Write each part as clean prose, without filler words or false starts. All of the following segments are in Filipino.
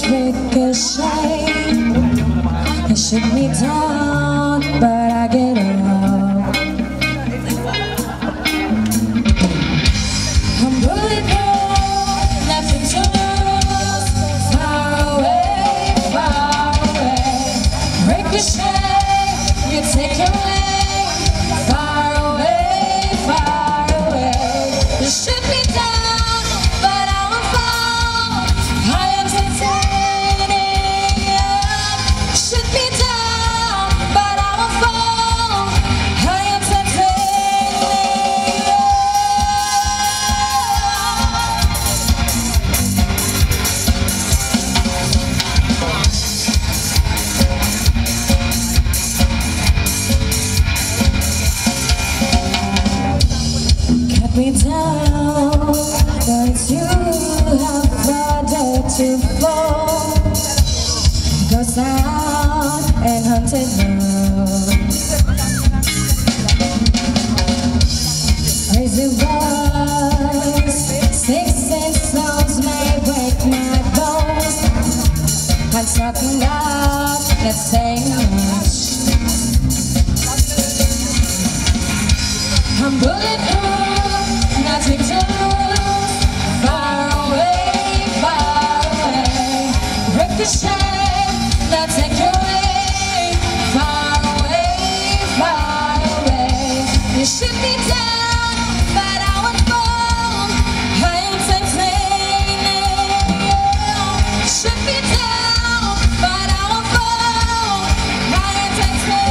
ricochet. They shoot me down, but I get up. I'm bulletproof, nothing to lose. Far away, far away. Ricochet, you take your aim. Far away, far away. You shoot me down, but I won't fall. I am titanium. Shoot me down, but I won't fall. I am titanium. Cut me down, but it's you who have the to fall. Goes out and hunted love. Crazy voice, 16 songs may break my bones. I'm talking loud, let's say much. I'm bulletproof, nothing to lose. Far away, far away. Ricochet, now take your aim. Far away, far away. You shoot me down, but I won't fall. I am titanium. Shoot me down, but I won't fall. I am titanium.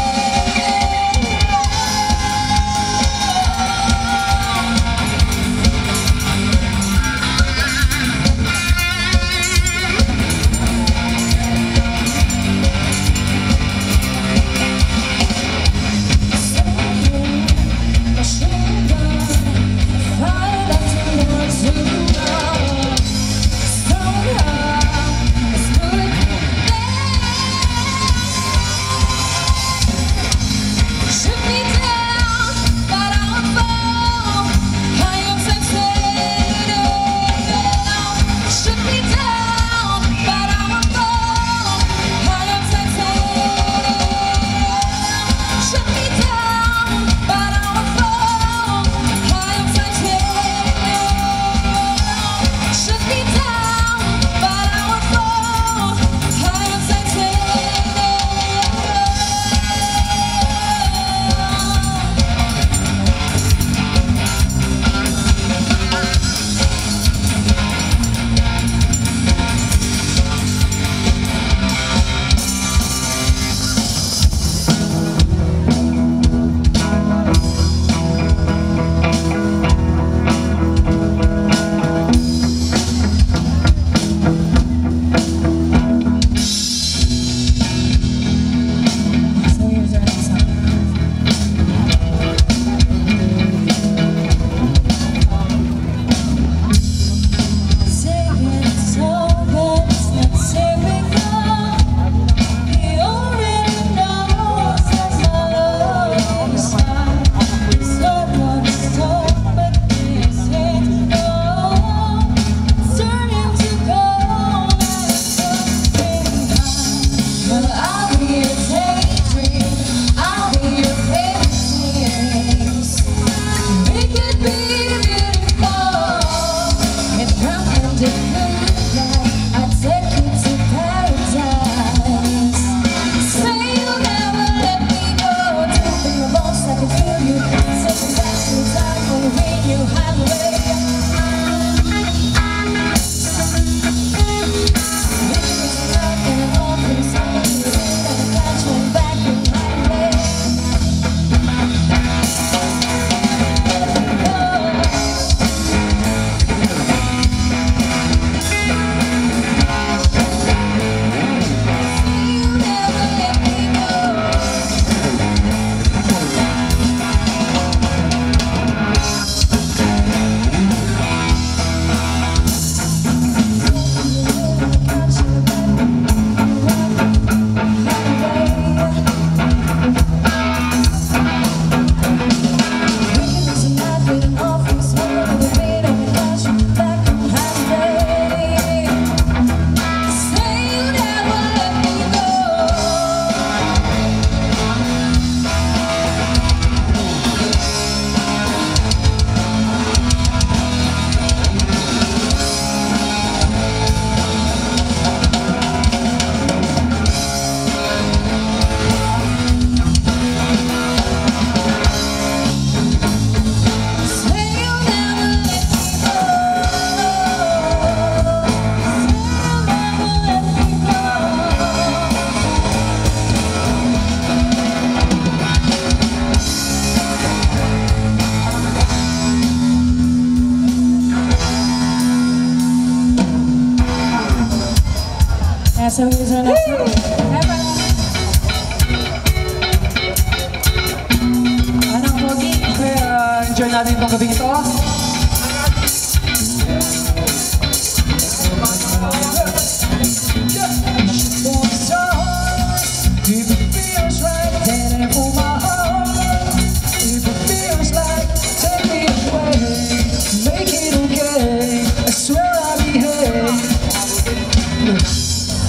Nasa music na anong pogi? Okay, enjoy natin itong gabi ito. If it feels right, then I pull my heart. If it feels like, take me away, make it okay. I swear I'll behave.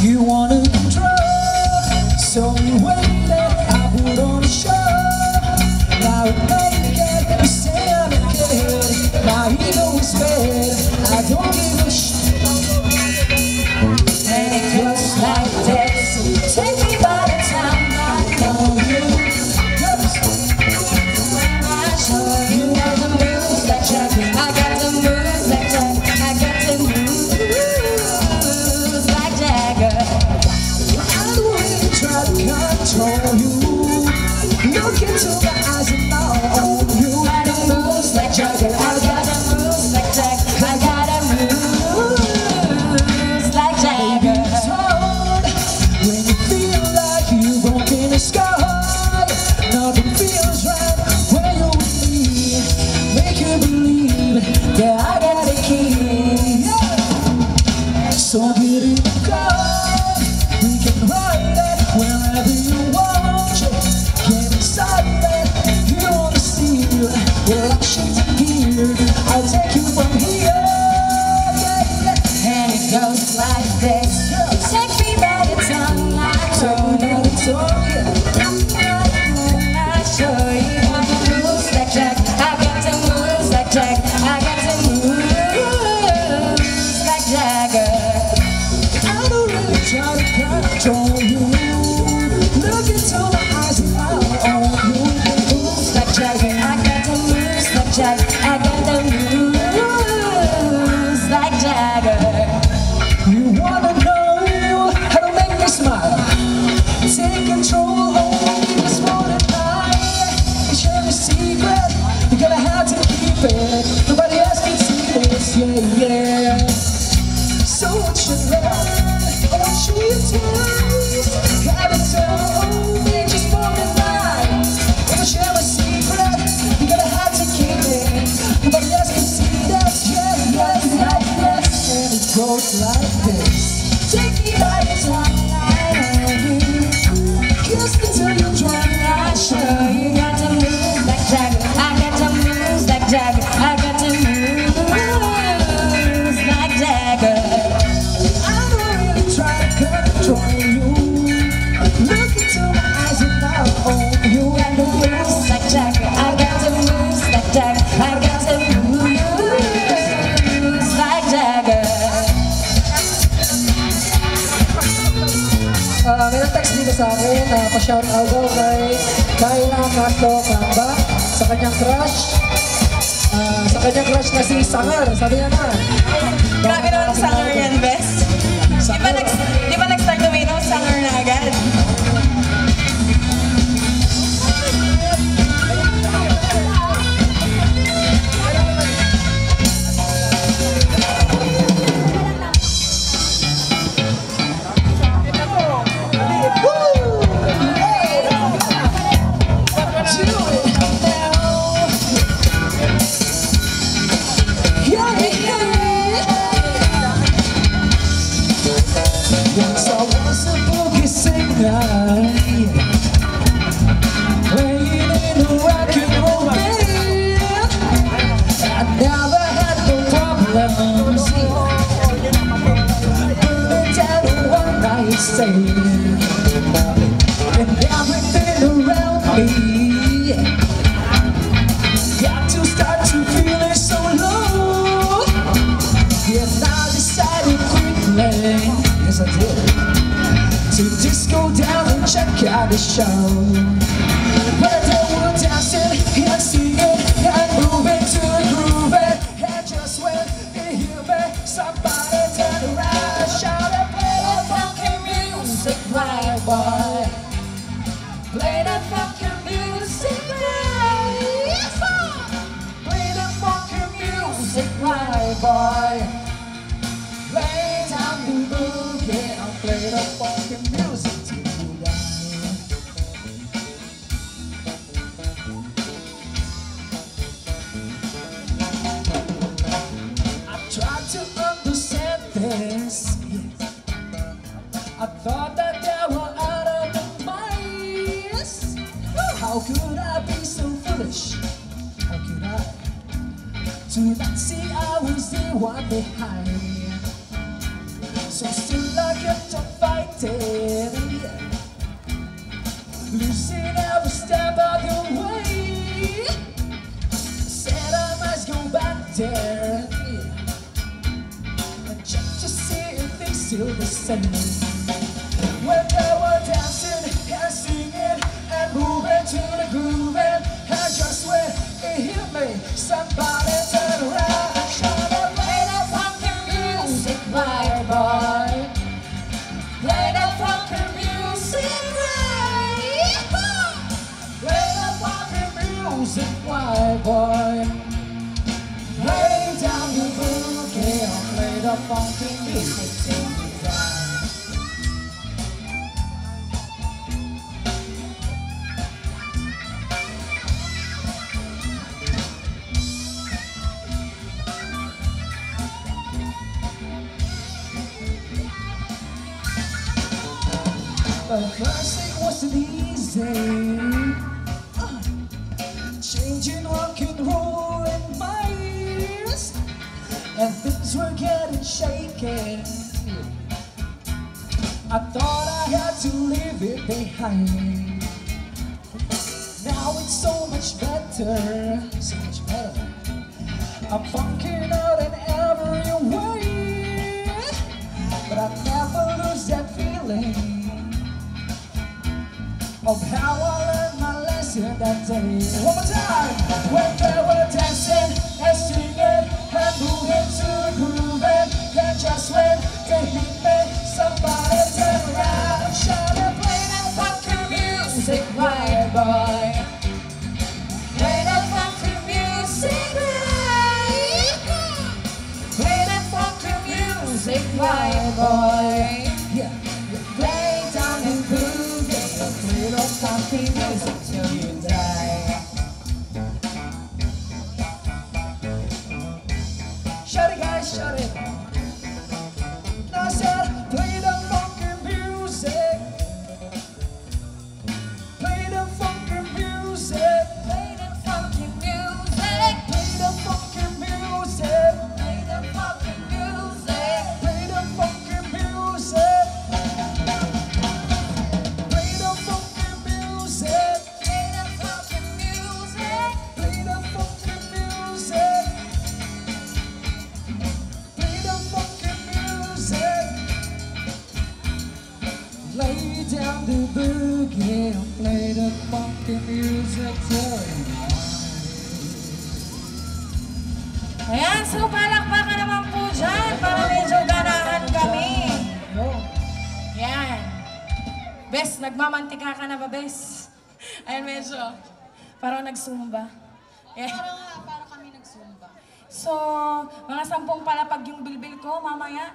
You wanna control, so you waited. I put on a show. Now it naked, you say I'm a kid. My ego is fed. I don't give a shit. And it goes like this. Take me by the time I know you. I show you all the moves like Jack. I got the moves like Jack. I got the moves like Jagger. I wouldn't try to control you. Look into my eyes and I'll own you. I got the moves like Jagger. I got the moves like Jack. I got the moves like Jagger. When you feel like you've broken the sky, nothing feels right when you're with me. Make you believe that I got a key. So get in the car, we can ride it wherever you want. Get excited, you wanna see we're like shit in here. I'll take you from here. And it goes like this. Take me by the tongue. I show you all the moves like Jack. I got the moves like Jack. I got the moves like Jagger. I don't really try to control you. Look into my eyes and I'll own you. Moves like Jagger. I got the moves like Jack. I got the moves like Jagger. You wanna know how to make me smile? Take control over me this morning night. You share a secret, you're gonna have to keep it. Nobody else can see this, yeah. So what you learn, I want you to taste. Gotta tell me just for the night. If I share a secret, you're gonna have to keep it. Nobody else can see this, yes. And it goes like this. Take me by the tongue. I know you. Kiss me till you drunk. I show you got the moves like Jagger. I got the moves like Jagger. I got the moves like Jagger. I don't really try to control you. Look into my eyes and I'll own you. I got the moves like Jagger. I got the moves like Jagger. I got the moves like Jagger. May nag-text dito sa akin na pa-shout out daw kay Kyla Castro Kamba sa kanyang crush na si Sanger. Sabi niya na. Grabe naman ang sanger yan, Bes. Di ba nag-start uminom, sanger na agad? Once I was a boogie singer, playing in a rock and roll band. I never had no problems, burning down a one-night stand, and everything around me got to start to feeling so low. Yes, I decided quickly, yes I did, to just go down and check out the show. Where they were dancing and singing and moving to the groove, and just when you hear me, somebody turn around and shout and play that funky music, right boy. Play that funky music, right. Yes, play that funky music, right boy. Play down the boogie and play the Tonight see I will see what behind. So still I kept on fighting, losing every step of the way. Said I must go back there and check to see if things still the same. When they were dancing and singing and moving to the groove, and just when it hit me, somebody turned around and shouted, "Play that funky music, my boy. Play that funky music, right? Play that funky music, my boy. Lay down the boogie and play the funky music till you die." But first it wasn't easy, changing rock and roll in my ears, and things were getting shaky. I thought I had to leave it behind. Now it's so much better, so much better. I'm funking out in every way, but I never lose that feeling of how I learned my lesson that day. One more time! When they were dancing and singing and moving to the groove, and just when they hit me, somebody turned around and shouted, "Play that funky music, my boy. Play that funky music, right? Play that funky music, my boy. Yeah, play down and groove. Play the funky music till you die." Shout it, guys, shout it. Now I said, play the funky music. Play the funky music. Play the funky music. Play the funky music. Play the funky music. Play the funky music. Play the funky music. Play the funky music. Play the funky music. Play the funky music. Lay down the boogie and play the funky music till you die. Ayan, so palakpakan naman po dyan para medyo ganahan kami. Yo. Yan. Bes, nagmamantika ka na ba, Bes? Ayan, medyo. Parang nagsumba. Yeah. Para kami nagsumba. So, mga 10 palapag yung bilbil ko mamaya.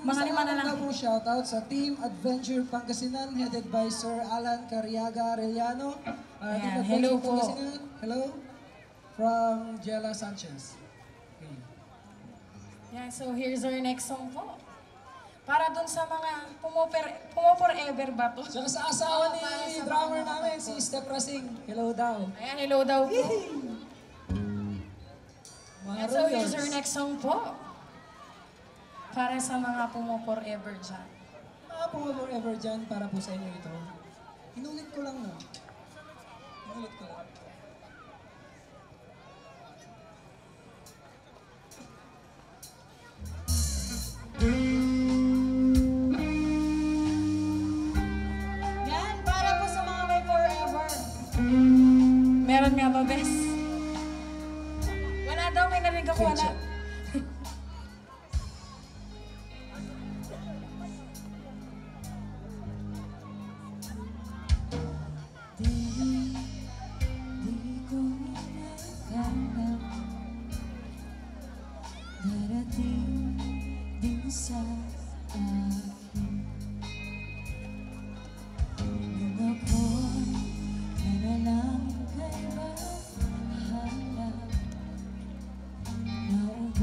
Mga 5 na lang. Po shoutout sa Team Adventure Pangasinan headed by Sir Alan Cariaga Arellano. Ayan, Team hello Adventure po. Pangasinan, hello. From Jella Sanchez. Okay. Yeah, so here's our next song po. Para dun sa mga forever ba to? Saka sa asawa ni drummer namin, si Step Racing. Hello daw. Ayan, hello daw po. Mga And so here's our Royals. next song po. Para sa mga forever dyan. Mga po forever dyan para po sa inyo ito. Inulit ko lang no. Inulit ko lang. Yan, para po sa mga may forever. Meron nga ba, Bes? Wala daw, may narinig ako, wala. Di ko nakakala darating din sa akin. Nung ako'y nanalangin kay bahala, nauwi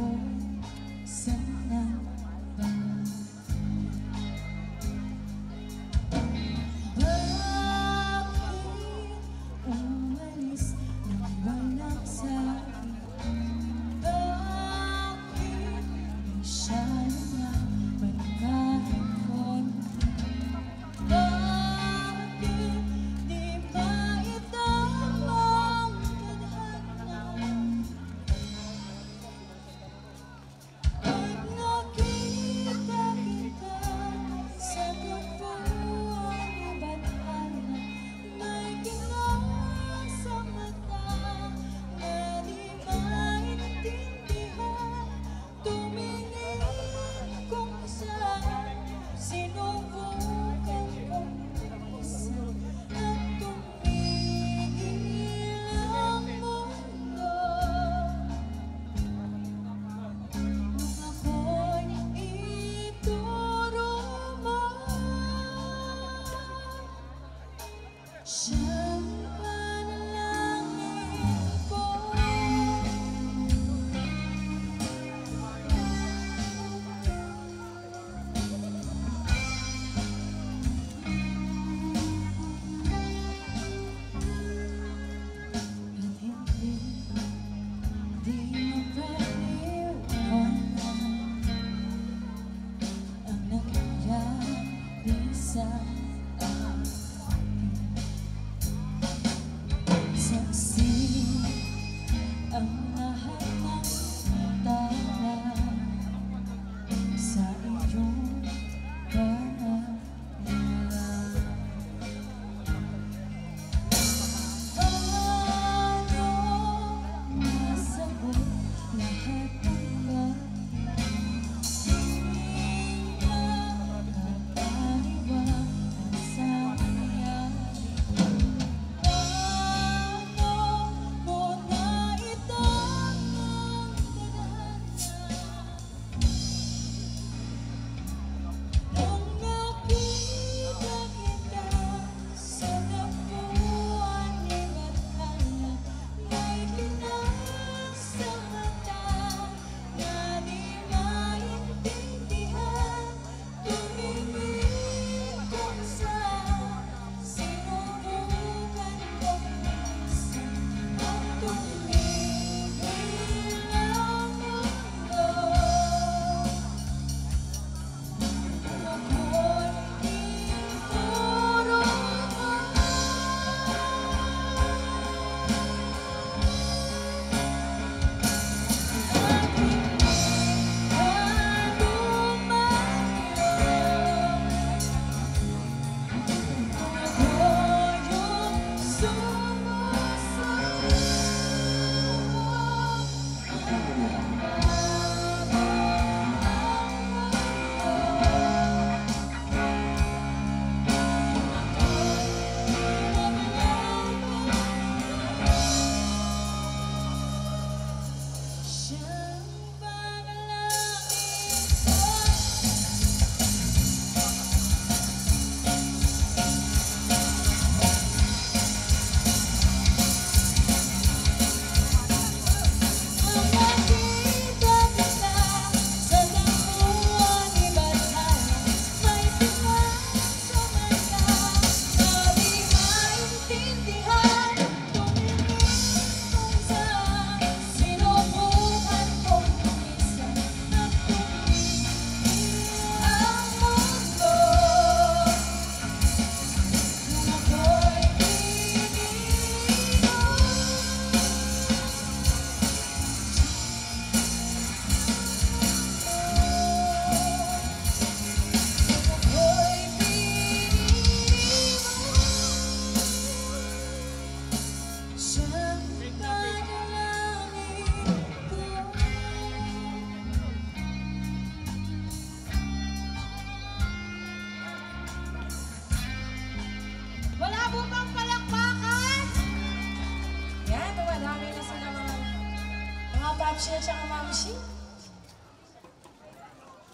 Papshi at saka Mamshi.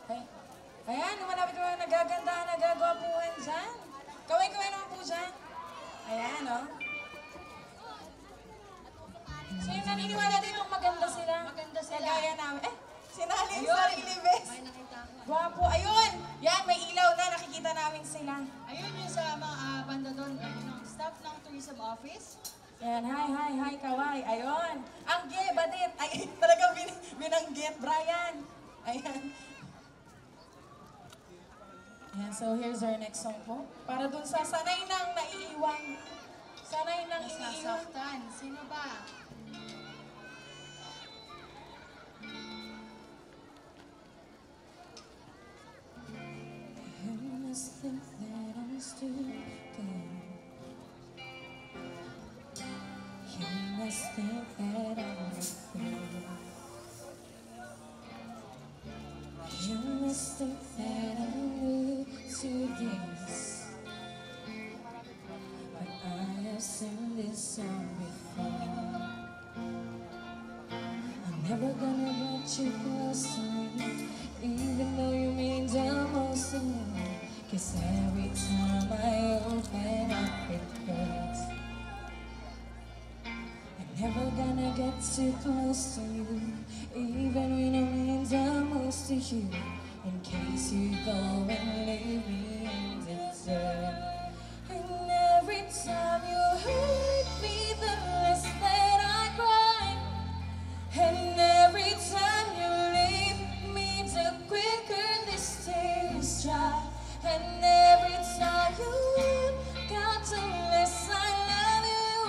Ay, ayan, lumalapit yung mga nagagandahan, nagagwapuhan dyan. Kaway-kaway naman po dyan. Ayan, oh. So yung naniniwala dito maganda sila. Maganda sila. Kagaya namin. Sinali yung sarili, bes. Gwapo. Ayun! Yan, may ilaw na. Nakikita namin sila. Ayun yung sa mga banda doon, staff ng tourism office. Yan, hi, kaway. Ayun. Ang gay, badit. Ay, talagang binanggit, Brian. Ayan. Ayan, so here's our next song po. Para dun sa sanay nang naiiwan. Sanay nang iniiwan. Nasasaktan. Sino ba? You must think that I'm stupid. You must think that I'm a fool. You must think that I'm new to this. But I have seen this song before. I'm never gonna get you close to me, even though you mean the most to me. 'Cause every time I open up it hurts. I'm never gonna get too close to you, even when I mean the most to you. In case you go and leave me in the dirt. And every time you hurt me, the less that I cry. And every time you leave me, the quicker this tears dry. And every time you got to less I love you.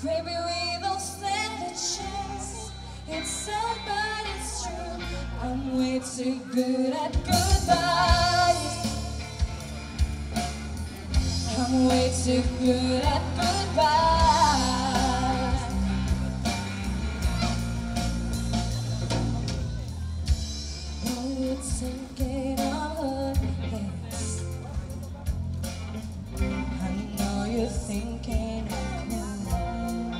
Baby, we don't stand a chance. It's sad but it's true. I'm way too good at goodbyes. I'm way too good at goodbyes. Oh, you're thinking I'm hurtless. I know you're thinking I'm cool.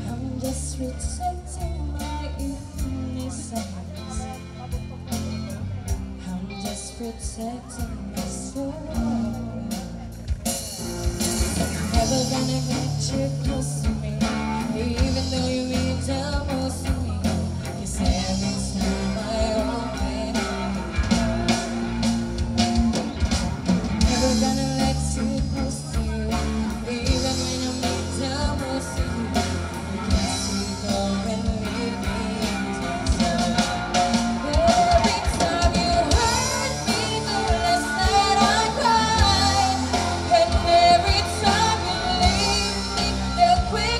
I'm just protecting my innocence. I'm just protecting my soul. Never gonna get you close to me, even though you mean the most to me. 'Cause every time I open up, never gonna let you close to you, even when I mean the most to you. Because you go and leave me in the dark. Every time you hurt me, the less that I cry. And every time you leave me, the quicker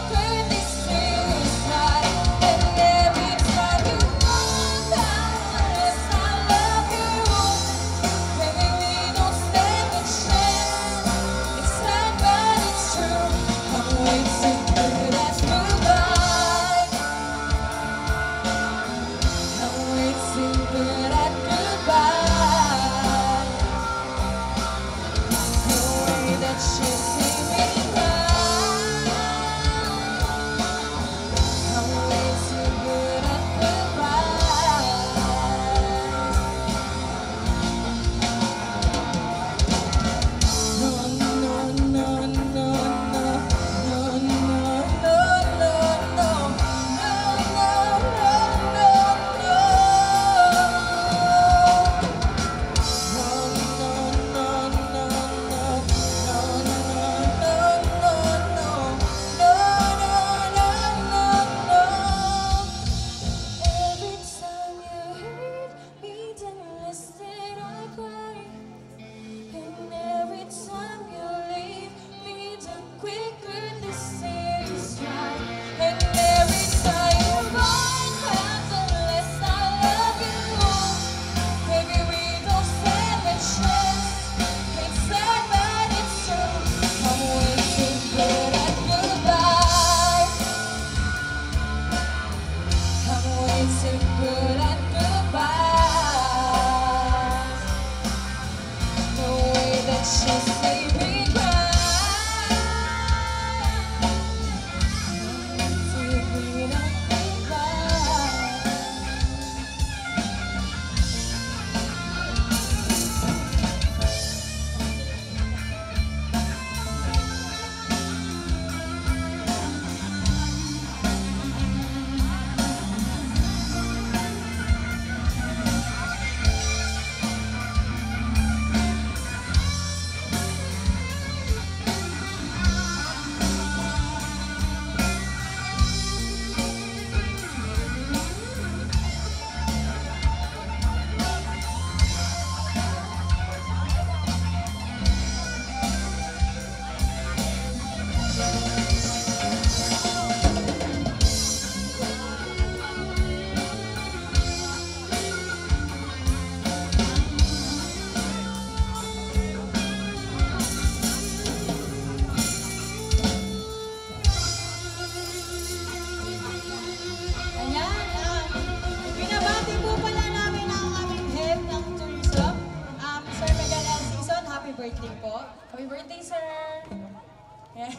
Yan.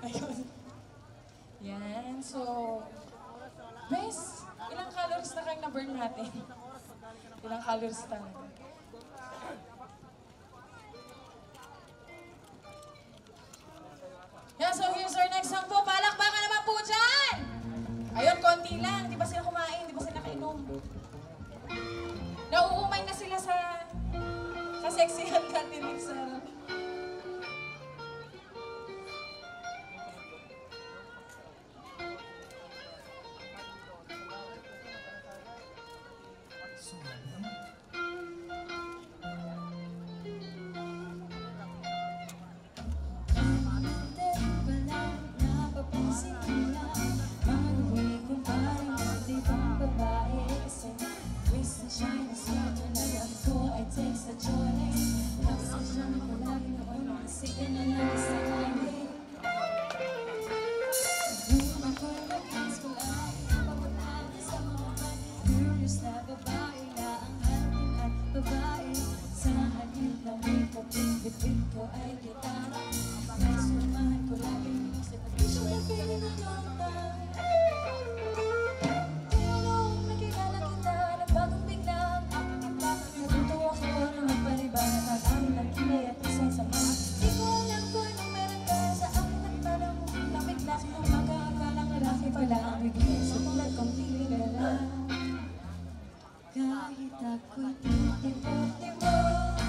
Ayun. Yan. So, bes, ilang calories na kayong na-burn natin? Ilang calories na? Yeah, so here's our next song po. Palakpakan naman po dyan! Ayun, konti lang. Di ba sila kumain? Di ba sila kainom? Nauumay na sila sa kaseksihan natin sa... Kahit ako'y titibok-tibok,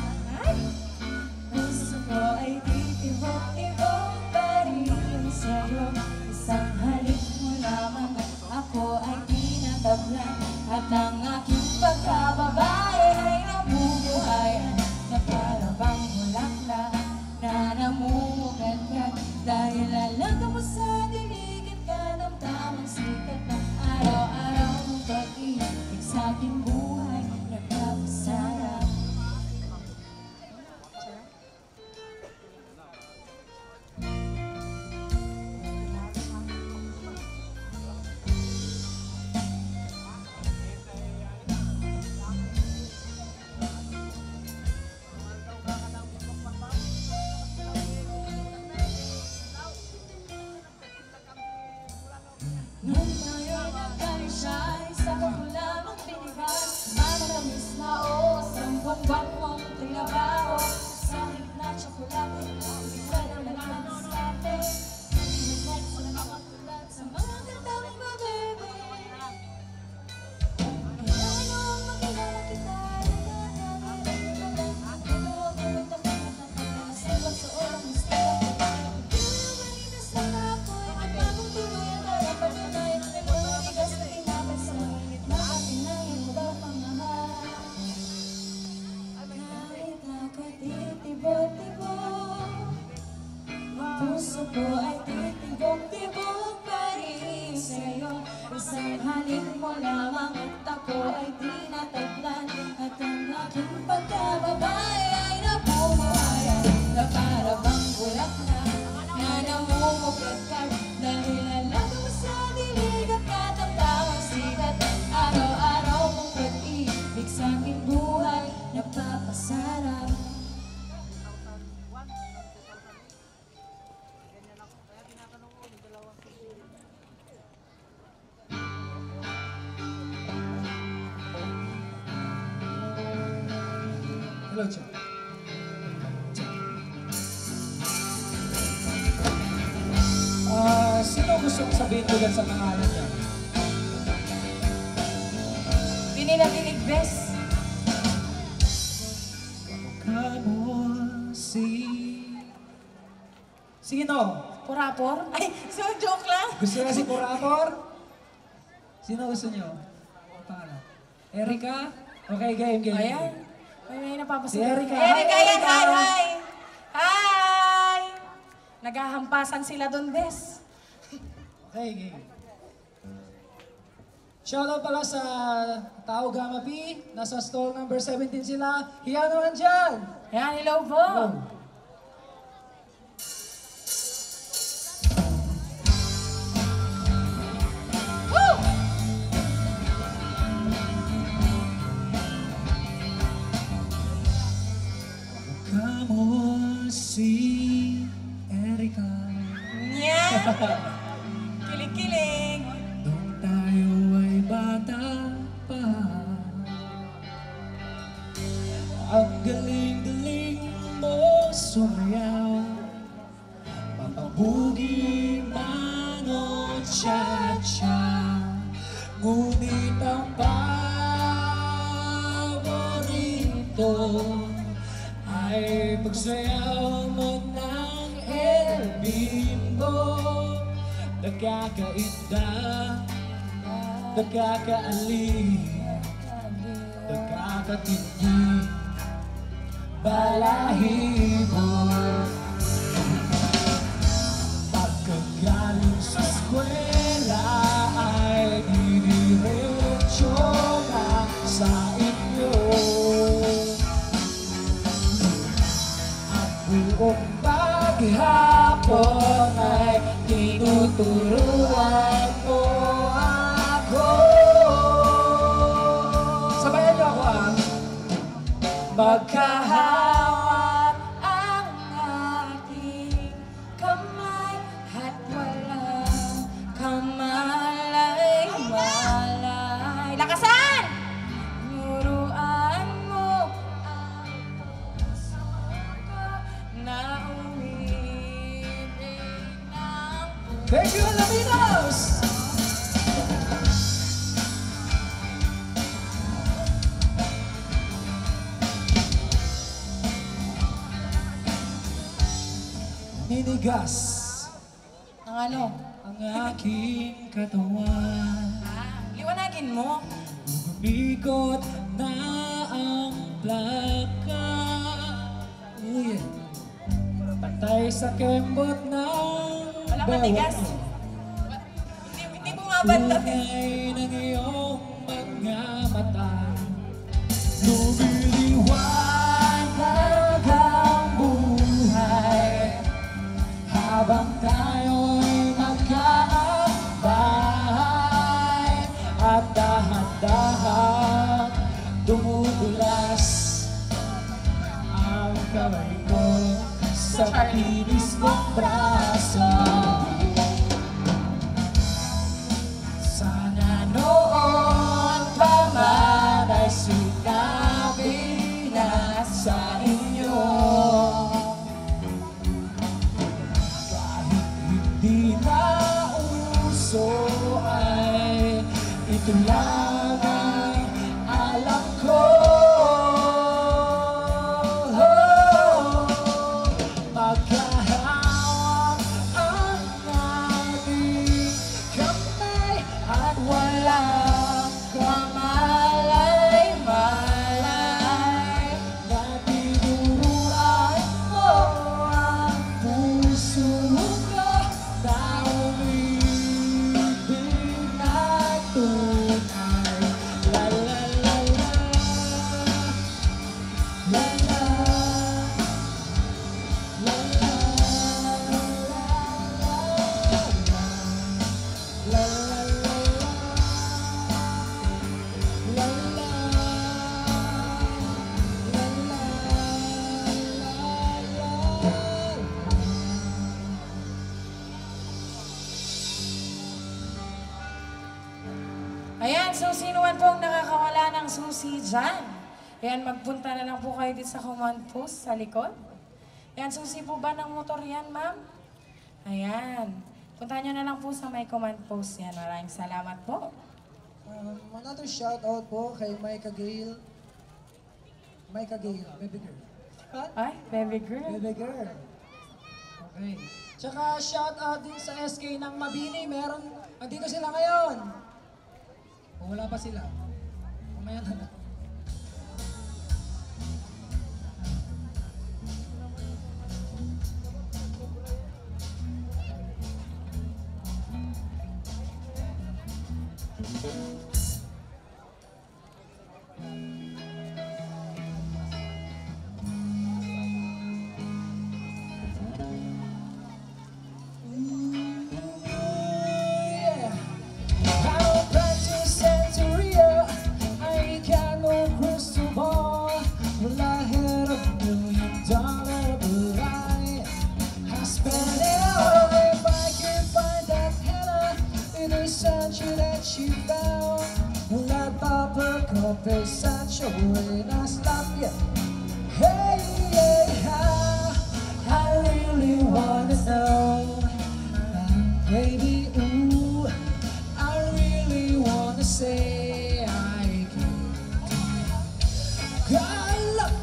puso ko ay titibok-tibok pa rin sa'yo. Isang halik mo lamang at ako ay tinatablan, at ang aking pagkababae ay nabubuhayan na para bang bulaklak na namumugad-gad. Dahil alaga mo sa dilig at katamtamang sikat ng araw-araw mong pag-ibig sa aking buhay nagpapasarap. Nung tayo'y nagkalisay sa kakulamang pinigan, mananamis na o sampung buwan mong trabaho. Sa gitna tsokolate, hindi ka na nagkakasabi. Pinaglag sa mga tulad sa mga ganda mong babebe. Kailangan mong makilala kita, sa oras mo sa puso ko ay titibok-tibok pa rin sa'yo. Isang halik mo lamang at ako ay tinatablan, at ang aking pagkababae ay nabubuhayan na para bang bulaklak na namumugad-gad. Dahil alaga mo sa dilig at katamtamang sikat, araw-araw mong pag-ibig sa aking buhay nagpapasarap. Hello, Chok. Sino gusto kong sabihin ko dyan sa pangalan niya? Pini na tinig, bes. Kamo Sino? Purapor? Ay, so joke lang. Gusto niya si Purapor? Sino gusto niyo? Para. Erika? Okay, game. Ayan. May Si napapasin. Erika. Erika, Hi, yan. Erika. Hi! Hi! Naghahampasan sila doon, bes. Okay, game. Shoutout pala sa Tao Gamma P. Nasa stall number 17 sila. Hiya naman dyan! Ayan, hello po. Oh. Woo! Kamo si Erika. Kilig-kilig. Nung tayo ay bata pa, ang galing-galing mo sumayaw, mapabugi man o cha-cha. Ngunit ang paborito ay pagsayaw mo ng El Bimbo. Nagkakainda, nagkakaalin, nagkakatindi, balahibo. Pagkagaling sa eskwela ay didiretso na sa inyo. At buong paghapon ay tinuturuan mo ako. Sabayan niyo ako ah. Magkahawak ang ating kamay at walang kamalay-malay. Lakasan! Nuruan mo ang puso ko na umibig ng Thank you, Laminos! Ninigas ang ano? ang aking katawan. Liwanagin mo. Umikot na ang plaka. Uy, patay sa kembot ng Wala matigas. Hindi bumabanda. Tunay ng iyong mga mata, lumiliwanag ang buhay habang tayo'y magkaabay at dahan-dahan dumudulas ang kamay ko sa pinis mong braso. Sana noon pa man ay sinabi na sa inyo, kahit hindi na uso ay ito lang ang alam ko. Magkahawak ang ating kamay at walang Kamalay-malay. na tinuruan mo ang puso ko na umibig na tunay. La la la la, la la, la la, la la, la la. Ayan, so sino man pong nakakawala ng susi dyan? Ayan, magpunta na lang po kayo dito sa command post sa likod. Ayan, susi po ba ng motor yan, ma'am? Ayan. Punta nyo na lang po sa may command post yan. Maraming salamat po. Another shout out po kay Micah Gale. Micah Gale, baby girl. Ay, baby girl. Baby girl. Okay. Tsaka shout out din sa SK ng Mabini. Andito sila ngayon. O wala pa sila. Mamaya na lang. Spend it all if I could find Versace when I stop you. Hey, yeah, I really wanna know, baby, ooh, I really wanna say I can. God, love,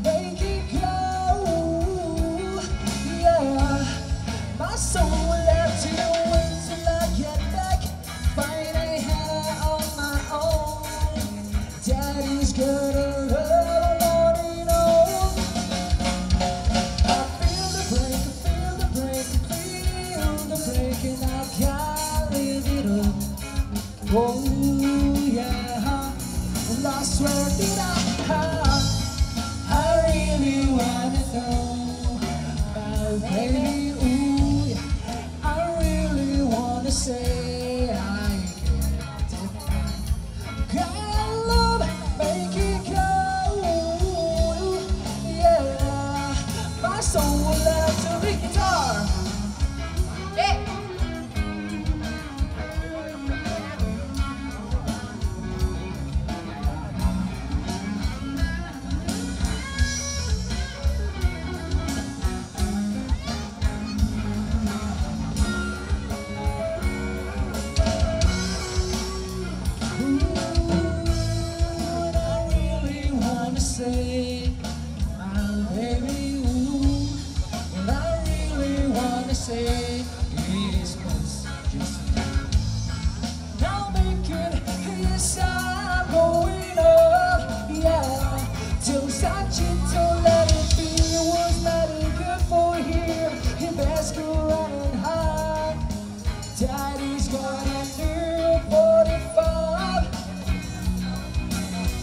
make it go, yeah. My soul will have to wait till I get back, find a hair on my own. Daddy's gonna love on. I feel the break, and I can't live it up. Oh yeah, and I swear that I really wanna know, my baby, ooh, yeah. I really wanna say I can't define. God, love, make it go, yeah. My soul will have to be guitar. What I really wanna say, my baby, ooh, what I really wanna say is just now making yes, I'm going up, yeah. Till such it, don't let it be, was not good for here. He best go running high. Daddy's got a new 45,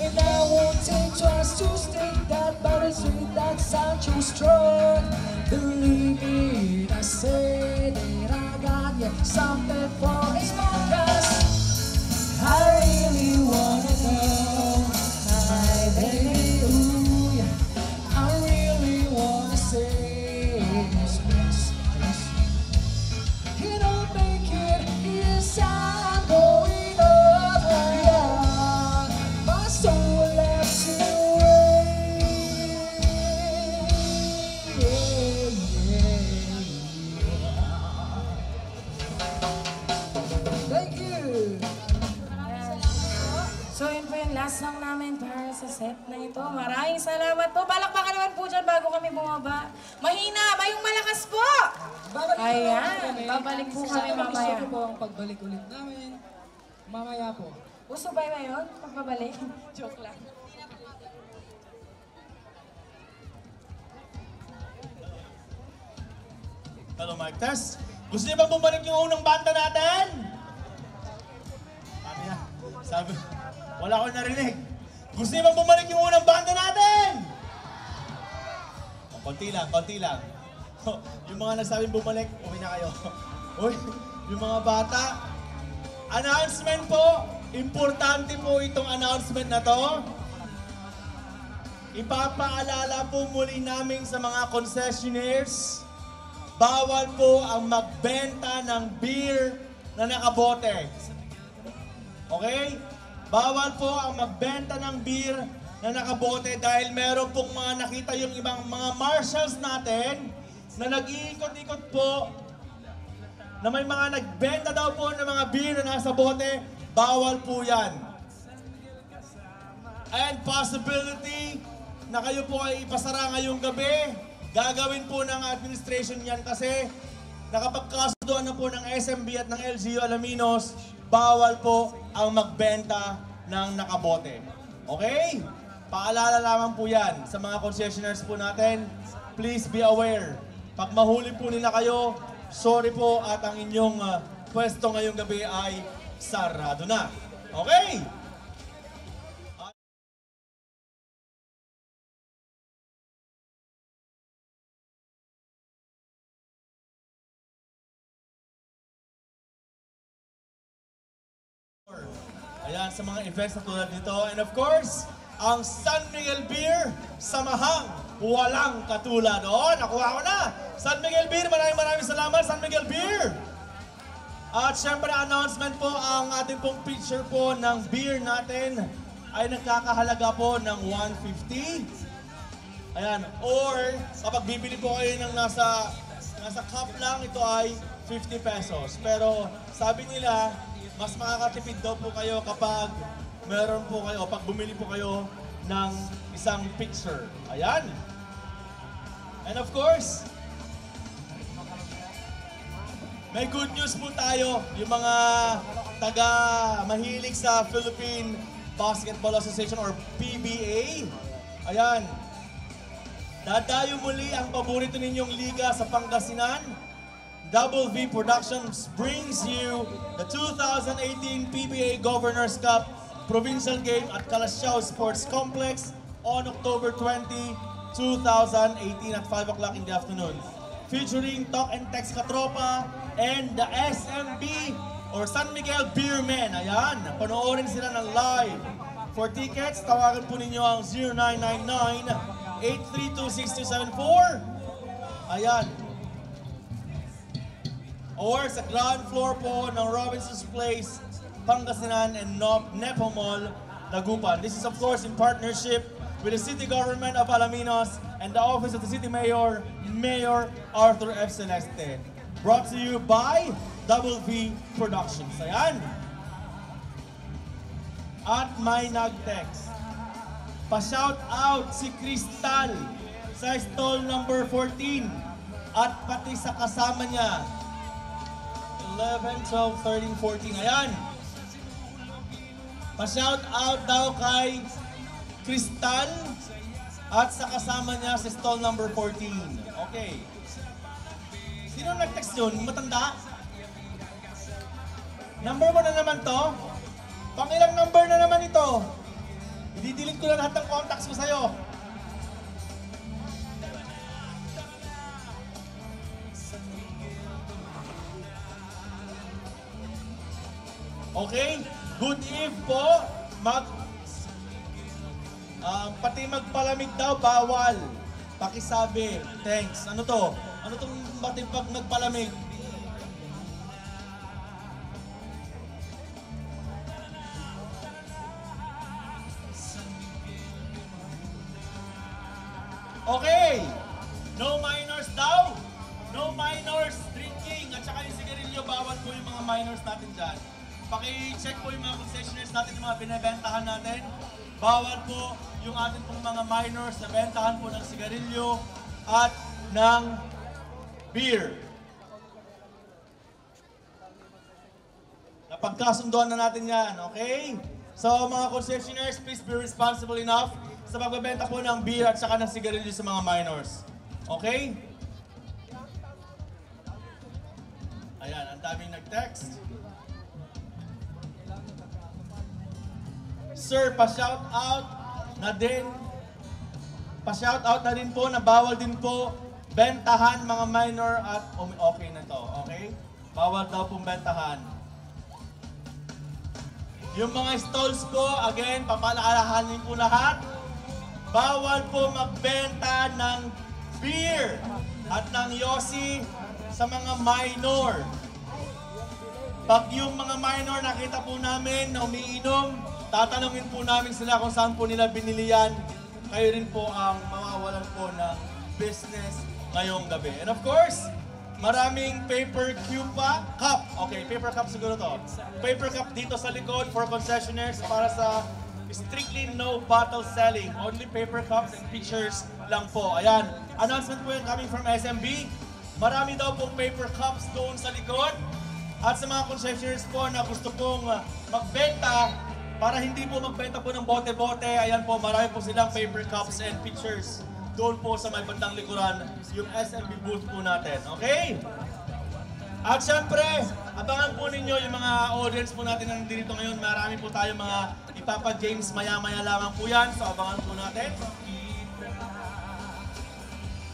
and I won't take twice to stick that body sweet, that sound too strong. Believe me, I say that I got you something for his focus. I really wanna know, my baby, ooh, yeah. I really wanna say yes, yes, yes. You don't make it, yes, I'm going up, yeah. My soul will have to wait, Thank you. So yun po yung last song namin para sa set na ito. Maraming salamat po. Palakpakan naman po dyan bago kami bumaba. Mahina ba yung malakas po? Ayan, babalik po kami mamaya. Gusto ko po ang pagbalik ulit namin. Mamaya po. Uso ba yun? Pagbabalik? Joke lang. Hello, Mike Test. Gusto niyo bang bumalik yung unang banda natin? Sabi, wala ko narinig. Gusto niyo bang bumalik yung unang banda natin? Oh, konti lang, konti lang. Yung mga nagsabing bumalik, uwi na kayo. Uy, yung mga bata. Announcement po. Importante po itong announcement na to. Ipapaalala po muli namin sa mga concessionaires, bawal po ang magbenta ng beer na nakabote. Okay? Bawal po ang magbenta ng beer na nakabote dahil meron pong mga nakita yung ibang mga marshals natin na nag-iikot-ikot po na may mga nagbenta daw po ng mga beer na nasa bote. Bawal po yan. And possibility na kayo po ay ipasara ngayong gabi, gagawin po ng administration yan kasi nakapagkasudoan na po ng SMB at ng LGU Alaminos, bawal po ang magbenta ng nakabote. Okay? Paalala lamang po yan sa mga concessionaires po natin. Please be aware. Pag mahuli po nila kayo, sorry po at ang inyong pwesto ngayong gabi ay sarado na. Okay? Ayan, sa mga events na tulad nito. And of course, ang San Miguel Beer, samahang walang katulad. O, nakuha ko na! San Miguel Beer, maraming salamat, San Miguel Beer! At syempre, announcement po ang ating pong picture po ng beer natin ay nagkakahalaga po ng 150. Ayan. Or, kapag bibili po kayo ng nasa cup lang, ito ay 50 pesos. Pero, sabi nila, mas makakatipid daw po kayo kapag meron po kayo, pag bumili po kayo ng isang picture. Ayan. And of course, may good news po tayo. Yung mga mahilig sa Philippine Basketball Association or PBA. Ayan. Dadayo muli ang paborito ninyong liga sa Pangasinan. Double V Productions brings you the 2018 PBA Governors Cup Provincial Game at Calasiao Sports Complex on October 20, 2018 at 5 o'clock in the afternoon. Featuring Talk and Text Katropa and the SMB or San Miguel Beermen. Ayan, panoorin sila ng live. For tickets, tawagan po ninyo ang 0999-832-6274. Ayan. Or sa ground floor po ng Robinson's Place, Pangasinan and Nepo Mall, Dagupan. This is of course in partnership with the City Government of Alaminos and the Office of the City Mayor, Mayor Arthur F. Celeste. Brought to you by Double V Productions. Ayan. At may nag-text. Pa-shout out si Crystal sa stall number 14 at pati sa kasama niya. 11, 12, 13, 14. Ayan. Pa-shout out daw kay Crystal at sa kasama niya sa stall number 14. Okay. Sino nag-text yun? Matanda? Number mo na naman to? Pangilang number na naman ito? I-delete ko na lahat ng contacts ko sa'yo. Okay? Good eve po. Pati magpalamig daw, bawal. Pakisabi. Thanks. Ano to? Ano tong pati pag nagpalamig? Okay. No minors daw. No minors drinking. At saka yung sigarilyo, bawal po yung mga minors natin dyan. Paki-check po yung mga concessionaires natin, yung mga binibentahan natin. Bawal po yung atin pong mga minors na bentahan po ng sigarilyo at ng beer. Napagkasunduan na natin yan, okay? So mga concessionaires, please be responsible enough sa pagbebenta po ng beer at saka ng sigarilyo sa mga minors. Okay? Ayan, ang daming nag-text. Sir, pa-shout out na din. Pa-shout out na din po na bawal din po bentahan mga minor at okay na to, okay? Bawal daw pong bentahan. Yung mga stalls po, again, papalaalahanin po lahat. Bawal po magbenta ng beer at ng yosi sa mga minor. Pag yung mga minor nakita po namin na umiinom, tatanungin po namin sila kung saan po nila binili yan. Kayo rin po ang mawawalan po ng business ngayong gabi. And of course, maraming paper cup. Okay, paper cup siguro to. Paper cup dito sa likod for concessionaires para sa strictly no bottle selling. Only paper cups and pictures lang po. Ayan. Announcement po yan coming from SMB. Marami daw pong paper cups doon sa likod. At sa mga concessionaires po na gusto pong magbenta, para hindi po magbenta po ng bote-bote, ayan po, marami po silang paper cups and pictures doon po sa may bandang likuran, yung SMB booth po natin. Okay? At syempre, abangan po ninyo yung mga audience po natin na nandito ngayon. Marami po tayong mga ipapag-games maya-maya lamang po yan. So abangan po natin.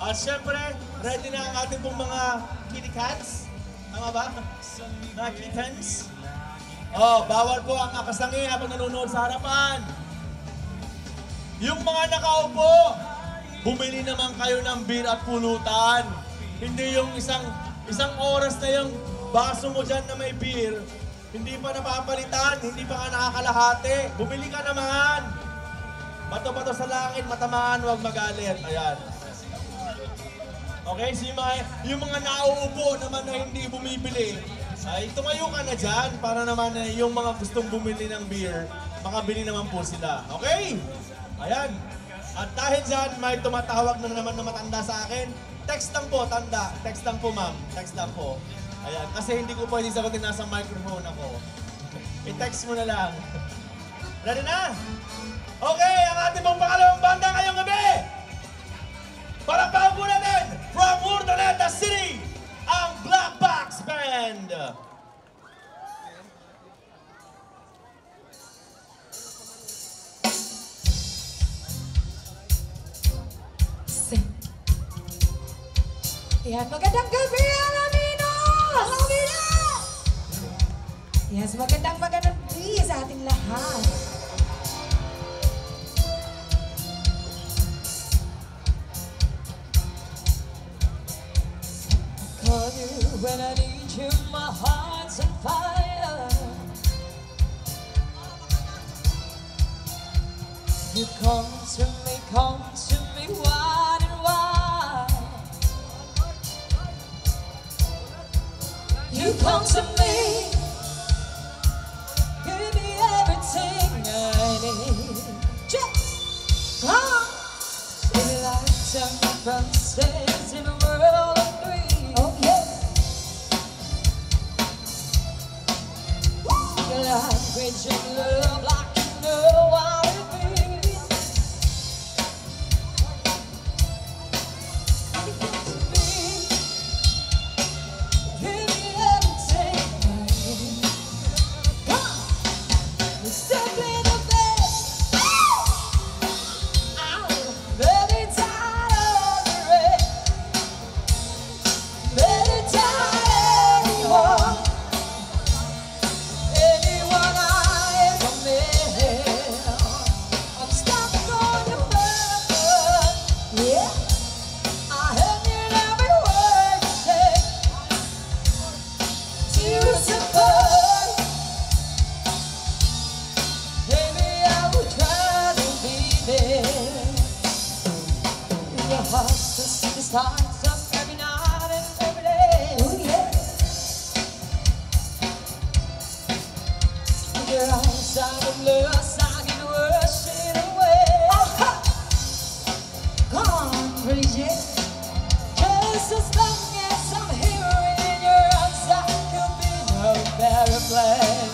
At syempre, ready na ang ating pong mga kitty cats. Tama ba? Mga kittens. Oh, bawal po ang akasangi habang nanonood sa harapan. Yung mga nakaupo, bumili naman kayo ng beer at pulutan. Hindi yung isang oras na yung baso mo dyan na may beer, Hindi pa napapalitan, hindi pa nga nakakalahati. Bumili ka naman. Bato-bato sa langit, matamaan, huwag magalit. Ayan. Okay, so yung mga nauupo naman na hindi bumibili, ay tumayo ka na dyan para naman yung mga gustong bumili ng beer, makabili naman po sila. Okay? Ayan. At dahil dyan, may tumatawag na naman na matanda sa akin. Text lang po, tanda. Text lang po, ma'am. Text lang po. Ayan. Kasi hindi ko pwede sagutin, nasa microphone ako. I-text mo na lang. Ready na? Okay, ang ating pong pangalawang banda ngayong gabi. Palakpakan po natin from Urdaneta City, ang Black Box Band. Yan, magandang gabi, Alamino! Alamino! Yes, magandang gabi sa ating lahat. Call you when I need you, my heart's on fire. You come to me, wide and wide. You come to me, give me everything I need. Just come, baby, like some promises in a world of three. Okay. Your language of love, like you know how it feels. You come to me, give me everything I need. Come, we're simply the best. I'm very tired of the rain, very tired anymore. Anyone I ever met, I'm stuck on your purpose. Yeah, I heard in every word you say. Tears apart, maybe I will try to be there. In your heart, the city starts up every night and every day. Oh yeah. In your eyes, I'm lost, I can wash it away. Come on, Bridget. Just as long as I'm here in your arms, I could be no better place.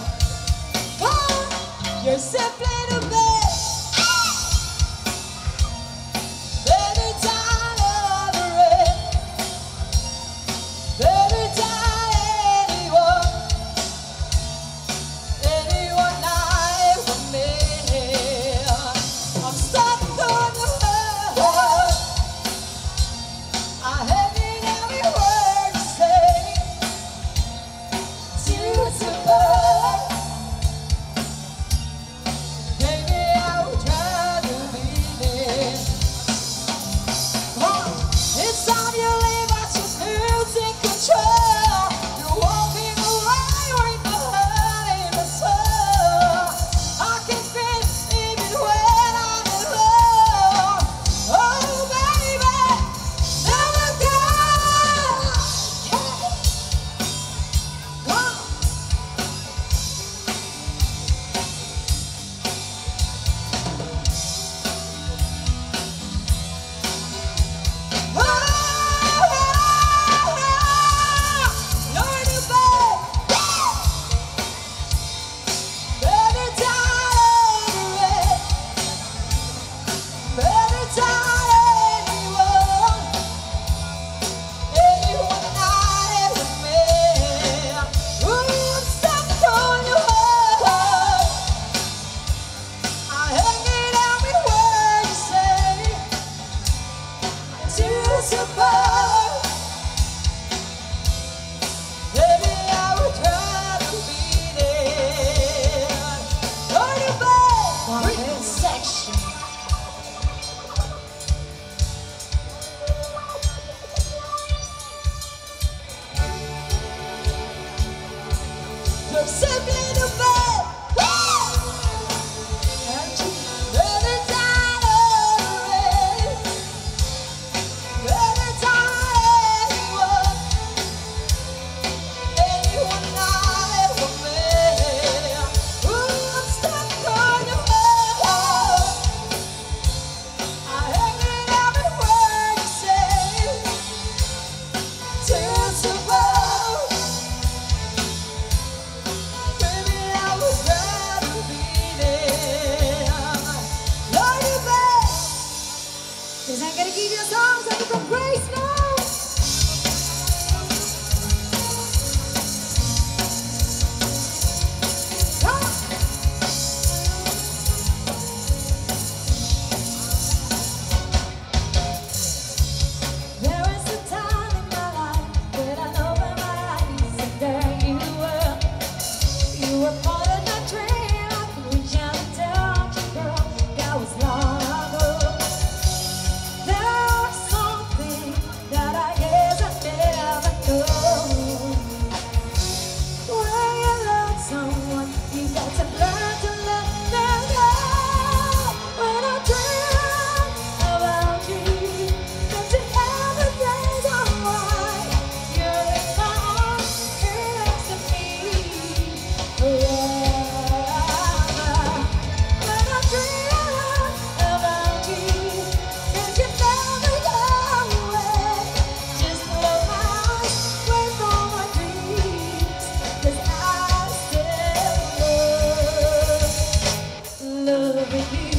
Come on, you're simply the best. Every time of the rain, every time anyone I ever met, I'm stuck on the road. I heard in every word you say. Tears apart, simply the best. And you better die already. Better die anyone I ever met. Ooh, I'm stuck on your heart. I hate every word you say. Tears above. Baby, I would rather be there. Love you back. 'Cause I'm gonna give you songs that you can praise now. There is a time in my life when I opened my eyes and there you were. You were part of my dream. I could reach out and touch you, girl. That was long ago. There are some things that I guess I never know. When you love someone, you got to learn to let them go. When I dream about you, don't you ever think I'm right. You're in my arms, you're next to me forever. When I dream about you, don't you never go away. Just close my eyes, wait for my dreams, 'cause I still loving you.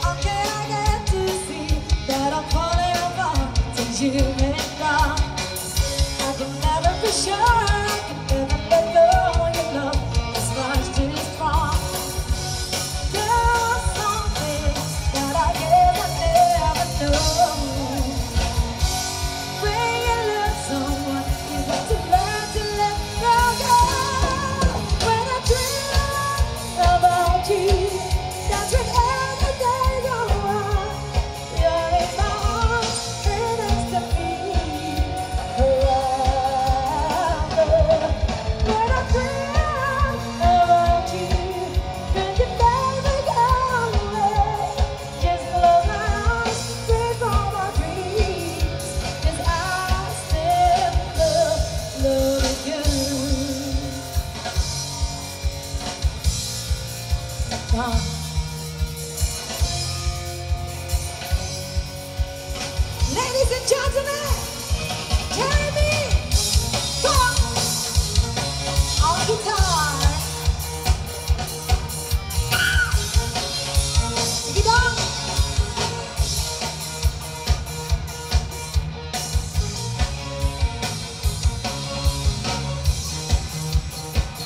How can I get to see that I'm falling apart since you've been gone? I can never be sure, I can never let go when your love is much too strong. There are some things that I guess I never know. When you love someone, you got to learn to let them go. When I dream about you, that's when every day goes on. You're in my arms, you're next to me forever. When I dream about you, don't you never go away. Just close my eyes, wait for my dreams, 'cause I still love you. Ladies and gentlemen, carry me. Come on. On guitar. Sing it on.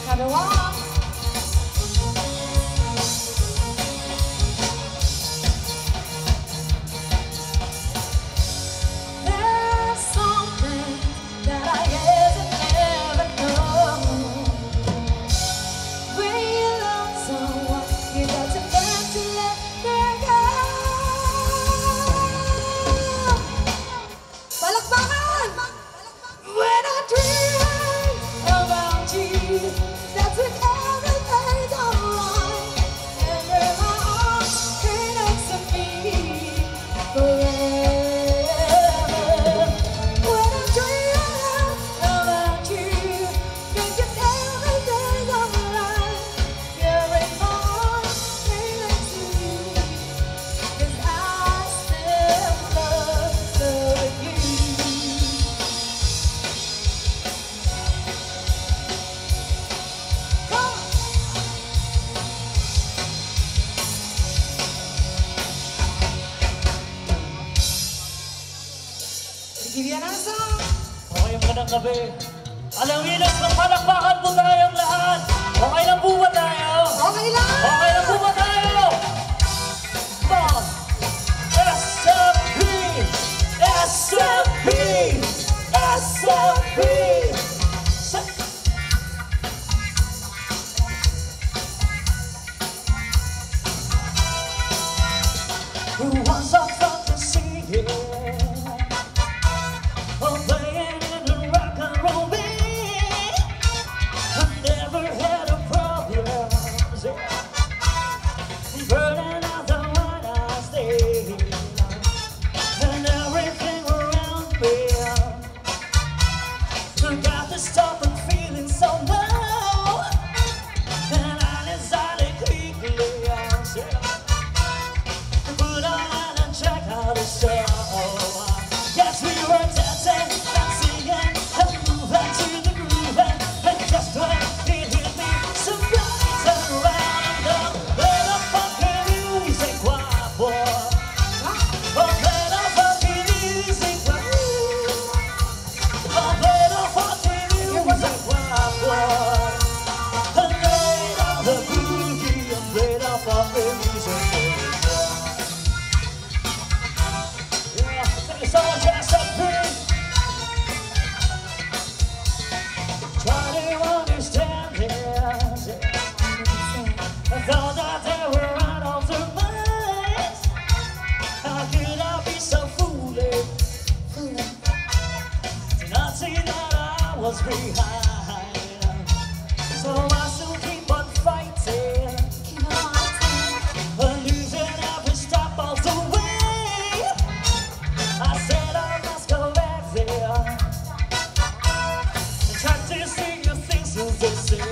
Have a walk. There's something that I guess I never know. When you love someone, you got to learn to let them go. Palakpakan! When I dream about you, that's when everything's alright. And you're my arms, you're next to me forever. When I dream about you, think it's everything's alright. You're in my arms, you're next to me, 'cause I still love you. Come on. Give you another song. Okay, magandang gabi. Alang winas ng palakpakan po tayong lahat. Okay lang po ba tayo? Okay lang. Okay lang po ba tayo? Bang! SMP! SMP! SMP! Who wants a fun troubles behind. So I still keep on fighting, losing every step of the way. I said I must go back there and try to see the things as they say.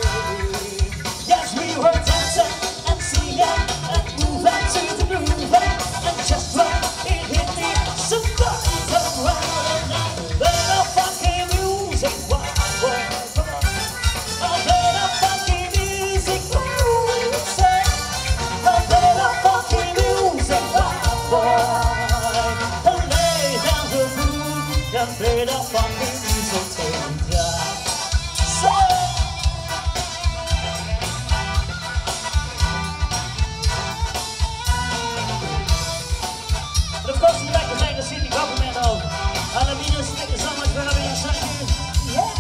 Yes, we were dancing and singing and moving to the groove, and just when it hit me, somebody turned around and played a funky music. Wow, come on. I played a funky music. Say, I played a funky music. Wow, and lay down the groove and played a funky music till we die. Say. And of course, we'd like to thank the city government of Alaminos. Thank you so much for having us. Thank you. Yeah.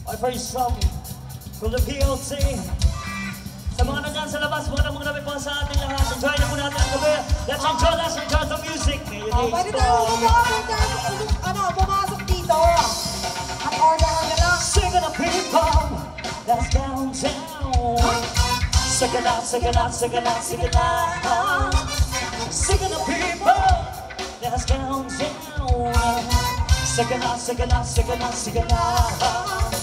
I praise some from the PLC. Sa mga nandyan sa labas, magandang gabi po sa ating lahat. Enjoy na po natin ang gabi. Let's enjoy the music. Pwede tayo pumasok dito. At order na lang. Singing the people that's downtown. Singing out, singing out, singing out, singing out. Singing the people that's downtown. Singing out, singing out, singing out, singing out.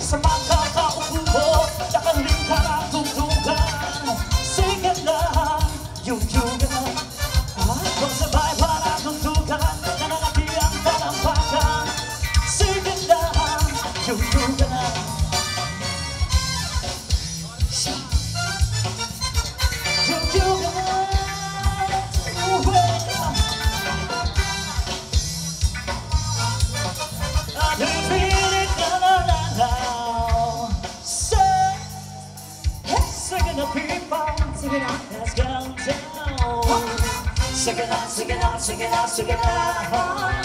Sa makakaupo ko, nakaling karatugtugan. Sige lang, yung yugan. Kung sabay paratugtugan, nananaki ang talampakan. Sige lang, yung yugan. Yung yugan. I feel it, na-na-na-na. Singing the people, Sige na. let's go down. Singing out, singing out, singing out, singing out.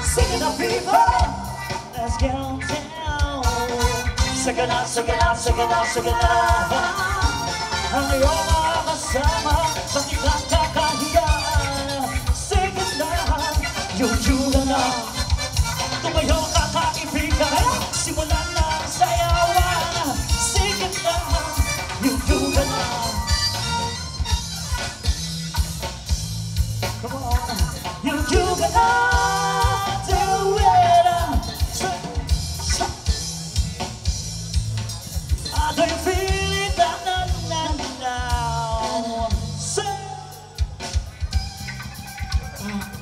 Singing the people, let's go down. Singing out, singing out, singing out, singing out. Ang iyong mga kasama, bakit nakakahiya? Singing lang, yung yulan na. Tumayo ka kaibigan, simulan na ang sayawan. Singing lang, yung yulan na. Come on, yung yulan na. Do it. Do you feel it? Na, na, na, na. Say.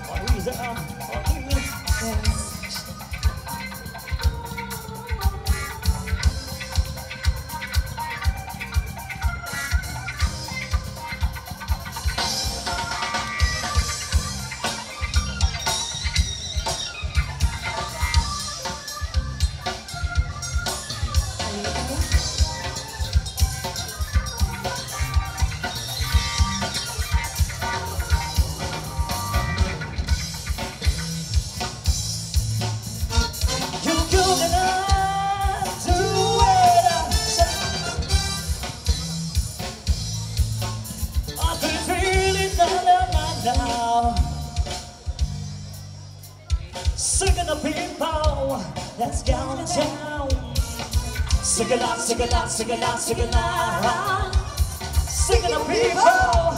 What is it? Singing the people that's going down. Sing it out, sing it out, sing it out, sing it out. Singing the people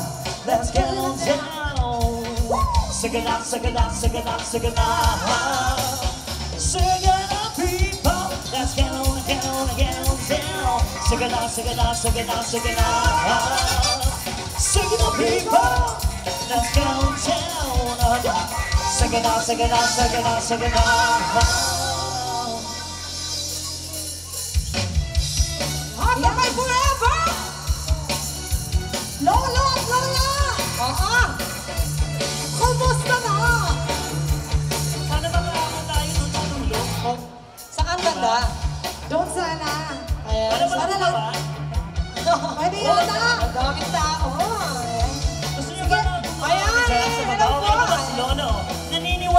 that's going down. Sing it out, sing it out, sing it out, sing it out. Singing the people that's going down. Sing it out, sing it out, sing it out, sing it out. Singing the people that's going down. Sing it out, sing it out, sing it out, sing it out. Happy forever! Lola! Lola! Oo! Kumusta na? Sana ba maraming tayo nung natulog? Saan banda? Doon sana. Ayan. Ano ba Sana ito lang. ba? Pwede yun na. Daming tao. Gusto niyo ba na Ayan, sa hello Macau? po. Kayo ba Barcelona? Naniniwala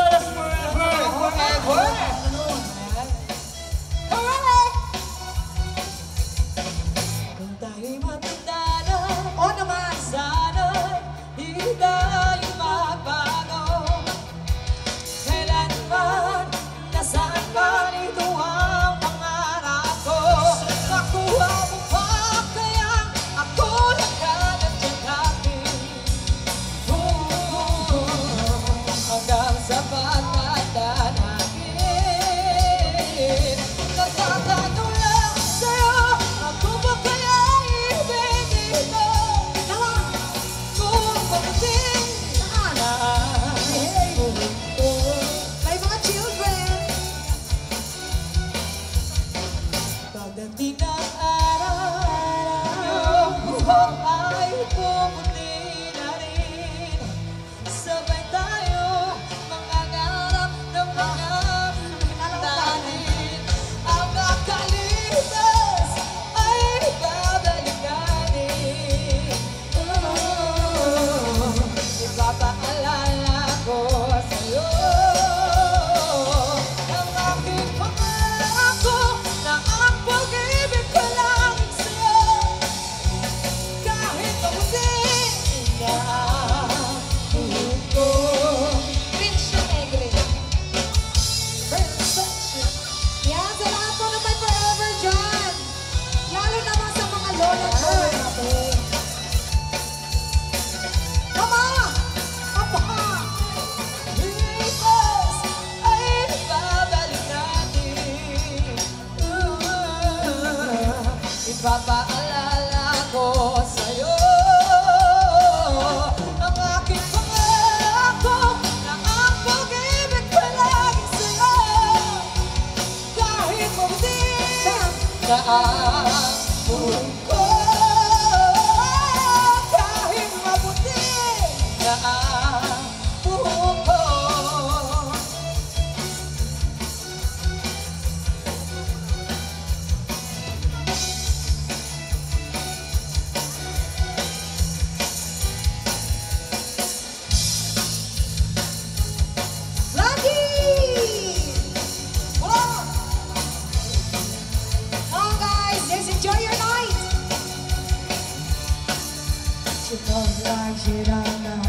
She goes like she don't know.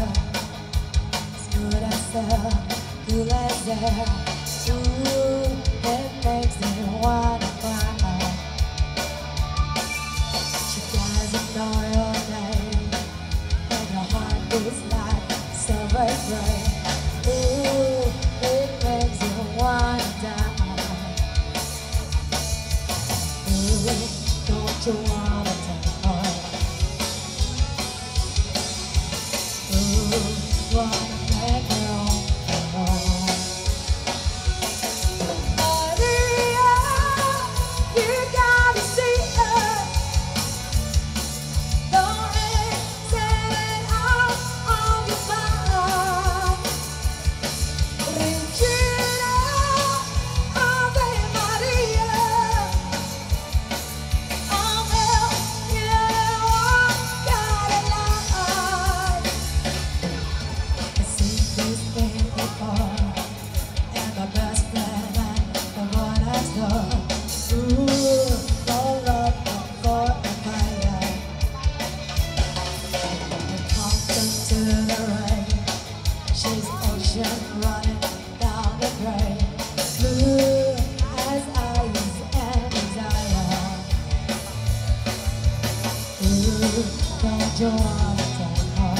As good as hell, cool as hell. Ooh, it makes me wanna cry. She doesn't know your name, and your heart beats like silver gray. Ooh, it makes you wanna die. Ooh, don't you wanna die? Ooh, wanna make her own. Maria, you gotta see her. Don't set it out on your mind. Regina, Ave Maria. Oh, well, you got it like. I see this thing before, and my best friend and the one I saw. Ooh, no love for a fire. And constant to the rain. She's ocean running down the drain. Blue as ice and desire. Ooh, don't you wanna take her?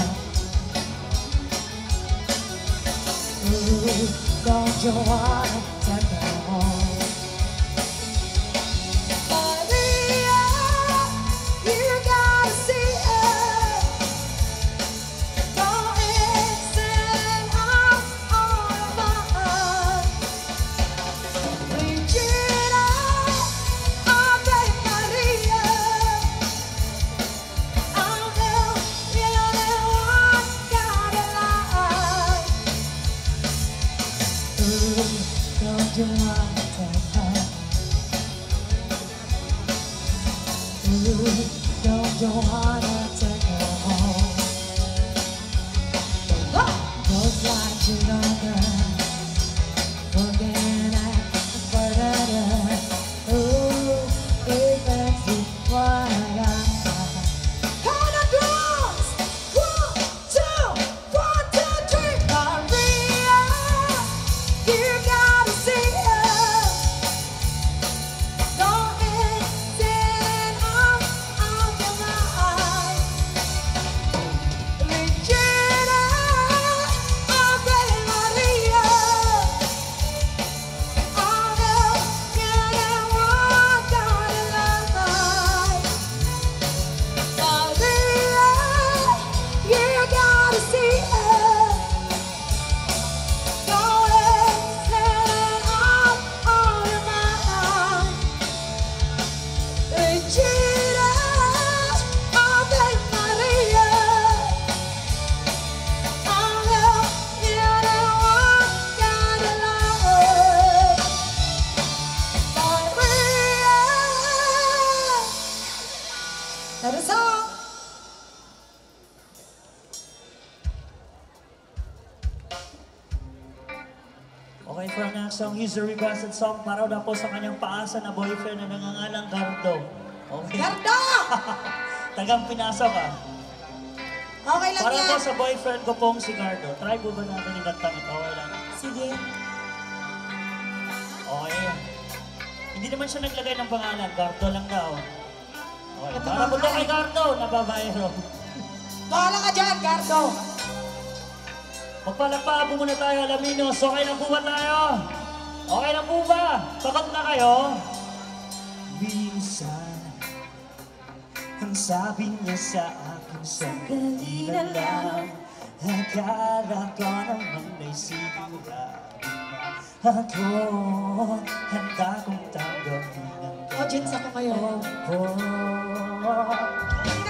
Ooh, don't you wanna take her home? Maria, you gotta see her. Don't set out on my mind. Regina, Ave Maria. Oh, no, you got it like. Ooh, don't you wanna take her? Ooh, don't you wanna take her home? Goes like you don't burn, forget it, forget it. Ooh, it makes you wanna die. Count the drums! 1, 2, 1, 2, 3. Maria, you gotta see her. Don't sit out on your mind. Regina, Ave Maria. Oh, no, you got it like. Maria, you gotta see her. Don't set out on your mind. Regina, Ave Maria. Oh, no, you got it like. Maria. That is all. Okay, for ang next song, he's a requested song para daw po sa kanyang paasa na boyfriend na nangangalang Gardo. Okay. Gardo! Tagang pinasok ah. Okay lang Para yan. po sa boyfriend ko pong si Gardo. Try po ba natin igatang ito? Okay lang. Sige. Okay. Hindi naman siya naglagay ng pangalan. Gardo lang daw. Okay. Ito Para po ba? daw kay Gardo, nababayro. Bahala ka dyan, Gardo. Magpalakpakan po muna tayo, Alaminos. Okay lang po ba tayo? Okay lang po ba? Pagod na kayo? Minsan, ang sabi niya sa akin, sandali na lang. Akala ko naman ay sigurado na ako. Handa kong tanggapin ang Audience ako ngayon. Kayo,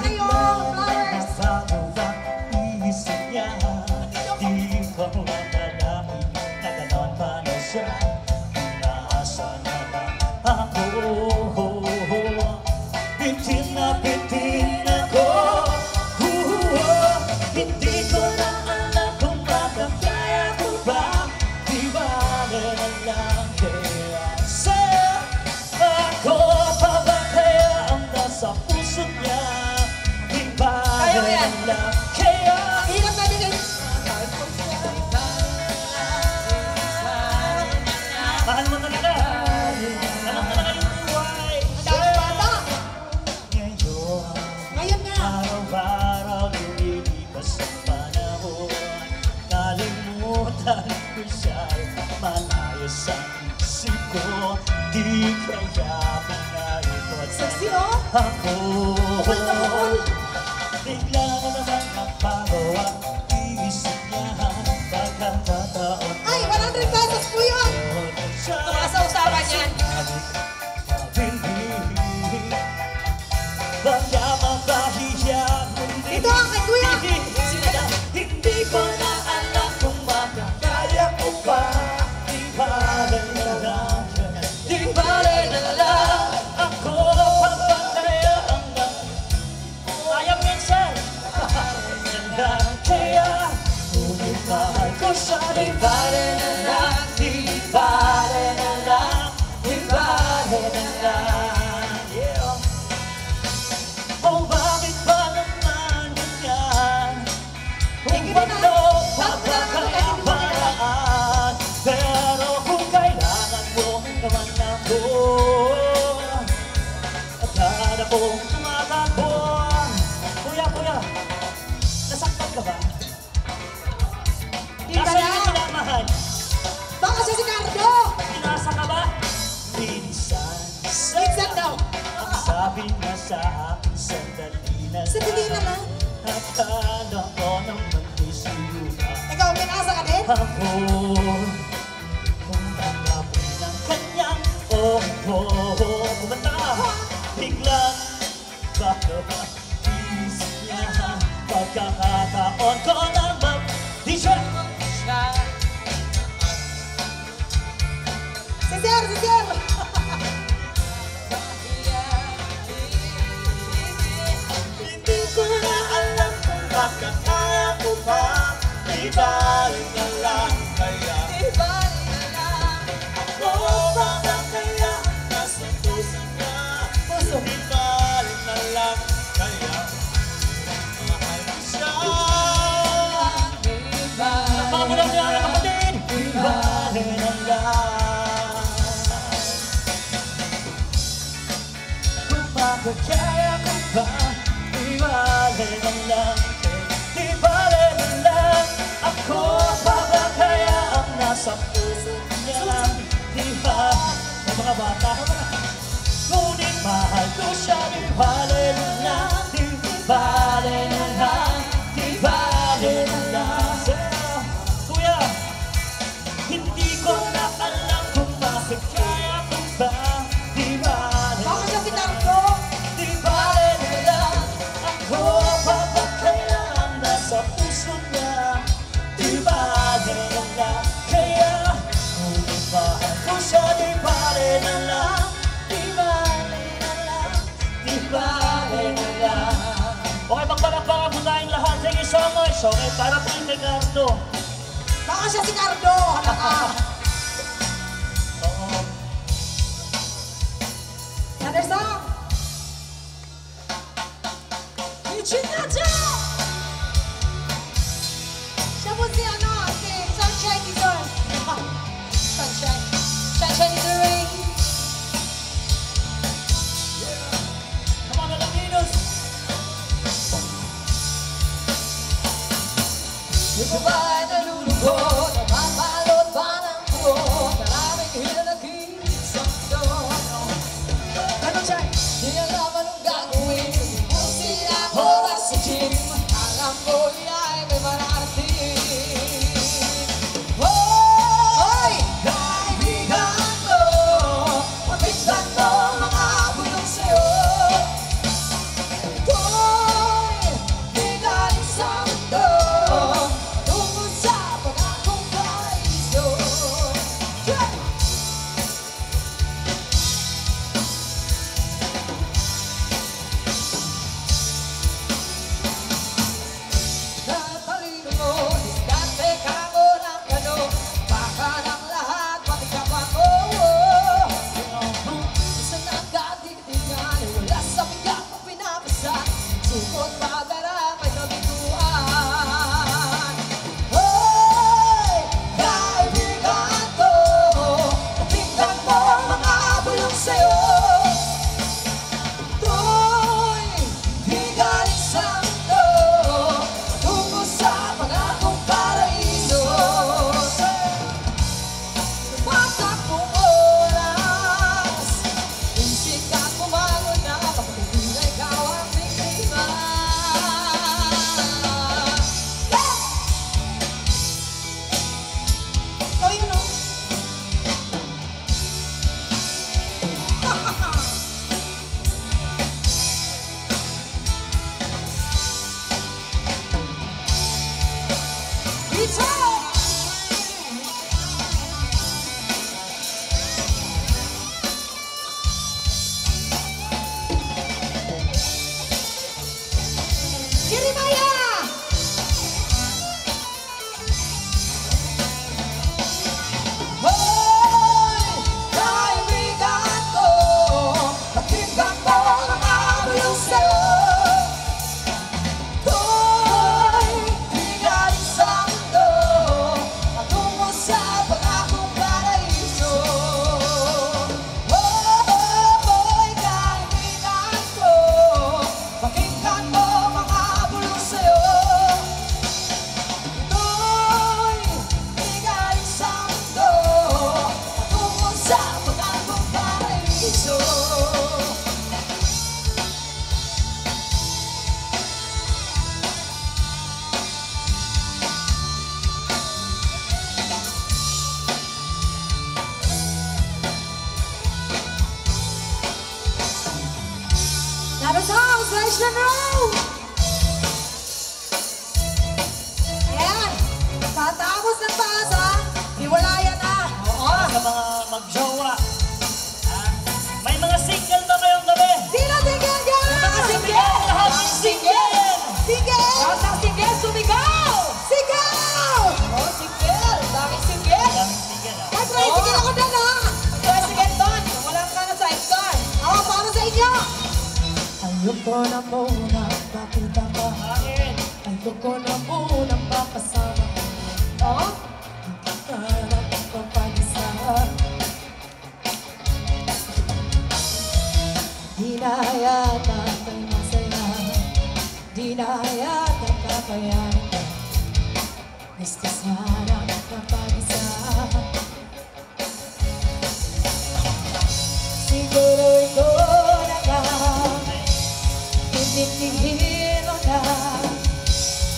flowers! Nabago ang isip niya. Di ko matalamin na ganon pa na siya. Inaasa na lang ako. Bitin na bitin ako. Hindi ko na alam kung bakit kaya ko ba. Di ba na lang kaya sa'yo. Ako pa ba kaya ang nasa puso niya? Di ba na lang lang. Kaya Hirap na din. mahal mo talaga. Alam mo talaga yung buhay. Dahil bata. Ngayon, Ngayon nga. araw-araw lumilipas ang panahon. Kalimutan ko siya'y malayo sa isip ko. Di kaya pinaikot Sexy, oh. ako. Cool na cool. Bigla na naman napago ang isip niya. Pagkakataon Ay, 100 pesos po yun. Tumaas sa usapan yan. Baka mapahiya Ito ang kay Kuya. hindi ko na alam kung makakaya ko pa. Di bale na lang, di bale na lang. Ako papakaya hanggang ayaw minsan. Kaya ngunit mahal ko siya. Di bale na lang, di bale na lang, di bale na lang. Yeah. Oh, bakit ba naman ganyan? Kung paano papakaparaan. Pero kung kailangan mo naman ako, akala ko tumatakbo. Kuya, nasaktan ka ba? Di ba Nasaan na? yung minamahal? Baka siya si Cardo. Pinasa ka ba? Minsan, Minsan daw. ang sabi niya sa akin, sandali na Sandali na lang. Akala ko naman di siyuta Ikaw, minasa ka din? ako. Kung tanggapin ng kanyang kumanta ka. Biglang baka isip niya pagkakataon ko naman di siya. Si Sir. Hindi ko na alam kung makakaya ko pa. Di balik na lang kaya. Ako baka kaya nasa puso niya. Di balik na lang kaya. Mahal ko siya. Napamulang niya ang kapatid. Di balik na lang. Kung makakaya ko ba. Di bale na lang, di bale na lang. Ako baka kaya ang nasa puso niya. Di ba, ng mga bata, ngunit mahal ko siya. Di bale na lang, di bale na lang, di bale na lang. Kuya, hindi ko na alam kung bakit kaya ko ba. Di bale Baka siya si Cardo. di bale na lang. Ako papakailangan nasa puso niya. Di bale na lang. Kaya ngunit mahal ko siya. Di bale na lang. Di bale na lang. Di bale na lang. Okay, magpalakpakan mo tayong lahat. Thank you so much. Okay, para po yung kay Cardo. Baka siya si Cardo. Hala ka. Oo. Another song. Siya po si Sunshine Dessert. Sunshine is the rain. Come on, Alaminos. Ito ba'y nalulungkot? Napapalot ba ng buhok? Maraming hinanakit sa mundo. Ano siya? Di alam anong gagawin. Kung sila oras sa gym, alam ko ay may mararating. Hoy! Kaibigan ko, mabigyan mo mga bulong sa'yo. Ito'y di galing sa mundo. Tungkol sa pagkakong ng paas ha. Iwalayan na. Oo. Sa mga magjowa. May mga single ba kayong gabi? Sino single dyan? Mga single! Lahat ng single! Single! Lahat ng single, sumigaw! Sigaw! Oh, single! Daming single! Daming single ah. May tricycle ako dyan ha. Tricycle doon. Wala ka na sidecar. Ako, para sa inyo. Ayoko na muna makita ka. Bakit? Ayoko na muna makasama. Oh? Hanap ko pag-isa. Di na yata may masaya. Di na yata kakayanin ka. Gusto sana kapag-isa. Siguro ikaw na lang. Hindi mo na.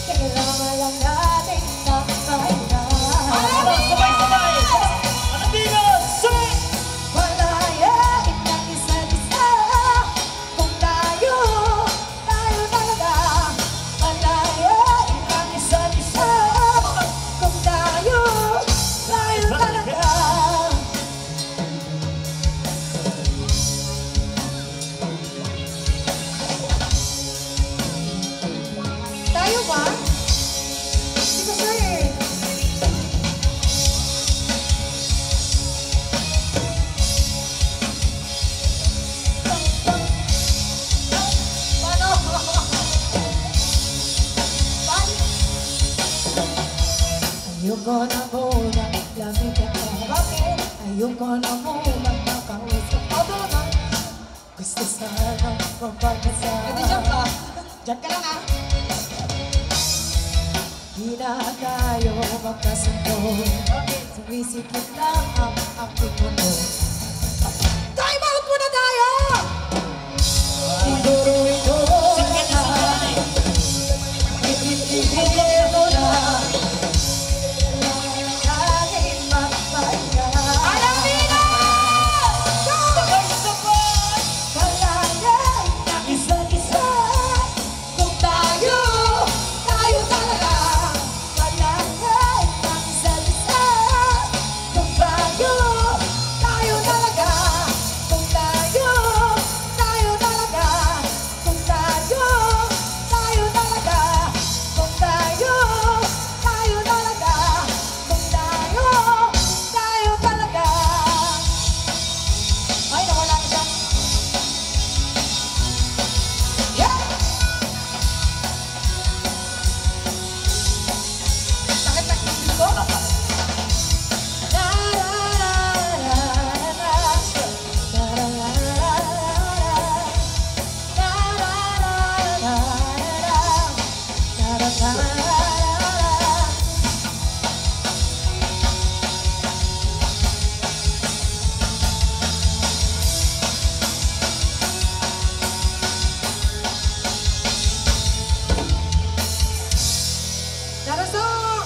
Kailangan lang natin na pahinga. Sabay-sabay! Alaminos! Sing! Malayain ng isa't isa. Kung tayo talaga. Malayain ng isa't isa. Kung tayo talaga. Tayo ba? Hindi ko sure eh. Paano? Ayoko na muna lamig ka. Bakit? Ayoko na muna makausap. Doon. Gusto sana mapagkasa. Pwede dyan ka. Dyan ka lang ha. Di na tayo magkasundo. Sumisikip lang ang aking mundo. Time out muna tayo! Siguro ito Single na single eh. Hindi mo na. Kahit magpahinga. Alamina! Sabay-sabay! Malayain ng isa't isa. Kung tayo talaga. Malayain ng isa't isa. Kung tayo talaga. Kung tayo talaga. Kung tayo talaga. Kung tayo talaga. Kung tayo talaga. Ay, nawala na siya. Yeah! Sakit na hindi ko. Darasong!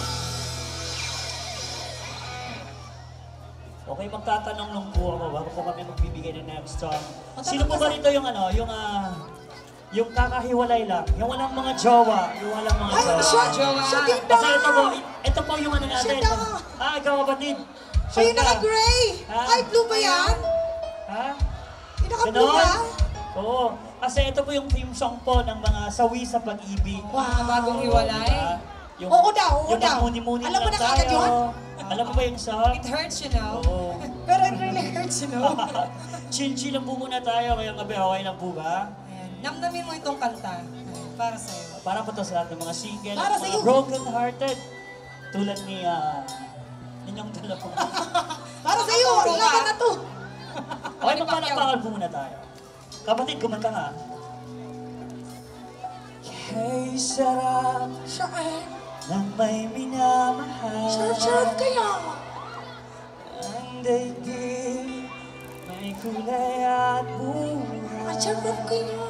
Okay, magtatanong lang po ako bago po kami magbibigay ng next song. Sino po ba rito yung yung kakahiwalay lang, yung walang mga jowa, yung walang mga Ay, jowa. siya din Kasi daw! ito po yung ano natin. Siya daw. Ikaw kapatid. Ay, yung Siya ka. naka-gray! Ah. Ay, blue ba yan? Ha? Yung naka-blue Ganon? ba? Oo. Kasi ito po yung theme song po ng mga sawi sa pag-ibig. Wow, bagong hiwalay. Yung, Oo daw, oo yung daw. magmuni-muni Alam mo lang na kagad tayo. yun? Alam mo ba yung song? It hurts, you know. Oo. Pero it really hurts, you know. Chill-chill lang po muna tayo. Ngayong gabi, okay lang po ba? Ayan, namnamin mo itong kanta. Para sa'yo. Para po to sa lahat ng mga single, Para at sa'yo. mga broken-hearted. Tulad ni, ninyong dala po. Para sa'yo, ikaw ka na to. Okay, magpanagpakal po muna tayo. Kapatid, kumanta nga. Kay sarap ng may minamahal. Sarap kaya. Ang daigdig, may kulay at buhay. Sarap kaya.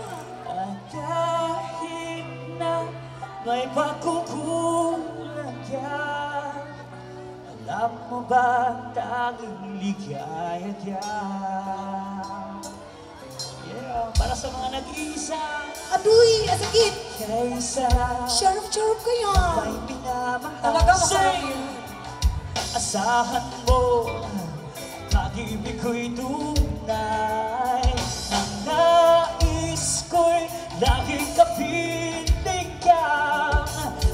At kahit na may pagkukulang yan, alam mo ba tanging ligaya yan? Yeah, para sa mga nag-iisa, Aduy, asakit. kaysa Sarap kaya. may minamahal. Talaga masarap Sing! yun. Asahan mo, pag-ibig ko'y tunay. Ang nais ko'y laging kapiling.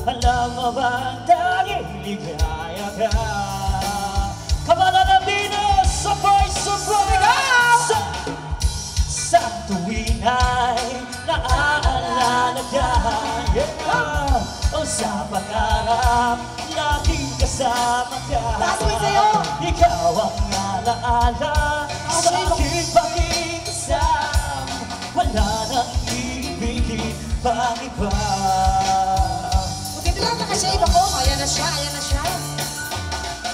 Alam mo ba ang tanging ligaya ka? Kamala ng Venus, sabay-sabay sa tuwing ay naaalala ka. O sa pangarap, laging kasama ka. Ikaw ang alaala sa aking pag-iisang. Wala nang ibigin pang iba. Dito lang nakashave ako. Ayan na siya, ayan na siya.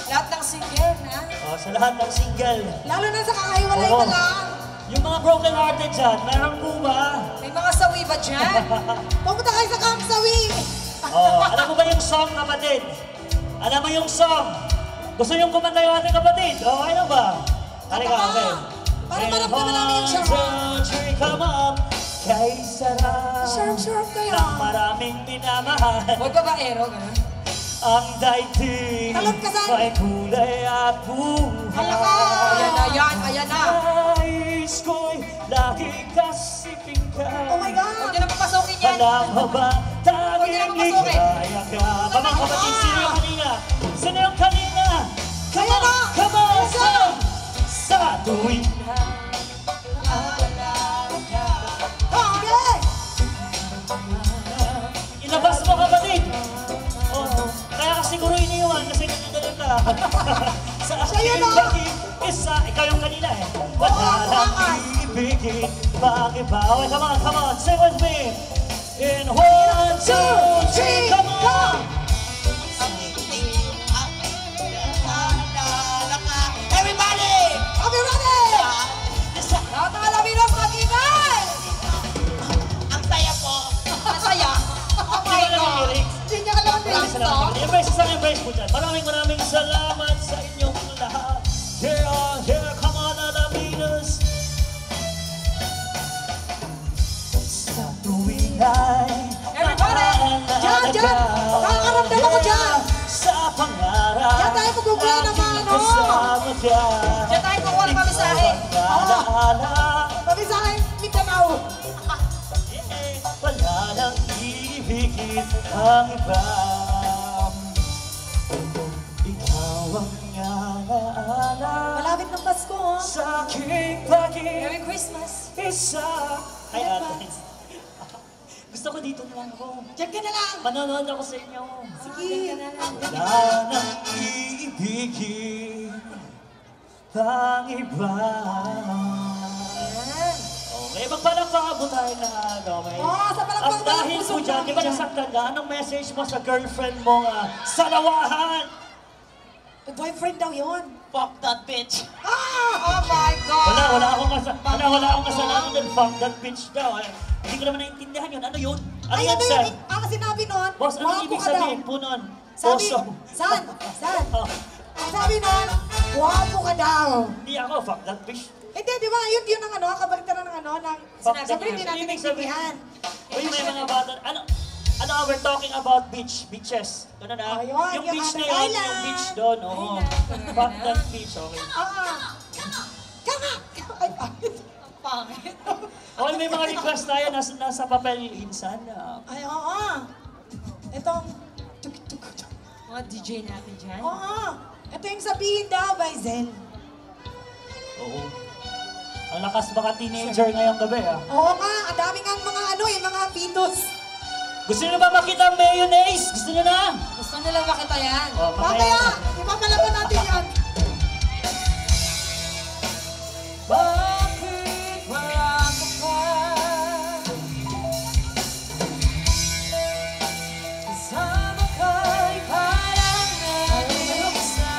Lahat ng single, ha? Sa lahat ng single. Lalo na sa kakahiwalay na lang. Yung mga broken hearted dyan, meron po ba? May mga sawi ba dyan? Pumunta kayo sa Camp Sawi. Alam mo ba yung song, kapatid? Alam mo yung song? Gusto yung kumanta yung ating kapatid? Okay na ba? Halika, okay. Para maramdaman namin yung charm. Come up, kay sarap Charm kayo. ng maraming minamahal. Huwag ba ero, gano'n? Ang daigdig Talon ka saan? may kulay at buhay. Halaka! Ayan na, ayan na. Nais ko'y laging kasiping ka. Oh my God! Huwag niyo na papasukin yan. Alam mo ba, Huwag niyo na tanging papasukin. ligaya ka. Mga kapatid, sino yung kanina? Sino yung kanina? Come Ayan on, na! come on, Let's go! sa tuwing na Okay! ilabas mo, kapatid. Kaya ka siguro iniwan kasi ganyan ka. Sa aking pag-iisa, ikaw yung kanina eh. Wala lang ibigin pang iba. Okay, come on, sing with me. In 1, 2, 3, come on! Everybody! Okay, ready! Lahat ng Alaminos, mag-ibig! Ang saya po. Ang saya? Oh my God! Hindi niya alam ang lyrics to. Embrace po dyan. Maraming salamat sa inyong lahat. Here, come on, Alaminos. Sa tuwing ay Everybody! Diyan! Nakakaramdam ako dyan! sa pangarap. Diyan tayo magugulan ng mga ano. Kasama ka. Diyan tayo kukuha ng pamisahe. Pamisahe, Mindanao. Wala nang ibigin ang iba. Ikaw ang alaala Malapit ng Pasko, oh. sa aking pag-iisa. Merry Christmas. Ay, ate. Gusto ko dito na lang ako. Diyan ka na lang. Manonood ako sa inyo. Sige. Diyan ka na lang. Wala nang ibigin pang iba. Ayan. Okay, magpalakpakan po tayo lahat, okay? Sa palakpakan At dahil po dyan, di ba nasaktan ka? Anong message mo sa girlfriend mo salawahan? Boyfriend daw yun. Fuck that bitch. Oh my God. Wala akong kasalanan doon. Fuck that bitch daw. Hindi ko naman naintindihan yun. Ano yun? Ano Ay, yun, ano sir? yun? Ang sinabi nun, Boss, ano guwapo ibig ka daw. sabihin po nun? Sabi, Awesome. San? Oh, Ang sabi nun, guwapo ka daw. Hindi ako, fuck that bitch. Hindi, di ba? Yun ang ano, kabaliktaran ng ano, ng sinasabi, hindi natin Ibig sabihin. naintindihan. Uy, may mga bata. Ano, we're talking about beaches. Ganun na. Ayun, Yung yung beach na Island. yun, yung beach doon. Oo. Fuck that beach, okay. Kama! Ay, pangit. Pangit. Okay, may mga request tayo nasa papel insan. Ay, oo. Itong, Mga DJ natin dyan. oo. Ito yung sabihin daw by Zen. Oo. Ang lakas baka teenager ngayong gabi, ah. Oo nga, ang dami nga mga ano, yung mga fetus. Gusto niyo ba makita ang mayonnaise? Gusto niyo na? Gusto nilang makita yan. Oh, Mamaya, ipapalaban natin yan. Bakit wala ka pa? Kasama ka'y parang nag-iisa.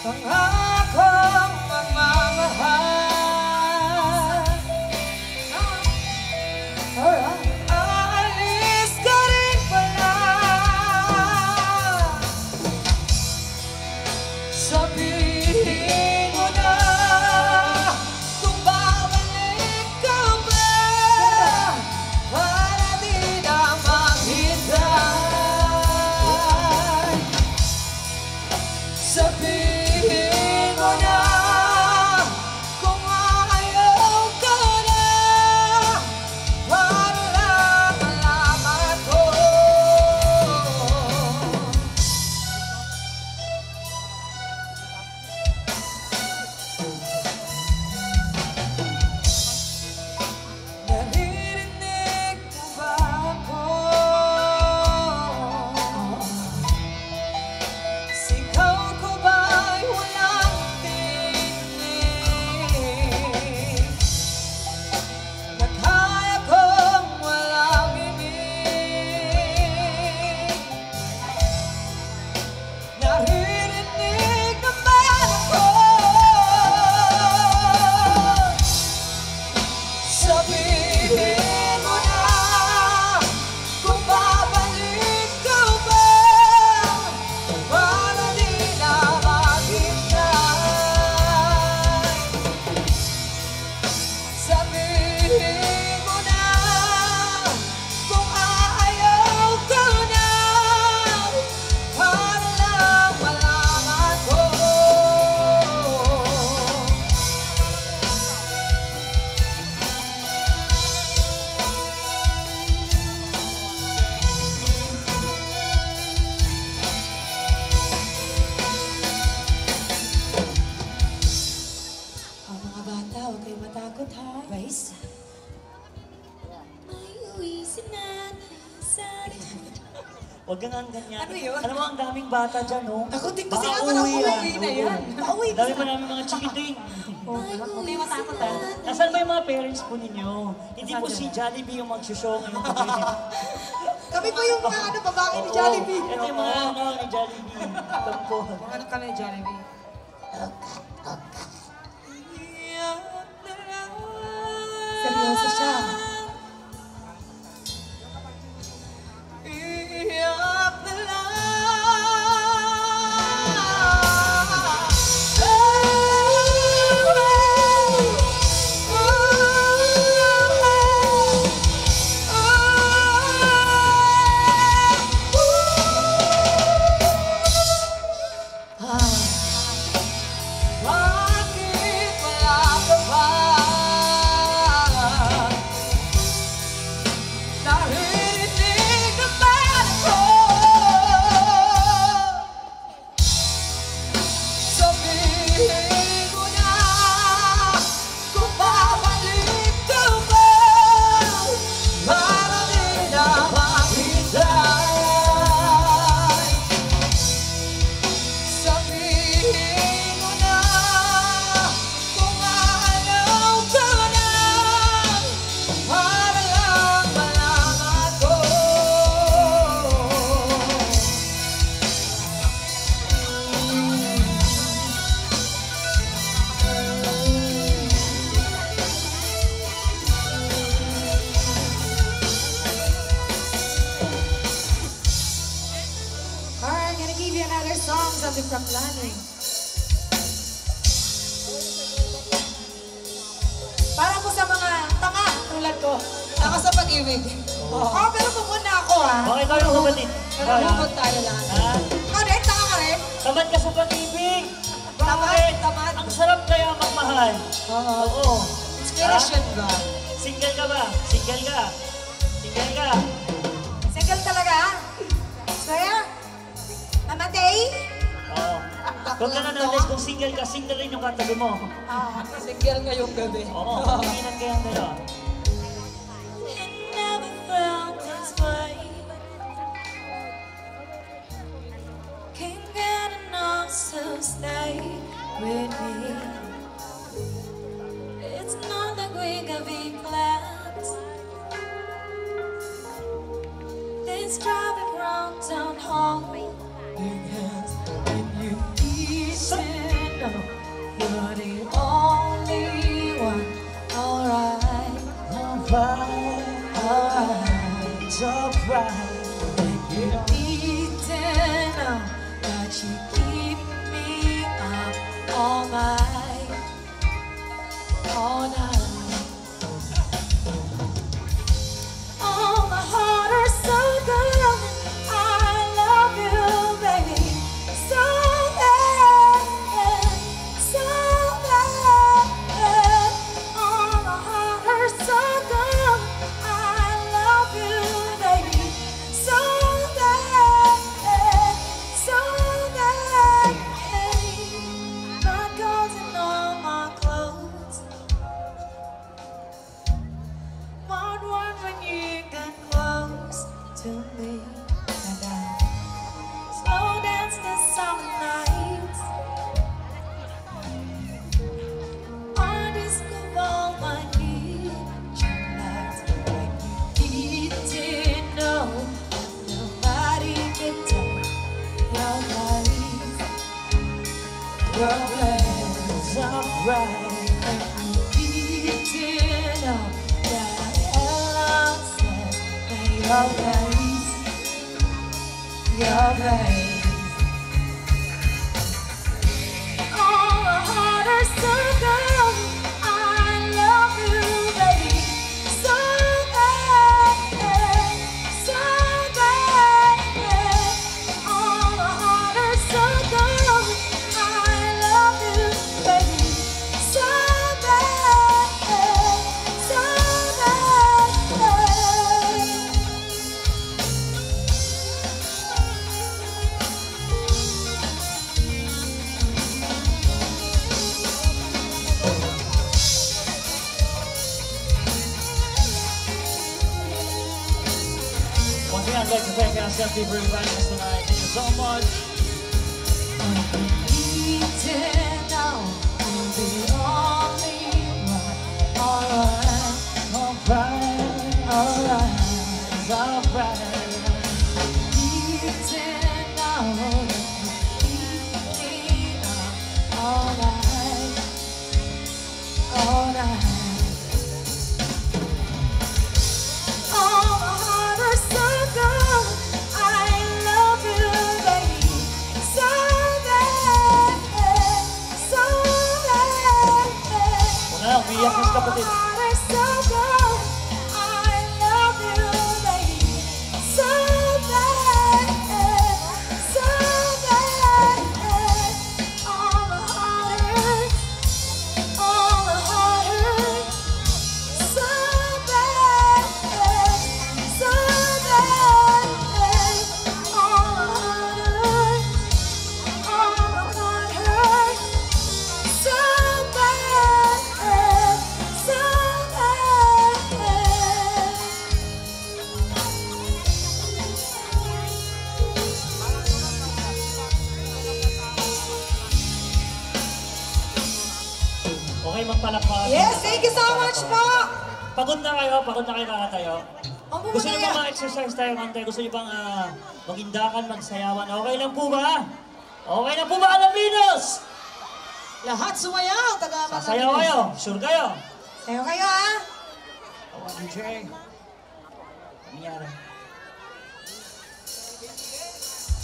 Pangakong magmamahal. Aalis ka rin pala. Huwag ka nga ganyan. Ano yun? Alam mo, ang daming bata dyan, no? Ako din Baka kasi nga parang uwi uwi na yan. Pauwi Ang dami pa namin mga chikiting. Hindi matakot ah. Nasaan ba yung mga parents po ninyo? Hindi po si Jollibee yung mag-show ngayong gabi. Kami pa yung mga ano, babae ni Jollibee. Ito yung mga ano ni Jollibee. Ito po. Ano kami ni Jollibee? Seryoso siya. Iyak na lang. Bakit wala ka ba? Naririnig naman ako. Sabihin mo na kung babalik ka ba para di na maghintay. Sabihin mo na kung ayaw ka na para lang malaman ko. Alright, I'm gonna give you another song, something from Lani. Para po sa mga tanga tulad ko. Tanga sa pag-ibig. Oh, pero pupunta ako ha. Okay, ikaw yung kapatid. Pero bubod tayo lahat. Ha? Ikaw rin, tanga ka rin. Tamad ka sa pag-ibig. Tamad, tamad. Ang sarap kaya magmahal. Oo. Inspiration ba? Single ka ba? Single ka? Single ka? Single talaga? Kaya? Mamatay? Oo. Kung ka nanonood, kung single ka, single rin yung katabi mo. Single ngayong gabi. Oo, pagkinan kayang dalawa. Never felt this way. Can't get enough, so stay with me. It's not like we got big plans. This traffic round town hall. Big hands when you eating. You're the only one. Alright. It's alright. You're eating up, but you keep me up all night, all night. Oh, my heart is so good. I love you, baby, so bad, so bad. Oh, my heart is so good. I love you, baby, so bad, so bad. My gold and all my clothes. One when you get close to me, and I slow dance the summer nights. On disco ball, my need your lights. When you didn't know, nobody could take your place. Your place. It's alright. You didn't know that Ella says that your place, your place. Oh, my heart is so good. I love you, baby, so bad, so bad. Oh, my heart is so good. I love you, baby, so bad, so bad. like to thank SFD for inviting us tonight. Thank you so much. Eating out will be only one. Alright, alright, alright, alright. Eating out will be all night, all night. Oh, my heart is so good. I love you, baby. So bad, so bad. Well, umiiyak na si kapatid. My heart is so good. I love you, baby. So bad, so bad. Oh, my heart hurts. Oh, my heart hurts. So bad, so bad. Oh, my heart hurts. Oh, my heart hurts. So bad, so Okay, magpalakpak. Yes, thank you so much po. Pagod na kayo? Pagod na kayo nakatayo? Opo, Gusto niyo masaya. ba ma-exercise tayo kante? Gusto niyo bang magindakan, magsayawan? Okay lang po ba? Okay lang po ba, Alaminos? Lahat sumayaw, taga Sasayaw kayo? Sure kayo? Sayo kayo, ha? Oh, DJ. Nangyari.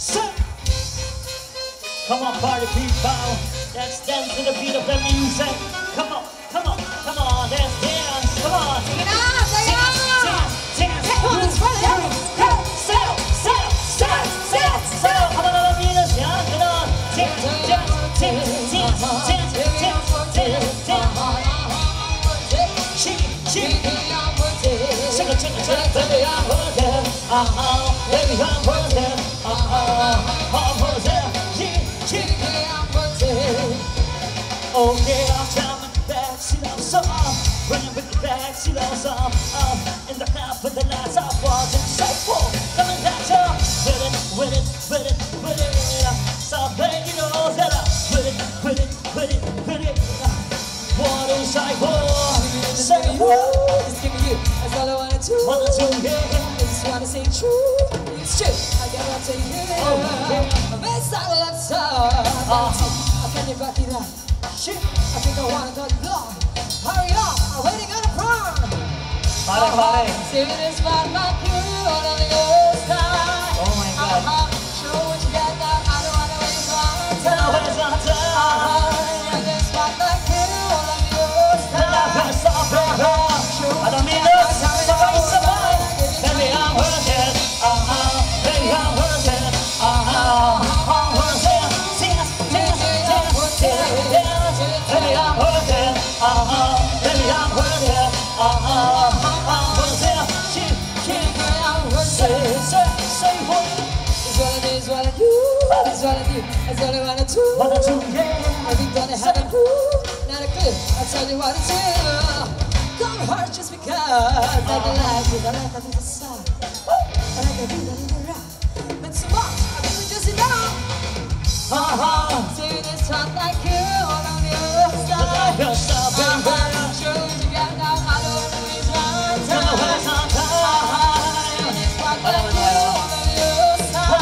So, come on, party people. Let's dance to the beat of the music. Come on, come on, come on. Let's dance. Come on. Sige na, sayaw! Dance, dance, Hey, hold on, hold on. Go, sail, sail, sail, sail, sail. Come on, Alaminos, yeah, come on. Dance, dance, dance, dance, dance, dance, dance, dance. Shake it, shake it. Shake it, shake it, shake it. Baby, I'm worth it. Baby, I'm worth it. I'm worth it. Shake it, okay, I'm coming back, see those songs. Running with the back, see those songs. In the half of the lights, I was insightful. Coming back, with it, with it, with it, with it. So, baby, you know that I with it, with it, with it, with it. What is I for? Say, Just give me you, that's all I wanna do. wanna do, yeah. I just wanna say true, it's true. I gotta tell you, I'm inside of that song. Can you back it up? Shit, I think I wanna go long. Hurry up, I'm waiting on the prom. Pare, pare. Singing this about my crew on the other side. Oh my God. Show what you got now, I don't wanna waste my time. Now it's our time. Singing this about my crew on the other side. Stop, baby. Alaminos, sabay-sabay. Baby, I'm worth it. Baby, I'm worth it. I'm worth it. Dance, dance, dance, dance. Baby, I'm worth it. Baby, I'm worth it. I'm worth it. Shake, shake. Say what? It's what I do, it's what I do. It's what I do, that's all I wanna do. Wanna do, yeah. I think gonna have a clue, not a clue. I'll tell you what to do. Come hard just because I can lie to the left, I do the side. But I can do that in the right. But so much, I really just enough. Singing this song like you all on the other side. Show what you got now, I don't wanna waste my time. Singing this song like you all on the other side.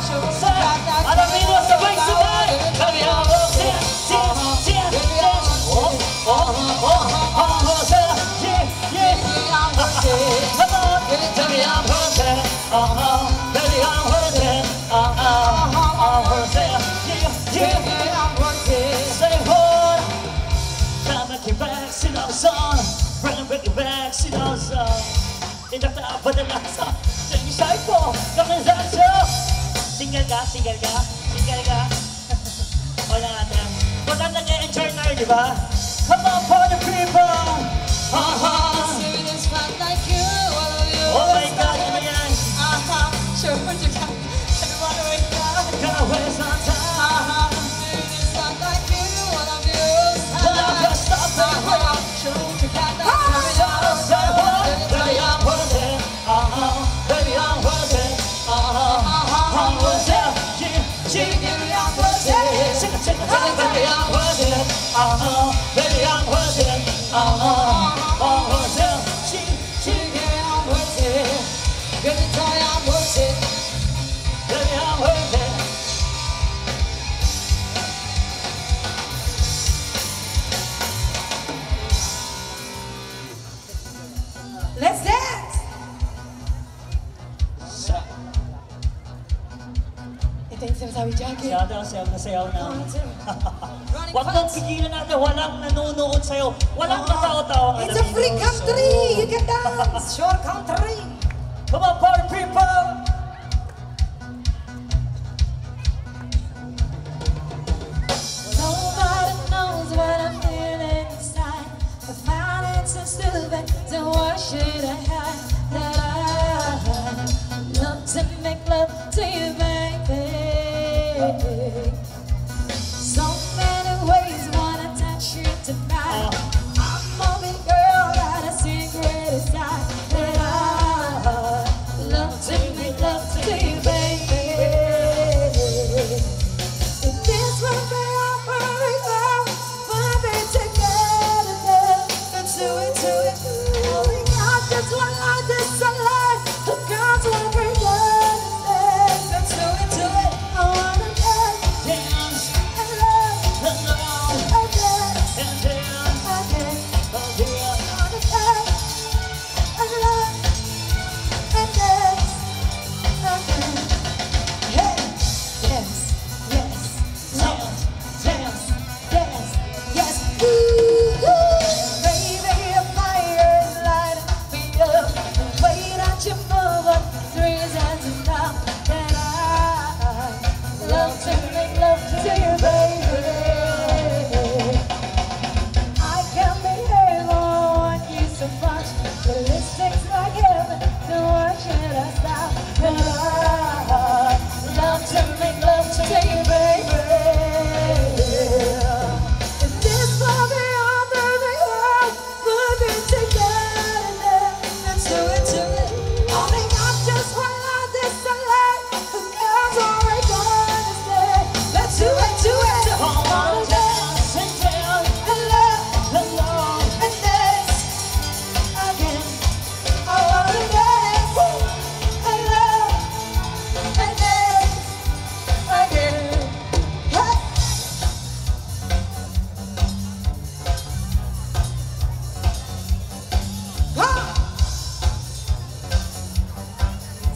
Show what you got now, Alaminos, sabay-sabay. Baby, I'm worth it. Dance, dance, dance. I'm worth it. Yeah, yeah. Come on, baby, I'm worth it. Baby, I'm worth it. I'm worth it. Yeah, yeah. Say what? Come and get back, sit on the sun. Bring it, bring it back, sit on the sun. In the top of the night, sing your cycle. Come and dance up. Single ka, single ka, single ka. Wala natin. Pagkat nag-enjoy na yun, di ba? Come on, party people! Singing this song like you all on the Oh other my God, ano side. yan? Show what you got, I don't wanna waste my time. Gonna waste my time. Singing this song like you all on the other Well, I'm side. gonna stop it. Show what you got now, Say what? Baby, I'm worth it. Baby, I'm baby, I'm worth it. I'm worth it. Yeah, I'm worth it. Let me tell you, I'm worth it. Baby, I'm worth it. Let's dance! Ito yung sinasabi, Jackie. Masyado ang sayaw na sayaw na. Running Huwag mong fast. pigilan natin, walang nanonood sa'yo. Walang katao-tao ang It's a free Alaminos. country! You can dance! Short country! Come on, party people! Nobody knows what I'm feeling inside. I find it so stupid, so why should I hide that I love to make love to you, baby? So many ways wanna touch you tonight. I'm moving girl, got a secret inside that I love to make love to you, baby. If this will be our perfect love, we'll be together. Let's do it, do it. Oh my God, that's why I just alive. The God's one for let's do it, do it. I wanna dance Dance, and love and love, and dance and dance. again. Oh dear. I wanna dance and love and dance again. Hey, yes, yes, love, dance, dance, yes. Ooh, baby, your fire is lighting me up. The way that you move up three times enough. That I love to make love to you, baby. I can't behave, I want you so much. The list takes like heaven, so why should I stop? But I love to make love to you, baby. If this will be our perfect world, we'll be together. Let's do it, do it. Only got just one life, this a life. The girls already gonna stay. Let's do it, do it. I wanna dance And dance, and love and love. and dance again. I wanna dance and love and dance again. Hey. Ha!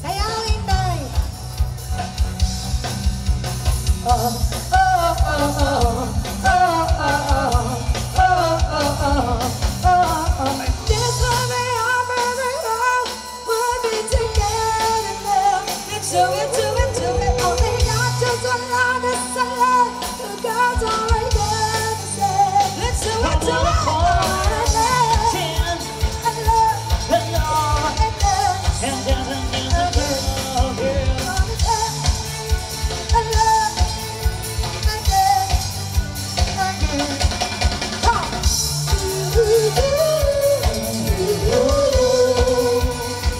Sayangin tayo. Oh, oh, oh, oh, oh, oh, oh, oh, oh, oh. This will be our perfect love. We'll be together now. Let's do it, do it, do it. Only got just one life, it's a life. The God's already gonna say. Let's do it, do it. I wanna dance Dance, and love and love, and dance. and dance, and dance, and dance. Oh I dear. wanna dance and love and dance again. Come.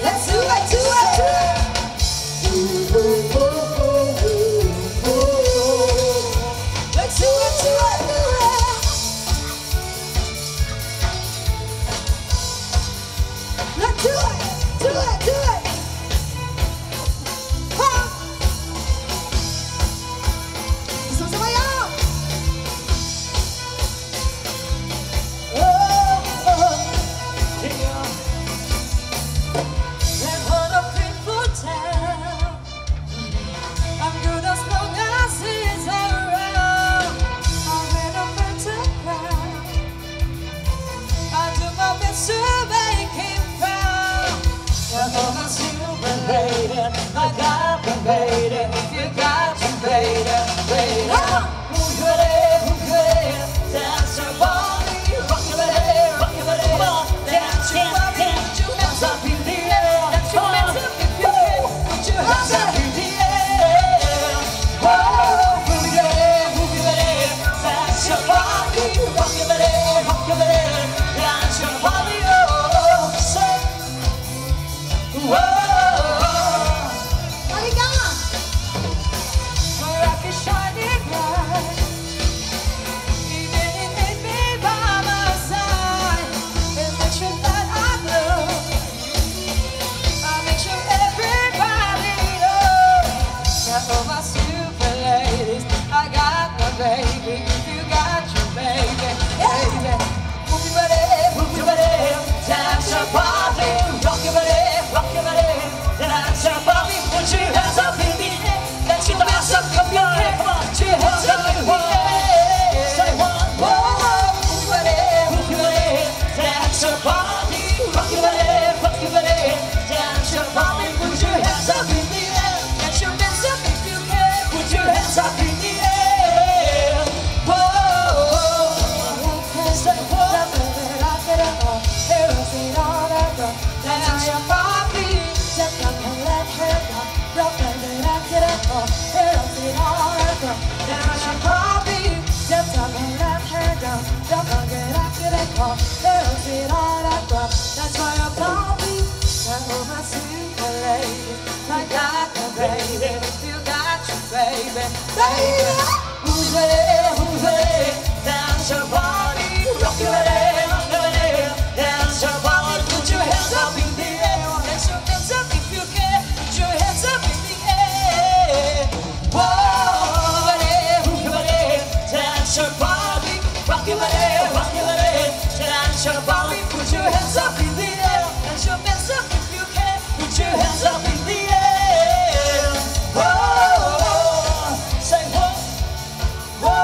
Let's do it, do it, do it. rock it, rock it all over. Now she coffee, just on the left hand down, rock it, rock it all over. That's why I'm coffee, now my sweet lady, I got you, baby, you got you, baby, baby. Who's ready, dance your body, rock your body, dance your body, put your hands up in the air, dance your hands up if you can, put your hands up in the air. Whoa, dance your body, rock your body, dance your body, put your hands up in the air, dance your hands up if you can, put your hands up in the air. Whoa, say whoa, whoa.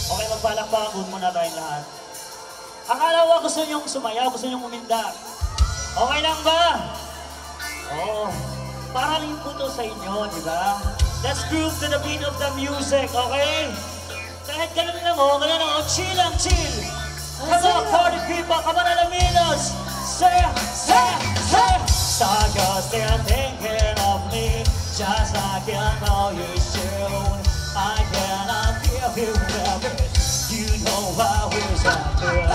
Okay, magpalakpakan muna tayong lahat. Akala ko gusto niyong sumayaw, gusto niyong uminda. Okay lang ba? Oo. Parang yung puto sa inyo, di ba? Let's groove to the beat of the music, okay? Kahit ganun lang chill lang, chill. Come on, party people, come on, Alaminos. Say. Stargirls, they're thinking of me, just like I know you should. I cannot give you ever. You know I wish I could.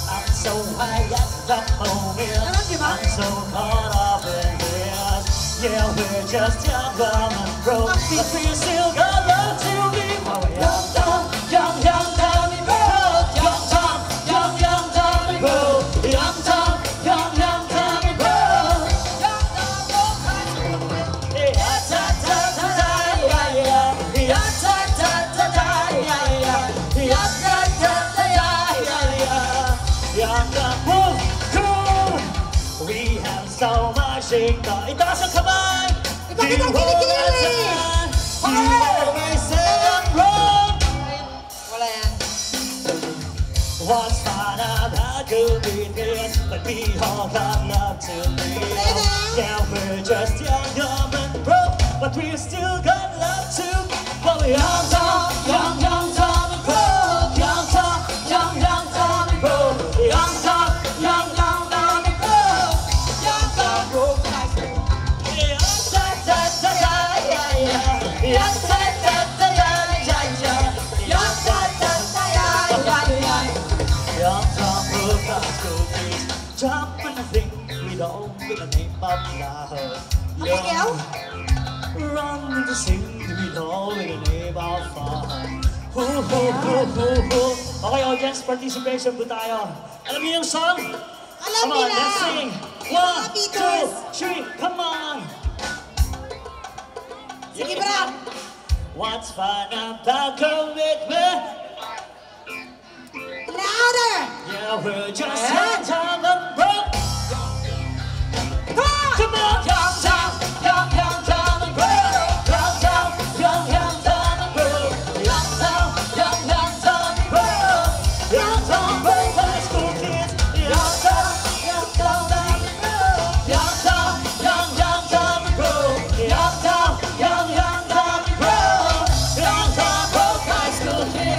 I'm so high at the moment. I'm so caught up in this. Yeah, we're just young, dumb, and broke, but we still got love to give. Young, dumb, and broke. Young, dumb, and broke. Young, dumb, and broke. We have so much in the... Itaas ang kamay! Ipakita ang kilikili! Wala yan. What's fun about doing this? But we all got love to live. Yeah, we're just young, dumb, and broke, but we still got love to. Well, we're young, dumb, and broke. Young, dumb, and broke. Young, dumb, and broke. Young, dumb, broke. Jump and I think we don't with the name of love. Miguel? Run to sing we don't with the name of fun. Okay, audience participation po tayo. Alam niyo yung song? Alam Come on, nila. let's sing. Mga 1, Beatles. 2, 3, come on. Sige, Bram. What's fun about commitment? Louder! Yeah, we're just young, dumb, and broke. Come on, young, dumb, and broke. Young, dumb, and broke. Young, dumb, and broke. Young, dumb, broke high school kids. Young, dumb, and broke. Young, dumb, and broke. Young, dumb, and broke. Young, dumb, broke high school kids.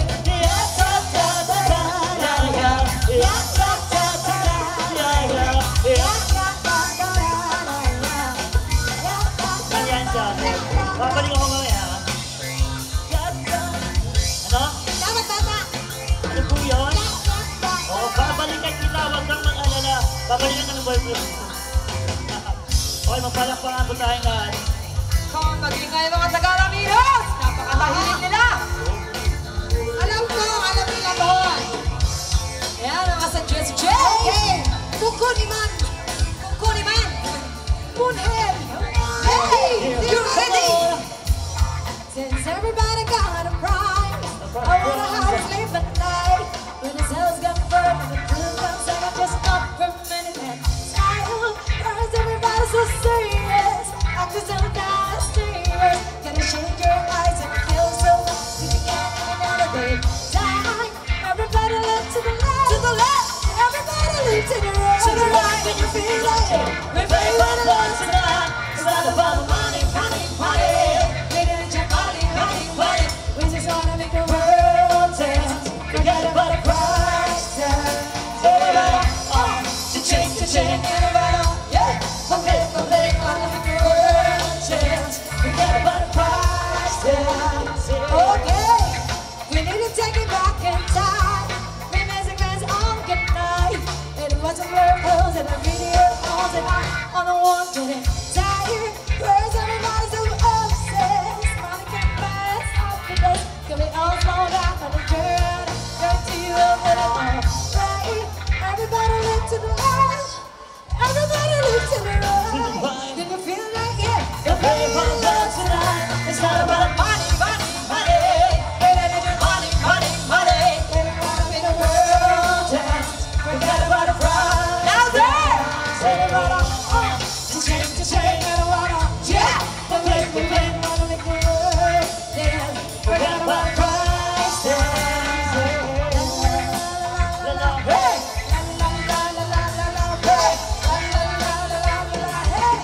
Babalik ako mamaya. Ano? Dapat bata. Ano po yun? Oo, babalikan kita. Huwag kang mag-alala. Babalikan ka ng boyfriend mo. Okay, magpalakpakan po tayong lahat. Kung mag-ingay mga taga-Raminos, napakatahimik nila. Alam nila to. Ayan, mga sa Jess J. Hey! Kukuniman! Moonhead! Hey! You ready? Since everybody got a prize, I want a house sleep at night. When the cells got burned and the crew comes and I just stop for a minute and smile. Why is everybody so serious? Actors don't die serious. Can I shake your eyes and feel so good? You can't even know that they die. Everybody look to the left. To the left. Everybody look to the right. To the right. Can you feel it? We play what I want tonight. It's not about money, money, money. Get it, your body, money, money. Can we all slow down for the girl? Girl, do you love it all? Right? Everybody look to the left. Everybody look to the right. Can you feel that? Yeah. You're playing for love tonight. It's not about money, money, money. Money, money, money. Everybody make the world dance. Forget about the prize. Now there. Say about to change, I don't wanna. Yeah. We play, wanna make the world dance. Forget about the prize. Dance. La la, hey. La la la la la la, hey. La la la la la la, hey.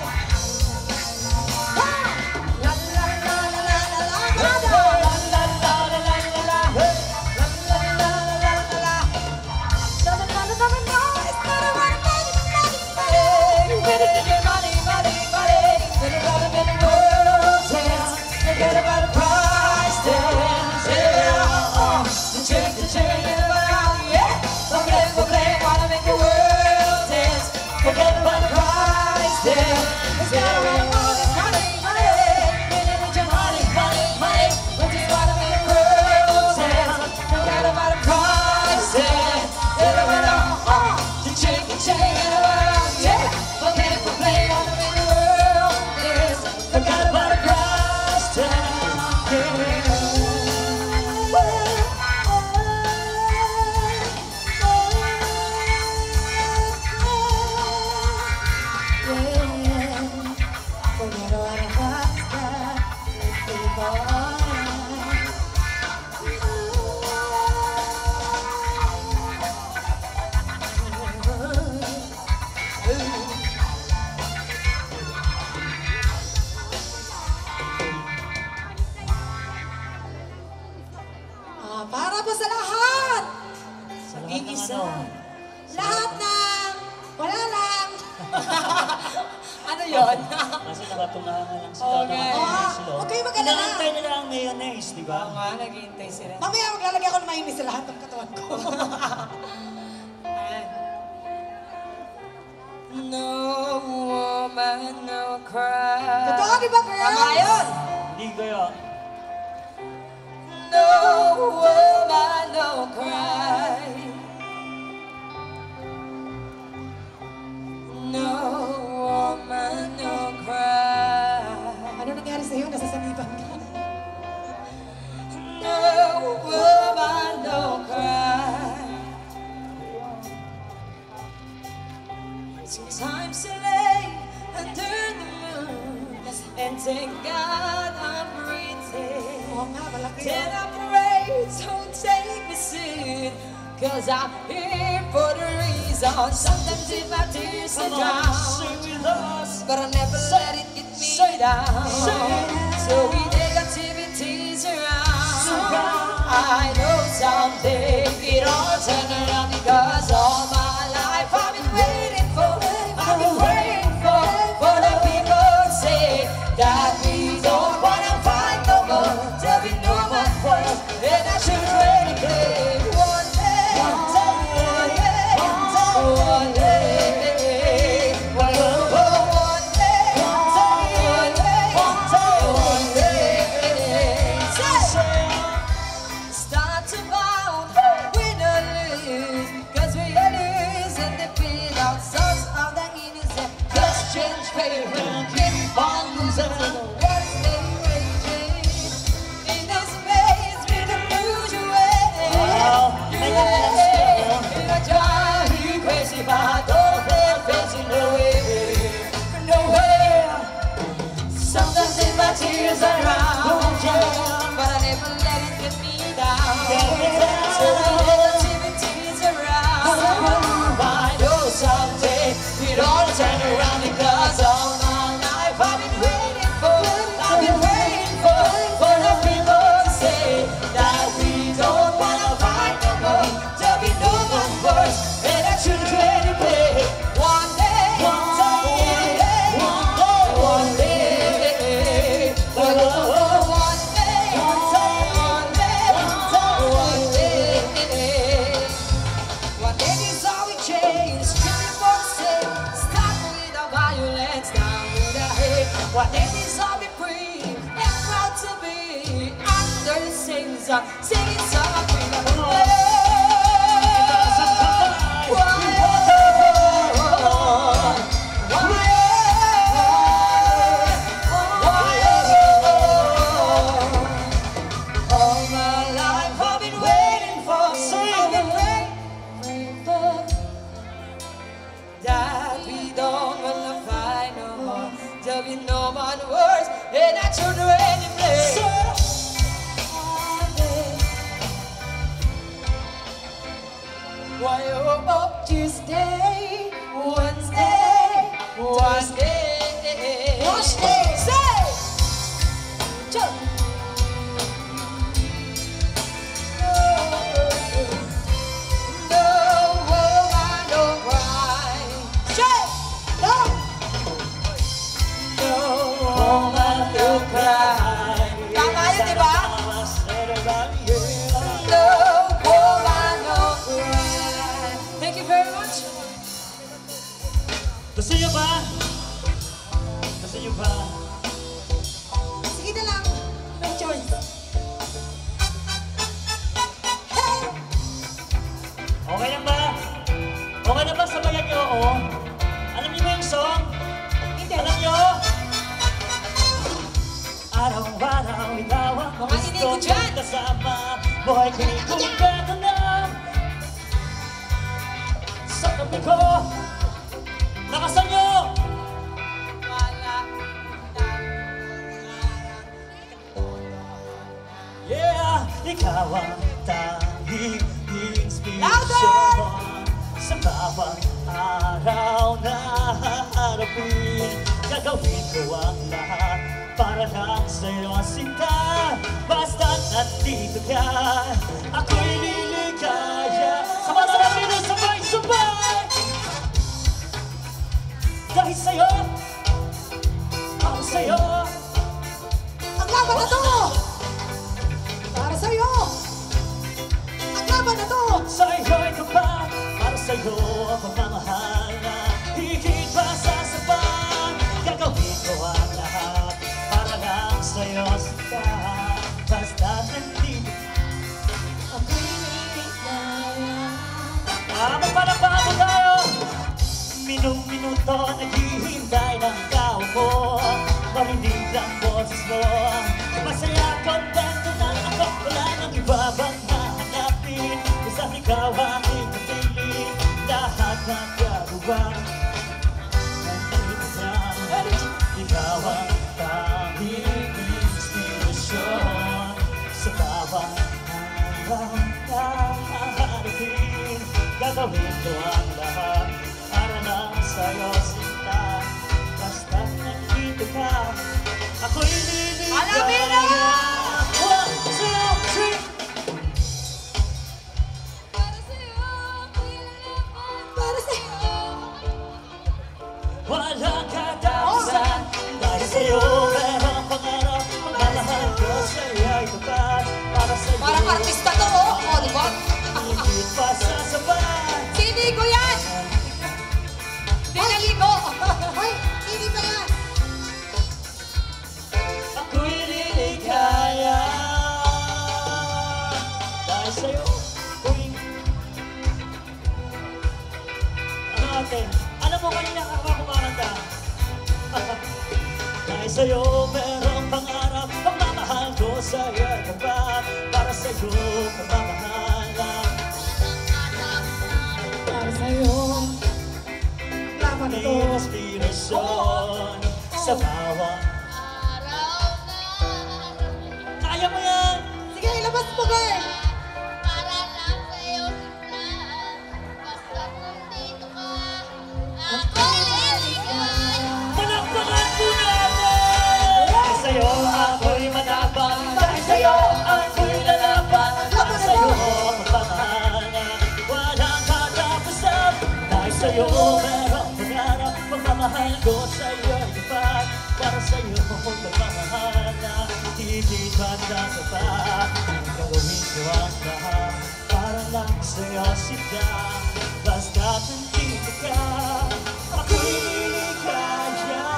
La la la la la la la, la la la la la la, hey. La la la la la la. No, no, no, no, no, no, it's not about money, money, money. Money, money, money. It's about a minute world dance. Forget about the price dance. Yeah, the chain, yeah. Play, wanna make the world dance. Forget about the price dance. It's not about money, money, money. Money, money, money. We just wanna make the world dance. Forget about the price dance. The chain, yeah. Play, wanna make the world dance. Forget about the price dance. Para po sa lahat! Iisa. Lahat ng wala lang. Ano yun? Kasi nakatunangan lang sila. Okay. Huwag kayo mag-alala. Inaantay nila ang mayonnaise, di ba? Oo nga, naghihintay sila. Mamaya maglalagay ako ng mayonnaise sa lahat ng katawan ko. Ayan. No woman, no cry. Totoo, di ba, girls? Tama yun. Hindi kaya. No woman, no cry. No woman, no cry. Ano nangyari sa'yo? Nasasaniban ka. No woman, no cry. Sometimes I lay under the moon and thank God I'm breathing. Then I pray, don't take me soon, 'cause I'm here for the reason. Sometimes if my tears are down, but I never let it get me down. So we negativities around. I know someday it all turn around, because all my life I've been waiting for the people say that we don't wanna fight no more, till we know what was, and I should really play one day, one day, one day, one day. Start to bound, win or lose, 'cause we song, singing song of freedom. All my life I've been waiting for, I've been praying for that we don't wanna fight no more. There'll be no more words and I turn away to play. Why oh, Tuesday, Wednesday, say, jump. No woman, no cry. Say, no. No woman, no cry. Tama yun, di ba? No woman, no cry. Thank you very much. Gusto niyo ba? Gusto niyo ba? Sige na lang. May choice. Okay lang ba? Okay na ba sabayan niyo? Oo. Alam niyo ba yung song? Hindi. Alam niyo? Araw-araw ikaw ang Mga inig ko dyan. kasama. Buhay ko'y kumpleto na. Sa tabi ko, nakasan niyo! Yeah, ikaw ang tanging inspirasyon sa bawat araw na harapin. Gagawin ko ang lahat para lang sa'yo sinta. Basta't nandito ka, ako'y liligaya. Sa mga namin ay sabay-sabay. Dahil sa'yo, ako sa'yo. Ang laban na to! Para sa'yo! Ang laban na to! Sa'yo ito pa, para sa'yo ang pagmamahal na higit pa sa sapat. Gagawin ko ang lahat para lang sa'yo sita. Basta nandito Ako'y liligaya. Magpalakpakan mo tayo! Minung-minuto naghihintay ng tao mo. Marinig ang boses mo. Masaya, kontento na ako. Wala nang iba bang hahanapin. Isang ikaw aking kapiling. Lahat ng gagawa nandito na. Ikaw ang tanging inspirasyon sa bawat araw na haharapin. Gagawin ko ang lahat para lang sa'yo sinta. Basta nandito ka, ako'y liligaya. Alamino! 1, 2, 3. Para sa'yo! Walang katapusan dahil sa'yo merong pangarap. Magmamahal ko sa'yo ay tapat. Para sa'yo Parang artista to, oh. O, di ba? higit pa sa sapat. Sini ko yan! Pinaligo! Hoy! Hindi pa yan! Ako'y liligaya dahil sa'yo, tuwing ano ate? Alam mo kanina ka kumakanta. Dahil sa'yo merong pangarap. Pagmamahal ko sa'yo ay tapat. Para sa'yo pagmamahalan. Para sa'yo! Laban na to! Inspirasyon sa bawat kaya mo yan! Sige, ilabas mo, girl! Palakpakan po natin! Dahil sa'yo ako'y manabang. Dahil sa'yo ako'y lalaban. Para sa'yo magmamahalan. Walang katapusan. Dahil sa'yo merong pangarap. Pagmamahal ko sa'yo ay tapat. Para sa'yo magmamahalan. Higit pa sa sapat. Gagawin ko ang lahat para lang sa'yo sita. Basta't nandito ka, ako'y liligaya.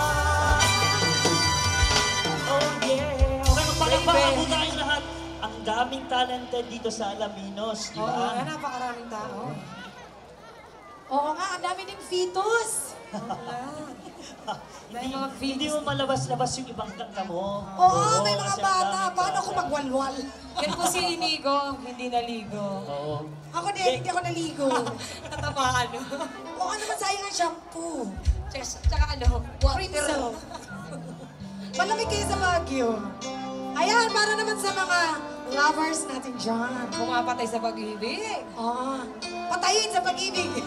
Oh yeah. Okay, magpalakpakan po tayong lahat. Ang dami Daming talented dito sa Alaminos, di Oo ba? nga, napakaraming tao. Oo nga, ang dami ding fetus. May mga Hindi mo malabas-labas yung ibang kanta mo. Oo, may mga kasi ang bata. daming Paano bata. ako magwalwal? Yan po si Inigo, hindi naligo. Oo. Ako din, hindi ako naligo. Natamaan. Oo naman, sayang ang shampoo. Tsaka ano, Cream soap. Malamig kayo sa Baguio. Ayan, para naman sa mga lovers natin dyan. Pumapatay sa pag-ibig. Oo. Patayin sa pag-ibig.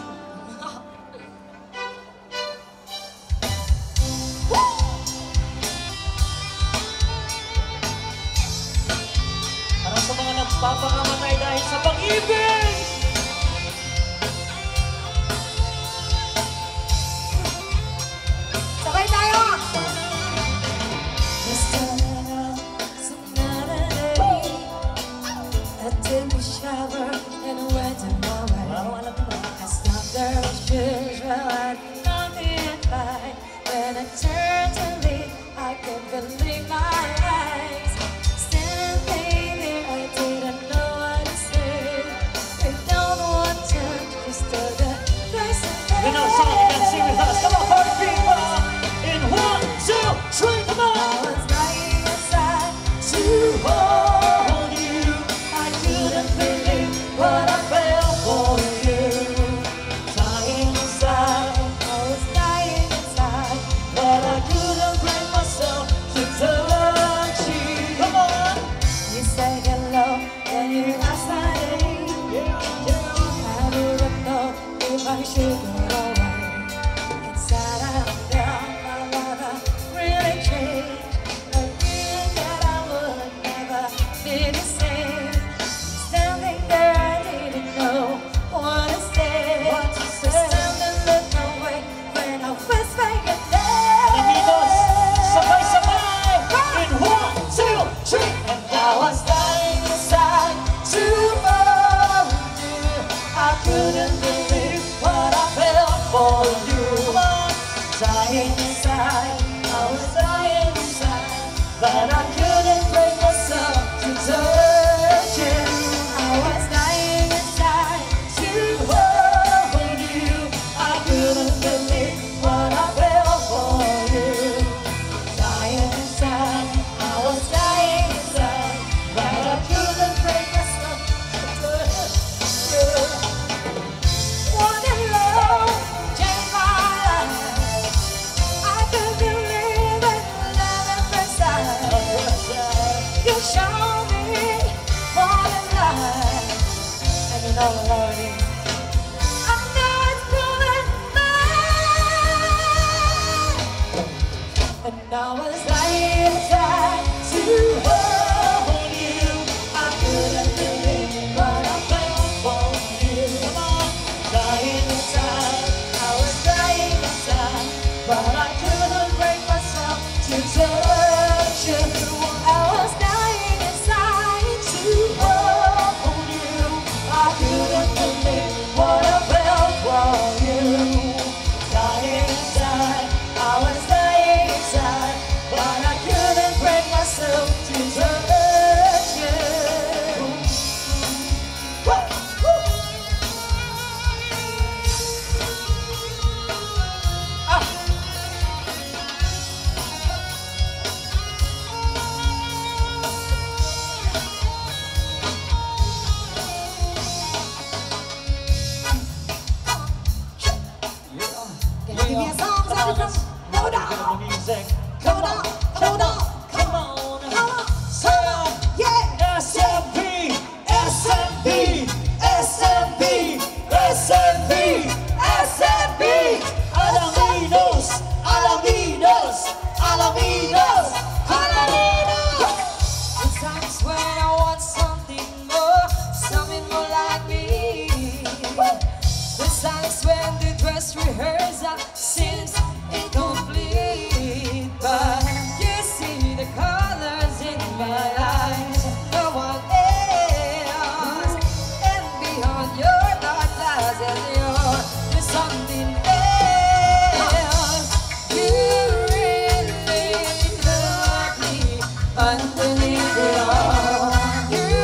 Para sa mga nagpapakamatay dahil sa pag-ibig! Sabay tayo! I took a shower and went to my way. Wow, alam mo. I stopped there with shoes, well, I did nothing right. When I turned to leave, I couldn't believe my eyes. Standing there, I didn't know what to say. I don't want to just took the person. You know, song and sing with us. Come on, party people! In 1, 2, 3, come I on! was lying inside to Hold you, I couldn't believe what I felt for you. dying inside, I was dying inside. but I couldn't bring myself to touch you. Come on! You said hello, then you asked my name. Yeah, yeah. I didn't know if I should go away. Inside out, down, my lover really changed. I knew that I would never be the same. Standing there, I didn't know what to say. What to say. Standing, look away when I whisper your name. Amigos, sabay-sabay! In 1, 2, 3, and I was dying inside to hold you. I couldn't believe what I felt for you. Dying inside, I was dying inside, but I couldn't bring myself to touch you. I was dying inside to hold you. I couldn't believe what I felt for you. Dying inside, I was dying inside, but I couldn't bring myself to touch you. One in love changed my life. I could believe it, love at first sight. You showed me what it's like, and you know what it is. I know it's proven mine. And I was lying inside to hold you. I couldn't believe what I felt for you. Dying inside, I was dying inside, but I couldn't bring myself to touch you. I was dying inside to hold you. I couldn't believe what I felt for you. Dying inside, I was dying inside, but I couldn't bring myself to touch you. Give me a song, somebody from Koda. The music. Koda, Koda, Come on! Koda. Say Yeah! SMB! SMB! SMB! SMB! SMB! Alaminos! Alaminos! Alaminos! Alaminos! The times when I want something more like me. The times when the dress rehearsal seems incomplete, but you see the colors in my eyes, no one else. And beyond your dark glasses, there's something else. You really love me underneath it all. You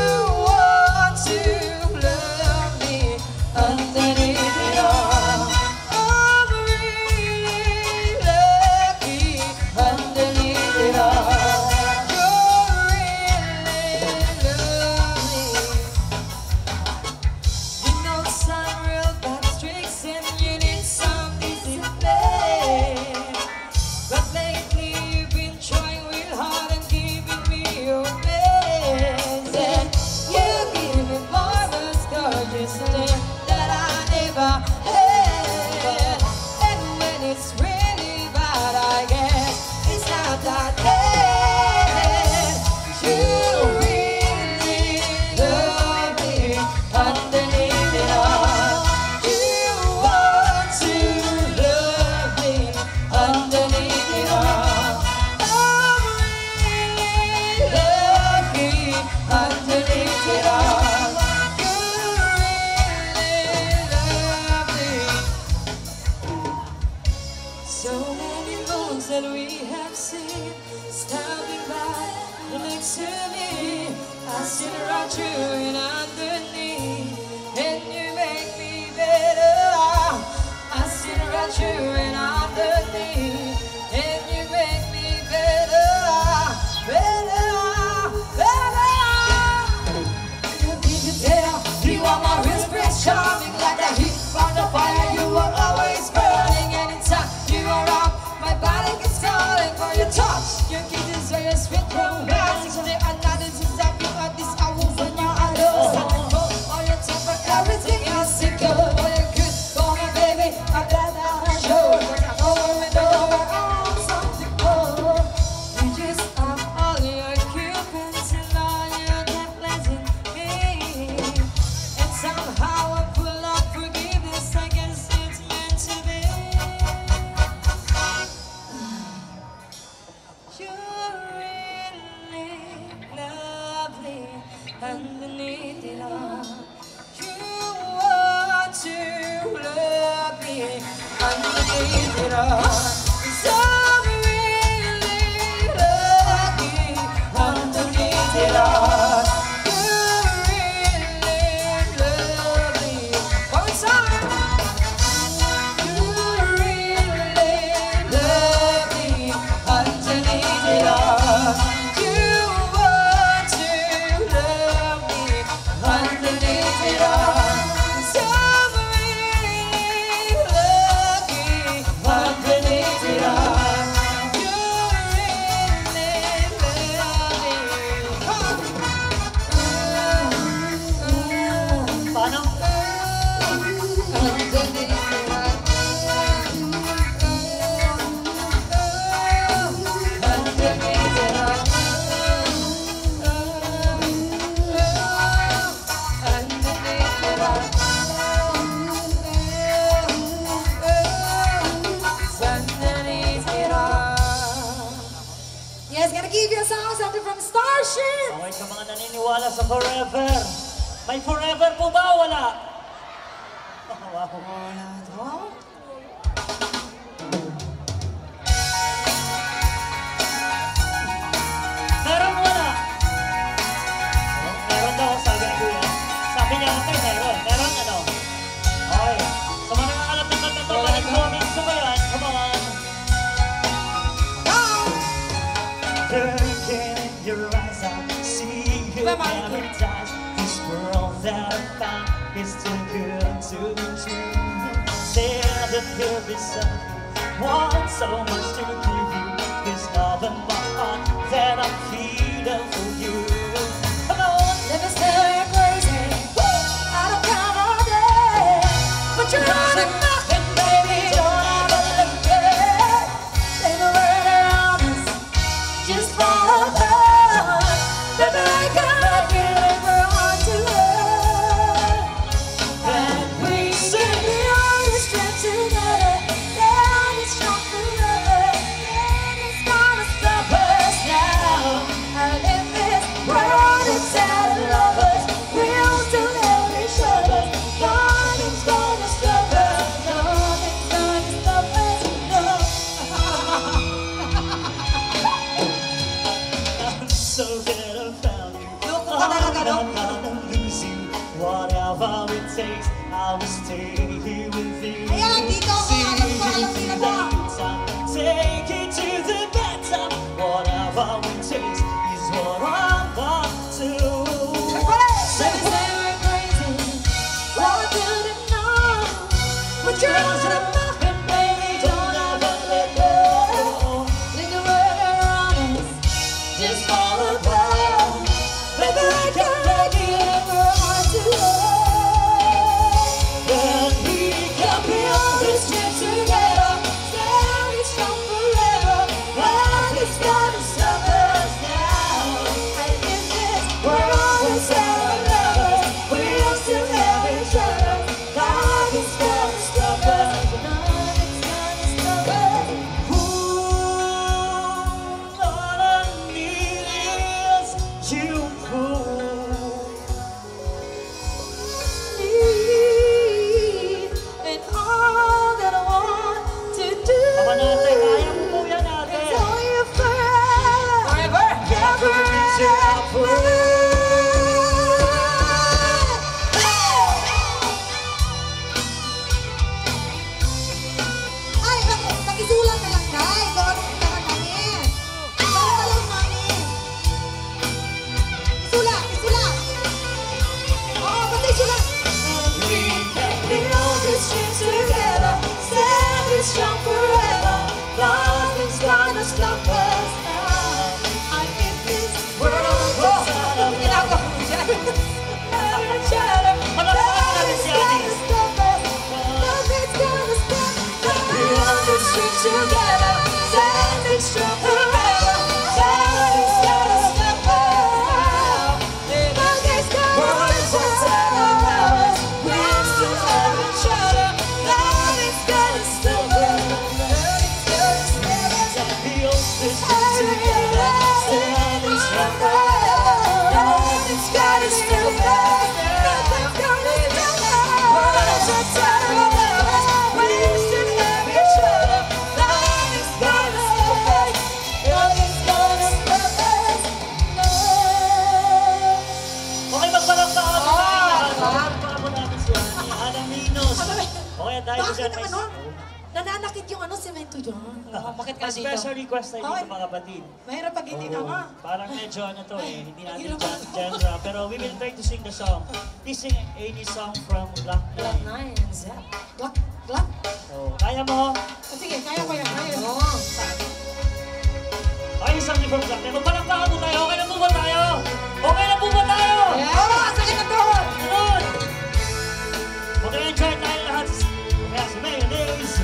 romance. Today I nodded to stop you at this hour for now I love. All your time for everything I seek of. All your good for me, baby. I'm glad that I show. I know we know we're on something more. You just have all your cupins and all your necklaces in me. And somehow I'm full of forgiveness. I guess it's meant to be. You're really lovely underneath it all. You want to love me underneath it all. So really lucky underneath it all. You're really lovely. One time. You're really lovely underneath it all. You want to love me underneath it all. So really lucky underneath it all. You're really lovely. Paano? Underneath it all. Underneath it all. Underneath it all. Underneath it all. Yes, gotta give you a song something from Starship. Okay, sa mga naniniwala sa forever. May forever po ba? Wala? Wow. Meron wala? Meron daw, sabi ni Kuya. Sabi niya ate, meron. Meron ano? Okay. Sa mga nangangalap ng kanta to, panig-comment sa bayan. Come on. Looking in your eyes, I see you never dies. This world that I found is too good to be true. Said that there is something, want so much to give you. This love in my heart that I'm feeling for you. Come on, Let me say you're crazy. I don't count all day. But you're not nothing, baby. Don't ever look back. Say the word around us. Just fall apart. Baby, I gotta get over on to love. And we should be on this trip together. Down this strong forever. And it's gonna stop us now. And in this world, it's sad and lovers. We'll still love each other. Nothing's gonna stop us. Nothing's gonna stop us. No. I'm so glad I found you. I'm not gonna lose you. Whatever it takes, I will stay here with you. Ayan, dito ako. See Ako you pa, through dito the pa. good time. Take it to the bad time. Whatever it takes is what I want to. Let me say we're crazy. Well, I didn't know. But you're not nothing, baby. Don't ever let go. Think the word around us. Just fall apart. Baby, I can't get over on to love. Then we Can be on this trip together. Stay strong forever. Nothing's gonna stop us now. And dahil Bakit dyan ang may... ano? Nananakit yung ano, semento dyan. Bakit ka dito? Special request tayo Okay. dito mga kapatid. Mahirap pag hindi Oo. naman. Parang medyo ano to eh, hindi natin Hirap. genre. Pero we will try to sing the song. Please sing any song from Black Black Nine. Nines. Glak, glak. So, kaya mo? Oh, sige, kaya ko yan, kaya. Oo. Okay, something from Black Nine. Magpalakpakan po tayo. Okay na po ba tayo? Okay na po ba tayo? Oo, sakit na tuhod. Ganun! Mag-enjoy tayo lahat. Kaya si Mayonnaise.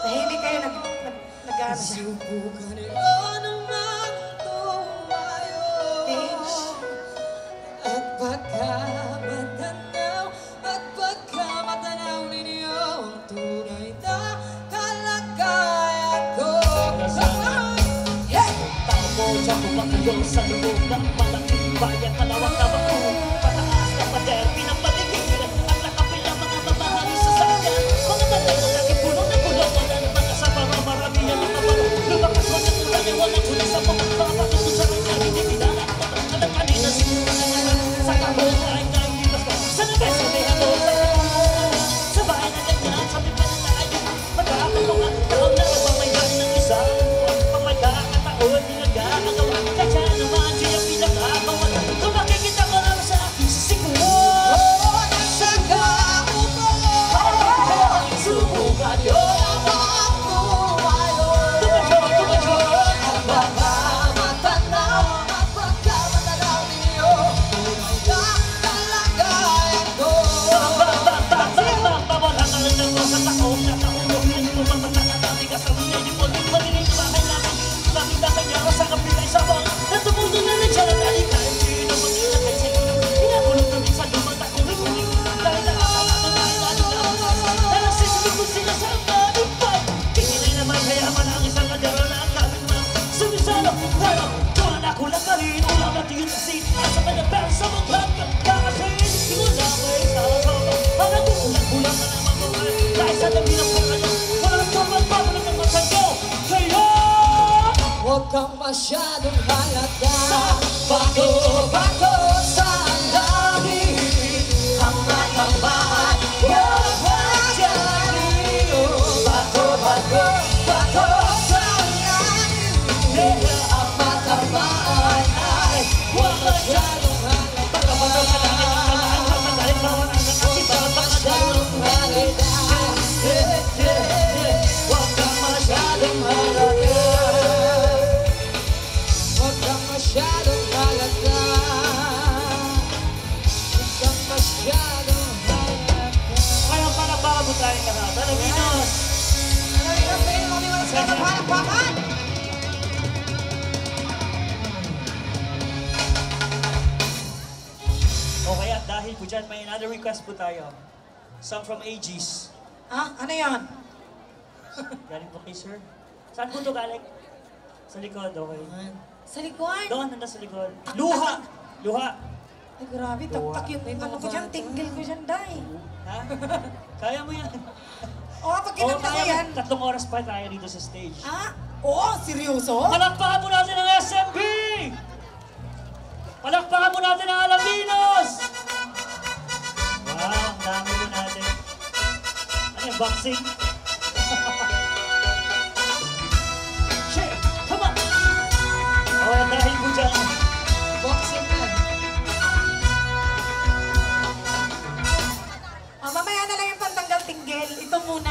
Tahimik kayo, nag-ano siya. At pagkamatanaw ninyo ang tunay na kalagayan ko. Tao mo, dyan kumakayo sa loob ng malaking bayan. Kalawang na bako, pataas na pader, pinapaligid at nakapila mga mamahali sa sakyan. Mga tatay na lagi puno ng kulong, wala naman kasama maramihan ng kabalo. Lumakas mo na tulad ay walang huli sa mga papatungo sa kanya. Hindi pinala at ang kanina siguro na naman sa kabong ay naiiwas ka. Sa nabesa may ako sa bahay na ganyan, sabi pa na tayo. Magkakatungan, taon na nagpamayhan ng isang pagmagkakataon, nagkakagawa. Kaya naman siya pinakakawan. Kung makikita ko lang sa aking sisiguro. Subukan yun ang pagbumayo. Tumadyo. At pagkamatanaw ninyo tunay na kalagayan ko. Pawalan ka lang ng mga sa taong nakahulog. Hindi mo magpapakatati ka sa mga hindi mo. Madinig ba kayo namin? Bakit ang kanya ko sa kapilay sa bang? Natumuto na na dyan at alikay. Hindi na mag-ingat kayo sa inyo. Hinahulog kami sa lumang takulit. Dahil nakakalato na ilalim na ang asa. Dahil sisipin ko sila sa manipay. Hindi naman kayaman ang isang kadero na ang gawin mo. Sumisalo, pero tulan ako lang ka rin. Ulang natin yung kasi asa pa na pero sa mga kakasin. Hindi mo na may sasawa. Ang nagulang-gulang na naman ko ay dahil sa dami ng pagkano. Walang pagbabago na ng masagyo. Kaya! Huwag kang masyadong halata. Bago sa langit ang matamaan. Huwag dyan iyo. Bago sa langit ang matamaan ay huwag masyadong halata. Huwag masyadong halata. Huwag kang masyadong halata. Huwag kang masyadong halata. Huwag kang masyadong halata. Kaya palakpakan mo tayong lahat. Alaginos! Okay, at dahil po dyan, may another request po tayo. Song from Aegis. Ah, ano yan? Galing po kay sir. Saan po ito galing? Sa likod, okay. Sa likod? Doon, nanda sa likod. Luha! Luha! Ay, grabe, taktak yung ano ko dyan, tinggil ko dyan, day. Ha? Kaya mo yan. Oo, pag kinanta ko yan. 3 oras pa tayo dito sa stage. Ah, oo, seryoso? Palakpakan mo natin ang SMB! Palakpakan mo natin ang Alaminos! Wow, ang dami mo natin. Ano yung boxing? Shit! Come on! Okay, dahil po dyan. Boxing na. Ah, mamaya na lang yung pantanggal tinggil. Ito muna.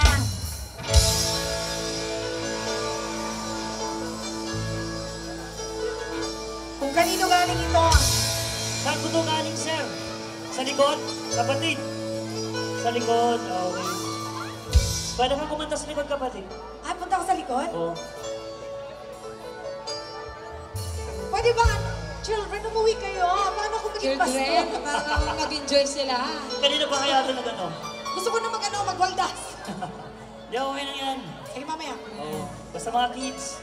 Kung kanino galing ito? Saan po ito galing, sir? Sa likod? Kapatid? Sa likod, okay. Pwede kang kumanta sa likod, kapatid? Ah, punta ko sa likod? Oo. Pwede ba, children, umuwi kayo? Paano kung maging pasto? Children, parang mag-enjoy sila. Kanina pa kaya ito nag-ano? Gusto ko na mag-waldas. Hindi, okay lang yan. Sige, mamaya. Oo. Basta mga kids.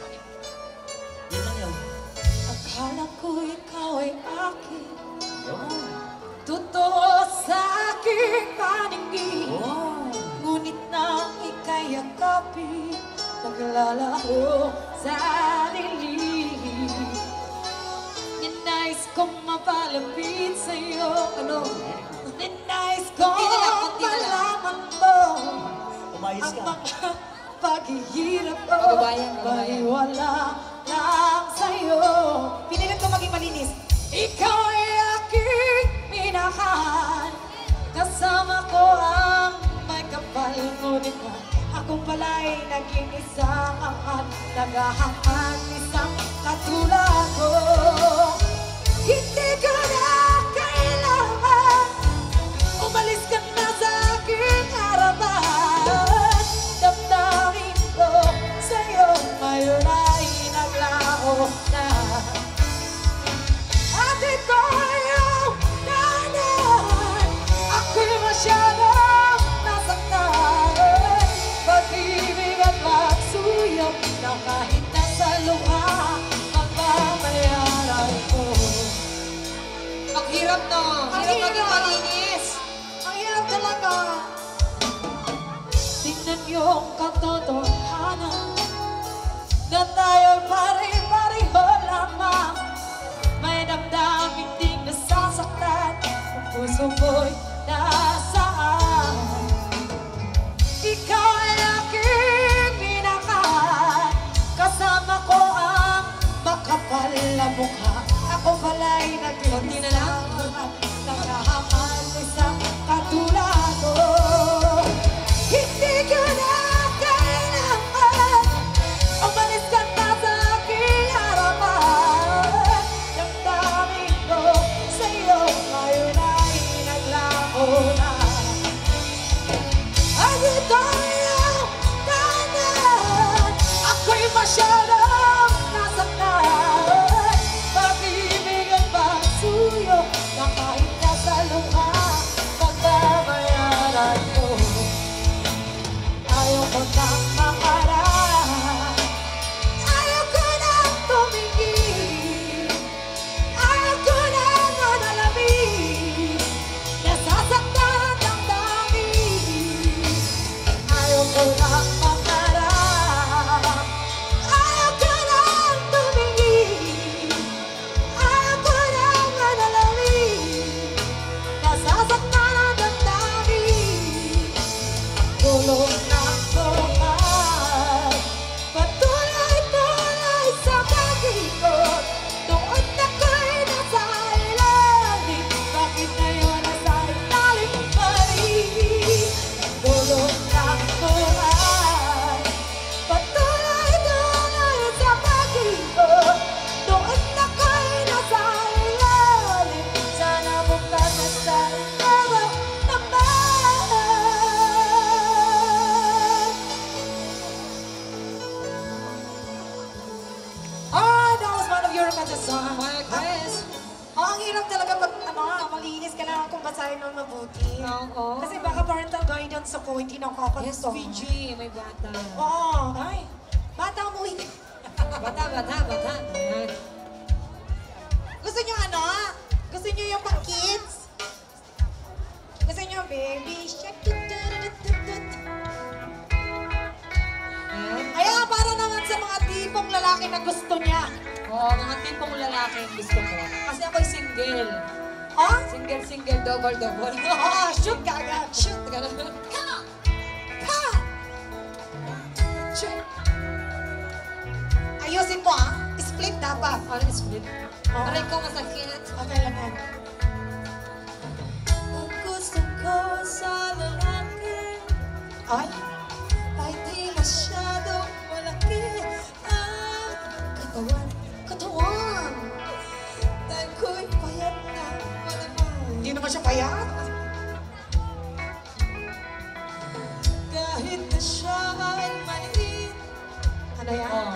Yun lang yun. Akala ko ikaw ay akin, Oo. totoo sa aking paningin. Oo. Ngunit nang ika'y yakapin, naglalaho sa dilim. Ninais kong mapalapit sa'yo. Ano? Ninais kong malaman mo Umayos ang ka. mga paghihirap ko. Kababayan, kababayan. Baliwala lang sa'yo. Pinilit ko maging malinis. Ikaw ay aking minahal, kasama ko ang may kapal. Ngunit ako pala'y naging isang angat, naghahangan isang katulad ko. Hindi ko na kailangan, umalis ka na sa aking harapan. Damdamin ko sa'yo ngayon ay naglaho na. At ito yung kanan, ako'y masyadong nasaktan. Pag-ibig at pagsuyok na kahit nasa luha, magbabayaran ko. Ang hirap no. Ang Hirap maging hirap. malinis. Ang hirap talaga. Tingnan yung katotohanan na tayo'y pare-pareho lamang. May damdamin ding nasasaktan, ang puso ko'y nasaan. Ikaw ay aking minahal, kasama ko ang makapal na mukha. Ako pala'y Konti na lang. naghahangan isang katulad ko. Hindi ko na kailangan, umalis ka na sa aking harapan. Damdamin ko sa'yo ngayon ay naglaho na. At ito yung kanan, ako'y masyadong nasaktan. Pag-ibig at pagsuyok na kahit nasa luha, pagbabayaran ko. Ayaw ko nang makaraan, ayaw ko nang tumingin, ayaw ko nang manalamin, nasasaktan ang damdamin. Ayaw ko nang makaraan, ayaw ko nang tumingin, ayaw ko nang manalamin, nasasaktan ang damdamin. Tulong ng tumal, patuloy-tuloy sa pag-ikot. Doon ako'y nasa ilalim, bakit ngayon nasa ilalim pa rin? Tulong ng tumal, patuloy-tuloy sa pag-ikot. Doon ako'y nasa ilalim, sana bukas nasa ilalim naman. That was one of your romantic songs. Chris. Ang hirap talaga pag malinis ka lang kung basahin mo mabuti. Oo. Kasi baka parental guidance ako, hindi nakakagusto. Yes, VG. May bata. Oo. Ay, bata mo hindi. Bata. Ayan. Gusto nyo ano? Gusto nyo yung pang kids? Gusto nyo baby shark? Ayan. Kaya para naman sa mga tipong lalaki na gusto niya. Oo, mga tipong lalaki ang gusto ko. Kasi ako'y single. Ha? Single, double. Oo, shoot ka agad. Shoot, gano'n. Ha! Check. Ayusin mo ah. Split dapat. Ano yung split? Aray ko masakit. Okay lang yan. Ang gusto ko sa lalaki Ay? ay di masyadong malaki ang katawan. Katawan! Dahil ko'y payat na malamang. Hindi naman siya payat. Kahit na siya ay maliit, Ano yan? Oh.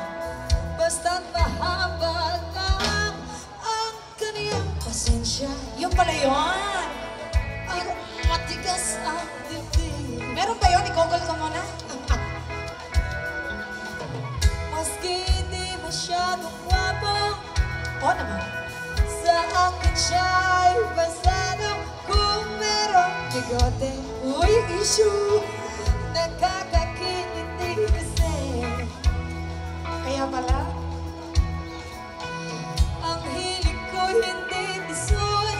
basta't mahaba lang ang kaniyang pasensya. Yung pala yun. Ang matigas ang dibdib. Meron ba yun? I-google ko muna. Oo naman. Sa akin siya'y pasado kung merong bigote. Uy, issue, nakakakingiti kasi. Kaya pala. Ang hilig ko hindi tisoy,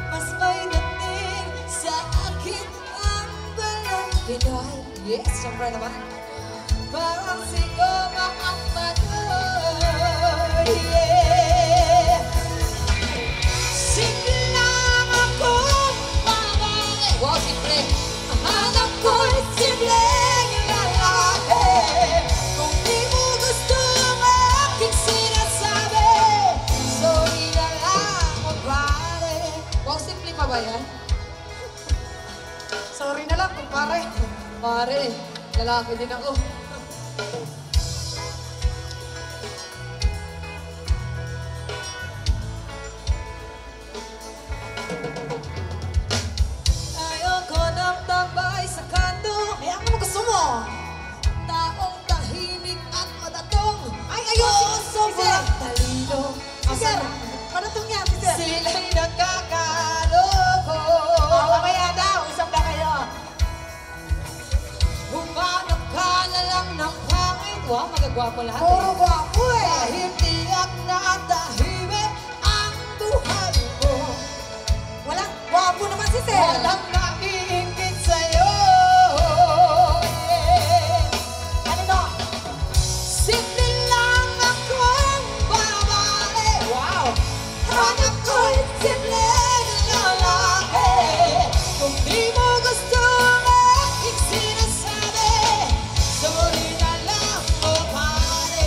mas may dating sa akin ang balang Pinoy. Yes, siyempre naman. Parang si Goma at Manoy. Yeah. Simple lang akong babae. Wow, simple. Hanap ko'y simpleng lalaki. Kung di mo gusto ang aking sinasabi, sorry na lang mo pare. Wow, simple pa ba yan? Sorry na lang, kumpare. Pare, lalaki din ako. Ayoko nang tambay sa kanto. Ay, ano mo gusto mo? Taong tahimik at matatong. Ay, ayun! Sobrang talino. Si Sir, ano itong yan, si Sir? Sila'y nagkakaloko. Mamaya daw, usap na kayo. Humanap ka na lang ng pangit. Wow, magagwapo lahat Puro gwapo eh. Dahil tiyak na tahimik ang buhay mo. Walang gwapo naman si Sir. Walang naiingit sa'yo. Ano no? Simple lang akong babae. Wow! Hanap ko'y simpleng lalaki. Kung di mo gusto ang aking sinasabi, sorry na lang mo pare.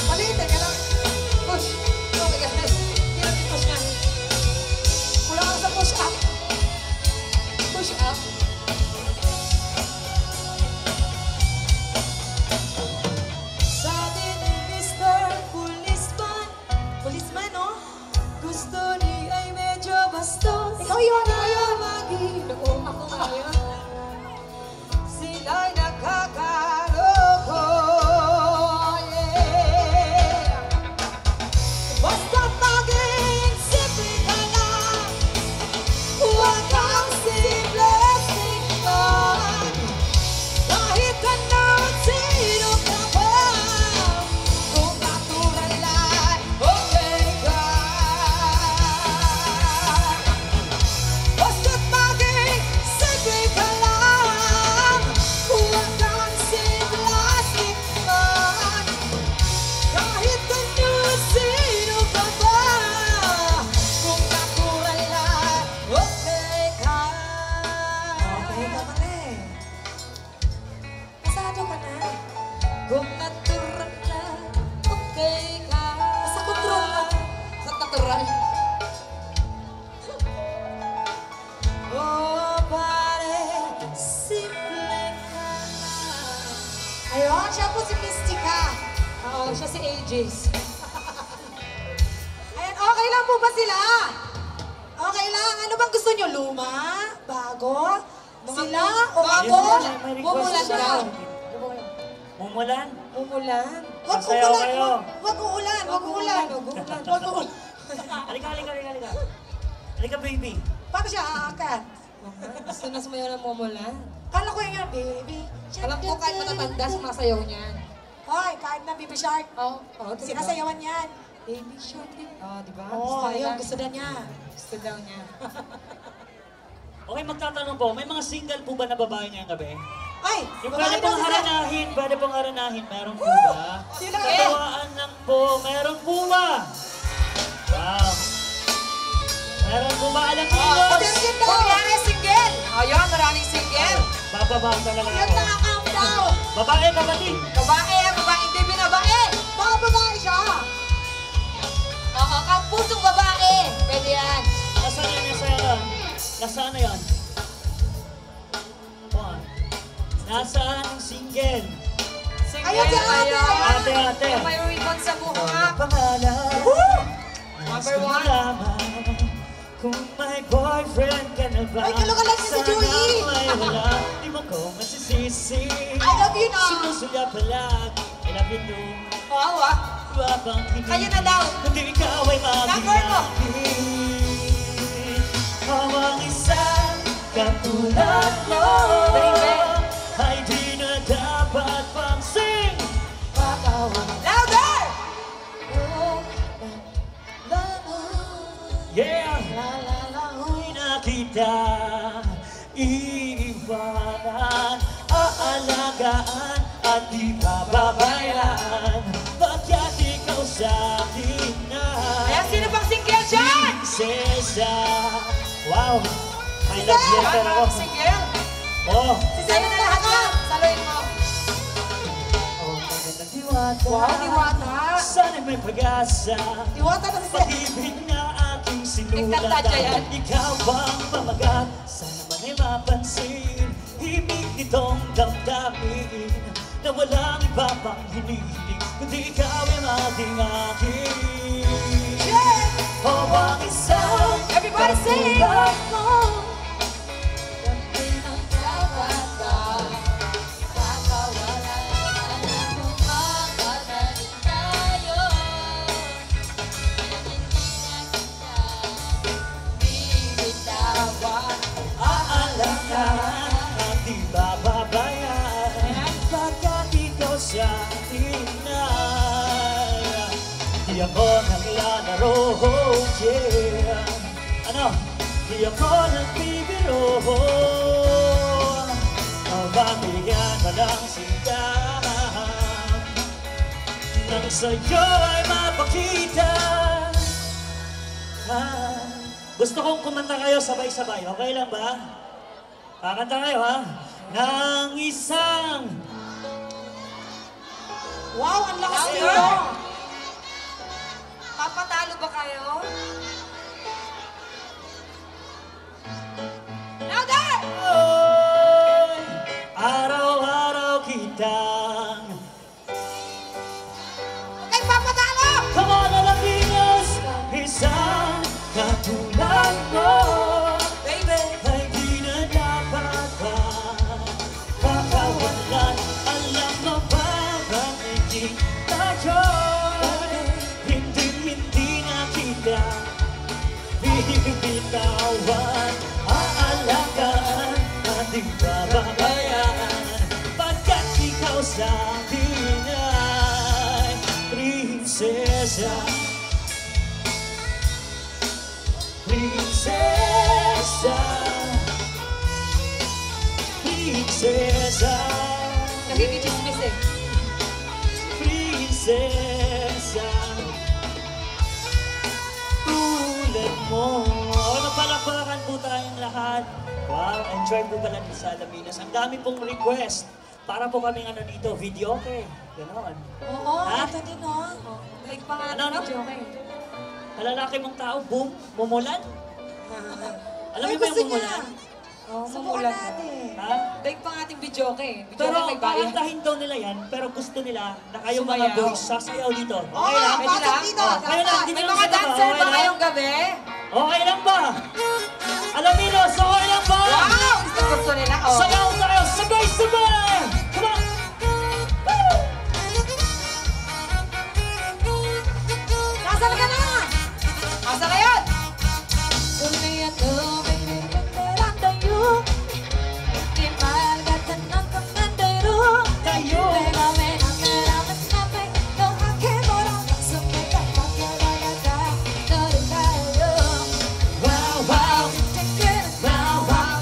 Mali, teka lang. Push! Oh my goodness! Hirap i-push nga. Kulang ka sa push up. Push up. Sabi ni Mr. Policeman, Policeman, no? gusto ni ay medyo bastos. Ikaw yun, Kaya mag-inom ako ngayon. Sila'y nakakaloko. Yeah. Basta maging simple ka lang. Huwag kang simple-tingnan. Kahit ano at sino ka pa, kung natural lang, okay ka. Basta't maging simple ka lang. Huwag kang simple-tingnan. Kahit ano at sino ka pa, kung natural lang, okay ka. Okay ka pala eh. Pasado ka na. Kung natural lang, okay ka. Basta control lang. Sa natural. Oh, pare, simple ka lang. Ayun, siya po si Mystica. Oo, siya si AJ's. Ayan, okay lang po ba sila? Okay lang. Ano bang gusto nyo? Luma? Bago? Sila? O ako? Mumulan daw. Mumulan? Mumulan. Huwag Sasayaw umulan. kayo. Huwag uulan. Huwag uulan. Huwag uulan. Halika, halika, halika, halika. Halika, baby. Paano siya aakat? Gusto na sumayaw ng mumulan. Kala ko yun, baby. Alam ko kahit matatanda, sumasayaw niyan. Hoy, kahit na baby shark. Oo, diba? Sinasayawan yan. Baby shark din. Oo, di ba? Oo, nila. ayun, gusto na niya. Gusto daw niya. Okay, magtatanong po, may mga single po ba na babae ngayong gabi? Ay, Yung babae pwede daw pong si Sir. haranahin, meron po ba? Sino ka? Katawaan lang po, meron po ba? Wow. Meron po ba? Alam niyo, Sir, daw. Kunyari single. Ayun, maraming single. bababa talaga Yan ako. na ang count daw. Babae, kapatid. Babae, babae, hindi binabae. Baka babae siya. Oo, ang pusong babae. Pwede yan. Nasaan yan? Nasaan yan? Nasaan na yan? One. Nasaan ang single? Ayun si ate! Ate, ate. Yung may ribbon sa Ang buhok. pangalan. Number Gusto one. malaman kung may boyfriend ka na ba? Ay, kalokalaki si Joey. Sana may wala, di mo ko masisisi. I love you na. Sinusuya pala, I love you too. Wow, ah. Wabang hindi. Kayo na daw. Kundi ikaw ay Number mo. magiging hawang isang katulad mo. Baby. Ay di na dapat pang sing. Louder! Yeah! Ako'y nakita, iiwanan, aalagaan at di pababayaan. Bakit ikaw sa akin na Ayan, sino pang single dyan? prinsesa? Wow! May nag-letter ako. Single? Oh! Sa'yo na lahat na. Saluhin mo. Oh, magandang diwata. Wow, diwata. Sana'y may pag-asa. Iwata na si Seth. Pag-ibig na aking Nagkanta sinulatan. yan. Ikaw ang pamagat. Sana man ay mapansin. Himig nitong damdamin na walang iba pang hinihiling kundi ikaw ay maging akin. O ang isang Everybody sing! katulad mo. Aalagaan at di bababayaan. Pagkat ikaw sa akin ay di ako naglalaro, yeah. Ano? Di ako nagbibiro. Mababigyan mo ng sinta nang sa'yo ay mapakita. Gusto kong kumanta kayo sabay-sabay. Okay lang ba? Kakanta kayo, ha? Nang isang... Wow, ang lakas Louder! nito. Papatalo ba kayo? Louder! Oy, araw-araw kitang... Okay, papatalo! Come on, Alapinos! Isang katulad mo. Baby! Ay di na dapat pa pakawalan. Alam mo ba bakit tayo'y hindi na kita bibitawan. Aalagaan at di bababayaan. Pagkat ikaw sa akin ay prinsesa. Prinsesa, prinsesa, Nagigichismis eh. prinsesa, tulad mo. Napalakpakan po tayong lahat. Wow, enjoy po pala dito sa Alaminos. Ang dami pong request. Para po kaming ano dito, video okay. Ganon. Oo, Ha? ito din, oh. Like pa nga Ano, ano? video kayo. Malalaki mong tao, boom, mumulan. Alam Ay, niyo ba gusto yung niya. mumulan? Oh, Subukan mamulan ka. natin. Ha? Like pa nga ating video kayo. Video Pero kayo may bayan. kakantahin daw nila yan, pero gusto nila na kayo mga Sumayaw. boys sasayaw dito. Oo, Okay lang? Pwede lang? pasok dito. Oh, kayo lang, di May lang mga sila ba? dancer Okay ba lang? ngayong gabi? Okay lang ba? Alaminos, okay lang ba? Wow! Gusto nila. Oh. Sayaw tayo, sabay-sabay! Come on! Woo! Nasaan ka na? Asa ngayon? Tayo! Wow, wow! Wow, wow!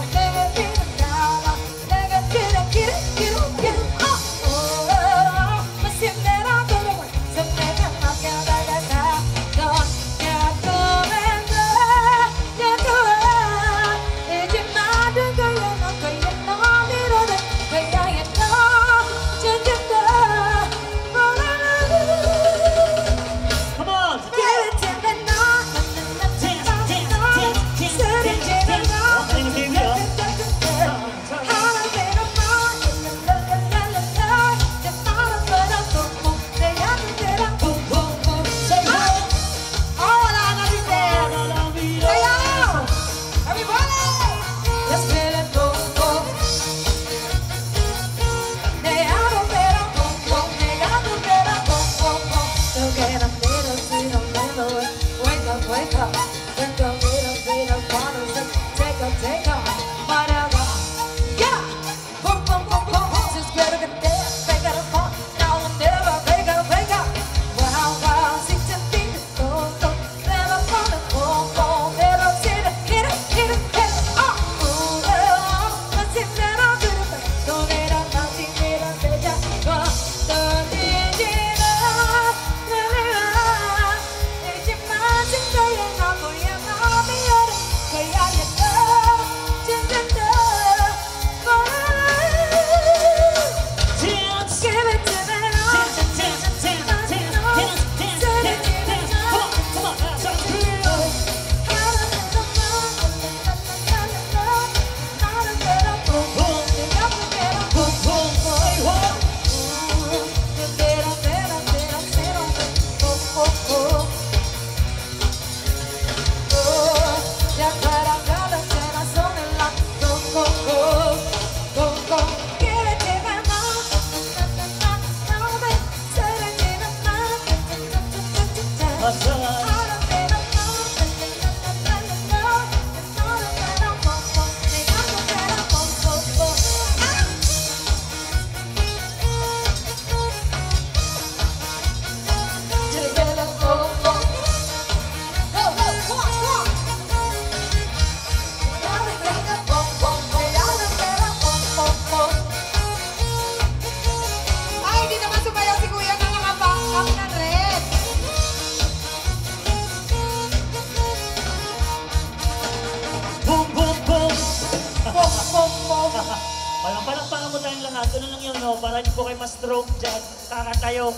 Ganun lang yun, no? Para hindi po kayo ma-stroke dyan. Kakatayo.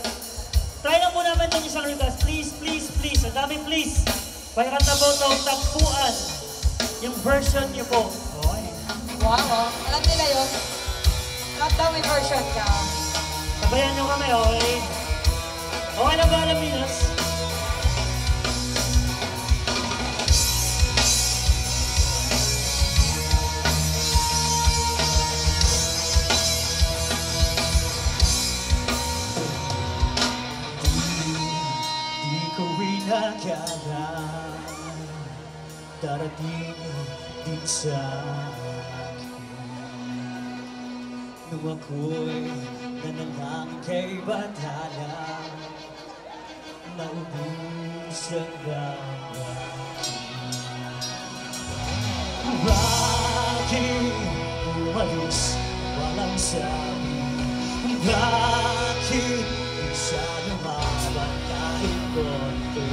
Try lang po namin itong isang request. Please, please, please. Ang dami please. Pakikanta po itong Tampuan. Yung version niyo po. Okay. Wow, alam nila yun. Not daw may version ka. Sabayan niyo kami, okay? Okay na ba, Alaminos? Di ko inakala darating din sa akin nung ako'y nanalangin kay Bathala naubos ang damdamin. Bakit umalis walang sabi? Bakit di siya lumaban kahit konti?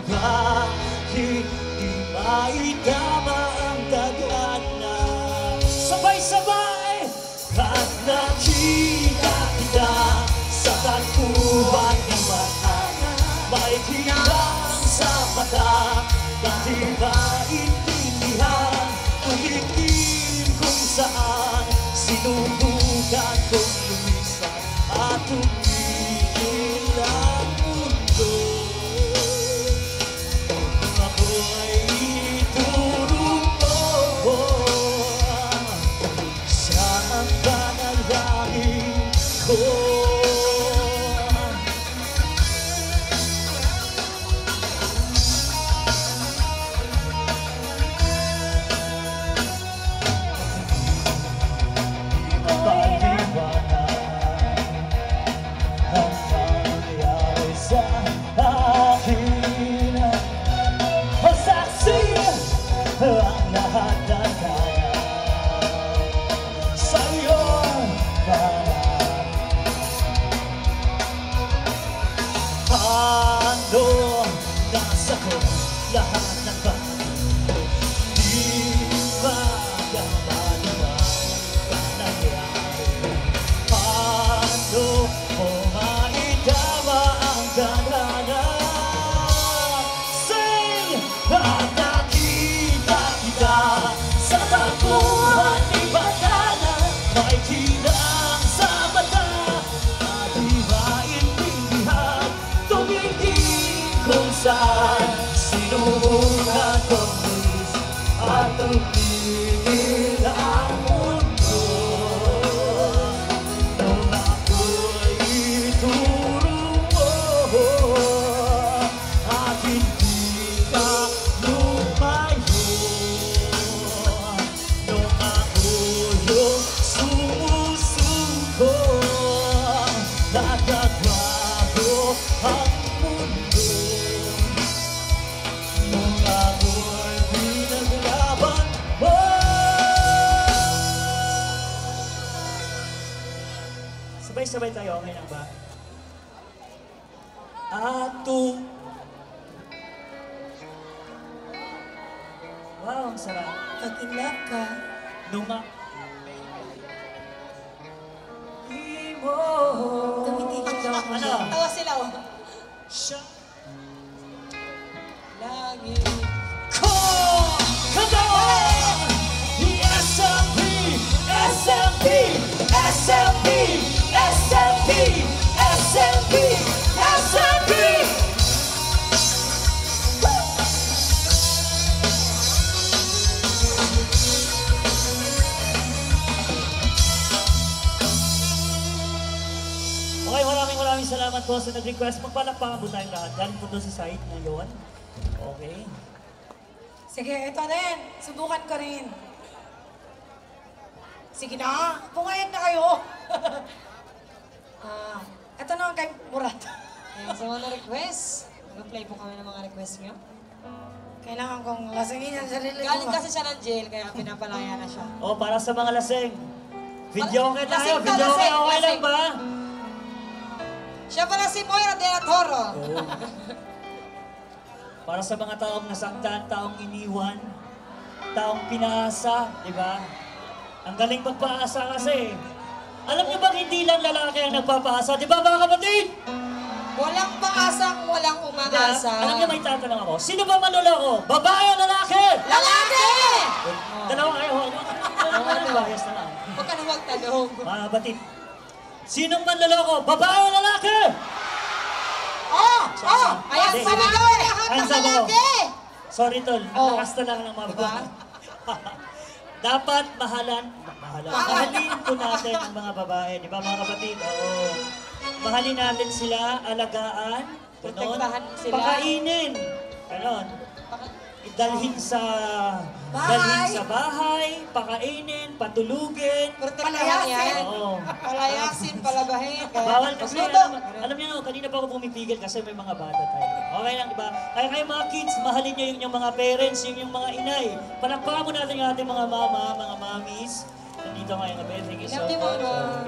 Bakit di maitama ang tagana? Sabay-sabay! At nakita kita sa tagpuan ng mata, may kilang sa mata, dati maintindihan, tumikim kung saan, sinubukan kong lumisan at tumigil ang mundo. Kung ako'y ituro mo, siya ang panalangin ko. Lahat ng bagay di magkamaliwan ka nangyari. Paano mo maitama ang ganana? Say, at nakita kita sa tagpuan ni Bathala, may kinang sa mata at di maintindihan, tumingin kung saan sinubukan kong lumis at tumigil ang mundo. Nung ako'y ituro mo at hindi ka lumayo, nung ako'y sumusuko, nagbago ang mundo. Nung ako'y pinaglaban mo. Sabay-sabay tayo, okay lang ba? Ato. Wow, ang sarap. Pag in love ka, Nung mo. tumitigil daw ako. Ano? Tawa sila, oh. Siya. Langit. Ko! Kagawa! SMP! SMP! SMP! SMP! SMP! SMP! Okay, maraming salamat po sa nag-request. Magpalakpakan po tayong lahat. Galing po doon sa site ngayon. Okay. Sige, ito din. Subukan ko rin. Sige na, pumayag na kayo. Ito naman kay Murat. Ayan, sa mga request, mag-play po kami ng mga request niyo. Kailangan kong lasingin ang sarili ko. Galing kasi siya ng jail, kaya pinapalaya na siya. O, para sa mga lasing. Video okay tayo. Lasing ka, Video okay. lasing, Okay lang lasing. ba? Siya pala si Moira de la Toro. Para sa mga taong nasaktan, taong iniwan, taong pinaasa, di ba? Ang galing magpaasa kasi. Alam niyo bang hindi lang lalaki ang nagpapaasa? Di ba mga kapatid? Walang paasang walang umaasa. Alam niyo may tatanong ako. Sino ba manloloko? Babae o lalaki? Lalaki! Dalawa kayo. Bias na lang. Huwag ka na magtanong. Mga kapatid. Sinong manloloko? Babae o lalaki? Ayan, Hindi. sinigaw lahat ng Hands up ako. lalaki! Sorry tol, ang Oh. lakas na lang ng mga babae. Dapat mahalin po natin ang mga babae, di ba mga kapatid? Oo. Mahalin natin sila, alagaan, ganon. Protektahan sila. Pakainin, ganon. Dalhin sa bahay, pakainin, patulugin. Protektahan yan. Oo. Palayasin, palabahin. Bawal kasi, Magluto. alam niyo, kanina pa ako pumipigil kasi may mga bata tayo. Okay lang, di ba? Kaya kayo mga kids, mahalin niyo yung mga parents, yung mga inay. Palakpakan mo natin yung ating mga mama, mga mommies. Nandito ngayong gabi. Thank you so Love you, much. Mama.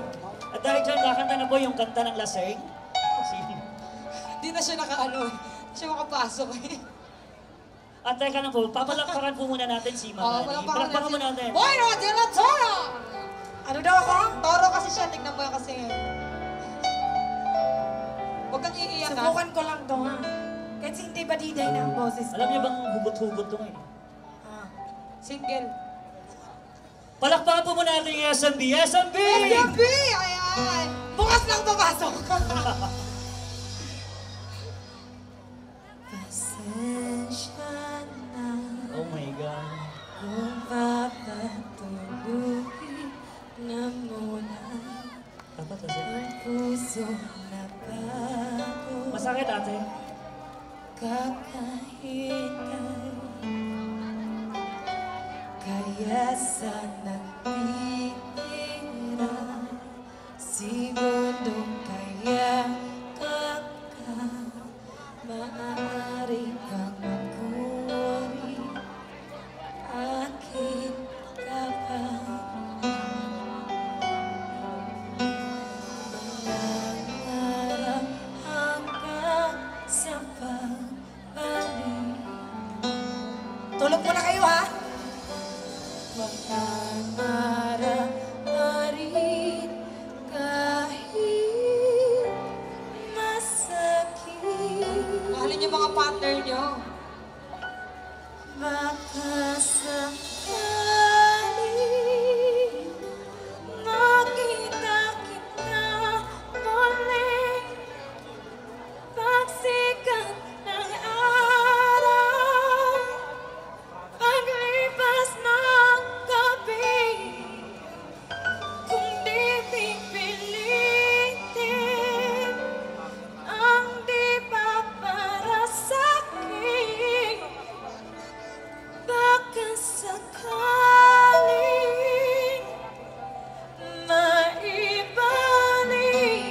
At dahil dyan, kakanta na po yung kanta ng laseng. Hindi na siya nakaano. Hindi siya makapasok eh. At teka lang po, papalakpakan po muna natin si Mama. Palakpakan mo natin. Boy, Roger na Toro! Ano daw ako? Toro kasi siya. Tignan mo yan kasi. Huwag kang iiyak ha. Subukan ko lang to ha. Kasi hindi ba diday na ang boses ko? Alam niyo bang hugot-hugot to ngayon? Single. Palakpakan po muna natin yung SMB. SMB! SMB! Ayan! Bukas lang papasok. Pasensya na Oh my God. kung papatuloy na muna Dapat kasi. ang puso na bago Masakit ate. kakahingay. Kaya sana titira segundong kaya maaari kang magkuwari akin ka pa. Mangarap hanggang sa pagbalik. Tulog muna kayo ha. Mangarap pa rin kahit masakit. Mahalin yung mga partner nyo. Baka sakali makita kita muli pagsikat ng araw, paglipas ng gabi, kung di pipilitin ang di ba para sa'kin. Baka sakaling maibalik.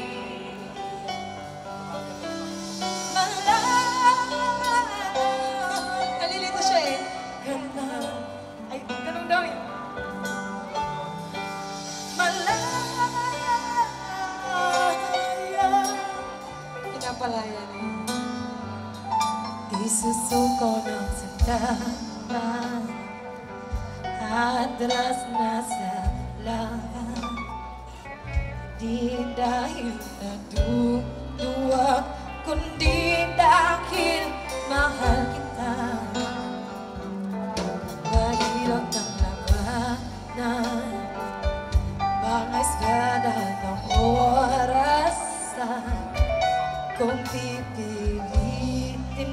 Nalilito siya eh. Ganda. Ay, ganun daw eh. Malaya. Pinapalaya niya. Isusuko ng sandalan, atras na sa lahat. Di dahil naduduwag, kundi dahil mahal kita. Mahirap ng labanan, mga eskada ng orasan. Kung pipilitin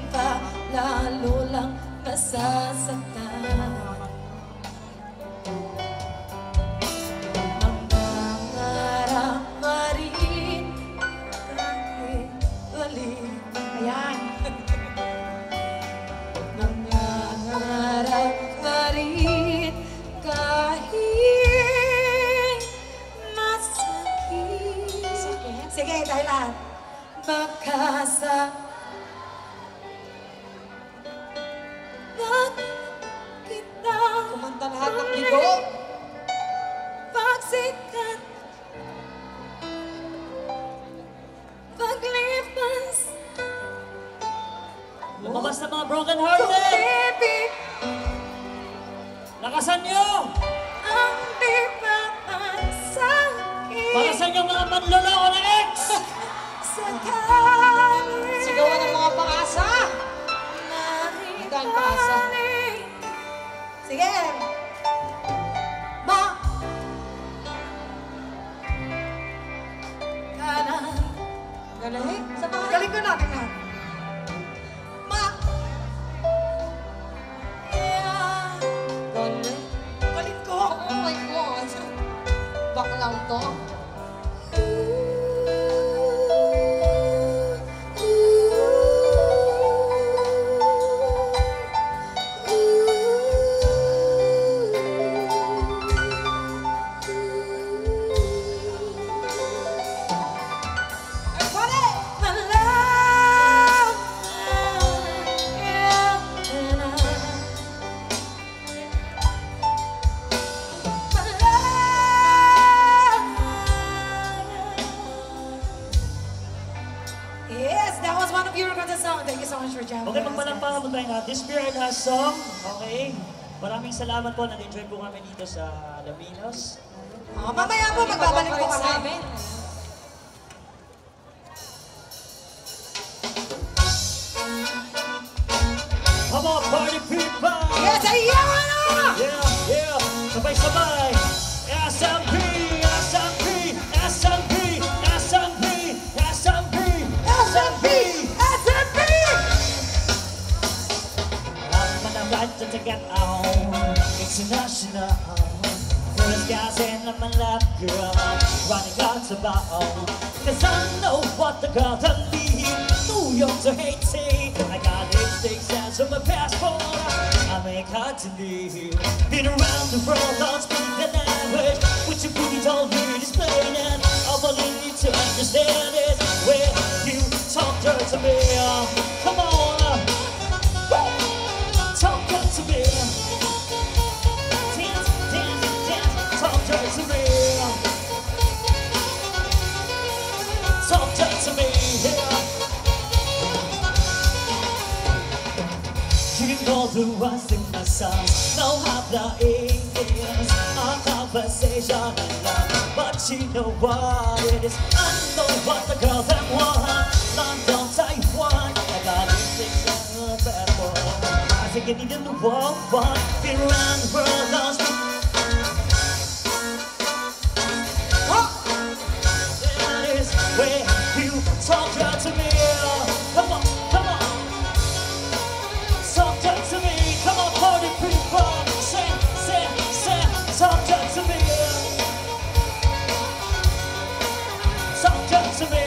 pa, lalo lang masasaktan. Mangarap pa rin kahit ulit. Ayan. Mangarap pa rin kahit masakit. Sige, dahilan. Baka sa kita Kumanta lahat ng bigo. pagsikat, paglipas, Lumabas na mga broken kung hearted. ibig Lakasan niyo! ang di pa sa'kin. Para Sigawan ng mga pang-asa. Hanggang pang-asa. Sige. Ma. Kanan. Galing. Sa mga galing ko natin na. Ma. Yeah. Galing. Galing ko. Oh my God. Baklang to. Yes, that was one of your requested song. Thank you so much for jamming. Okay, magpalampakan mo tayo natin. Spirit has song. Okay. Maraming salamat po. Nag-enjoy po kami dito sa Alaminos. Mamaya po, magbabalik po kami. Come on, party people! Yes, ayaw na! Yeah, yeah! Sabay-sabay! SMP! SMP! SMP! SMP! SMP! SMP! SMP! I'm on a ride to get on. International. First guys in my lap, girl. Running out about. Cause I know what the girl done need. New York to Haiti. I got lipsticks and my passport. I make hard to leave. Been around the world, don't speak the language. What you really don't need is plain, and all I need to understand is when you talk dirt to me. Come on, talk dirt to me. Dance, dance, dance, talk dirt to me. Talk dirt to me. You know the words in my songs, know how the English, our conversation and love. But you know what it is, I know what the girls that want. London, Taiwan, I got lipsticks and a bad boy. I think you need a new one, been around the world, lost me. That is where you talk right to me. Come on, come on. Talk dirt to me, come on party people. Say, talk dirt to me. Talk dirt to me.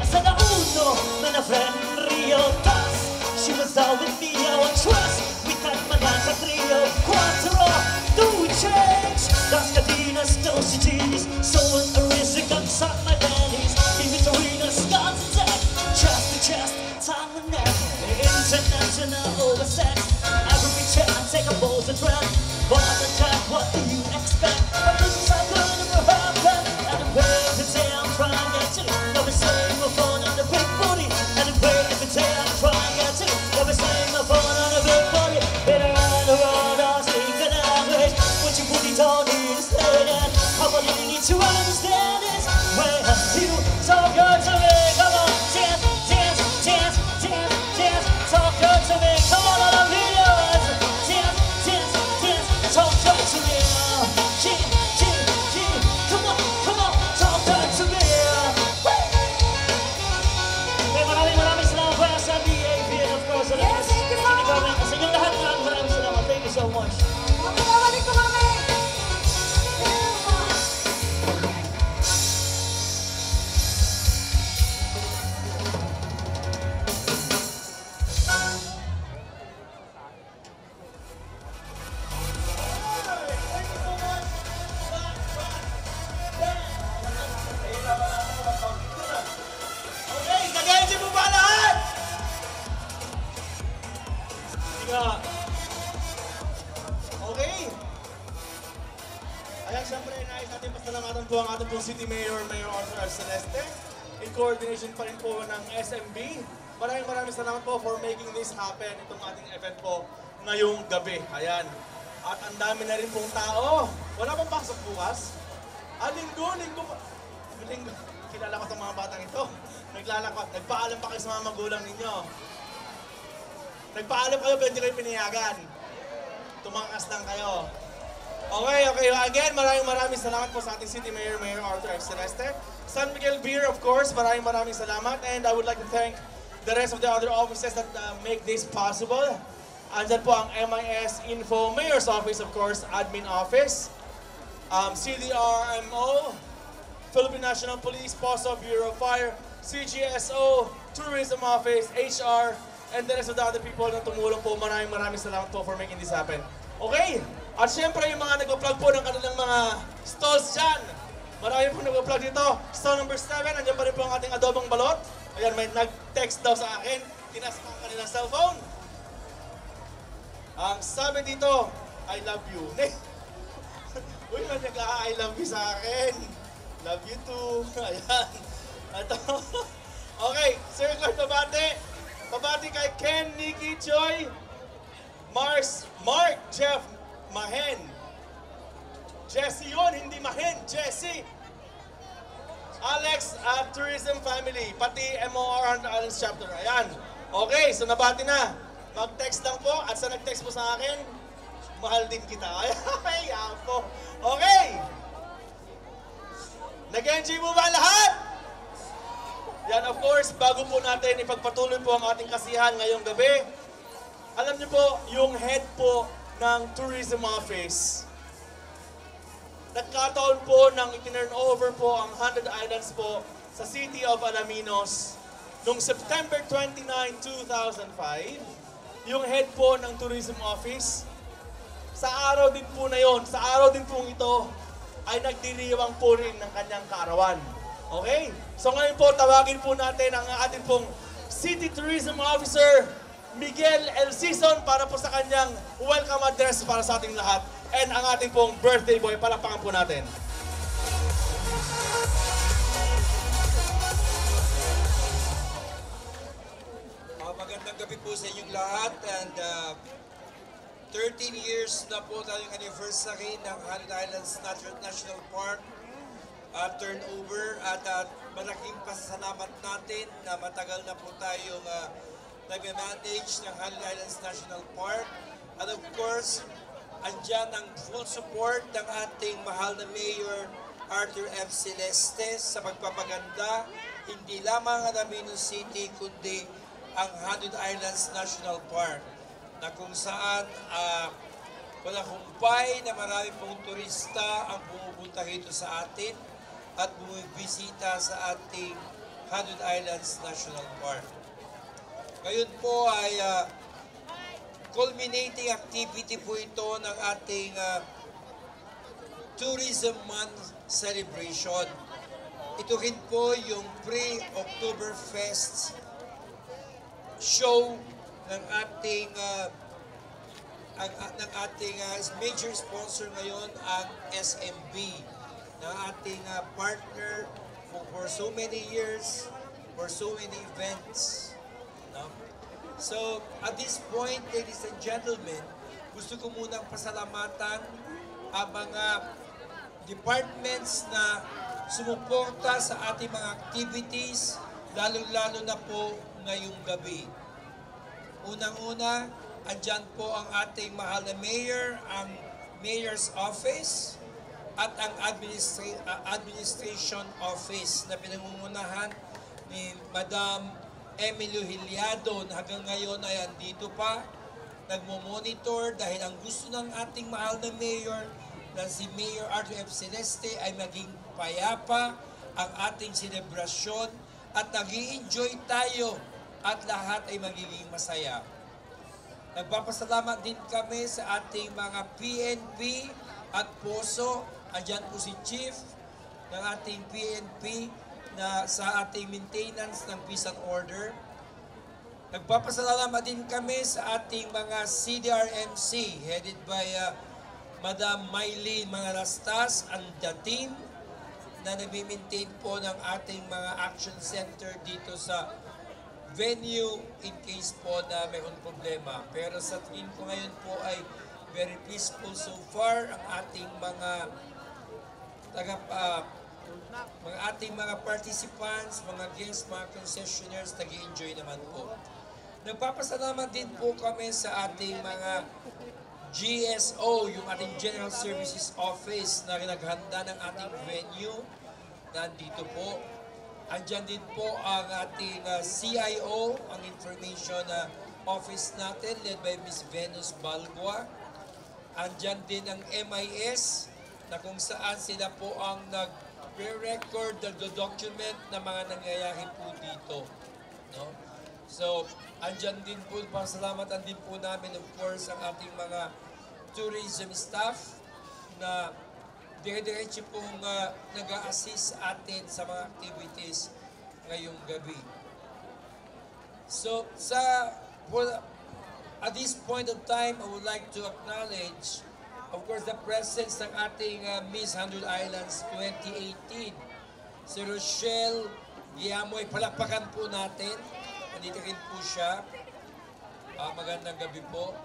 I said uno, then a friend, Rio, dos. She was all with me, I would trust. We had my dance at trio, quattro, do change. Das Catinas, those cities, so a risk inside my bellies. Even the arenas, God's attack. Chest to chest, time and neck. International oversex. Every chance, take a pose and trend. But the track, what do you expect? But this is how good it will happen. And the way every day I'm trying to get to. Never saying my phone on the big booty. And the way every day I'm trying to get to. Never saying my phone on the big booty. Been around the world, I'll speak the language. What you booty don't need is that. How I really need to understand is where you talk good to me. Come on, dance, dance, dance, dance, dance. Talk good to me. Come on, all the videos. Dance, dance, dance. Talk good to me. Come on, come on. Talk good to me. Okay, maraming salamat po sa BAP and of course sa Yes, thank you so much. sa inyong lahat maraming salamat. Thank you so much. Magbabalik po kami. Okay, nag-enjoy mo ba lahat? Sige. Okay. Ayan, syempre, nais natin pasalamatan po ang ating pong City Mayor, Mayor Arthur Celeste, in coordination pa rin po ng SMB. Maraming salamat po for making this happen, itong ating event po ngayong gabi. Ayan. At ang dami na rin pong tao. Wala pang pasok bukas? Linggo pa. Linggo. Kilala ko itong mga batang ito. Naglalakot. Nagpaalam pa kayo sa mga magulang ninyo. Nagpaalam kayo, pero hindi kayo pinayagan. Tumakas lang kayo. Okay. Again, maraming salamat po sa ating City Mayor, Mayor Arthur F. Celeste. San Miguel Beer, of course, maraming salamat. And I would like to thank the rest of the other offices that make this possible. Andyan po ang MIS Info, Mayor's Office, of course, Admin Office, CDRMO, Philippine National Police, POSO, Bureau of Fire, CGSO, Tourism Office, HR, and the rest of the other people na tumulong po. Maraming salamat po for making this happen. Okay? At syempre yung mga nagpa-plug po ng kanilang mga stalls dyan. Marami po nagpa-plug dito. Stall number 7, andyan pa rin po ang ating adobong balot. Ayan, may nag-text daw sa akin. Tinas ko ang kanilang cellphone. Ang sabi dito, I love you. Uy, man nag-I love you sa akin. Love you too. Ayan. Ito. Okay, circle pabati. Pabati kay Ken, Nikki, Joy, Mark, Jeff, Mahen. Jesse yun, hindi Mahen, Jesse. Alex at Tourism Family, pati MOR Islands Chapter. Ayan. Okay, so nabati na. Mag-text lang po at sa nag-text po sa akin, mahal din kita. Ayan po. Okay. Nag-enjoy mo ba lahat? Yan, of course, bago po natin ipagpatuloy po ang ating kasihan ngayong gabi, alam niyo po, yung head po ng Tourism Office, nagkataon po nang itinurn over po ang 100 Islands po sa City of Alaminos noong September 29, 2005. Yung head po ng Tourism Office, sa araw din po na yon, sa araw din po ito, ay nagdiriwang po rin ng kanyang kaarawan. Okay? So ngayon po, tawagin po natin ang ating pong City Tourism Officer, Miguel L. Sison, para po sa kanyang welcome address para sa ating lahat. And ang ating pong birthday boy, palakpakan po natin. Magandang gabi po sa inyong lahat. And 13 years na po tayong anniversary ng 100 Islands National Park turnover. At malaking pasasalamat natin na matagal na po tayong nag-manage ng 100 Islands National Park. And of course, andyan ang full support ng ating mahal na Mayor Arthur F. Celeste sa pagpapaganda, hindi lamang ang Alaminos City, kundi ang 100 Islands National Park, na kung saan wala kumpay na marami pong turista ang pumupunta rito sa atin at bumibisita sa ating 100 Islands National Park. Ngayon po ay culminating activity po ito ng ating Tourism Month celebration. Ito rin po yung pre-Oktoberfest show ng ating major sponsor ngayon, ang SMB, ng ating partner for so many years, for so many events. No? So, at this point, ladies and gentlemen, gusto ko munang pasalamatan ang mga departments na sumuporta sa ating mga activities, lalo-lalo na po ngayong gabi. Unang-una, andyan po ang ating mahal na mayor, ang Mayor's Office, at ang Administration Office na pinangungunahan ni Madam Emilio Hiliado, na hanggang ngayon ay andito pa, nagmo-monitor dahil ang gusto ng ating mahal na mayor na si Mayor Arthur F. Celeste ay maging payapa ang ating selebrasyon at nag-i-enjoy tayo at lahat ay magiging masaya. Nagpapasalamat din kami sa ating mga PNP at POSO. Andyan po si Chief ng ating PNP na sa ating maintenance ng peace and order. Nagpapasalamat din kami sa ating mga CDRMC headed by Madam Maylene Mangalastas and the team na nag-maintain po ng ating mga action center dito sa venue in case po na mayroong problema. Pero sa tingin ko ngayon po ay very peaceful so far ang ating mga mga ating mga participants, mga guests, mga concessionaires, nag-enjoy naman po. Nagpapasalamat din po kami sa ating mga GSO, yung ating General Services Office na naghanda ng ating venue. Nandito po. Andyan din po ang ating CIO, ang Information Office natin, led by Ms. Venus Balgua. Andyan din ang MIS, na kung saan sila po ang nag-record, nag-document na mga nangyayari po dito. No? So, andyan din po, pasalamatan din po namin, of course, ang ating mga tourism staff na dire-diretso pong nag-a-assist atin sa mga activities ngayong gabi. So, at this point of time, I would like to acknowledge, of course, the presence ng ating Miss 100 Islands 2018. Si Rochelle Giamoy, palakpakan po natin. Nandito rin po siya. Magandang gabi po.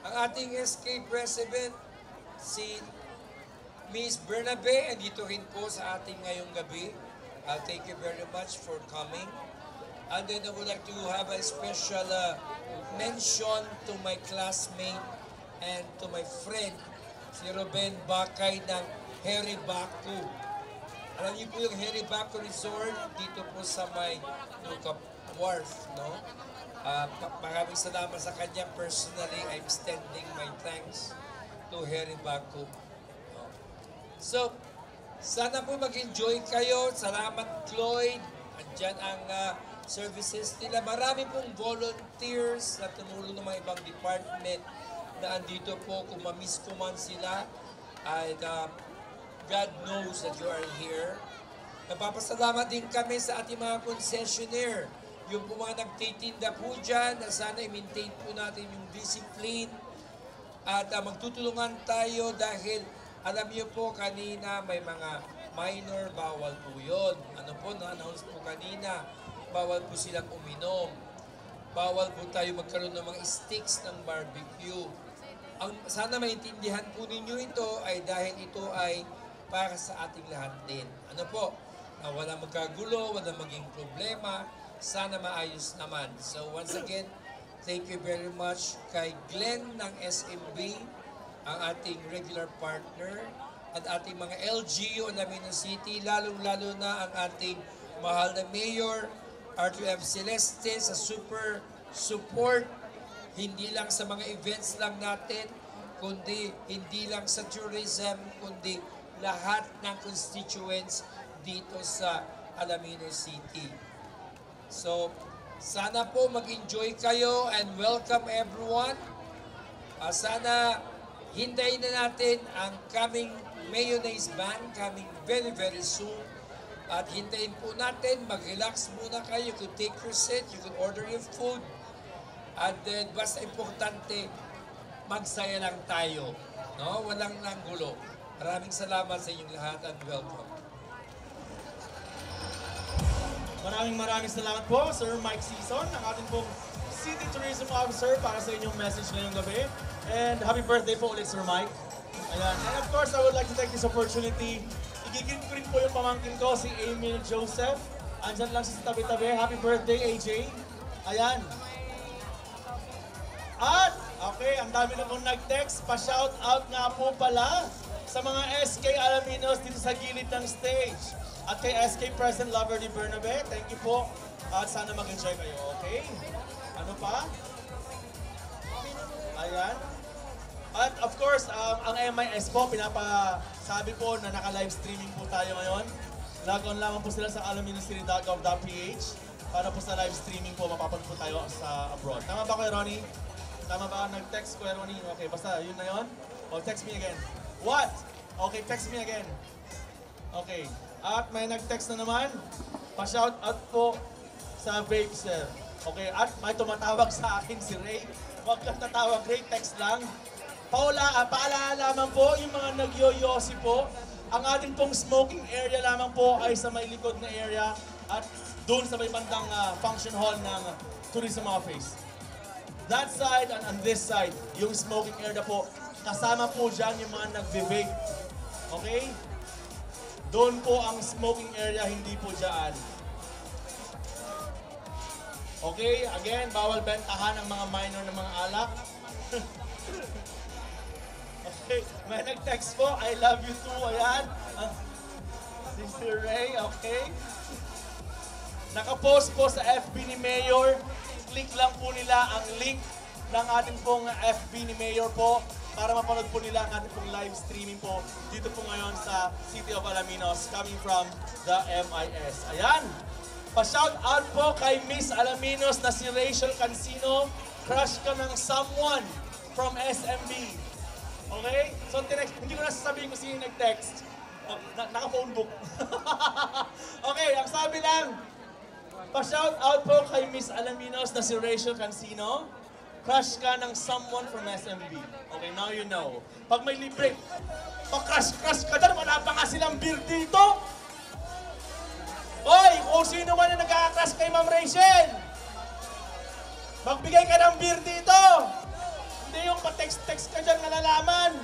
Ang ating SK President, si Miss Bernabe, nandito rin po sa ating ngayong gabi. Thank you very much for coming. And then I would like to have a special mention to my classmate and to my friend, si Ruben Bakay ng Harry Baku. Alam niyo po yung Harry Baku Resort dito po sa may Nuka Wharf, no? Maraming salamat sa kanya. Personally, I'm extending my thanks to Harry Baku. So, sana po mag-enjoy kayo. Salamat, Cloyd. Andyan ang services nila. Marami pong volunteers na tumulong ng mga ibang department na andito po. Kung mamiss ko man sila, and God knows that you are here. Nagpapasalamat din kami sa ating mga concessionaire. Yung po mga nagtitinda po dyan, na sana i-maintain po natin yung discipline. At magtutulungan tayo dahil alam niyo po kanina may mga minor, bawal po yun. Ano po, na-announce po kanina, bawal po silang uminom. Bawal po tayo magkaroon ng mga sticks ng barbecue. Sana maintindihan po ninyo ito ay dahil ito ay para sa ating lahat din. Ano po, walang magkagulo, walang maging problema, sana maayos naman. So once again, thank you very much kay Glenn ng SMB, ang ating regular partner, at ating mga LGU ng Minos City, lalong-lalo na ang ating mahal na Mayor, Arthur F. Celeste, sa super support, hindi lang sa mga events lang natin, kundi hindi lang sa tourism, kundi lahat ng constituents dito sa Alaminos City. So, sana po mag-enjoy kayo and welcome everyone. Sana hintayin na natin ang coming Mayonnaise Band coming very very soon. At hintayin po natin, mag-relax muna kayo. You could take your seat, you could order your food. And then, basta importante, magsaya lang tayo. No? Walang nanggulo. Maraming salamat sa inyong lahat and welcome. Maraming salamat po, Sir Mike Season, ang ating pong City Tourism Officer para sa inyong message ngayong gabi. And happy birthday po ulit, Sir Mike. Ayan. And of course, I would like to take this opportunity. Igigin ko rin po yung pamangkin ko, si Emil Joseph. Andyan lang siya sa tabi-tabi. Happy birthday, AJ. Ayan. At, okay, ang dami na pong nag-text. Pa-shout out nga po pala sa mga SK Alaminos dito sa gilid ng stage. At kay SK President Loverly Bernabe, thank you po. At sana mag-enjoy kayo, okay? Ano pa? Ayan. At of course, ang MIS po, pinapasabi po na naka-live streaming po tayo ngayon. Log on lamang po sila sa alaminocity.gov.ph para po sa live streaming po, mapapanood po tayo sa abroad. Tama ba kayo, Ronnie? Tama ba? Nag-text ko, Ronnie? Okay, basta yun na yun. O, text me again. What? Okay, text me again. Okay. At may nag-text na naman. Pa-shout out po sa Vape, sir. Okay, at may tumatawag sa akin si Ray. Huwag kang tatawag, Ray, text lang. Paula, paalala lamang po yung mga nagyoyosi po. Ang ating pong smoking area lamang po ay sa may likod na area at doon sa may bandang function hall ng tourism office. that side and on this side, yung smoking area po, kasama po dyan yung mga nagbe-vape. Okay? Doon po ang smoking area, hindi po dyan. Okay, again, bawal bentahan ang mga minor ng mga alak. Okay, may nag-text po, I love you too, ayan. Sister Ray, okay. Nakapost po sa FB ni Mayor. Click lang po nila ang link ng ating pong FB ni Mayor po para mapanood po nila ang ating pong live streaming po dito po ngayon sa City of Alaminos coming from the MIS. Ayan. Pa-shout out po kay Miss Alaminos na si Rachel Cancino. Crush ka ng someone from SMB. Okay? So, hindi ko na sasabihin kung sino yung nag-text. Naka-phone book. Okay, ang sabi lang, pa-shout out po kay Miss Alaminos na si Rachel Cancino. Crush ka ng someone from SMB. Okay, now you know. Pag may libre, pa-crush ka dyan, wala pa nga silang beer dito. Hoy, kung sino man yung nagkaka-crush kay Ma'am Rachel, magbigay ka ng beer dito. Hindi yung pa-text-text ka dyan nalalaman.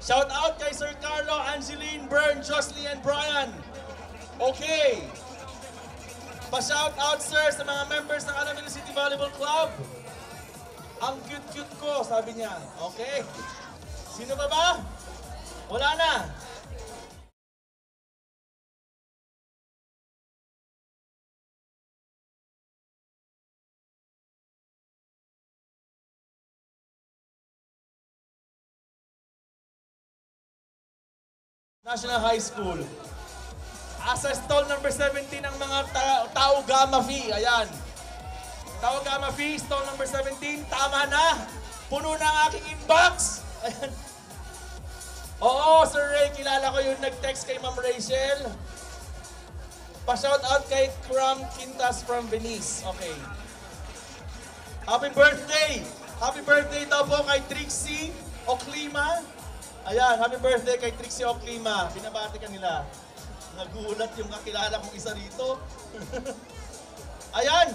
Shout out kay Sir Carlo, Angeline, Bern, Jocelyn, and Brian. Okay. Pa-shout out, sir, sa mga members ng Alaminos City Volleyball Club. Ang cute-cute ko, sabi niya. Okay. Sino ba? Wala na. National High School. Asa stall number 17 ang mga Tau Gamma Phi. Ayan. Tau Gamma Phi, stall number 17. Tama na. Puno na ang aking inbox. Ayan. Oo, Sir Ray, kilala ko yung nag-text kay Ma'am Rachel. Pa-shout out kay Cram Quintas from Venice. Okay. Happy birthday! Happy birthday daw po kay Trixie Oclima. Ayan, happy birthday kay Trixie Oclima. Binabati ka nila. Nagulat yung kakilala kong isa rito. Ayan.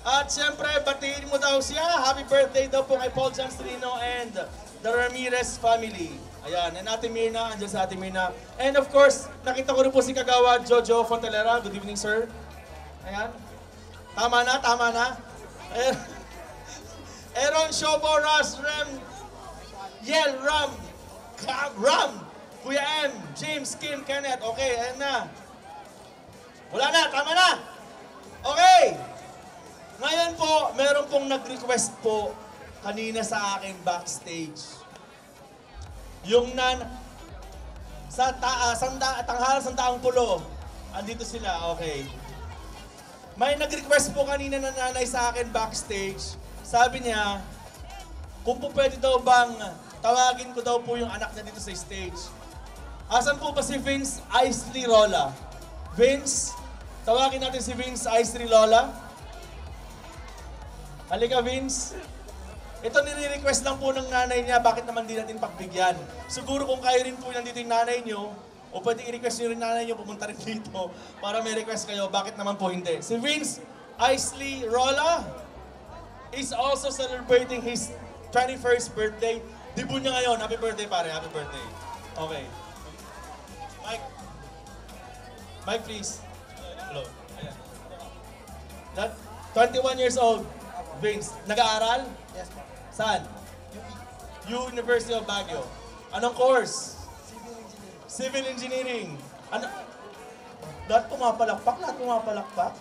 At syempre, batiin mo daw siya. Happy birthday daw po kay Paul Jamstrino and the Ramirez family. Ayan, and Ate Mirna, andyan sa Ate Mirna. And of course, nakita ko rin po si Kagawa Jojo Fontelera. Good evening, sir. Ayan. Tama na, tama na. Aaron Shobo, Ras, Rem, Yel, Ram, Kuya M, James, Kim, Kenneth. Okay, ayan na. Wala na, tama na. Okay. Ngayon po, meron pong nag-request po kanina sa akin backstage. Yung tanghal, sandaang pulo. Andito sila, okay. May nag-request po kanina na nanay sa akin backstage. Sabi niya, kung po pwede daw bang tawagin ko daw po yung anak niya dito sa stage. Asan po ba si Vince Isley Lola? Vince, tawagin natin si Vince Isley Lola. Halika, Vince. Ito nire-request lang po ng nanay niya, bakit naman di natin pagbigyan? Siguro kung kayo rin po nandito yung nanay niyo, o pwede i-request nyo rin nanay niyo, pumunta rin dito para may request kayo, bakit naman po hindi? Si Vince Isley Lola is also celebrating his 21st birthday. Debut niya ngayon. Happy birthday, pare. Happy birthday. Okay. Mike. Mike, please. Hello. Ayan. That 21 years old. Vince, nag-aaral? Yes, po. Saan? University of Baguio. Anong course? Civil Engineering. Ano? Lahat pumapalakpak? Lahat pumapalakpak?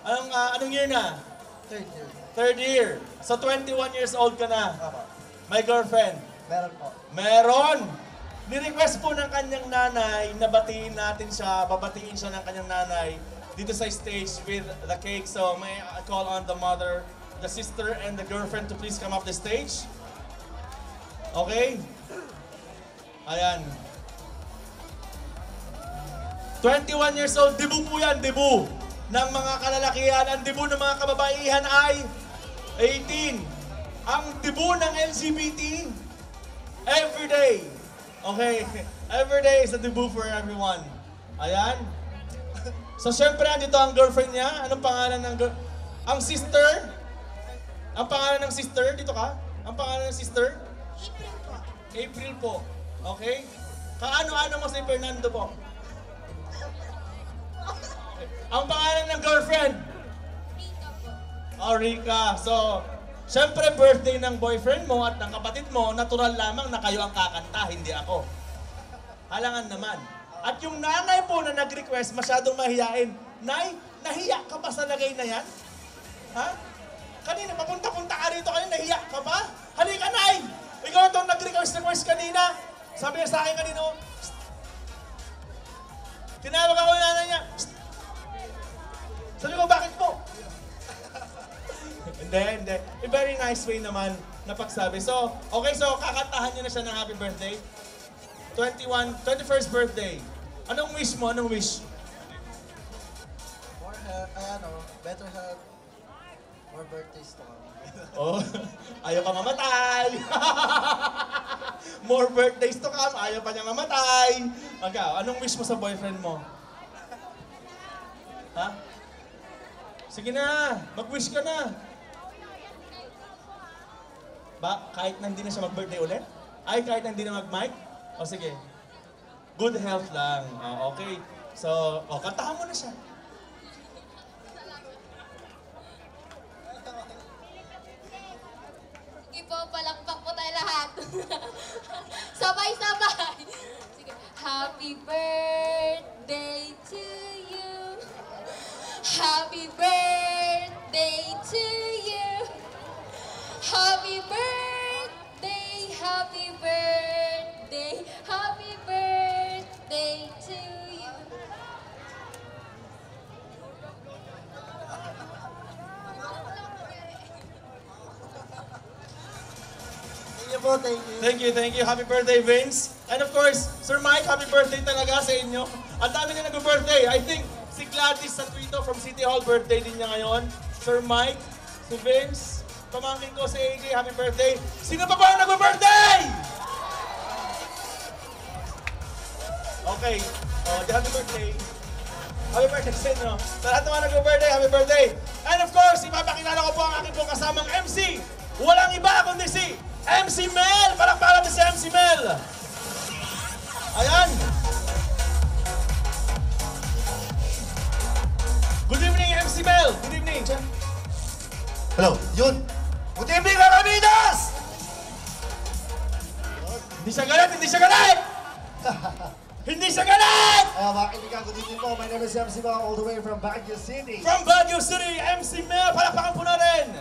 Anong year na? Third year. Third year. So 21 years old ka na. Opo. May girlfriend? Meron po. Meron! Ni-request po ng kanyang nanay na batiin natin siya, babatiin siya ng kanyang nanay dito sa stage with the cake. So may I call on the mother, the sister, and the girlfriend to please come up the stage. Okay? Ayan. 21 years old, debut po yan, debut ng mga kalalakihan. Ang debut ng mga kababaihan ay 18. Ang debut ng LGBT, everyday. Okay, everyday is a debut for everyone. Ayan. So syempre, andito ang girlfriend niya. Anong pangalan ng Ang sister? Ang pangalan ng sister? Dito ka? Ang pangalan ng sister? April po. April po. Okay? Kaano-ano mo si Fernando po? Ang pangalan ng girlfriend? Rika po. Oh, Rika. So, syempre birthday ng boyfriend mo at ng kapatid mo, natural lamang na kayo ang kakanta, hindi ako. Halangan naman. At yung nanay po na nag-request, masyadong mahiyain. Nay, nahiya ka ba sa lagay na yan? Ha? Kanina, papunta-punta ka rito kayo, nahiya ka ba? Halika, Nay! Ikaw itong nag-request kanina. Sabi niya sa akin kanina, "Psst." Tinawag ako yung nanay niya, "Psst." Sabi ko, bakit po? Hindi. A very nice way naman na pagsabi. So, okay, so kakantahan niyo na siya ng happy birthday. 21st birthday. Anong wish mo? Anong wish? More health, better health, more birthdays to come. Oh, ayaw ka mamatay. More birthdays to come, ayaw pa niya mamatay. Ikaw, anong wish mo sa boyfriend mo? Ha? Sige na, mag-wish ka na. Ba, kahit na hindi na siya mag-birthday ulit? Ay, kahit na hindi na mag-mic? O sige. Good health lang. Okay. So, kantahan mo na siya. Sige po, palakpak po tayo lahat. Sabay-sabay. Sige. Happy birthday to you. Happy birthday to you. Happy birthday, happy birthday, happy birthday to you. Thank you po, thank you. Thank you. Happy birthday, Vince. And of course, Sir Mike, happy birthday talaga sa inyo. Ang dami na nag-birthday. I think si Gladys Santuito from City Hall, birthday din niya ngayon. Sir Mike, si Vince, pamangkin ko si AJ, happy birthday. Sino pa ba ang nag-birthday? Okay. Happy birthday. Happy birthday sa inyo. Sa lahat naman nag-birthday, happy birthday. And of course, ipapakilala ko po ang aking pong kasamang MC. Walang iba kundi si MC Mel! Palakpakan natin si MC Mel! Ayan! Good evening, MC Mel! Good evening! Hello, yun. Good evening, Alaminos! Hindi siya galit! Hindi siya galit! Hindi siya galit! Mga kaibigan, good evening po. My name is MC Bao, all the way from Baguio City. From Baguio City, MC Mel! Palakpakan po natin!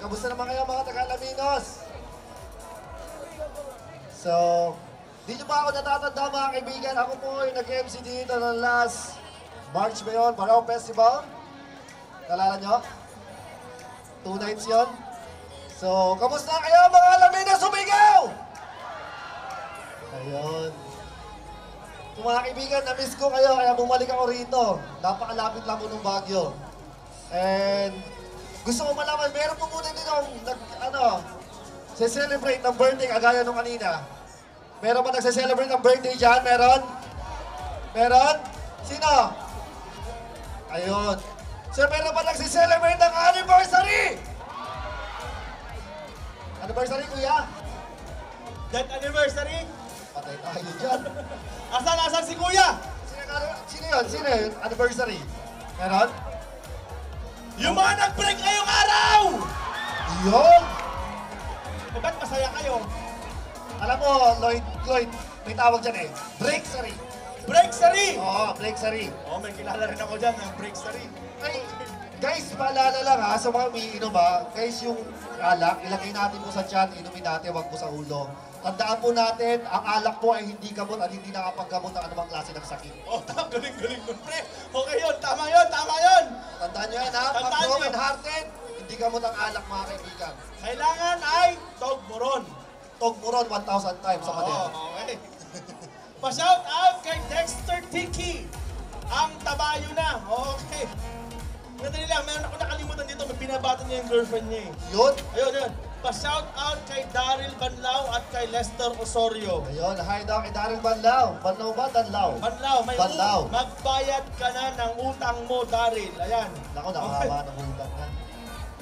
Kamusta naman kayo mga taga-Alaminos? So, di nyo ba ako natatanda mga kaibigan? Ako po yung nag-MC dito ng last March ba yun? Barao Festival? Nalala nyo? 2 nights yun? So, kamusta kayo mga Alaminos? Sumigaw! Ayun. So, mga kaibigan, na-miss ko kayo kaya bumalik ako rito. Napakalapit lang po ng Baguio. And gusto ko malaman, meron po muna dito celebrate ng birthday kagaya nung kanina. Meron ba nagse-celebrate ng birthday dyan? Meron? Meron? Sino? Ayun. So, meron ba nagse-celebrate ng anniversary? Anniversary, kuya? That anniversary? Patay tayo dyan. Asan si Kuya? Sino yun? Sino yun? Anniversary? Meron? Yung mga nag-break ngayong araw! Yun! Ba't masaya kayo? Alam mo, Lloyd, may tawag dyan eh. Breaksary. Breaksary! Oo, breaksary. May kilala rin ako dyan ng breaksary. Ay, guys, paalala lang ha, sa mga umiinom ha, guys, yung alak, ilagay natin mo sa tiyan, inumin natin, wag mo sa ulo. Tandaan po natin, ang alak po ay hindi gamot at hindi nakapaggamot ng anumang klase ng sakit. Galing nun, pre. Okay yun, tama yun. Tandaan nyo yan ha, pag Tandaan nyo. broken hearted, hindi gamot ang alak mga kaibigan. Kailangan ay Togmoron. Togmoron 1,000 times sa madera. Okay. Pa-shout out kay Dexter Tiki. Ang tabayo na. Okay. Madali lang, meron ako nakalimutan dito. May pinabata niya yung girlfriend niya eh. Yun? Ayun. Pa-shout out kay Daryl Banlao at kay Lester Osorio. Ayun, hi daw kay Daryl Banlao. Banlao ba? Danlao? Banlao, may Banlao. magbayad ka na ng utang mo, Daryl. Ayan. Naku, nakakaba ng utang yan.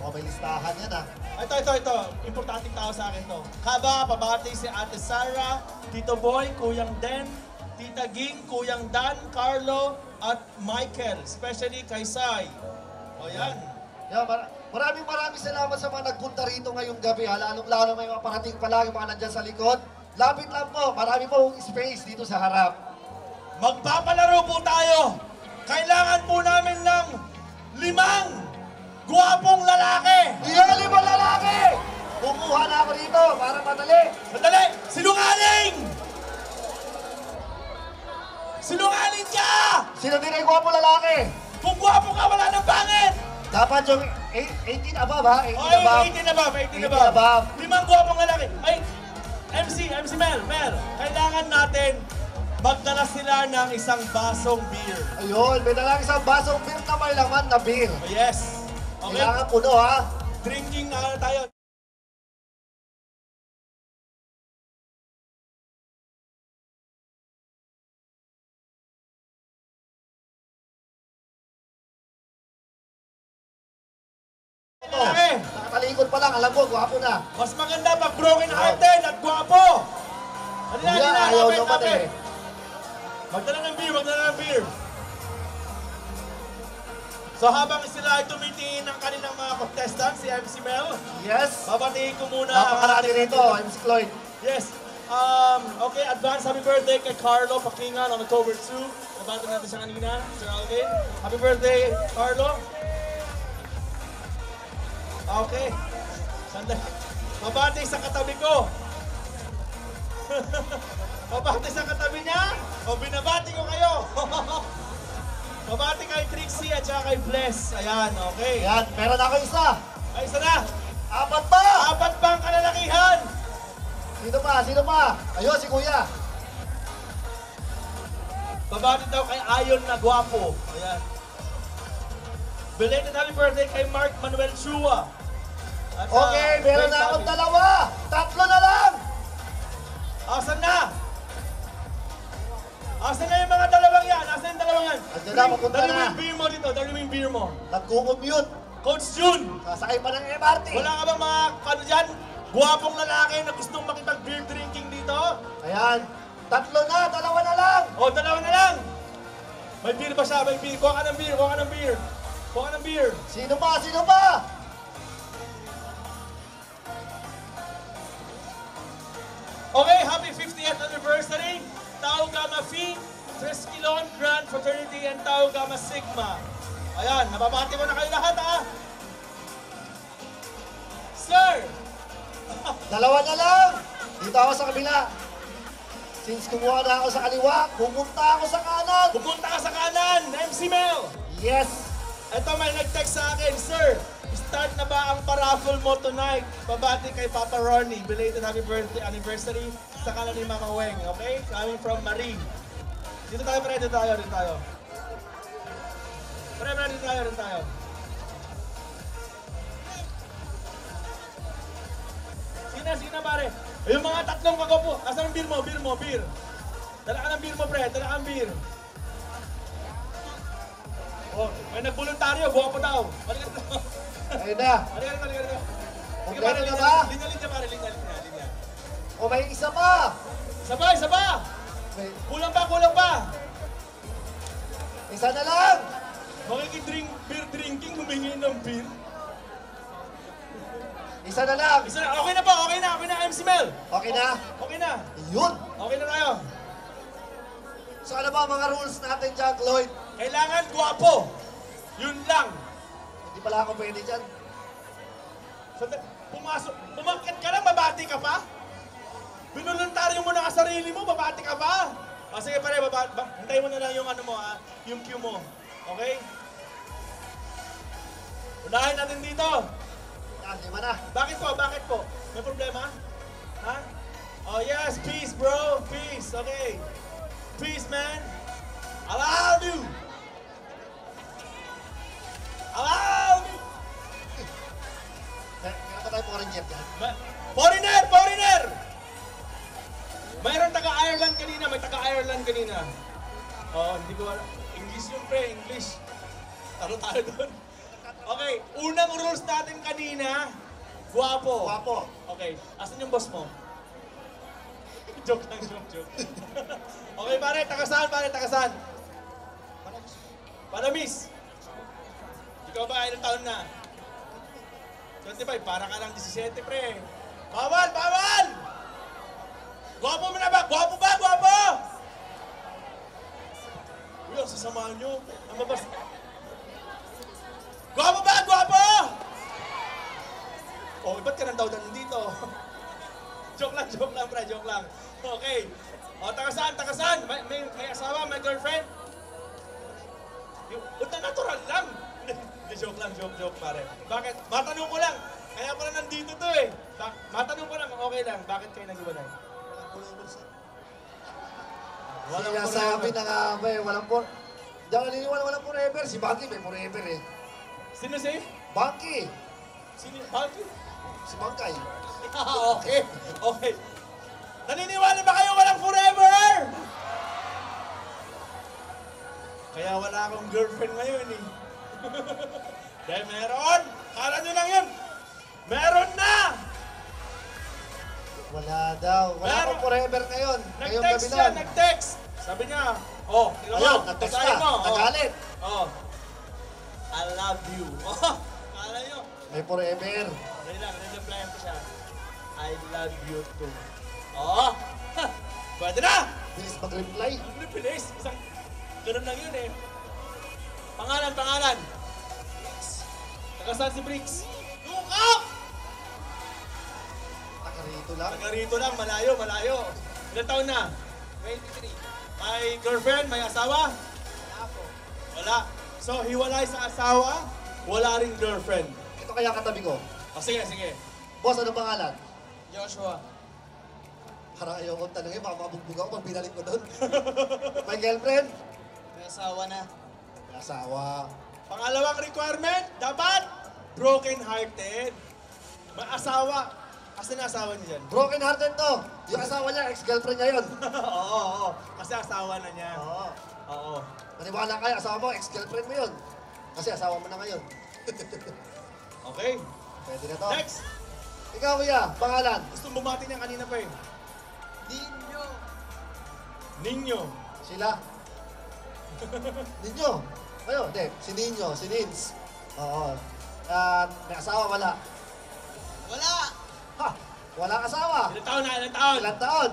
Mukhang may listahan yan ah. Ito. Importanteng tao sa akin to. Haba, pabati si Ate Sarah, Tito Boy, Kuyang Den, Tita Ging, Kuyang Dan, Carlo, at Michael. Especially kay Sai. O yan. Yeah, maraming salamat sa mga nagpunta rito ngayong gabi. Lalong-lalo may mga parating palagi mga nandyan sa likod. Lapit lang po, marami pong space dito sa harap. Magpapalaro po tayo. Kailangan po namin ng 5 gwapong lalaki. Iyan, 5 lalaki! Kukuha na ako dito para madali. Madali! Sinungaling! Sinungaling ka! Sino din ay gwapo lalaki? Kung gwapo ka, wala nang pangit! Dapat yung 18 above ha? 18 Oy, above. 18 above. 5 gwapong lalaki. Ay, MC Mel, kailangan natin magdala sila ng isang basong beer. Ayun, may dalang isang basong beer na may laman na beer. Oh, yes. Okay. Kailangan puno ha? Drinking tayo. Okay. Nakatalikod pa lang, alam mo, gwapo na. Mas maganda pag broken hearted at gwapo. Kuya, ayaw naman eh. Magdala ng beer. So habang sila ay tumitingin ng kanilang mga contestants, si MC Mel, Yes. babatiin ko muna. Napakarami rito, MC Cloyd. Yes. Okay, advance happy birthday kay Carlo Pakingan on October 2. Nabati natin siya kanina, Sir Alvin. Happy birthday, Carlo. Okay. Sandali. Mabati sa katabi ko. Mabati sa katabi niya. O binabati ko kayo. Mabati kay Trixie at saka kay Bless. Ayan, okay. Ayan, meron ako isa. Ay, isa na. 4 pa! 4 pang kalalakihan. Sino pa? Ayun, si Kuya. Babati daw kay Ayon na gwapo. Ayan. Belated happy birthday kay Mark Manuel Chua. At, Okay, meron na akong 2. 3 na lang. Asan na? Asan na yung mga dalawang yan? Asan yung dalawang yan? Andiyan na, papunta Dali mo na. yung beer mo dito. Dali mo yung beer mo. Nagkukumute. Coach June, Sasakay pa ng MRT. wala ka bang mga dyan? Guwapong lalaki na gustong makipag-beer drinking dito? Ayan. 3 na, 2 na lang. O, 2 na lang. May beer pa siya, may beer. Kuha ka ng beer, kuha ka ng beer. Kuha ka ng beer. Sino pa? Okay, happy 50th anniversary. Tau Gamma Phi, Triskelion Grand Fraternity, and Tau Gamma Sigma. Ayan, nababati ko na kayo lahat ha. Sir! 2 na lang. Dito ako sa kabila. Since kumuha na ako sa kaliwa, pumunta ako sa kanan. Pupunta ka sa kanan, MC Mel. Yes. Ito may nag-text sa akin, Sir, start na ba ang paraffle mo tonight? Babati kay Papa Ronnie. Belated happy birthday anniversary sa kanan ni Mama Weng, okay? Coming from Marie. Dito tayo, pre. Dito tayo. Pre, dito tayo. Sige na, pare. Yung mga 3 kagwapo. Asan ang beer mo? Beer. Dala ka ng beer mo, pre. Dala ka ng beer. Oh, may nagboluntaryo, buha pa daw. Balikan dito. Ayun na. Balikan dito. Kompleto na ba? Linya, pare. Linya. O may isa pa. Isa pa. May Kulang pa. isa na lang. Beer drinking, humingi ng beer. Isa na lang. Okay na, MC Mel. Okay na? Okay na. Yun. Okay na tayo. So ano ba ang mga rules natin dyan, Lloyd? Kailangan gwapo. Yun lang. Hindi pala ako pwede dyan. So, pumakit ka lang, babati ka pa? Binuluntaryo mo na ka sarili mo, babati ka pa? Sige pare, hintayin mo na lang yung yung cue mo. Okay? Unahin natin dito. Lima na. Bakit po? May problema? Ha? Oh yes, peace bro, peace. Okay. Peace man. I love you. Kaya tayo po rin Spaniard yan. Foreigner! Foreigner! Mayroon taga-Ireland kanina. May taga-Ireland kanina. Oo, hindi ko alam. English yung pre, English. Taro tayo doon. Okay, unang rules natin kanina. Guwapo. Guwapo. Okay, asan yung boss mo? Joke lang, joke. Okay, pare, tagasan, pare, tagasan. Panamis. Ikaw ba, ilang taon na? 25, para ka lang 17, pre. Bawal, bawal! Gwapo mo na ba? Gwapo ba? Gwapo! Uy, ang sasamahan nyo. Ang mabas... Gwapo ba? Gwapo! Oh, ba't ka nang daw nandito? Joke lang, pre. Joke lang. Okay. O, tagasan, tagasan. May asawa, may girlfriend? Buta natural lang. Joke lang, joke, pare. Bakit? Matanong ko lang. Kaya pala nandito to eh. Matanong ko lang, okay lang. Bakit kayo nag-iwalay? Sinasabi na nga ba eh, walang for... Hindi ako naniniwala walang forever. Si Banky may forever eh. Sino si? Banky! Sino? Bakit? Si Bangkay. Okay. Naniniwala ba kayo walang forever? Kaya wala akong girlfriend ngayon eh. Dahil meron. Kala nyo lang yun. Meron na! Wala daw. Wala akong forever ngayon. Ngayong gabi Nag-text siya, lang. nag-text. Sabi niya, tingnan mo. Ayun, nag-text basahin ka. mo, Nagalit. I love you. Kala nyo. May forever. Dali lang, re-replyan ko siya. I love you too. Pwede na! Bilis mag-reply. Ang bilis. Isang ganun lang yun eh. Pangalan. Taga-saan si Briggs? Look up! Taga-rito lang. Taga-rito lang, malayo. Ilan taon na? 23. May girlfriend, may asawa? Wala po. Wala. So, hiwalay sa asawa, wala ring girlfriend. Ito kaya katabi ko. Sige. Boss, ano pangalan? Joshua. Parang ayaw kong tanongin, baka mabugbog ako pag binalik ko doon. May girlfriend? May asawa na. May asawa. Pangalawang requirement, dapat broken-hearted. May asawa. Kasi na asawa niya dyan. Broken hearted to. Yung asawa niya, ex-girlfriend niya yun. Oo. Kasi asawa na niya. Oo. Maniwala kayo, asawa mo, ex-girlfriend mo yun. Kasi asawa mo na ngayon. Okay. Pwede na to. Next. Ikaw kuya, pangalan? Gusto bumati niya kanina pa eh. Ninyo. Sila? Ninyo? Kayo? Hindi. Si Ninyo, si Nins. Oo. May asawa, wala. Wala. Ha! Walang asawa. Ilang taon na? Ilang taon? Ilang taon?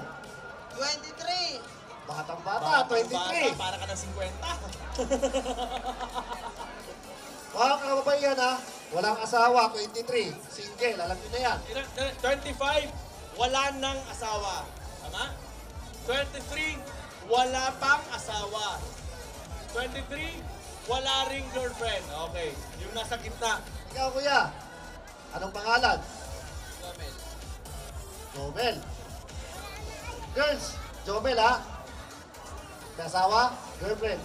23. Batang bata, 23. Para ka ng 50. Mga kababaihan ha, walang asawa, 23. Single, alam niyo na yan. 25, wala nang asawa. Tama? 23, wala pang asawa. 23, wala ring girlfriend. Okay, yung nasa gitna. Ikaw kuya, anong pangalan? Jomel. Jomel. Girls, Jomel ha? May asawa, girlfriend.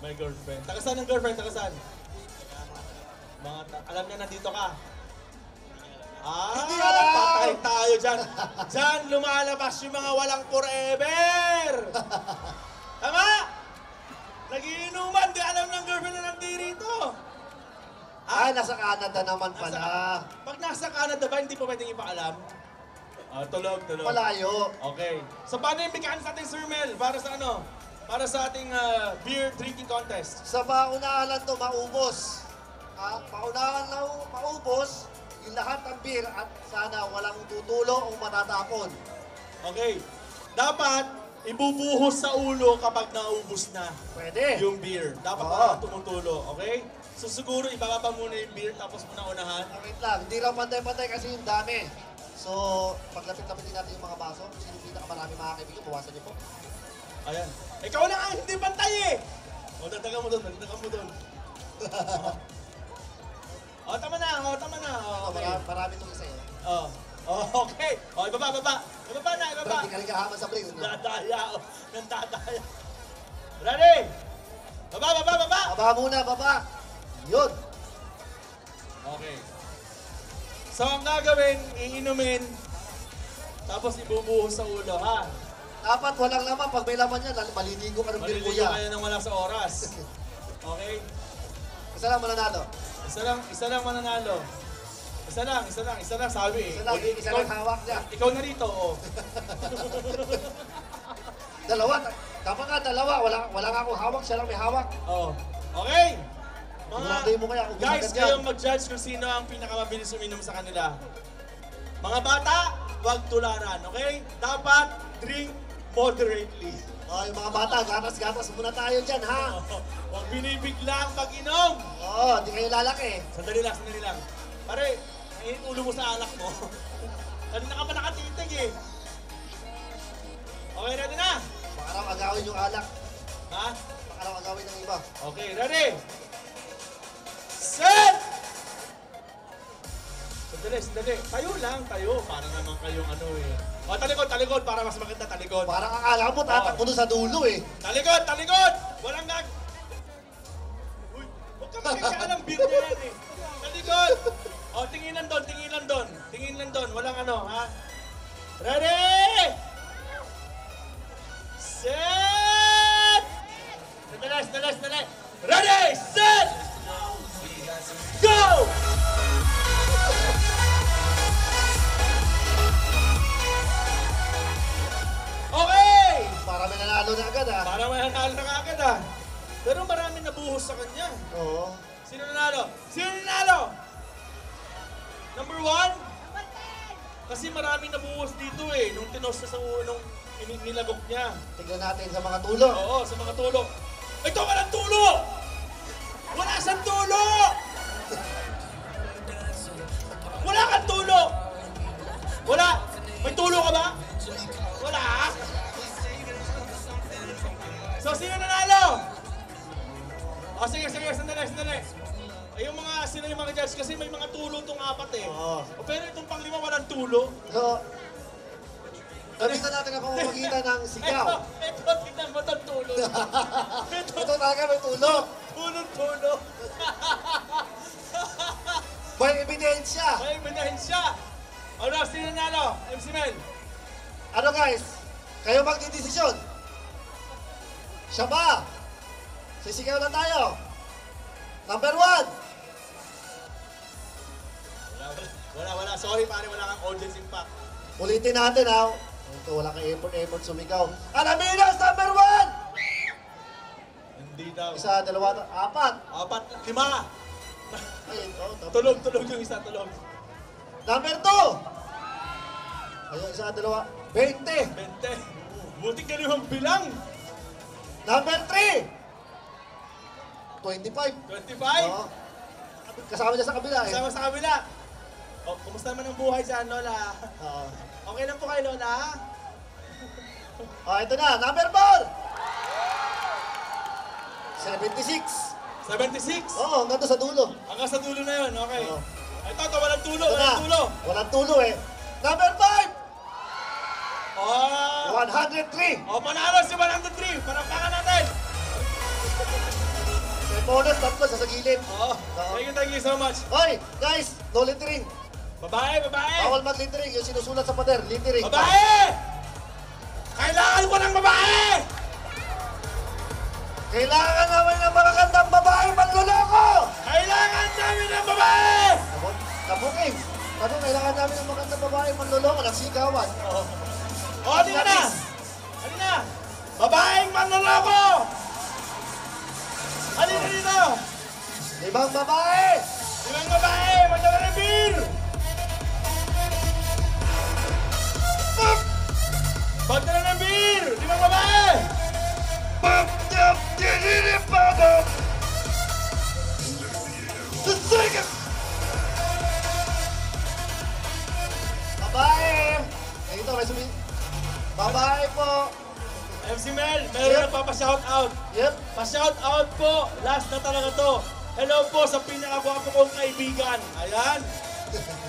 May girlfriend. Tagasan ng girlfriend? Tagasan? Alam niya nandito ka. Hindi alam! Patay tayo dyan. Dyan lumalabas yung mga walang forever. Tama? Nagiinuman, di alam ng girlfriend na nandito. Ay, nasa Canada naman pala. Pag nasa Canada ba, hindi pa pwedeng ipaalam? Tulog. Malayo. Okay. So paano yung bigaan sa ating Sir Mel? Para sa ano? Para sa ating beer drinking contest. Sa paunahan to, maubos. Paunahan lang maubos, yung lahat ng beer at sana walang tutulo o matatapon. Okay. Dapat ibubuhos sa ulo kapag naubos na Pwede. yung beer. Dapat wala tumutulo. Okay? So siguro ibababa muna yung beer tapos muna unahan. Wait lang, hindi raw pantay-pantay kasi yung dami. So, paglapit-lapit din natin yung mga baso. Kung sino pinakamarami mga kaibigan, bawasan niyo po. Ayan. Ikaw lang ang hindi pantay eh! Dagdagan mo doon. Tama na. Okay. Marami itong isa eh. Okay. Ibaba. Ibaba na. Hindi ka rin kahaman sa break. Nandadaya. Ready? Baba. Baba muna, baba. Yun. Okay. So ang gagawin, iinumin, tapos ibubuhos sa ulo, ha? Dapat walang laman. Pag may laman yan, maliligo ka ng beer, Maliligo kuya. kayo nang wala sa oras. Okay? Isa lang mananalo. Isa lang mananalo. Isa lang, sabi. Isa lang hawak niya. Ikaw na rito, oh. Dalawa. Dapat nga dalawa. Wala nga akong hawak. Siya lang may hawak. Oh. Okay? Sigurado mo kaya kung Guys, gusto ka kayong dyan. mag-judge kung sino ang pinakamabilis uminom sa kanila. Mga bata, huwag tularan, okay? Dapat drink moderately. Oh, yung mga bata, gatas-gatas muna tayo dyan, ha? Huwag binibiglang pag-inom. Oo, di kayo lalaki. Sandali lang. Pare, mainit ulo mo sa alak mo. Kanina ka pa nakatitig eh. Okay, ready na? Baka raw agawin yung alak. Ha? Baka raw agawin ng iba. Okay, ready? Set! Sandali. Tayo lang. Para naman kayong ano eh. O, talikod. Para mas maganda, talikod. Parang akala mo tatakbo doon sa dulo, eh. Talikod! Walang gag... Uy, huwag ka makikita ng beer niya yan eh. Talikod! O, tingin lang doon. Walang ano, ha? Ready! Set! Sandali. Ready! Set! Go! Okay! Para may nanalo na agad, ha? Para may nanalo na agad, ha? Pero marami nabuhos sa kanya. Oo. Sino nanalo? Number 1? Kasi marami nabuhos dito eh. Nung tinos na sa nung nilagok niya. Tignan natin sa mga tulo. Oo, sa mga tulo. Ito ka ng tulo! Wala siyang tulo! Wala kang tulo! Wala! May tulo ka ba? Wala! So, sino nanalo? O, sige, sandali. Ay, sila yung mga judge kasi may mga tulo itong apat eh. Oo. O, pero itong panglima walang tulo. So, gamitan natin ang pamamagitan ng sigaw. Ito, tignan mo itong tulo. Ito talaga may tulo. Tulo. May ebidensya. May ebidensya. Ano, sino nanalo? MC Mel. Ano guys? Kayo magdidesisyon. Siya ba? Sisigaw na tayo. Number 1. Wala. Sorry pare, wala kang audience impact. Ulitin natin, ha? Ito, wala kang effort sumigaw. Alaminos, number 1! Hindi daw. Isa, dalawa, apat. 4, 5. Ay, ito. Tulog yung isa, tulog. Number 2. Ayun, isa, dalawa. 20. 20. Buting ka limang bilang. Number 3. 25. 25. Oo. Kasama niya sa kabila, eh. Kasama sa kabila. O, kumusta naman ang buhay dyan, Lola? Oo. Okay lang po kayo, Lola? Oh, ito na. Number 4. 76. 76. Oo, hanggang doon sa dulo. Hanggang sa dulo na yun, okay. Oo. Ito, walang tulo, Ito na. walang tulo. Walang tulo, eh. Number 5. Oh, 103. panalo si 103. Parapakan natin. May bonus, tatlo sa gilid. Oo. Thank you so much. Hoy, guys, no littering. Babae. Bawal mag-littering. Yung sinusulat sa pader, littering. Babae! Kailangan ko ng babae! Kailangan namin ng magagandang babae manluloko! Kailangan namin ng babae! Kabuking, kailangan namin ng magandang babae manluloko ng sigawan. O, di ka na! Halina! Babaeng manloloko! Halina dito! 5 babae! 5 babae! Magdala ng beer! Magdala ng beer! 5 babae! Babae! Dito, may sumi... Babae po! MC Mel, meron na pa-shout out. Yep. Pa-shout out po. Last na talaga to. Hello po sa pinakagwapo kong kaibigan. Ayan.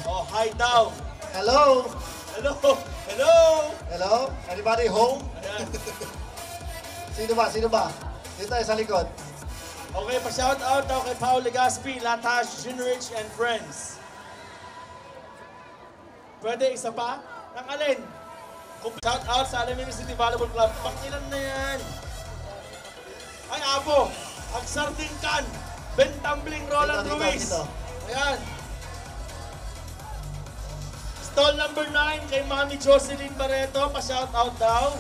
Oh, hi down. Hello! Hello. Hello? Anybody home? Ayan. Sino ba? Dito tayo sa likod. Okay, pa-shout out daw kay Paul Legaspi, Latash, Junrich, and friends. Pwede isa pa? Ang alin? Shout out sa Alamino City Volleyball Club. Pangilan na yan. Ay, Apo. Agsarding Can. Ben Tumbling Roland Ruiz. Ayan. Stall number 9 kay Mami Jocelyn Barreto. Pa-shout out daw.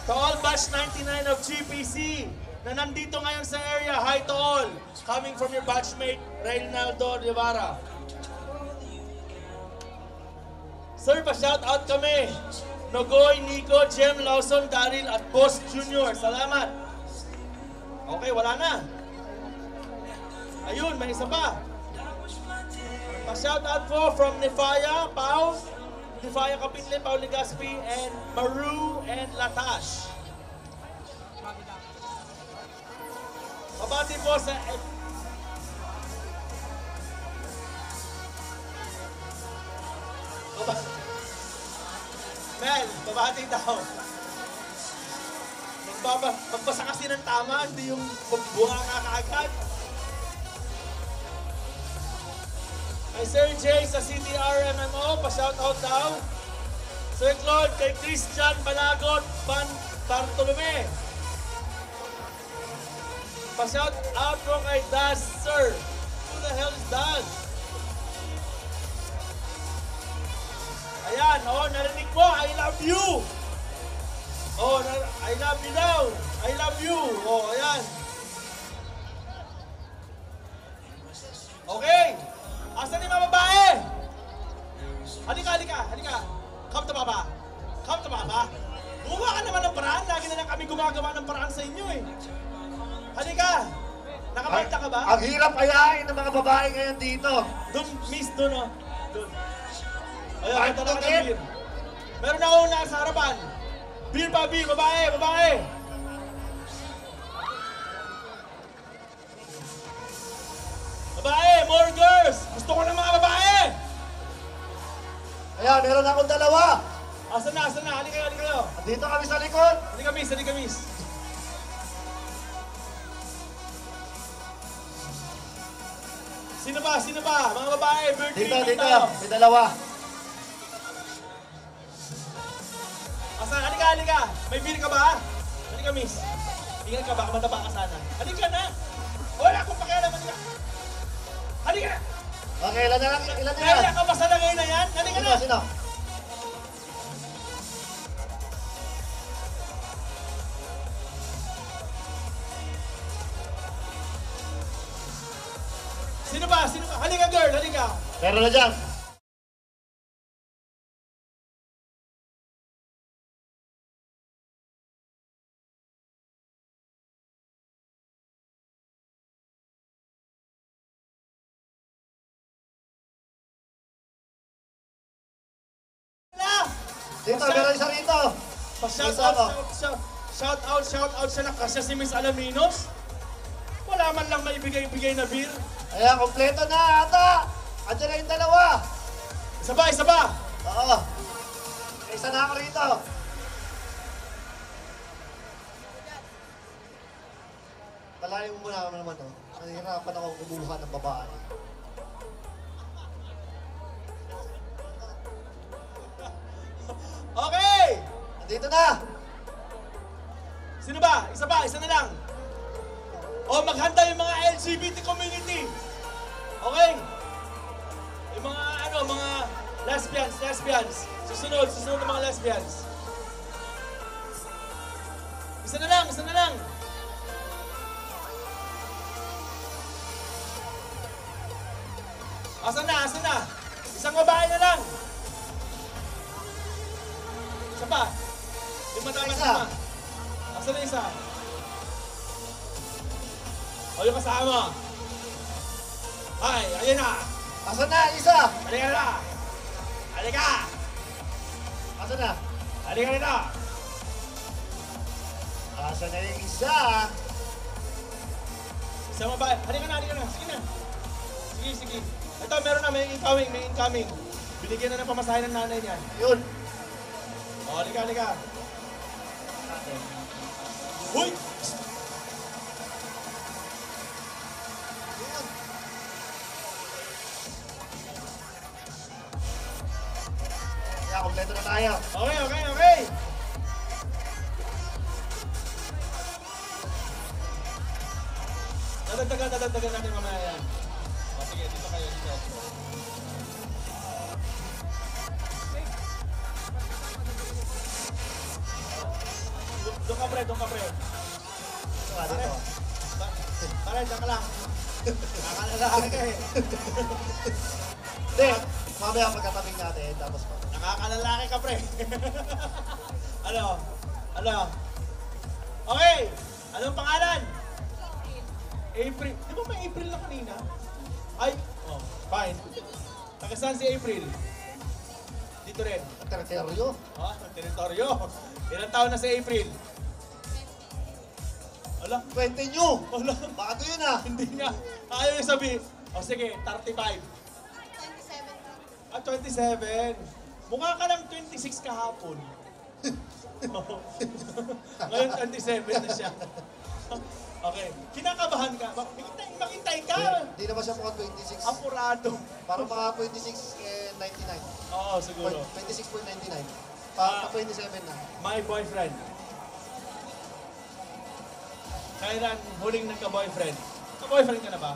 To all batch 99 of GPC na nandito ngayon sa area. Hi to all. Coming from your batchmate, Reynaldo Rivara. Sir, pa-shout out kami. Nogoy, Nico, Jem, Lawson, Daryl, at Boss Junior. Salamat. Okay, wala na. Ayun, may isa pa. Pa-shout out po from Nefaya, Pau, Nefaya Kapitli, Pau Legaspi, and Maru and Latash. Mabati po sa... Mel, babati daw. Magbasa kasi ng tama, hindi yung bunga ka kaagad. Kay Sir Jay sa CTR-MMO, pa-shoutout daw. Sir Claude, kay Christian Balagot, Bartolome. Pa-shoutout ko kay Daz, sir. Who the hell is Daz? Ayan, oh, narinig mo, I love you. Oh, I love you daw. I love you. Oh, ayan. Okay. Asan yung mga babae? Halika, halika, halika. Come to Papa. Come to Papa. Gumawa ka naman ng paraan. Lagi na lang kami gumagawa ng paraan sa inyo eh. Halika. Nakabalta ka ba? Ang hirap ayain ng mga babae ngayon dito. Doon, miss, doon oh. Doon. Ayun, ganda na ka ng beer. Meron na akong nasa harapan. Beer pa, beer. Babae, babae. Babae, more girls. Gusto ko ng mga babae. Ayan, meron akong dalawa. Asan na, asan na? Halika kayo, halika kayo. Dito kami sa likod. Halika, miss, halika, miss. Sino ba? Sino ba? Mga babae, birthday Dito, dito. tayo. May dalawa. Asan? Halika, halika. May beer ka ba? Halika, miss. Ingat ka, baka mataba ka sana. Halika na. Wala akong pakialam, halika. Halika na. Okay, ilan na lang? Ilan na Kaya lang? ka ba sa lagay na yan? Halika Sino, na. sino? Sino ba? Sino ba? Halika, girl. Halika. Meron na dyan. Dito, meron isa rito. Pa-shout Isa, out, no? shout out siya na kasi si Miss Alaminos. Wala man lang maibigay-bigay na beer. Ayan, kompleto na ata. Andiyan na yung dalawa. Isa ba? Isa ba? Oo. May isa na ako rito. Palayo mo muna naman oh. Nahihirapan ako kumuha ng babae. Okay! Nandito na! Sino ba? Isa ba? Isa na lang. O maghanda yung mga LGBT community. Okay? Yung mga ano, mga lesbians. Susunod ng mga lesbians. Isa na lang, isa na lang. Asan na, asan na? Isang babae na lang. Isa pa. Lima na Isa. kasama. Asan na isa? O yung kasama. Ay, ayun na. Asan na? Isa! Halika na. Halika. Asan na? Halika na. Asan na yung isa? Isang babae. Halika na, halika na. Sige na. Sige, sige. Ito, meron na. May incoming, may incoming. Binigyan na ng pamasahe ng nanay niya. Yun. O, halika, halika. Uy! kompleto na tayo. Okay. Dadagdagan natin mamaya yan. O, sige, dito kayo, dito. Doon ka, pre. Ito nga dito. Pare, dyan ka lang. Nakakalaki ka eh. Hindi, mamaya pagkatabing natin, tapos pa. Nakakalalaki ka, pre. Ano? Okay. Anong pangalan? April. Di ba may April na kanina? Ay, fine. Taga-saan si April? Dito rin. Ang teritoryo. Teritoryo. Ilang taon na si April? Ala? 20 nyo! Ala? Bago yun ah! Hindi niya. Ayaw yung sabi. O sige, 35. 27. Ah, 27. Mukha ka lang 26 kahapon. Ngayon 27 na siya. Okay. Kinakabahan ka. Makintay ka. Hindi naman siya mukhang 26. Apurado. Parang mga 26.99. Oo, siguro. 26.99. Pa 27 na. My boyfriend. Kailan huling nagka-boyfriend? Ka-boyfriend ka na ba?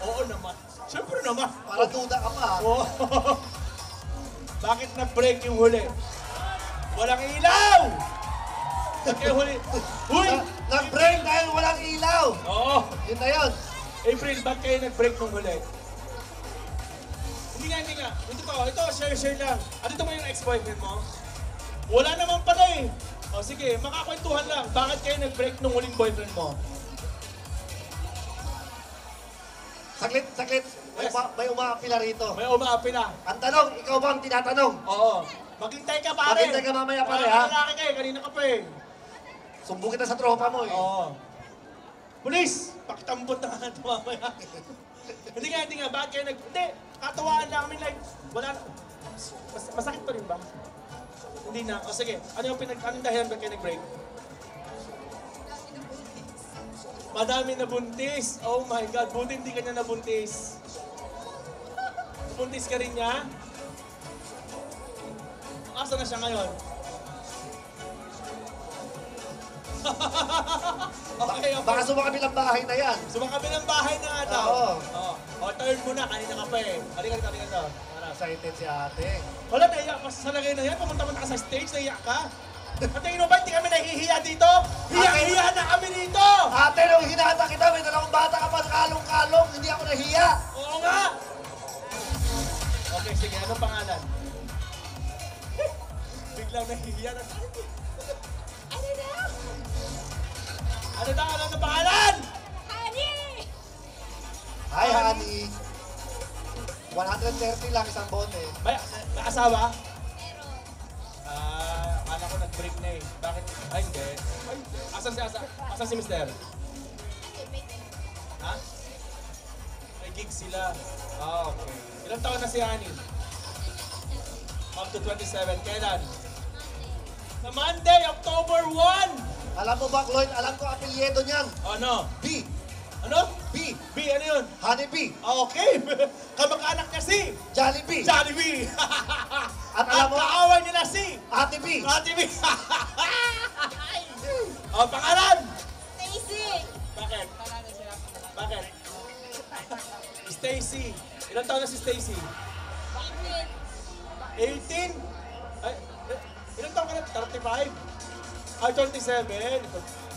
Oo naman. Siyempre naman. Parang duda ka pa. Oo. Bakit na-break yung huli? Walang ilaw! Bakit kayo huli? Huy! Nag-break dahil walang ilaw! Oo. Yun na yun. April, bakit kayo nag-break nung huli? Hindi nga. Ito, share lang. Ano ito mo yung ex-boyfriend mo? Wala naman pala eh. O sige, makakwentuhan lang. Bakit kayo nag-break nung huling boyfriend mo? Saglit. May umaapila rito. May umaapila. Ang tanong, ikaw ba ang tinatanong? Oo. Maghintay ka pare. Maghintay ka mamaya, pare, ha? Lalaki kayo, kanina ka pa eh. Sumbong kita sa tropa mo eh. Oo. Pulis! Pakitambot na nga ito mamaya. Hindi nga. Bakit kayo Hindi, katawaan lang kami like, wala na. Masakit pa rin ba? Hindi na. O sige, anong dahilan ba kayo nag-break? Madami na buntis. Oh my God, buti hindi ka niya nabuntis. Buntis ka rin niya? Asa na siya ngayon? Okay. Baka sumakabilang bahay na yan. Sumakabilang bahay na nga daw. Oo. O, turn mo na. Kanina ka pa eh. Halika dito. Excited si ate. Wala, naiyak ka sa lagay na yan. Pumunta ka sa stage, naiyak ka. At tingin mo ba, hindi kami nahihiya dito? Hiya na kami dito! Ate, nung hinata kita, may dalawang bata ka pa kalong-kalong. Hindi ako nahiya. Oo nga! Okay, sige. Anong pangalan? Biglang nahihiya na tayo. Ano na pangalan? Honey! Hi, honey. 130 lang isang bote. May asawa? Akala ko nag-break na eh. Bakit? Ay, hindi. Asan si Mister? Ha? May gig sila. Okay. Ilang taon na si Honey? Up to 27. Kailan? Sa Monday, October 1! Alam mo ba, Lloyd, alam ko apelyedo niyan. Ano? B. Ano? B. B, ano yun? Honey B. Okay. Kamag-anak niya si Jollibee. Jollibee. At alam mo, kaaway niya na si Ate B. Ate B. Pangalan? Stacy! Bakit? Stacy. Ilang taon na si Stacy? 18? Ay, ilang taon ka na? 35? Ay, 27.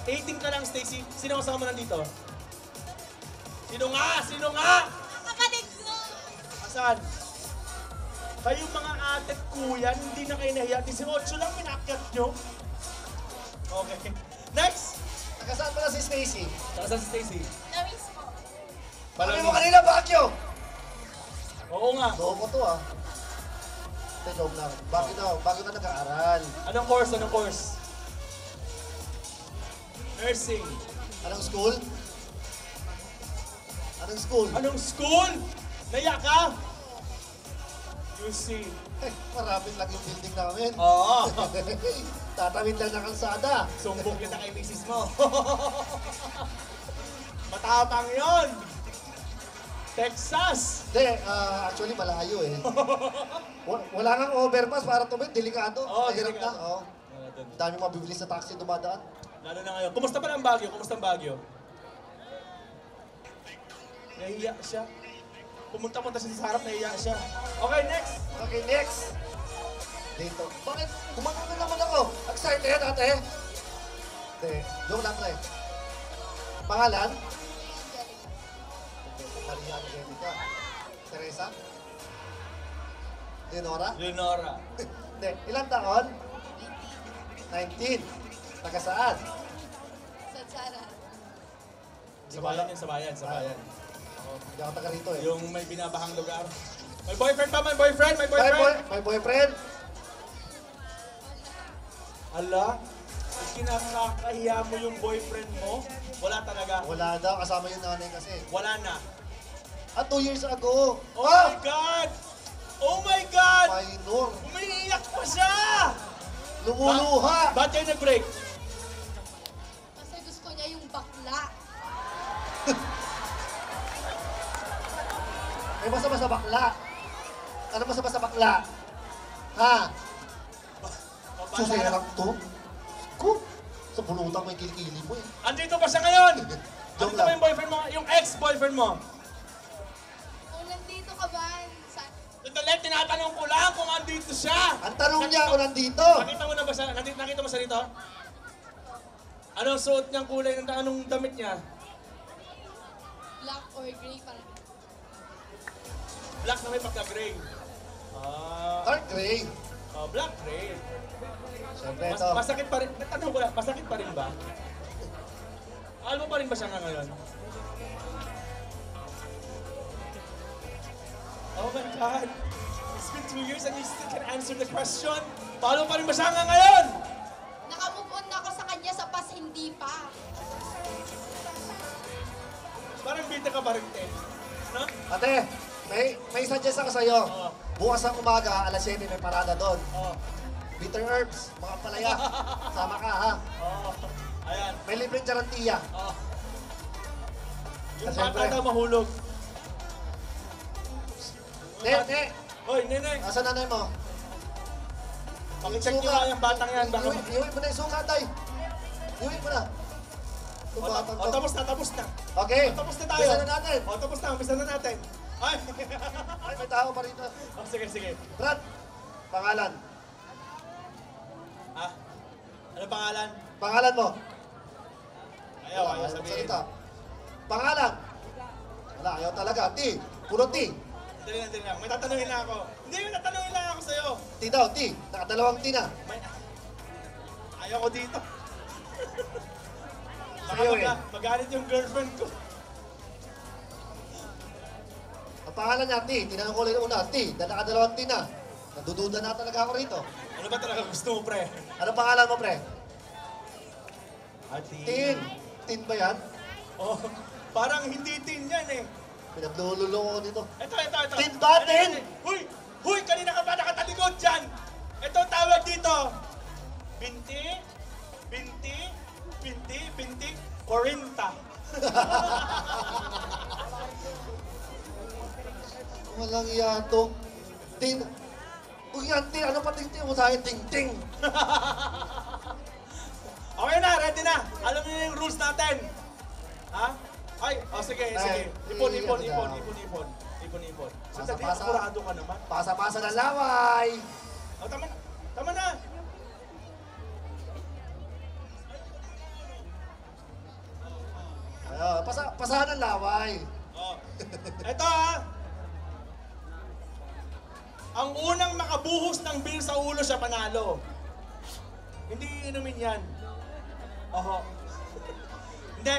18 ka lang, Stacy. Sino kasama mo nandito? Sino nga? Kapatid ko! Asan? Kayong mga ate at kuya, hindi na kayo nahiya. 18 lang pinakyat nyo. Okay. Next! Nakasaan mo na si Stacy? Saan si Stacy? Namiss mo. Sabi mo kanina, Baguio. Oo nga. Loko to ah. Hindi, joke lang. Bago ka nag-aaral. Anong course? Nursing. Anong school? Anong school? Naiyak ka? UC. Marapit lang yung building namin. Oo. Tatawid lang ng kalsada. Sumbong kita kay misis mo. Matapang yon. Texas! Hindi, actually malayo eh. Wala nang overpass para tumid, delikado. Oo, Mahirap delikado. na, oo. Dami mabibilis sa taxi dumadaan. Lalo na ngayon. Kumusta pa ang Baguio? Kumusta ang Baguio? Nahiya siya. Pumunta-punta siya sa harap, nahiya siya. Okay, next! Okay, next. Dito. Bakit? Gumano na naman ako. Excited, ate. Hindi, joke lang, pre. Pangalan? Maria Angelica. Teresa? Leonora? Leonora. Hindi, ilang taon? 19. Taga saan? Sa Sara. Sa bayan yun, sa bayan, sa bayan. Hindi ako taga rito eh. Yung may binabahang lugar. May boyfriend ba? May boyfriend? May boyfriend? May boyfriend? Ala, kinakakahiya mo yung boyfriend mo? Wala talaga. Wala daw, kasama yung nanay kasi. Wala na. 2 years ago. Oh my God! Oh my God! Minor. Umiiyak pa siya! Lumuluha. Ba't kayo nag-break? Kasi gusto niya yung bakla. May masama sa bakla. Ano masama sa bakla? Ha? Susaya lang to? Ko? Sa bulutang may kilikili mo eh. Andito ba siya ngayon? Joke Andito ba lang. yung boyfriend mo? Yung ex-boyfriend mo? Kung nandito ka ba, Sandali, tinatanong ko lang kung andito siya. Ang tanong niya kung nandito. Nakita mo na ba siya? Nakita mo siya rito? Anong suot niyang kulay? Anong damit niya? black or gray, parang Black na may pagka-gray. Dark gray. Black gray. Siyempre ito. Masakit pa rin. Natanong ko lang, masakit pa rin ba? Alam mo pa rin ba siya nga ngayon? Oh my God! It's been 2 years and you still can answer the question. Paano pa rin ba siya nga ngayon? nakamove on na ako sa kanya sa pas hindi pa. Parang bita ka pa rin, Ted. No? Ate, may suggest ako sa'yo. Oo. Bukas ang umaga, alas 7 may parada doon. Oh. Bitter herbs, mga palaya. Sama ka ha. Oh. Ayan. May libreng garantiya. Oh. Yung Siyempre. bata daw mahulog. Ne. Hoy, nene. Asa nanay mo? Pakicheck nyo nga yung batang yan. Baka... Iuwi mo na yung suka, tay. Iuwi mo na. Itong batang to. tapos na, tapos na. Okay. Tapos na tayo. Bisa na natin. Tapos na, umpisa na natin. Ay! Ay, may tao pa rito. Sige, sige. Brad, pangalan. Ah, ano pangalan? Pangalan mo. Ayaw sabihin. Salita. Pangalan. Wala, ayaw talaga. T. Puro T. Dali lang. May tatanungin lang ako. Hindi, may tatanungin lang ako sa'yo. T daw, T. Nakadalawang T na. May... Ayaw ko dito. Sa'yo eh. Magalit yung girlfriend ko. Ang pangalan niya, T. Tinanong ko ulit una, T. Dahil nakadalawang T na. Nadududa na talaga ako rito. Ano ba talaga gusto mo, pre? Ano pangalan mo, pre? Tin. Tin. Tin ba yan? Oh, parang hindi tin yan eh. Pinaglululong ko dito. Ito. Tin ba, tin? Huy, kanina ka pa nakatalikod dyan. Ito ang tawag dito. Binti, 40. Walang yato. Tin. Kung yan, Tin, ano pa ting-ting mo sa akin? Ting-ting. Okay na, ready na. Alam niyo yung rules natin. Ha? Ay, sige. Ipon. Sandali, Pasa-pasa. akurado ka naman. Pasa-pasa ng laway. Oh, tama na. Pasahan ng laway. Oh. Ito ha. Ang unang makabuhos ng beer sa ulo siya panalo. Hindi inumin yan. Oho. Hindi.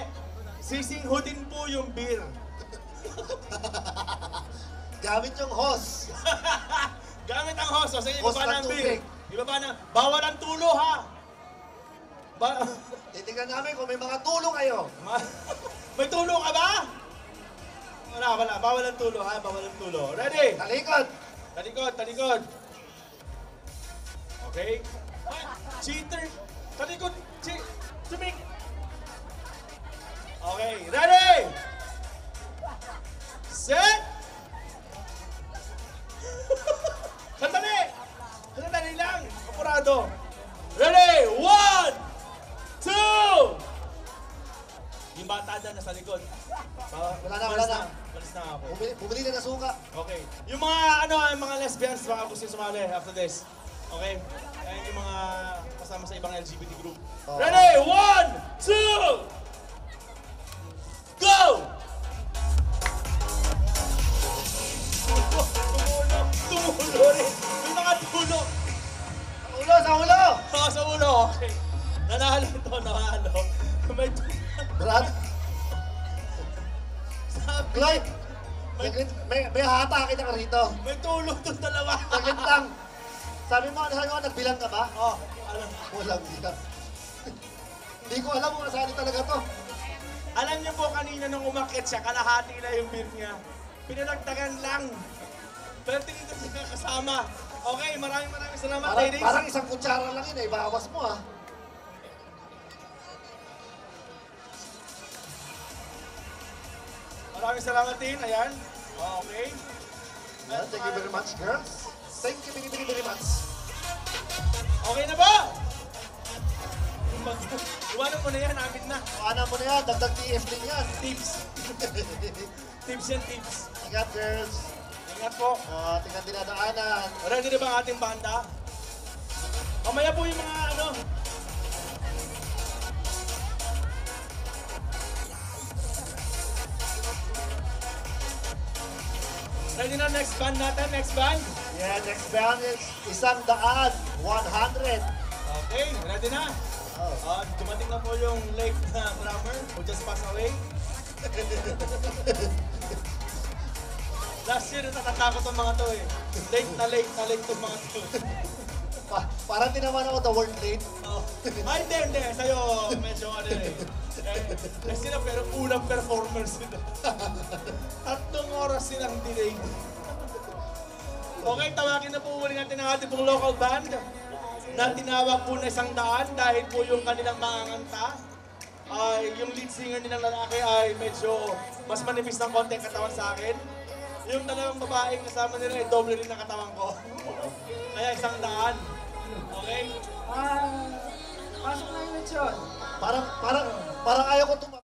Sisinghutin po yung beer. Gamit yung hose. Gamit ang hose. O sige, Hose ibaba ng ng beer. tubig. Ibaba na. Bawal ang tulo ha. Titignan namin kung may mga tulong kayo. May tulo ka ba? Wala. Bawal ang tulo ha. Bawal ang tulo. Ready? Talikod. Talikod. Okay? Ay, cheater! Talikod! Sumik! Okay, ready! Set! likod. Wala na. Balis na ako. Bumili na ng suka. Okay. Yung mga, yung mga lesbians, mga gusto yung sumali after this. Okay? Ayan yung mga kasama sa ibang LGBT group. Ready? 1, 2, go! Tumulo rin. May mga tulo. Sa ulo! Sa ulo, okay. Nanalo ito, nanalo. Brad? Clyde! May hata kita ka rito. May tulog itong dalawa. Saglit lang. Sabi mo, nagbilang ka ba? Oo, alam. Walang bilang. Hindi ko alam kung nasaan talaga to. Alam niyo po kanina nung umakit siya, kalahati na yung beer niya. Pinalagdagan lang. Pero tingin ko siya kasama. Okay, maraming salamat, ladies. Parang isang kutsara lang yun eh. Bawas mo ah. Maraming salamat din. Ayan. Okay. Well, thank you very much, girls. Thank you very much. Okay na ba? Iwanan mo na yan, amin na. Iwanan mo na yan, dagdag TF din yan. Tips. Tips yan, tips. Ingat, girls. Ingat po. Tingnan dinadaanan. Ready na ba ang ating banda? Mamaya po yung mga ano. Ready na next band natin? Next band? Yeah, next band is 100. 100. Okay, ready na? Dumating na po yung late drummer who just passed away. Last year, natatakot ang mga to eh. Late itong mga to. Parang tinaman ako the word late. Ay, hindi. Sa'yo, medyo ano eh. Last sila pero unang performers sila. 3 oras silang delay. Okay, tawagin na po uli natin ang ating pong local band na tinawag po na 100 dahil po yung kanilang manganganta ay yung lead singer nilang lalaki ay medyo mas manipis ng konti ang katawan sa akin. Yung dalawang babaeng kasama nila ay doble rin ang katawan ko. Kaya 100. Okay? Pasok na yung lechon. Parang ayaw ko tumawag.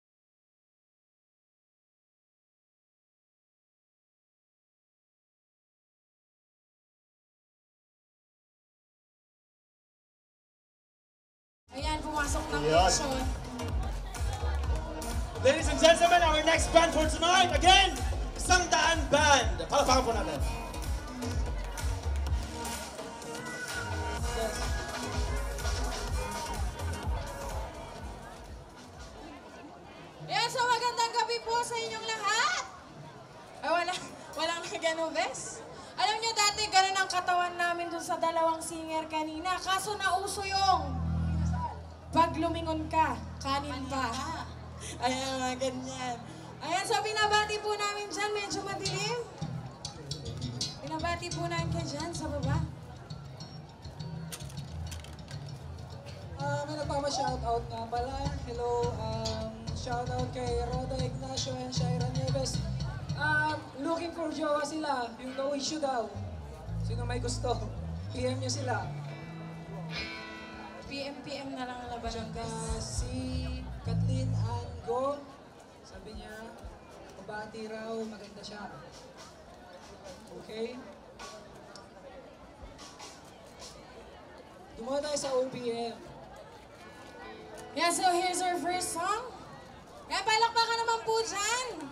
Ayan, pumasok ng lechon. Ladies and gentlemen, our next band for tonight, again, 100 Band. Palapakan po natin. Ayan, so magandang gabi po sa inyong lahat. Ay, walang nag-anuves. Alam nyo dati, ganun ang katawan namin dun sa dalawang singer kanina. Kaso nauso yung pag lumingon ka, kanin pa. Ayan, mga ganyan. Ayan, so binabati po namin dyan, medyo madilim. Binabati po namin kayo dyan sa baba. May nagpapa-shoutout nga pala. Hello, shoutout kay Roda Ignacio and Shaira Nieves. Looking for jowa sila, yung no issue daw. Sino may gusto, PM nyo sila. PM na lang laban. Tsaka si Kathleen Ango, sabi niya, mabati raw, maganda siya. Okay? Dumawa tayo sa OPM. Yeah, so here's our first song. Kaya palakpakan naman po dyan.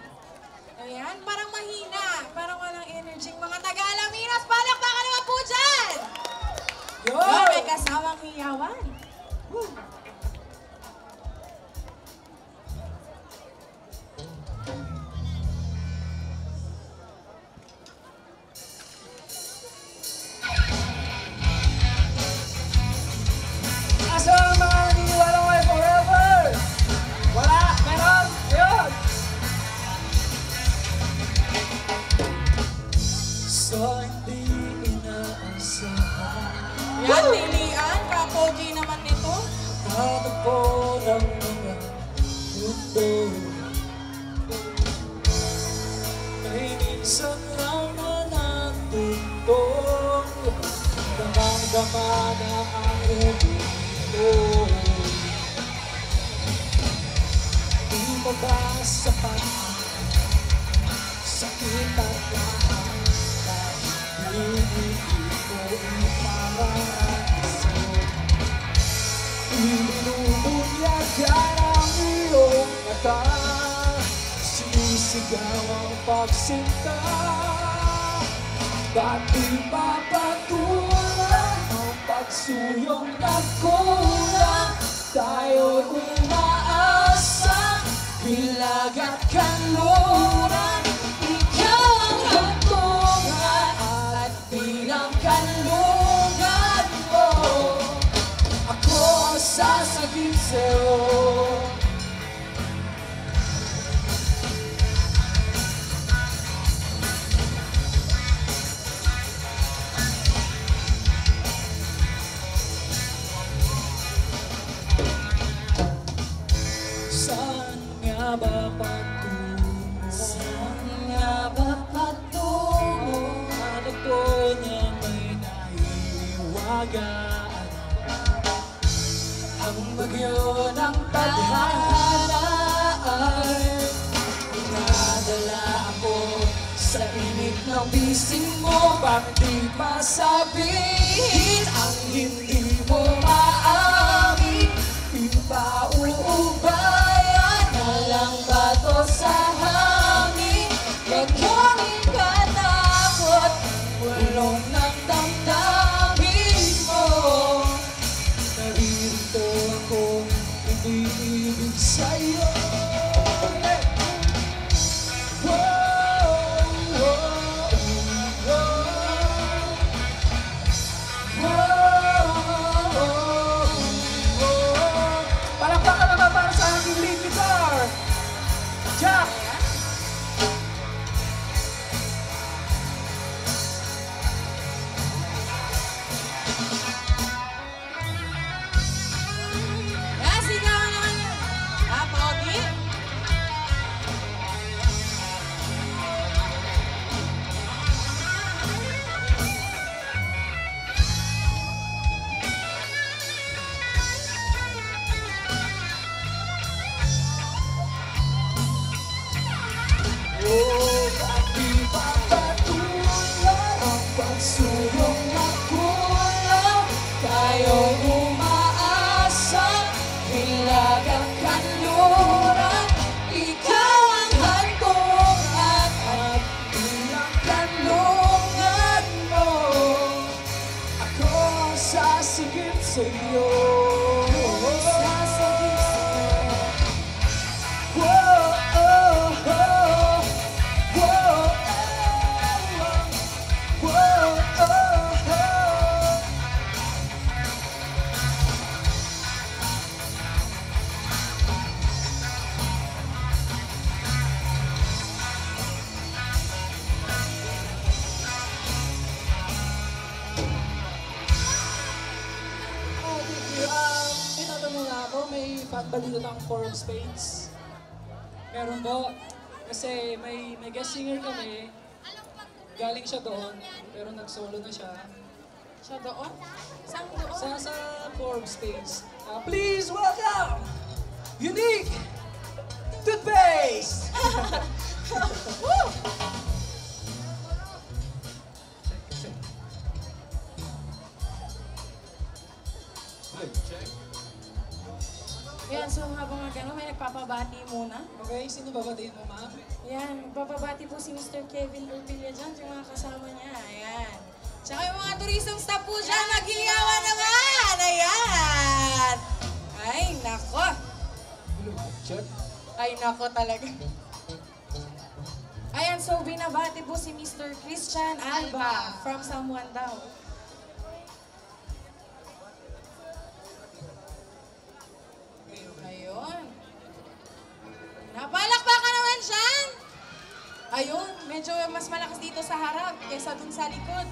Ayan, parang mahina, parang walang energy. Mga taga-Alaminos, palakpakan naman po dyan! Yo! May kasawang hiyawan. Woo! Asa ang mga naniniwala ko ay forever? Wala! Meron! Yun! So hindi inaasahan Yan, Lilian, kapogi naman nito. Tatagpo ng mga mundo May minsan lang na natutong damang-dama na ang ubi mo. Di pa ba sapat sakit at lahat dahil hindi ko ipararason? Inumulyagan ang iyong mata, sinisigaw ang pagsinta. Ba't di mapatulan ang pagsuyong nagkulang? Tayo'y umaasa, bilag at kanluran. Ikaw ang hantungan at bilang kanluran mo. Ako ang sasagip sa'yo. Saan nga ba patungo? Saan nga ba patungo? Ano to na may nahiwagaan? Ang bagyo ng tadhana ay pinadala ako sa init ng bisig mo. Bakit di masabihin ang hindi mo maamin? Ipauubayan na lang ba to sa hangin? Huwag kaming katakot, bulong ng damdamin mo. Naririto ako, umiibig sa'yo. Palakpakan naman para sa aking lead guitar, Jack! Sigawan naman yun. Pogi? Oh, ba't di mapatulan ang pagsulong na kulang? Tayo'y umaasa, bilag ang kanluran. Ikaw ang hantungan at bilang kanlungan mo. Ako ang sasigip sa'yo. Sasagip sa'yo. Whoa, oh, oh. Whoa, whoa, oh, oh. Tinatanong na ako, may fan ba dito ng Four of Spades? Meron po. Kasi may guest singer kami. Galing siya doon, pero nag-solo na siya. Siya doon? Saan doon? Sa Four of Spades. Please welcome, Unique Toothpaste! Woo! Yan, so habang may nagpapabati muna. Okay, sino babatiin mo, ma'am? Yan, magpapabati po si Mr. Kevin Urpilla dyan, yung mga kasama niya. Ayan. Tsaka yung mga turisang staff po dyan, nag-iyawan naman! Ayan! Ay, nako! Ay, nako talaga. Ayan, so binabati po si Mr. Christian Alba from Samuan daw. Ayun. Napalakpakan naman siya! Ayun, medyo mas malakas dito sa harap kaysa dun sa likod.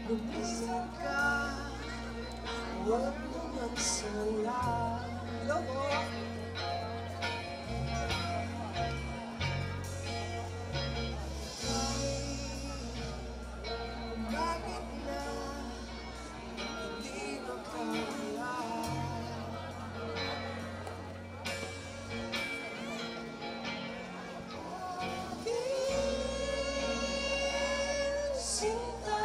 Gumising ka, huwag mo magsala. Hello po. Bakit na hindi makawala? Sinta,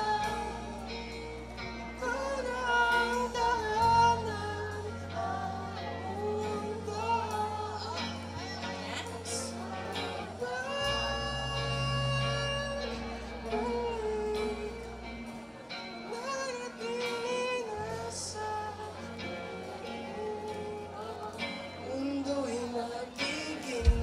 parang tahanan ang mundo. Mundo'y nagiging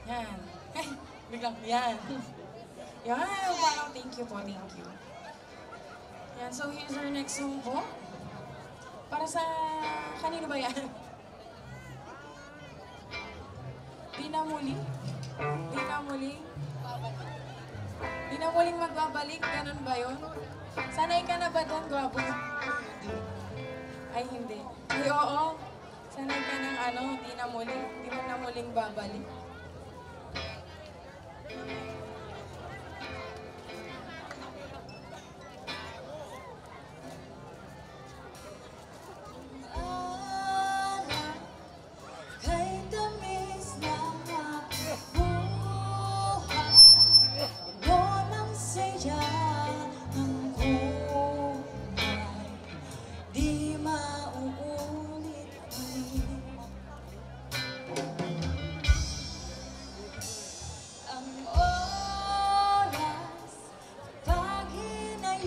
Yan. Ay, biglang, yan. Yan, parang thank you po, thank you. Yan, so here's our next song po. Para sa, kanino ba yan? Di na muling? Di na muling? Di na muling magbabalik? Ganun ba yun? Sanay ka na ba doon, Gwapo? Ay, hindi. Ay, oo. Sanay ka ng ano, di na muling. Di mo na muling babalik.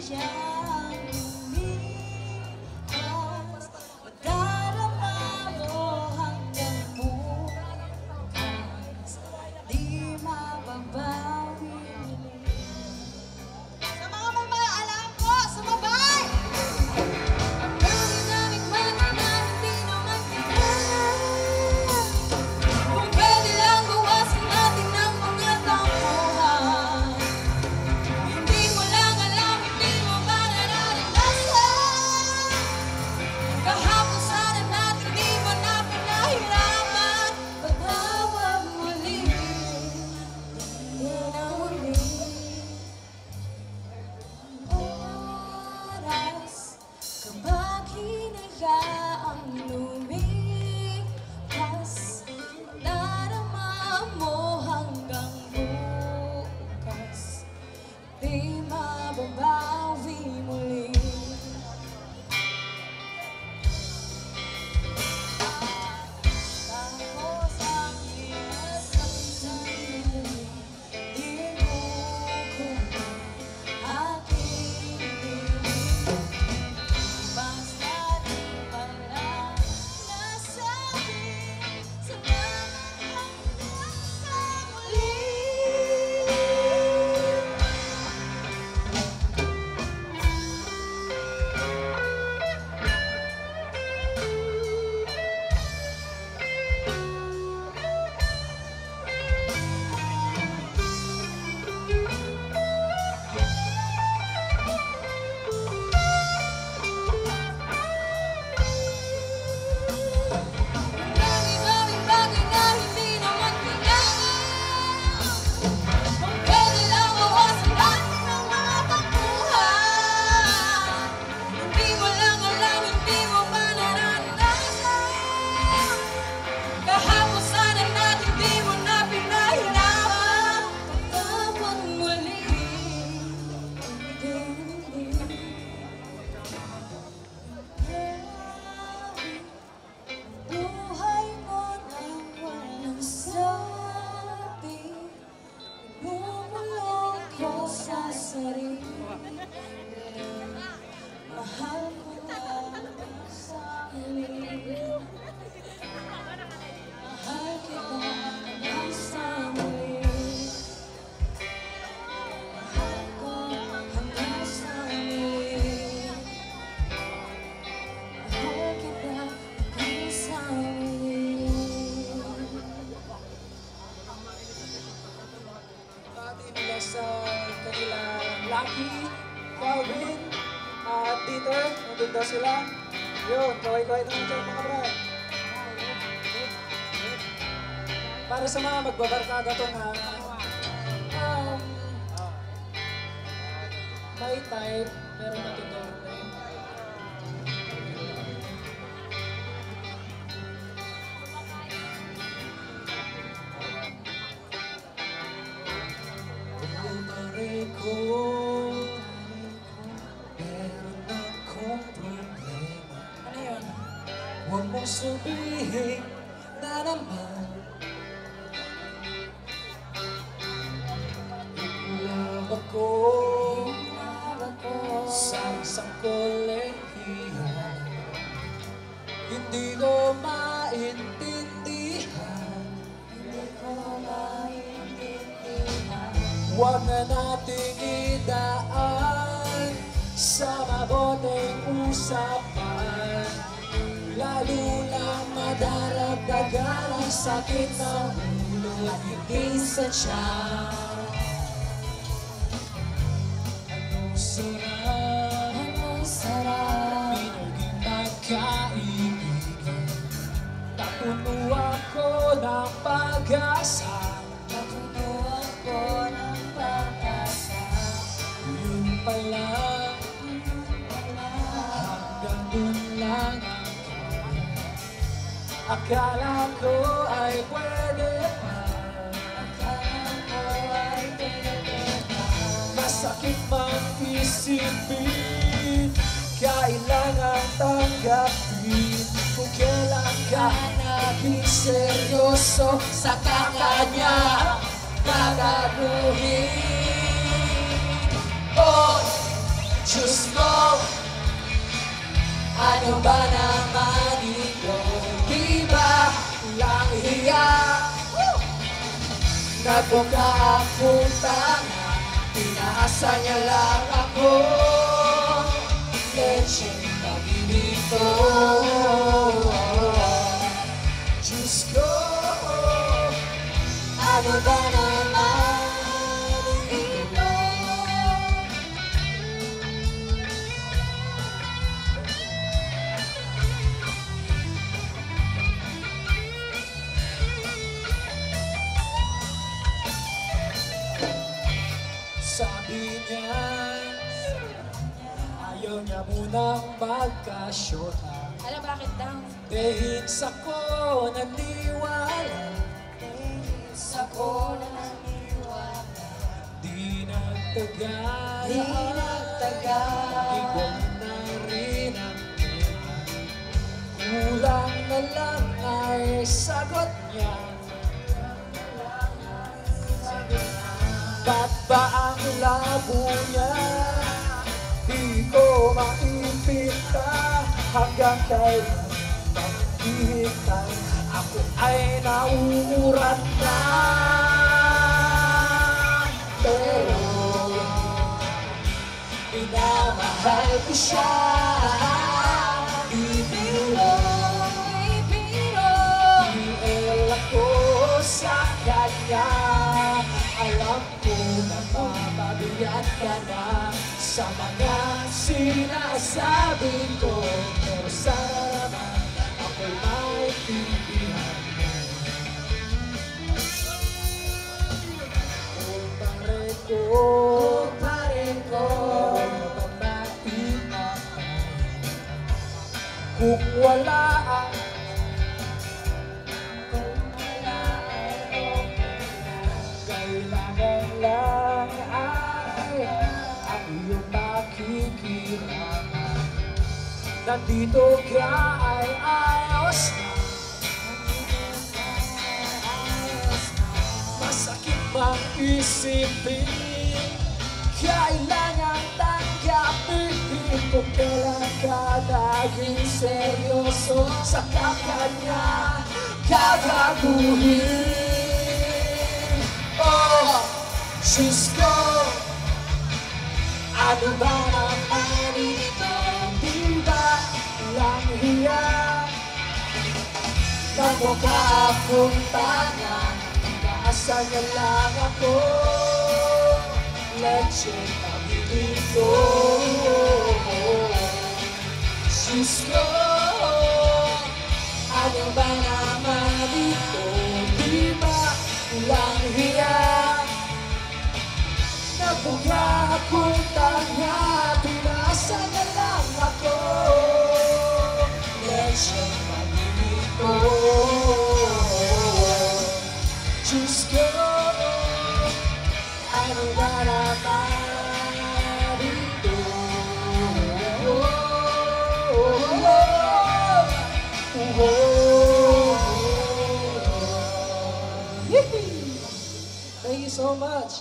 kayang lumipas, madarama mo hanggang bukas, di mababawi muli. Sa mga may maalam po, sumabay! Ang dami-daming mata na hindi naman kailangan. Kung pwede lang bawasan natin ang mga tampuhan. Hindi mo lang alam, hindi mo ba nararanasan? Kahapon sana natin di mo na pinahirapan. Pagtawag muli, hindi na muli. Oras kapag hinayaang lumipas, madarama mo hanggang bukas, di mababawi muli. Tapos ang ilas ng sandali, di mo ko aking ibig. Basta di pala nasabi, salamat hanggang sa muli. Dami-daming bagay na hindi naman kailangan. Kung pwede lang bawasan natin ang mga tampuhan. Hindi mo lang alam, hindi mo ba nararanasan? Kahapon sana natin di mo na pinahirapan. Pagtawag muli, hindi. Buhay mo nang walang sabi, bumulong ko sa sarili. Mahal mo lang sa muli. Mahal kita hanggang sa muli. Mahal ko hanggang sa muli. Mahal kita hanggang sa muli. Bati nila sa kanila Lucky, Calvin, at Peter. Nandun daw sila. Yun, kaway-kaway naman dyan mga brad. Para sa mga magbabarkada to na may type pero matutorde. Bumari ko, meron akong problema. Ano yun? Huwag mong sabihin na naman love ako sa isang kolehiyo. Hindi ko maintindihan, huwag na nating idaan sa mabuting usapan. Lalo lang madaragdagan ang sakit ng ulo, hindi sa tiyan. Anong sarap, pinaging magkaibigan. Napuno ako ng pag-asa, yun pala, hanggang dun lang ang kaya. Akala ko ay pwede pa, masakit man isipin, kailangan tanggapin. Kung kailan ka naging seryoso, saka kanya pagaguhin. Boy, Diyos ko, ano ba naman ito? Di ba lang hiya? Nagbuka akong tanga, pinaasa niya lang ako. Lecheng pag-ibig Diyos ko, ano ba naman ito? Sabi niya, ayaw niya munang magkasyota. Alam bakit daw? Dahil sa'ko naniwala, Ako na naniwala. di nagtagal, Di nagtagal. Ikaw na rin ang kulang na lang ay sagot niya. Ba't ba ang labo niya? Di ko maipinta hanggang kailan maghihintay. Ako ay nauurat na. Pero minamahal ko siya. Ibiro, iel ako sa kanya. Alam ko na mapabigyan ka na sa mga sinasabi ko. Pero sana naman ako'y maintindihan mo. Kumpare ko, mamaingat kung wala ang kailangan lang ay ang iyong makikilala. Nandito ka ay ayos na. Masakit mang isipin, kailangan tanggapin kung kailan ka naging seryoso sa kanya gagaguhin. Oh, Diyos ko, ano ba naman ito? Di ba lang hiya? Nagmukha akong tanga, inaasa niya lang ako. Lecheng pag-ibig ko. Diyos ko, ano ba naman ito? Di ba lang hiya? Nagmukha akong tanga, inaasa niya lang ako. Lecheng pag-ibig ko. Diyos ko, ano ba naman ito? Thank you so much.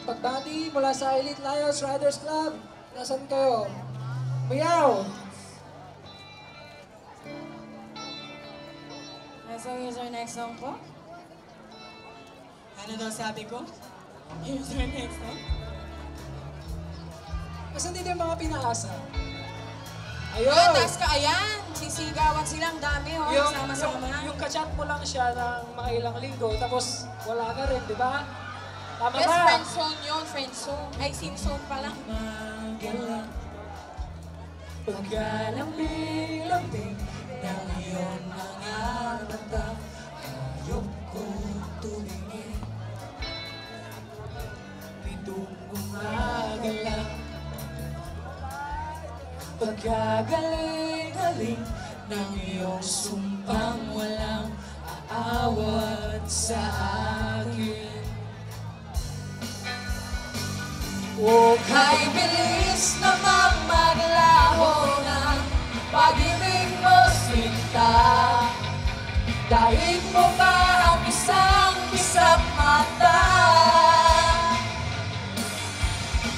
Pagbati mula sa Elite Lions Riders Club, nasan kayo? Mayaw! So here's our next song po. Ano daw sabi ko? Here's our next song. Kasi hindi yung mga pinaasa. Ayun! Ayun! Taas ka, ayan! Sisigawan silang dami, oh. Sama-sama. Yung kachat mo lang siya ng mga ilang linggo, tapos wala ka rin, di ba? Tama Yes, ba? friend zone yun, friend zone. Ay, sin zone pala. Magalang pagkalambing-lambing ng iyong mga mata, ayok kong tumingin. Pitong gumagalang pagkagaling-galing ng iyong sumpang walang aawat sa akin. O kay bilis namang maglaho ng pag-ibig mo sinta. Dahil mo pa ang isang mata.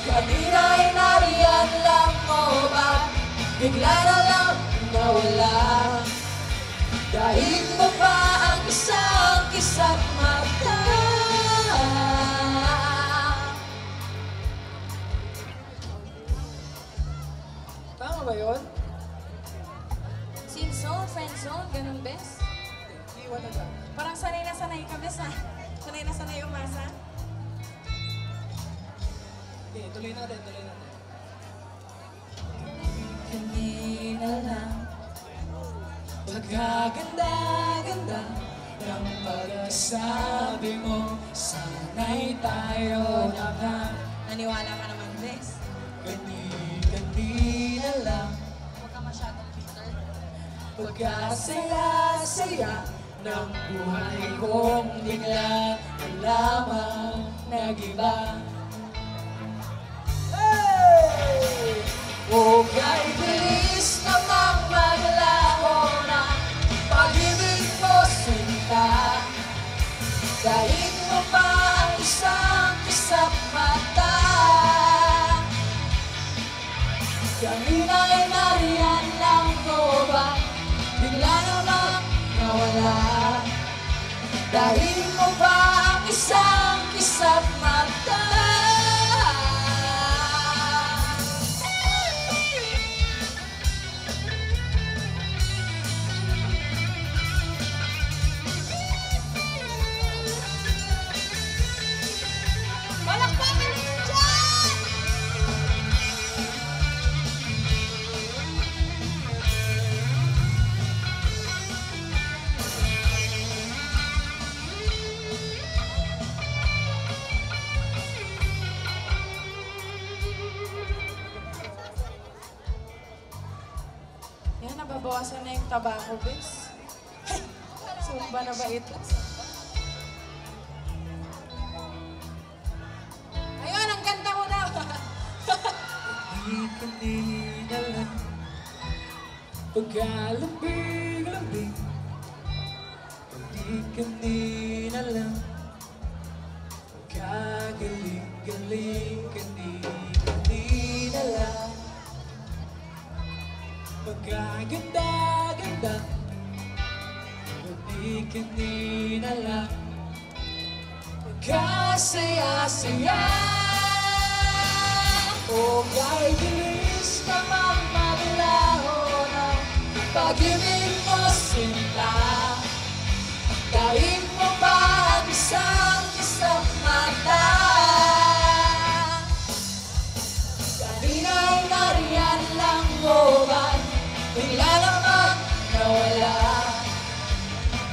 Kanina'y nariyan bigla na lang nawala. Dahil mo pa ang isang kisap mata. Tama ba yun? Sing zone, friend zone, ganun bes. Iwan na lang. Parang sanay na sanay ka bes ha. Sanay na sanay umasa. Okay, tuloy natin, tuloy natin. Kanina lang pagkaganda-ganda ng pagsabi mo, sana'y tayo na nga. Naniwala ka naman bes. Kanina lang Huwag ka masyadong bitter. pagkasaya-saya ng buhay kong bigla na lamang nag-iba. Hey! O kay bilis namang maglaho na pag-ibig mo sinta. Dahil mo pa ang isang kisap mata. Kanina'y nariyan lang mo ba? Bigla namang nawala. Dahil mo pa ang isang kisap mata. Palakpakan niyo dyan! Yan, nababawasan na yung tabako, bes. Sumba na ba ito? Ayun, ang ganda ko na. Di kanina lang pagkalambing-lambing. Di kanina lang pagkagaling-galing. Kanina lang pagkaganda-ganda. Di kanina lang pagkasaya-saya. O kay bilis namang maglaho ng pag-ibig mo sinta. Dahil mo pa ang isang kisap mata. Kanina'y nariyan lang mo ba? Bigla namang nawala.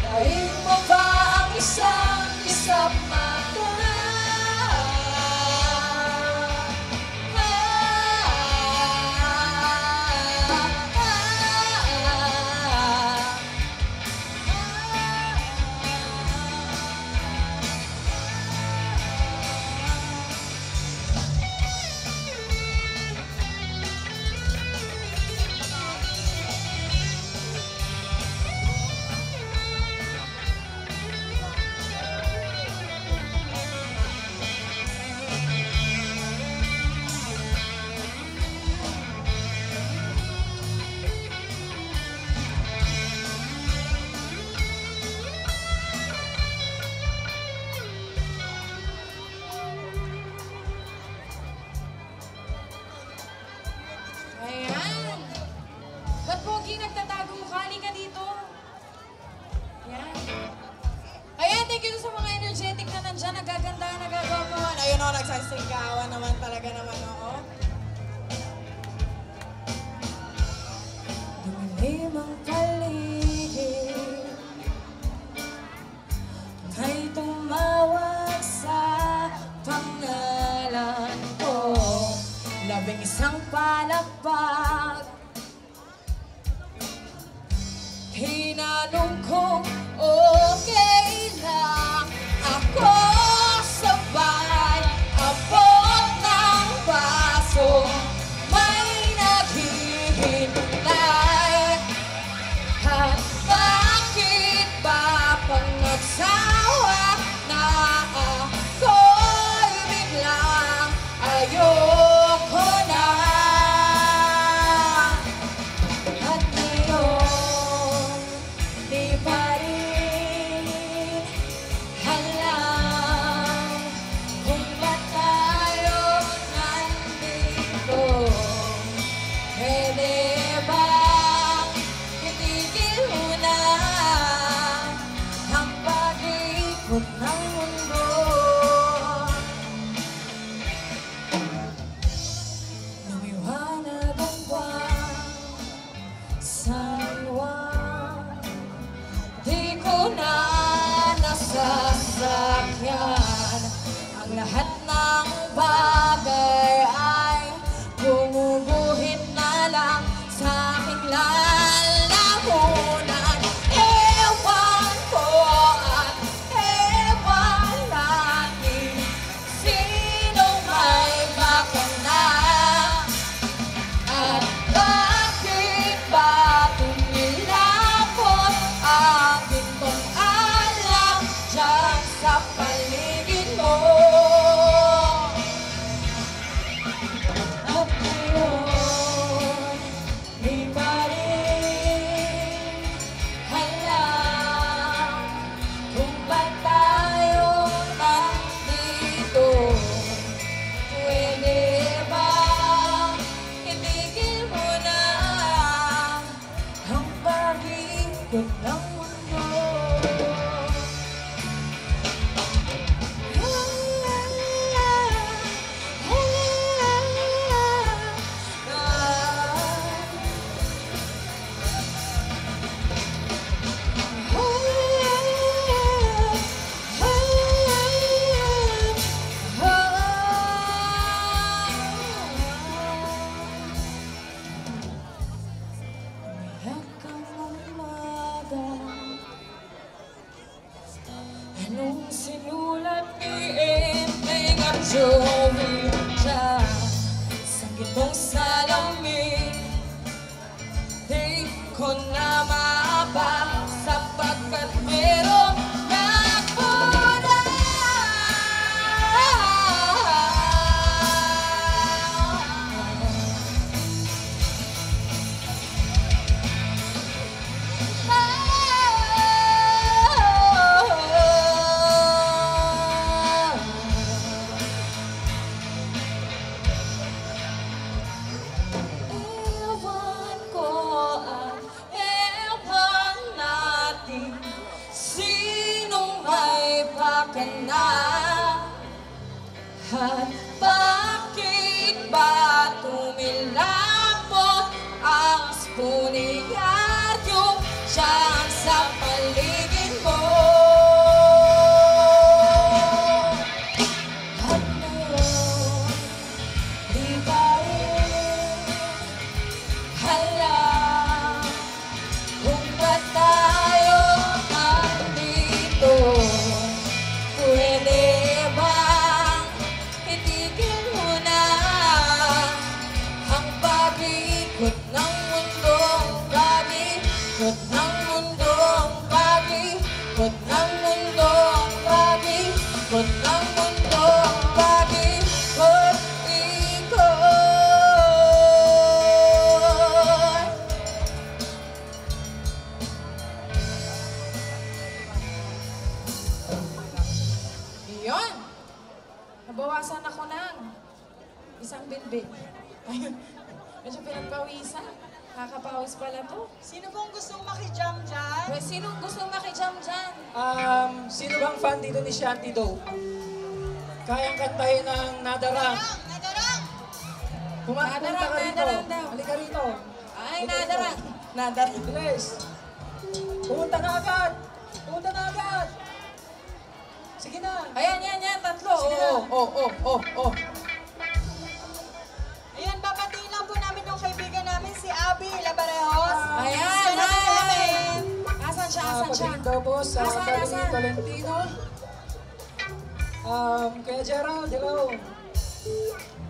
Dahil mo pa ang isang kisap mata. Ayan. Ba't pogi nagtatago mukha? Halika dito. Ayan. Ayan, thank you sa mga energetic na nandyan. Nagaganda, nagagawa. Ayun o, nagsasinggawan naman talaga naman o. Dumilim ang paligid, may tumawag sa pangalan ko. Labing isang palakpak, hinanong kong okay lang ako. Sabay abot ng baso, may naghihintay. At bakit ba pag nagsawa na ako'y biglang ayoko na? At ngayon, di pa rin alam kung ba't tayo nandito. Pwede ba itigil mo na ang pag-ikot ng mundo? Anong sinulat ni Enteng at Joey siya sa gitong salamin? Di ko na mabasa sapagkat merong nagmula. Ewan ko at ewan natin sinong may pakana at bakit ba tumilapot ang spunyaryo dyan sa paligid mo? At ngayon, di ba rin alam kung ba't tayo nandito? Pwede bang itigil mo na ang pag-ikot ng mundo? Pag-ikot ng mundo, pag-ikot ng mundo, pag-ikot ng mundo, pag-ikot, ikot. Iyon. Nabawasan ako ng isang bitbit. Ayun. Medyo pinagpawisan. Kakapawis pala to. Sino pong gustong makijam dyan? Well, sino gustong makijam dyan? Sino bang fan dito ni Shanty Doe? Kayang kantahin ng Nadarang. Nadarang! Punta Nadarang, ka rito. nadarang daw. Halika rito. Ay, nadarang. Nadarang. Bilis. Pumunta na agad. Pumunta na agad. Sige na. Ayan, yan, tatlo. Sige na. Oh. Ayan, babatiin lang po namin yung kaibigan namin, si Abby Labarejos. Ayan, hi! Asan siya? Pagdating daw po sa Asan? Pagdating Valentino. Kaya Gerald, hello.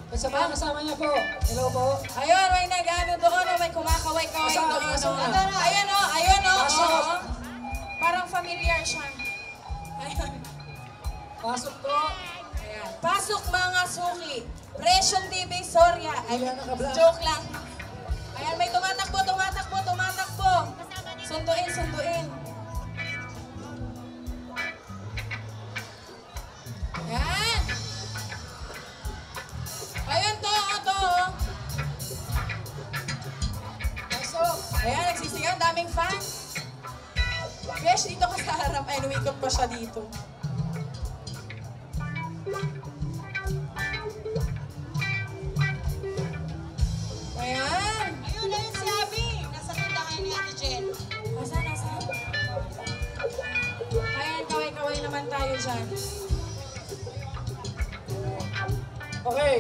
At sa mga kasama niya po, hello po. Ayun, may nag-ano doon, may kumakaway-kaway Asan? doon. Asan na? Ayun o. Pasok. Parang familiar siya. Ayun. Pasok po. Ayan. Pasok mga suki. Presyong TV Soria. Ay, Ayan, nakabla. joke lang. Ayan, may tumatakbo. Sunduin. Ayan. Ayun to. Pasok. Ayan, nagsisigaw. Daming fans. Fresh dito ka sa harap. Ay, lumikot pa siya dito. Ayan. Ayun si Abby. Nasa tindahan ni Ate Jen. Asan? Ayan, kaway-kaway naman tayo dyan. Okay.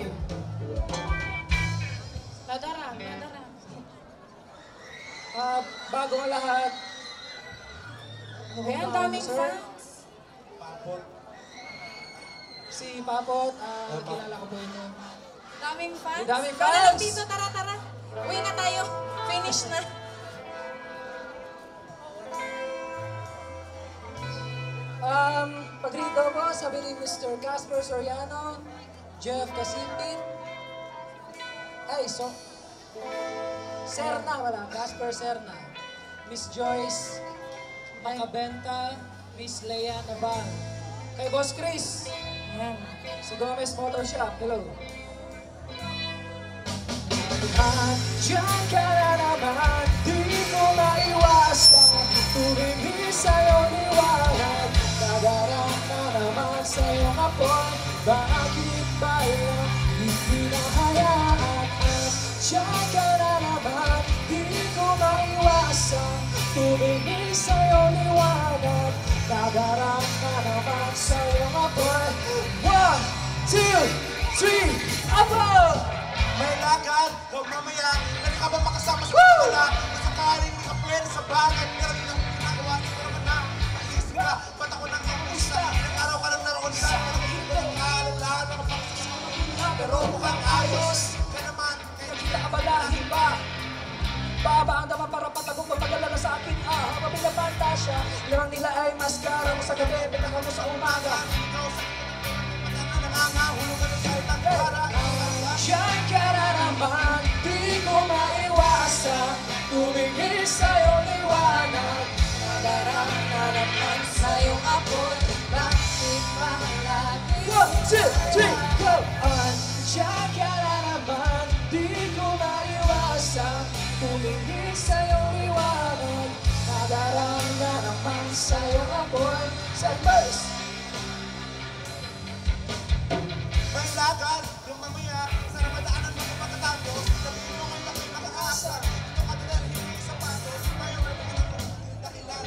Nadarang. Bago ang lahat. Ayan, daming fans. Si Papot, kilala ko po inyo. Daming fans. Daming Ikaw na fans. lang dito, tara. Uwi na tayo. Finish na. Pag rito po, sabi ni Mr. Casper Soriano, Jeff Casipit, Ay, so... Serna, wala. Casper Serna. Miss Joyce Macabenta, Miss Leia Naval. Kay Boss Chris. Yan. Si Gomez Motor Shop. Hello. Diyan ka na naman, di ko maiwasan. Tumingin sa'yo liwanag, nadarang na naman sa'yo apoy. Bakit ba yung ipinahayaan? Diyan ka na naman, di ko maiwasan. Tumingin sa'yo liwanag, nadarang na naman sa'yo apoy. 1, 2, 3, above! May lakad, huwag mamaya. Pwede ka ba makasama sa wala? Masakaling hindi ka pwede sa bagay. Meron ng ginagawa, siguro ka na. Maisip ka, ba't ako nang kamusta? Ilang araw ka lang naroon sa mga kaalalahan, mga pagkasunod. Pero mukhang ayos ka naman, kaya di ka kabalahin ba? Baba ang dama para patagong mapagalala sa akin. Habang binabantasya, ilang nila ay maskara mo sa gabi, pinaka mo sa umaga. Ikaw sa nangangahulugan ng sa'yo ng para. Diyan ka na naman, di ko maiwasan. Tumingin sa'yo liwanag, nadarang na naman sa'yong apoy. Bakit ba lagi? 1, 2, 3, go! Diyan ka na naman, di ko maiwasan. Tumingin sa'yo liwanag, nadarang na naman sa'yong apoy. Sa verse! May lakad, yung mamaya, sa namadaanan mo kung pagkatapos, sabihin mo ngayon ako'y nakakaasa. Ito ka din hindi sapatos, mayroon mo na kung dakilan.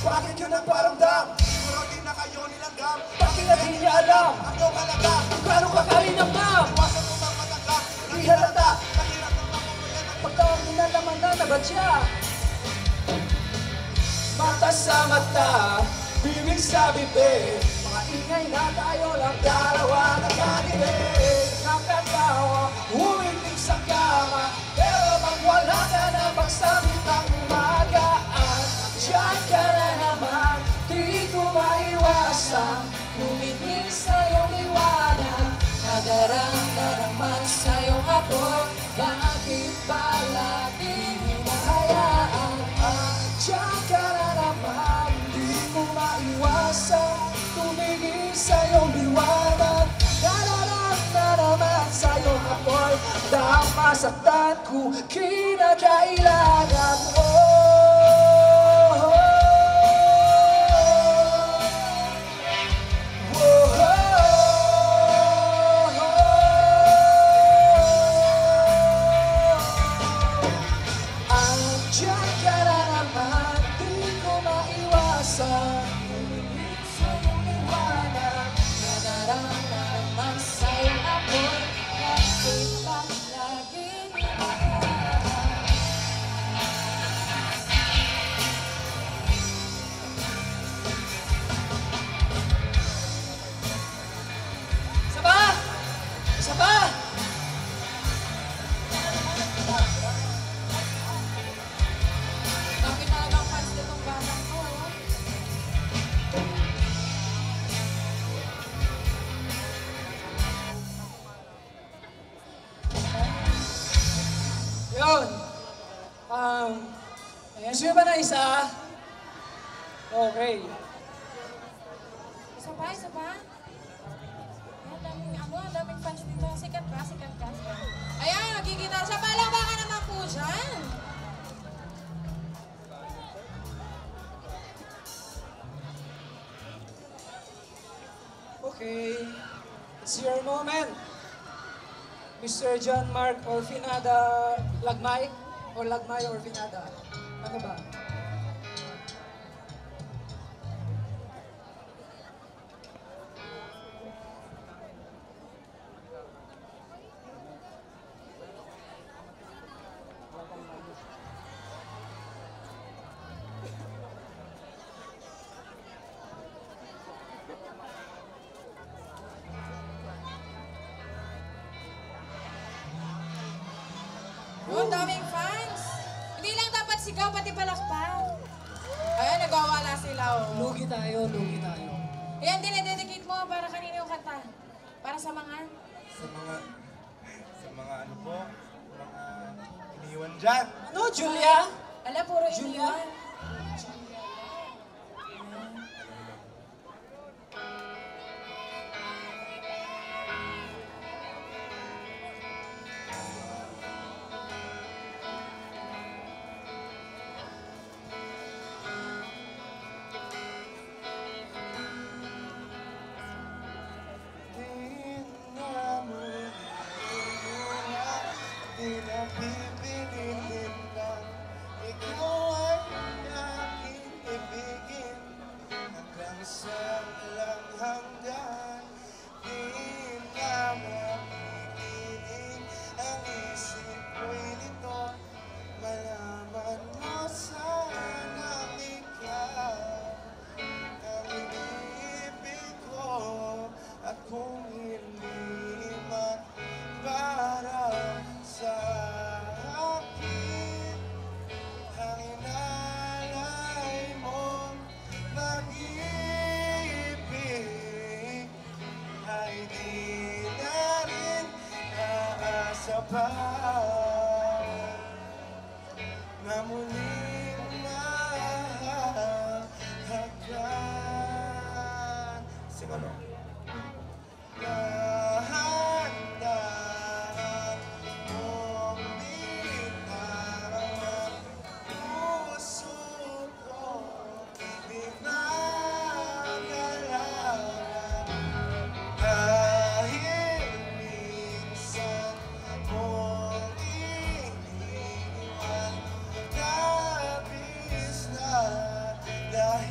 Bakit yun ang paramdam? Siguro din na kayo nilanggam. Bakit na di niya alam? Ang iyong halaga, kung gano'ng kakalinamnam. Iwasan mo bang matangka? Di halata, mahirap ng mamamayan. Pagtawag mo na naman na ba siya? Mata sa mata, bibig sa bibig. Mga ingay na tayo lang dalawa nakakilig. Nakatawa, umitig sa kama. Pero pag wala ka na pagsalitang umagaan, diyan ka na naman, di ko maiwasan. Tumingin sa'yong liwanag, nadarang na naman sa'yong apoy. Bakit ba lagi hinahayaan? Diyan ka na naman, di ko maiwasan. Tumingin sa'yong liwanag, nadarang na naman sa'yong apoy. Dahil masaktan ko, kinakailangan mo. Diyan ka na naman, di ko maiwasan. Tumingin sa'yong liwanag, nadarang na naman sa'yong apoy. Bakit ba lagi hinahayaan? Isa pa! Isa pa! Dami talagang fans nitong batang ko. Yun. Gusto nyo ba na isa? Okay. Isa pa, isa pa. Ang daming fans dito. Sikat ka, sikat ka. Ayan, nagigita siya. Palakpakan naman po dyan. Okay. It's your moment. Mr. John Mark Orfinada Lagmay o Lagmay Orfinada? Ano ba? Oh, daming fans. Hindi lang dapat sigaw, pati palakpak. Ayan, nagwawala sila, oh. Lugi tayo, lugi tayo. Ayan, dinededicate mo para kanina yung kanta. Para sa mga... Sa mga ano po, mga iniwan dyan. Ano, Julia? Ala, puro Julia? iniwan. Pinapipilitin lang, ikaw ay aking ibigin hanggang sa walang hanggan. Di na mapipiling ang isip ko'y nito, malaman mo sanang ikaw ang iniibig ko at kung hindi man para sa akin ang inalay mong pag-ibig ay di na rin aasa pa na muling mahagkan. Sing ano? Dahan-dahan mong binitawan puso ko, di magalawan. Dahil minsan mong iniwan, labis na nahihirapan.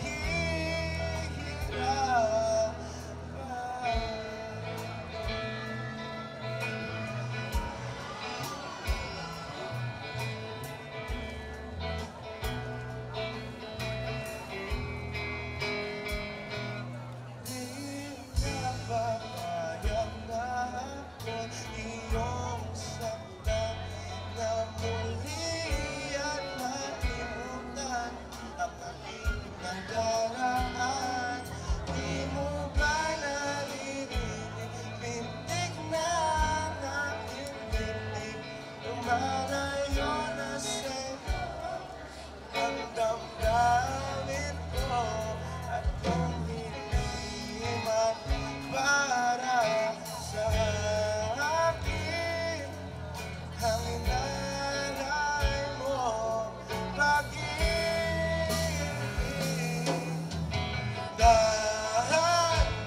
Napapayag na ako'y iyong saktan na muli at malimutan ang aking nadaraan. Di mo ba naririnig, pintig na ang aking bibig, lumalayo na sa'yo ang damdamin ko at kung hindi man para sa akin ang inalay mo pag-ibig.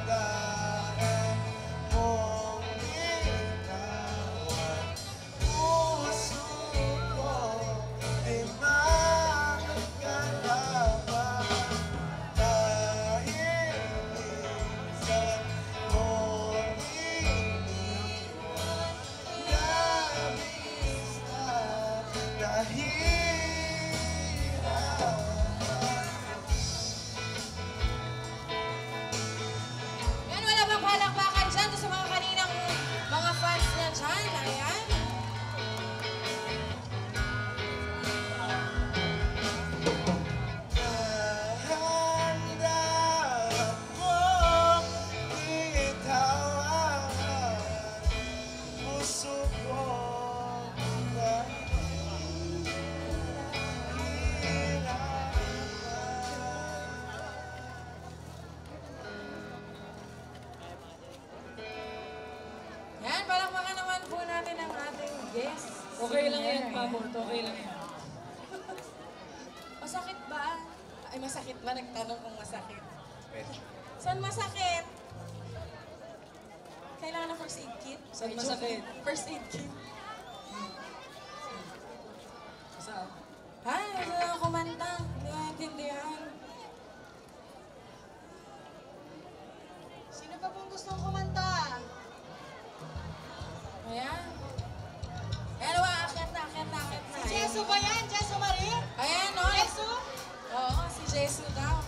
Dahan-dahan mong binitawan puso ko, di magkalaban. Dahil minsan mong iniwan, labis na nahihirapan. Yan, wala bang palakpakan dyan doon sa mga kaninang mga fans na dyan. Ayan. Dahan-dahan mong binitawan puso ko na Yan, palakpakan naman po natin ang ating guest. Okay lang yan, singer. Pabot. Okay lang yan. Masakit ba? Ay, masakit ba? Nagtanong kung masakit. Saan masakit? Kailangan ng first aid kit? Saan Ay, masakit? joke. First aid kit. Saan? Ay, wala na kumanta. Hindi ko naintindihan. Sino pa pong gustong kumanta? Ayan. Ayan, akit na. Si Jesu ba yan? Jesu Marie? Ayan, no? Jesu? Oo, si Jesu daw.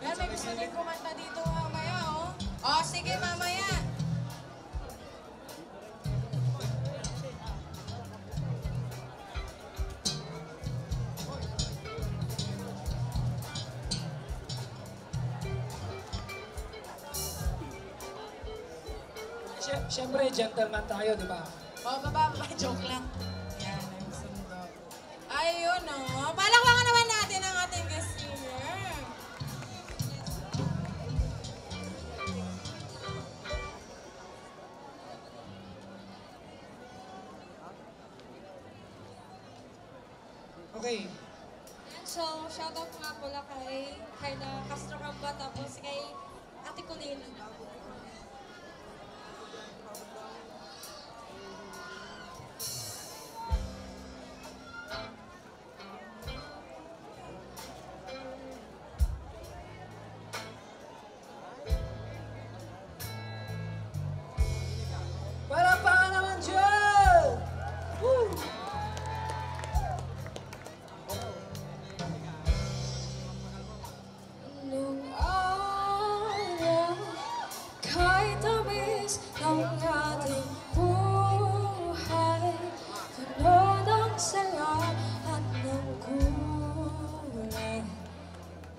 Ayan, may gusto din kumanta dito mamaya, oh. Oh, sige, mamaya. Siyempre, gentleman tayo, di ba? O, baba, joke lang. Yan, nagsundo. Ayun, no. Palakpakan naman natin ang ating guest singer. Okay. So, shoutout nga pala kay Carla Castro Camba, tapos kay Ate Colleen. Palakpakan naman dyan! Woo! Nung araw, kahit tamis ng ating buhay, sunod ang saya at ng kulay,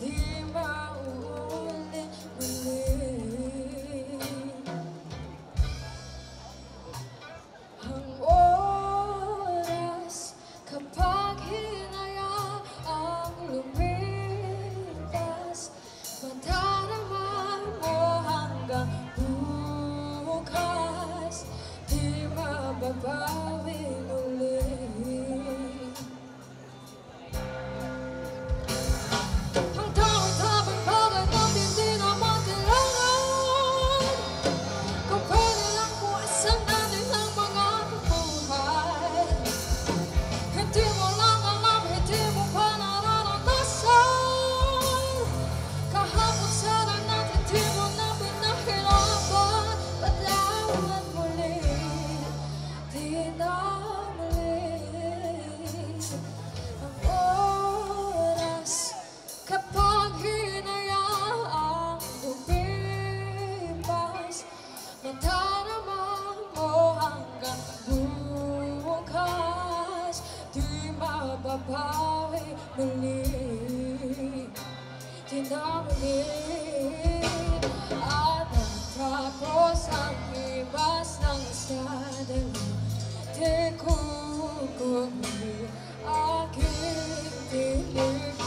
di maulit muli. Ang oras kapag hinaya ang lumipas, madarama mo hanggang bukas, di mababawi muli. Ang tawid-tabang bagay na hindi naman kailangan, kung pwede lang kuwasan natin ang mga buhay. Hindi mo lang alam, hindi mo pa nararanasan. Kahapon sana natin, di mo na pinahirapan. Patawad muli, di na muli. Ang oras kapag hinayaang lumipas, madarama mo hanggang bukas, di mababawi muli, di na muli. At natapos ang ibas ng sadali, di kukumi aking dilig.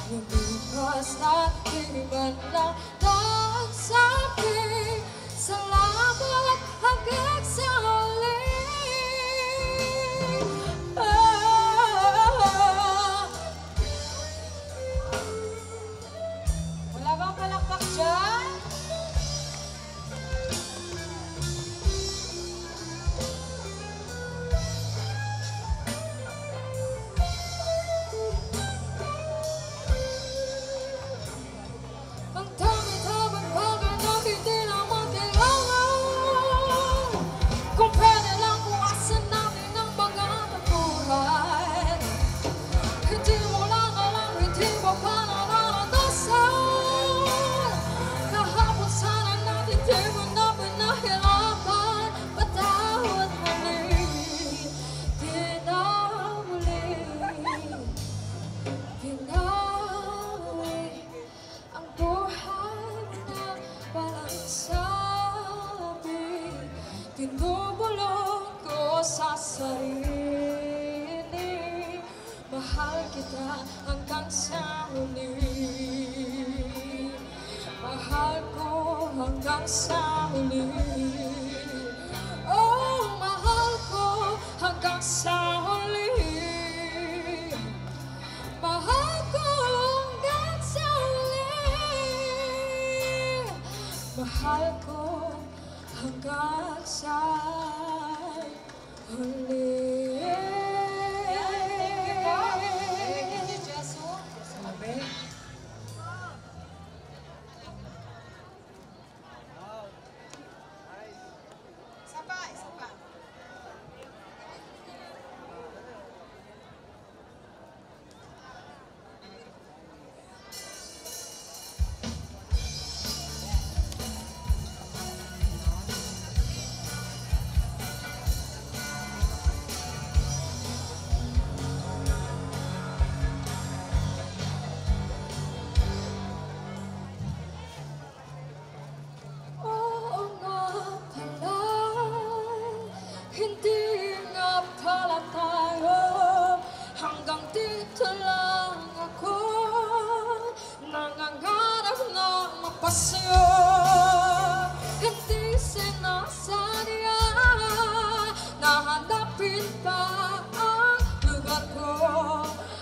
Lumipas na di man lang nagsabi salamat hanggang sa huli. Wala bang palakpak dyan? Ang dami-daming bagay na hindi naman kailangan, kung pwede lang kuwasan natin ang mga nabuhay. Hindi mo lang alam, hindi mo pa nararanasan. Kahapon sana natin, di mo na pinahirapan. Patawad muli, di na muli, pinawi ang buhay na walang sabi. Pinubulong ko sa sarili, mahal kita hanggang sa huli. Mahal ko hanggang sa huli. Oh, mahal ko hanggang sa huli. Mahal ko hanggang sa huli. Mahal ko hanggang sa huli. Sabi. Isa pa, isa pa. sa'yo. Hindi sinasadya na hanapin pa ang lugar ko.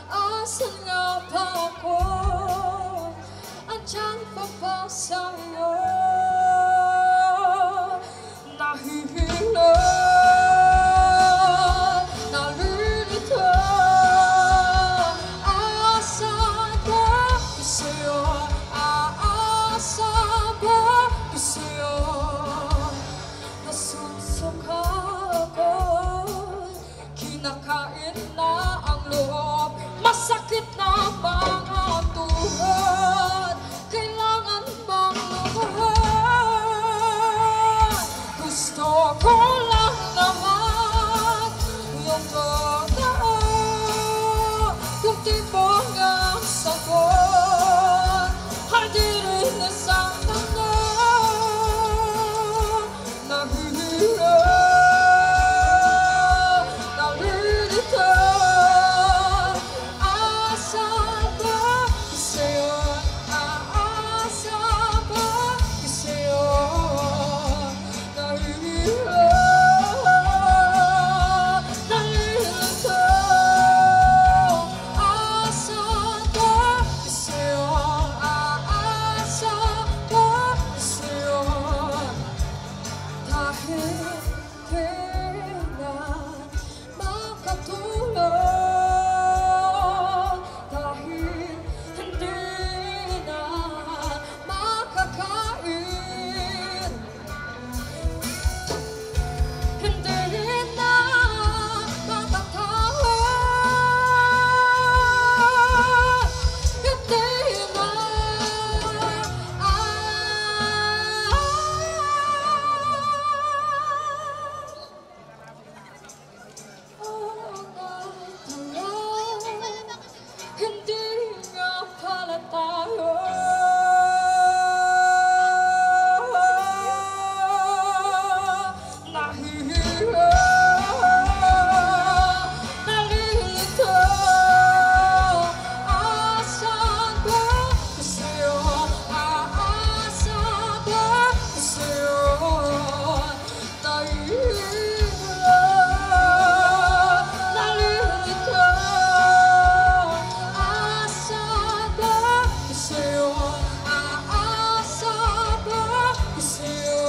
Asan nga ba ako? Andyan pa ba sa'yo? Nahihilo, nalilito. Aasa ba ko sa'yo? Aasa ba ko sa'yo? Nasusuka ako, kinakain na ang loob. Masakit na mga tuhod, kailangan bang lumuhod? Gusto ko lang naman yung totoo, yung tibong ang sagot. Hindi rin nasama na nahihiro, nalilito. Aasa ba ko sa'yo? Aasa ba ko sa'yo? Nahihiro, nalilito. Aasa ba ko sa'yo? Aasa ba ko sa'yo? Dahil di na makatulog, dahil hindi na makakain, hindi na makatawag, hindi na hindi nga pala tayo. Nahihiro, nalilito. Asan ba ko sa'yo? Aasa ba ko sa'yo? Nahihiro, nalilito. Aasa ba ko sa'yo? Aasa ba ko sa'yo?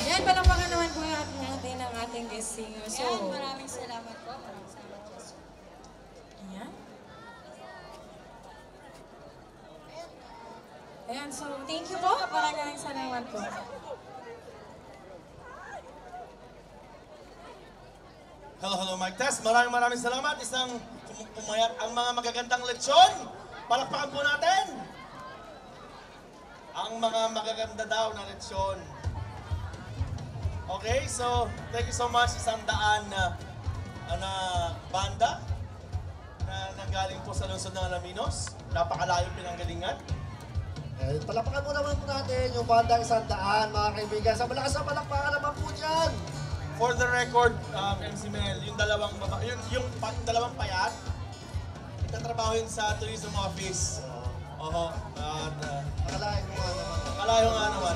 Yan, palakpakan naman po natin ang ating guest singer. So, Maraming salamat po. Maraming salamat po. ayan. Ayan, so thank you po. Maraming salamat po. Hello, mic test. Maraming salamat. Isang pumayat ang mga magagandang lechon. Palakpakan po natin. Ang mga magaganda daw na lechon. Okay, so thank you so much. 100 na banda na nanggaling po sa lungsod ng Alaminos. Napakalayo pinanggalingan. Palapakan mo naman po natin yung bandang 100, mga kaibigan. Sa malakas na palakpakan naman po dyan. For the record, MC Mel, yung dalawang dalawang payat, itatrabaho yun sa tourism office. Oho. At Akalain mo nga naman. kalayo nga naman.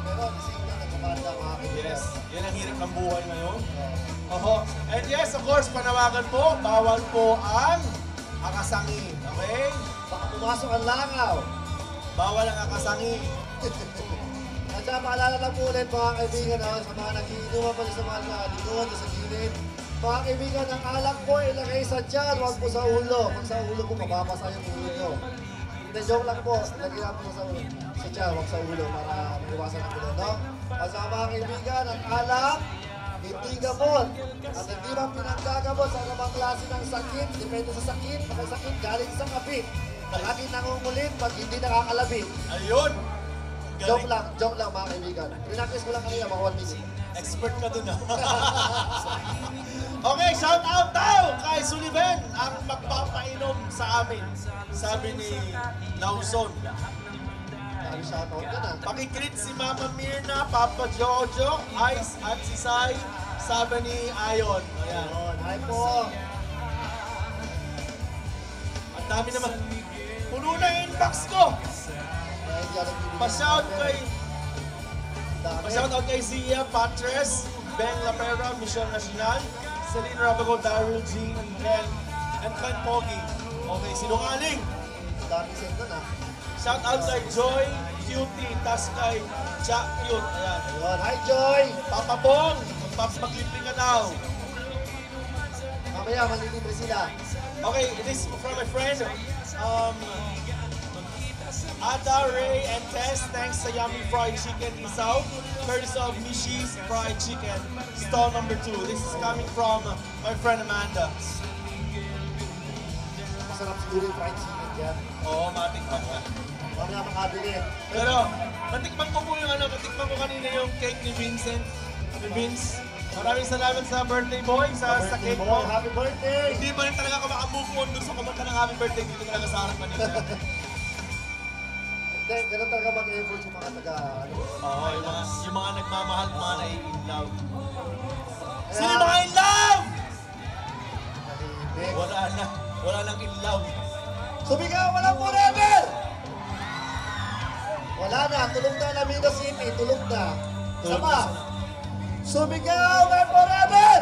Pero kasi nga nagpapanda, mga kaibigan. Yes, yan ang hirap ng buhay ngayon. Oho. And yes, of course, panawagan po, bawal po ang akasangi. Okay? Baka pumasok ang langaw. Bawal ang akasangi. At saka paalala lang po ulit, mga kaibigan, sa mga nagiinuman pa sa mga likod, sa gilid. Mga kaibigan, ang alak po ilagay sa tiyan, huwag po sa ulo. Pag sa ulo po, mababasa yung ulo nyo. Hindi, joke lang po. Lagyan po sa tiyan, huwag sa ulo para maiwasan ang gulo, no? At sa mga kaibigan, ang alak, hindi gamot. At hindi man pinanggagamot sa anumang klase ng sakit, depende sa sakit, pag sakit galing sa kapit. Lagi nangungulit pag hindi nakakalabit. Ayun! Joke lang mga kaibigan. Pinakis ko lang kanina, mga 1 minute. Expert ka dun, Okay, shout out daw kay Sullivan, ang magpapainom sa amin. Sabi ni Lawson. Sabi shout out ka na. Pakikrit si Mama Mirna, Papa Jojo, Ice at si Sai. Sabi ni Ayon. Ayan. Ayun, hi po. Ang dami naman. Puno na yung inbox ko. Hindi ako nagbibigay. Pa-shout out kay Zia Patres, Ben Lapera, Michelle Nacional, Celine Rabago, Daryl G, Ken, and Clint Pogi. Okay, sinungaling. Dami send ko na. Shout out kay Joy, Cutie, tas kay Cha Cute. Ayan. Ayun, hi Joy. Papa Bong, magliping ka daw. Mamaya, malilibre sila. Okay, this is from my friend, Ada, Ray, and Tess. Thanks sa Yummy Fried Chicken Isaw, courtesy of Mishi's Fried Chicken, stall number 2. This is coming from my friend Amanda. Masarap siguro yung fried chicken dyan. Oo, matikman ko. Mamaya makabili. Pero, natikman ko po yung natikman ko kanina yung cake ni Vincent, ni Vince. Maraming salamat sa birthday boy, sa cake mo. Happy birthday! Hindi pa rin talaga ako makamove on dun sa kumanta ng happy birthday dito talaga sa harap kanina. Hindi, ganun talaga mag-effort yung mga taga... Oo, yung mga nagmamahal, mga nai-in love. Sino mga in love? Nahibig. Wala nang in love. Sumigaw, walang forever! Wala na, tulog na Lamino City, tulog na. Sama. Sumigaw, may forever!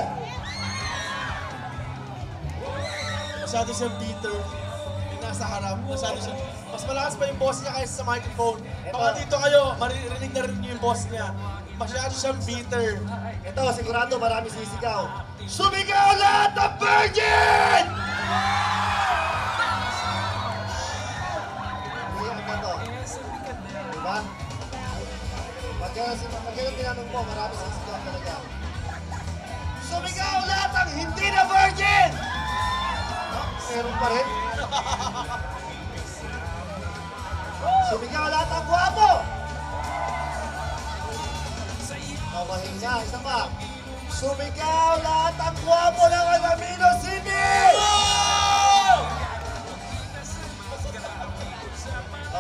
Masyado siyang bitter. Yung nasa harap, masyado siyang... Mas malakas pa yung boss niya kaysa sa microphone. Baka dito kayo, maririnig na rin niyo yung boss niya. Masyado siyang bitter. Ito, sigurado marami sisigaw. Sumigaw lahat ng virgin! Iyan ba to? Diba? Pag ganun tinanong mo, marami sisigaw talaga. Sumigaw lahat ng hindi na virgin! Meron pa rin. Sumigaw lahat ng guwapo! Mahinga, isa pa. Sumigaw lahat ang guwapo ng Alamino City!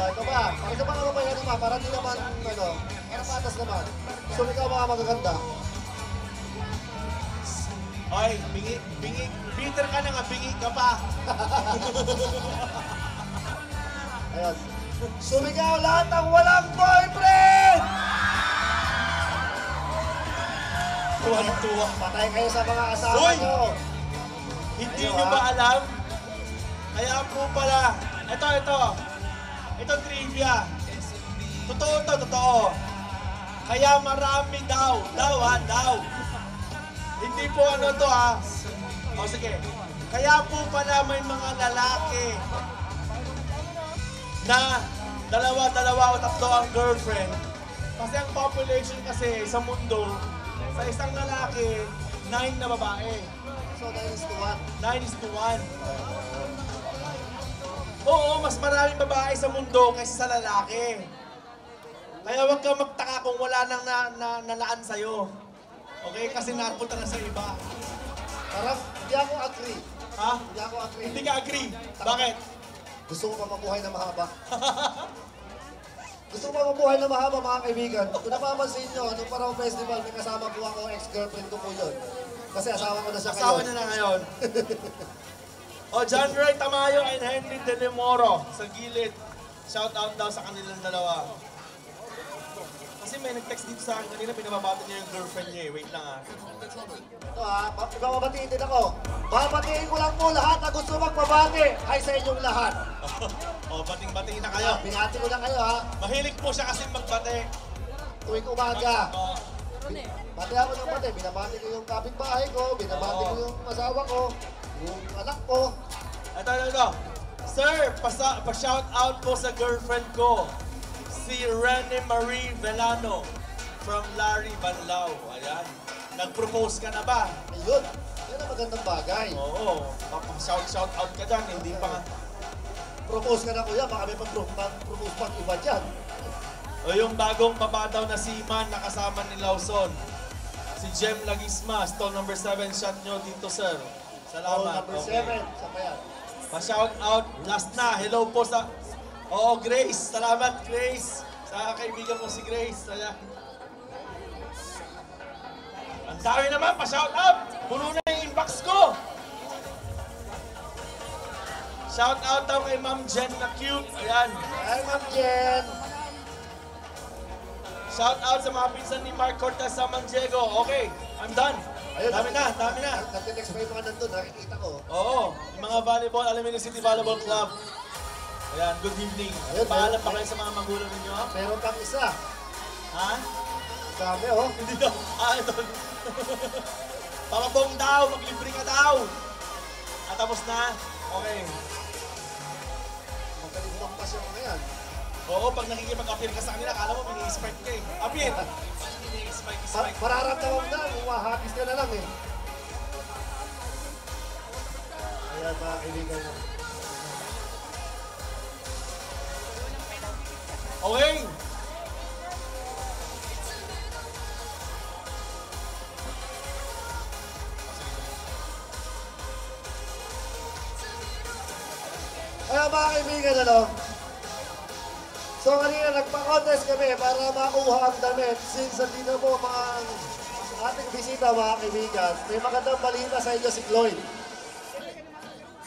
Ito ba? Para sa mga mabayan naman, para di naman, para patas naman. Sumigaw mga magaganda. Oy, bitter ka na nga, bingi ka pa. Ayan. Sumigaw lahat ng walang boyfriend! Tuwang-tuwa. Patay kayo sa mga asawa Hoy! nyo. Hindi nyo ba alam? Kaya po pala, ito trivia. Totoo. Kaya marami daw. Hindi po to O sige. Kaya po pala may mga lalaki na dalawa o tatlo ang girlfriend. Kasi ang population kasi sa mundo, sa isang lalaki, 9 na babae. So, 9:1. 9:1. Oo, mas maraming babae sa mundo kaysa sa lalaki. Kaya huwag kang magtaka kung wala nang nalaan sa'yo. Okay? Kasi napunta na sa iba. Parang hindi ako agree. Ha? Hindi ako agree. Hindi ka agree. Bakit? Gusto ko pa mabuhay na mahaba. Gusto ko pa mabuhay na mahaba, mga kaibigan. Kung napapansin nyo, nung Parao Festival, may kasama po ako, ex-girlfriend ko po yun. Kasi asawa ko na siya Asawa niya na ngayon. O, John Ray Tamayo and Henry De Lemoro sa gilid. Shout out daw sa kanilang dalawa. Kasi may nag-text dito sa akin kanina, pinababati niya yung girlfriend niya eh. Wait lang Ito ibabatiin din ako. Babatiin ko lang po lahat na gusto magpabati ay sa inyong lahat. O, bating-batiin na kayo. Binati ko lang kayo Mahilig po siya kasi magbate. Tuwing umaga. Bati ako ng bati. Binabati ko yung kapitbahay ko, binabati ko yung asawa ko, yung anak ko. Ito. Sir, pa-shout out po sa girlfriend ko. Si si Rene Marie Velano from Larry Banlao. Ayan. Nag-propose ka na ba? Ayun. Yan ang magandang bagay. Oo. Shout out ka dyan. Hindi pa nga. Propose ka na kuya, baka may pag-propose pang iba dyan. O yung bagong babadaw na seaman na kasama ni Lawson. Si Jem Lagisma, stall number 7 shot nyo dito, sir. Salamat. Number 7, sa pa yan. Pa-shout out, last na. Hello po sa... Oo, Grace. Salamat, Grace. Sa kaibigan mo si Grace. Ayan. Ang dami naman, pa-shout out. Puno na yung inbox ko. Shout out daw kay Ma'am Jen na cute. Ayan. Hi, Ma'am Jen. Shout out sa mga pinsan ni Mark Cortez sa Mang Diego. Okay, I'm done. Ayun, Dami na. Nag-text pa yung mga nandun, nakikita ko. Oo, yung mga volleyball, Alameda City Volleyball Club. Ayan, good evening. Ayun, Paalam pa kayo sa mga magulang ninyo. Meron pang isa. Ha? Sabi, oh. Hindi daw. Ito. Pamabong daw, maglibre ka daw. Tapos na? Okay. Magaling lumampas yung mga yan. Oo, pag nakikipag-appear ka sa kanila, kala mo mini-spike ka eh. Appear! Mini-spike. Mararamdaman na, umahagis ka na lang eh. Ayan mga kaibigan. Okay. Ayan mga kaibigan, ano? So kanina nagpa-contest kami para makuha ang damit. Since dito po mga ating bisita mga kaibigan, may magandang balita sa inyo si Cloyd.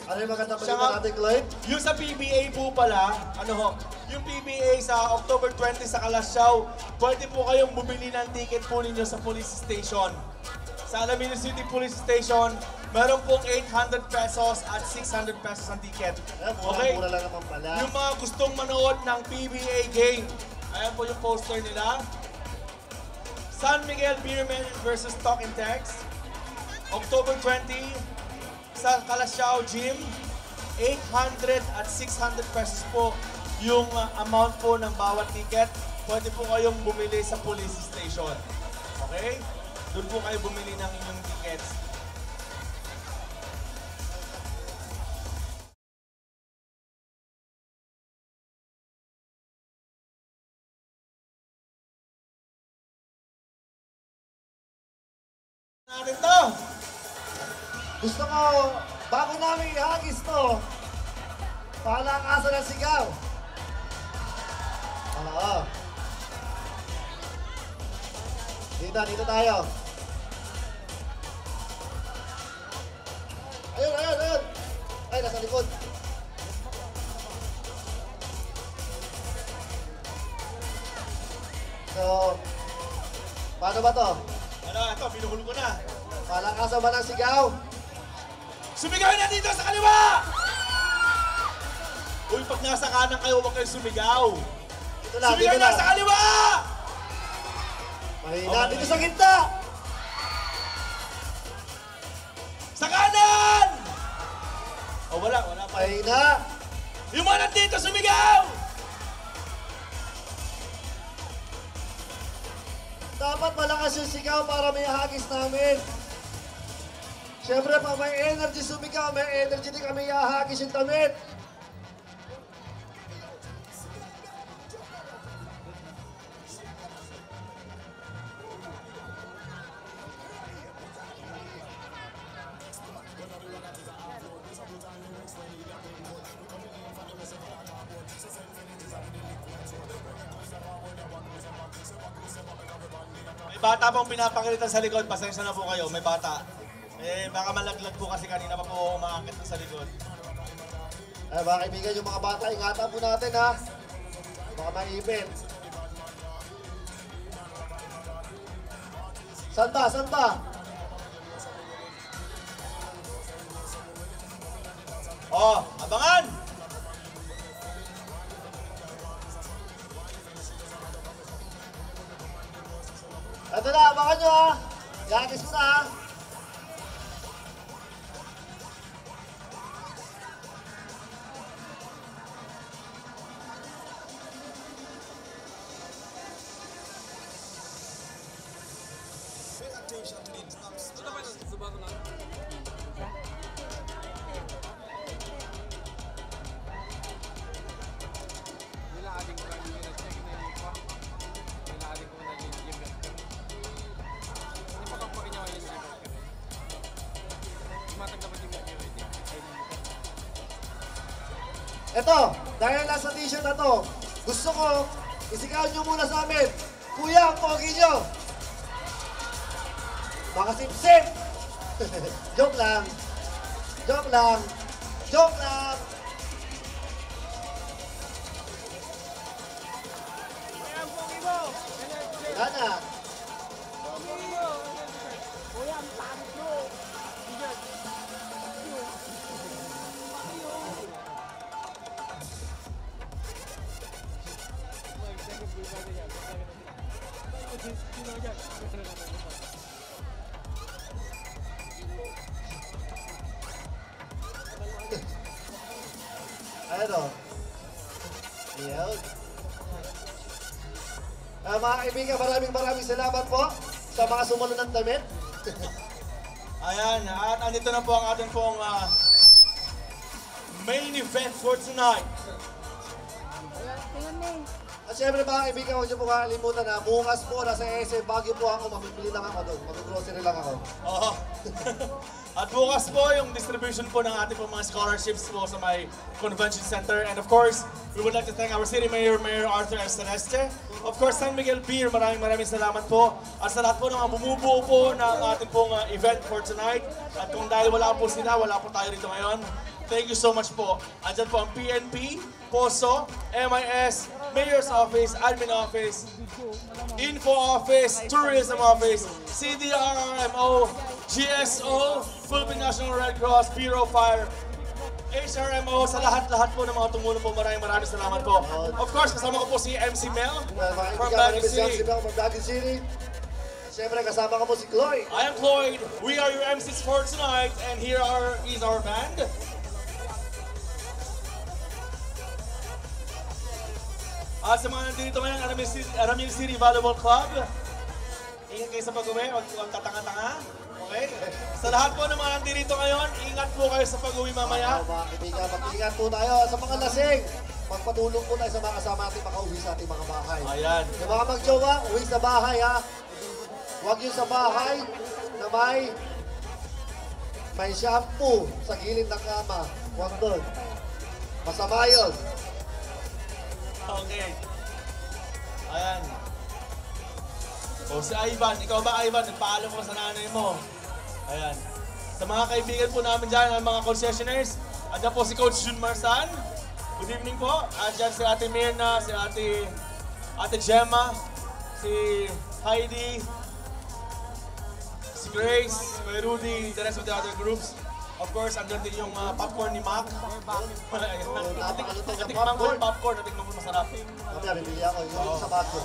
Ano yung magandang balita natin, Cloyd? Yung sa PBA po pala, ano ho, yung PBA sa October 20 sa Calasiao, pwede po kayong bumili ng ticket po ninyo sa police station. Sa Alameda City Police Station, meron pong 800 pesos at 600 pesos ang ticket. Okay? Mura lang naman pala. Yung mga gustong manood ng PBA game, ayan po yung poster nila. San Miguel Beermen versus Talk and Text. October 20 sa Calasiao Gym. 800 at 600 pesos po yung amount po ng bawat ticket. Pwede po kayong bumili sa police station. Okay? Doon po kayo bumili ng inyong tickets. Natin to! Gusto ko, bago namin ihagis to, palakasan ng sigaw. Oo. Dito tayo. Ayun. Ay, nasa likod. So, paano ba to? Ano, ito, binuhulog ko na. Palakasan ba ng sigaw? Sumigawin na dito sa kaliwa! Uy, pag nasa kanan kayo, huwag kayo sumigaw. Dito lang, Sumigaw na sa kaliwa! Mahina, dito sa gitna! Sa kanan! Oh, wala pa. Mahina! Yung mga nandito, sumigaw! Dapat malakas yung sigaw para may hagis namin. Siyempre, pag may energy sumigaw, may energy din kami ihahagis yung damit. May bata pong pinapakilitan sa likod. Pasensya na po kayo, may bata. Baka malaglag po kasi kanina pa po umakakit sa likod. Ay, mga kaibigan, yung mga bata, ingatan po natin ha. Baka maipin. Saan ba? Oh, abangan! Ito na, abangan nyo ha. Gagis mo na ha. Eto, dahil nasa t-shirt na to, gusto ko, isigaw nyo muna sa amin. Kuya, ang pogi nyo. Makasip-sip. Joke lang. Joke lang. Joke lang. Wala na. Ano? Yan. Mga kaibigan, maraming salamat po sa mga sumunod ng damit. Ayan, at andito na po ang ating pong main event for tonight. At syempre mga kaibigan, huwag niyo po kakalimutan na bukas po, nasa SM Baguio po ako, mamibili lang ako doon, mag-grocery lang ako. Oo. At bukas po yung distribution po ng ating po mga scholarships po sa may convention center. And of course, we would like to thank our city mayor, Mayor Arthur S. Celeste. Of course, San Miguel Pier, maraming salamat po. At sa lahat po ng mga bumubuo po ng ating pong event for tonight. At kung dahil wala po sila, wala po tayo rito ngayon. Thank you so much po. Andyan po ang PNP, POSO, MIS, Mayor's Office, Admin Office, Info Office, Tourism Office, CDRRMO, GSO, Philippine National Red Cross, Bureau of Fire, HRMO, sa lahat po ng mga tumulong po, maraming salamat po. Of course, kasama ko po si MC Mel from Baguio City. From Baguio City. Siyempre, kasama ko po si Chloe. I am Floyd. We are your MCs for tonight, and here is our band. At sa mga nandito ngayon, Aramil City Volleyball Club. Ingat kayo sa pag-uwi, huwag tatanga-tanga. Okay? Sa lahat po ng mga nandito ngayon, ingat po kayo sa pag-uwi mamaya. Mga kaibigan, mag-ingat po tayo. Sa mga lasing, magpatulong po tayo sa mga kasama natin makauwi sa ating mga bahay. Ayan. Yung mga mag-jowa, uwi sa bahay ha. Huwag yung sa bahay na may shampoo sa gilid ng kama. Huwag doon. Masama yun. Okay. Ayan. O si Ivan, ikaw ba Ivan? Nagpaalam mo sa nanay mo. Ayan. Sa mga kaibigan po namin dyan, ang mga concessionaires, andyan po si Coach Jun Marsan. Good evening po. Andyan si Ate Mirna, si Ate Gemma, si Heidi, si Grace, si Rudy, the rest of the other groups. Of course, andyan din yung popcorn ni Mac. Natikman ko yung popcorn, natikman ko masarap. Mamaya, bibili ako. Yung sa bago.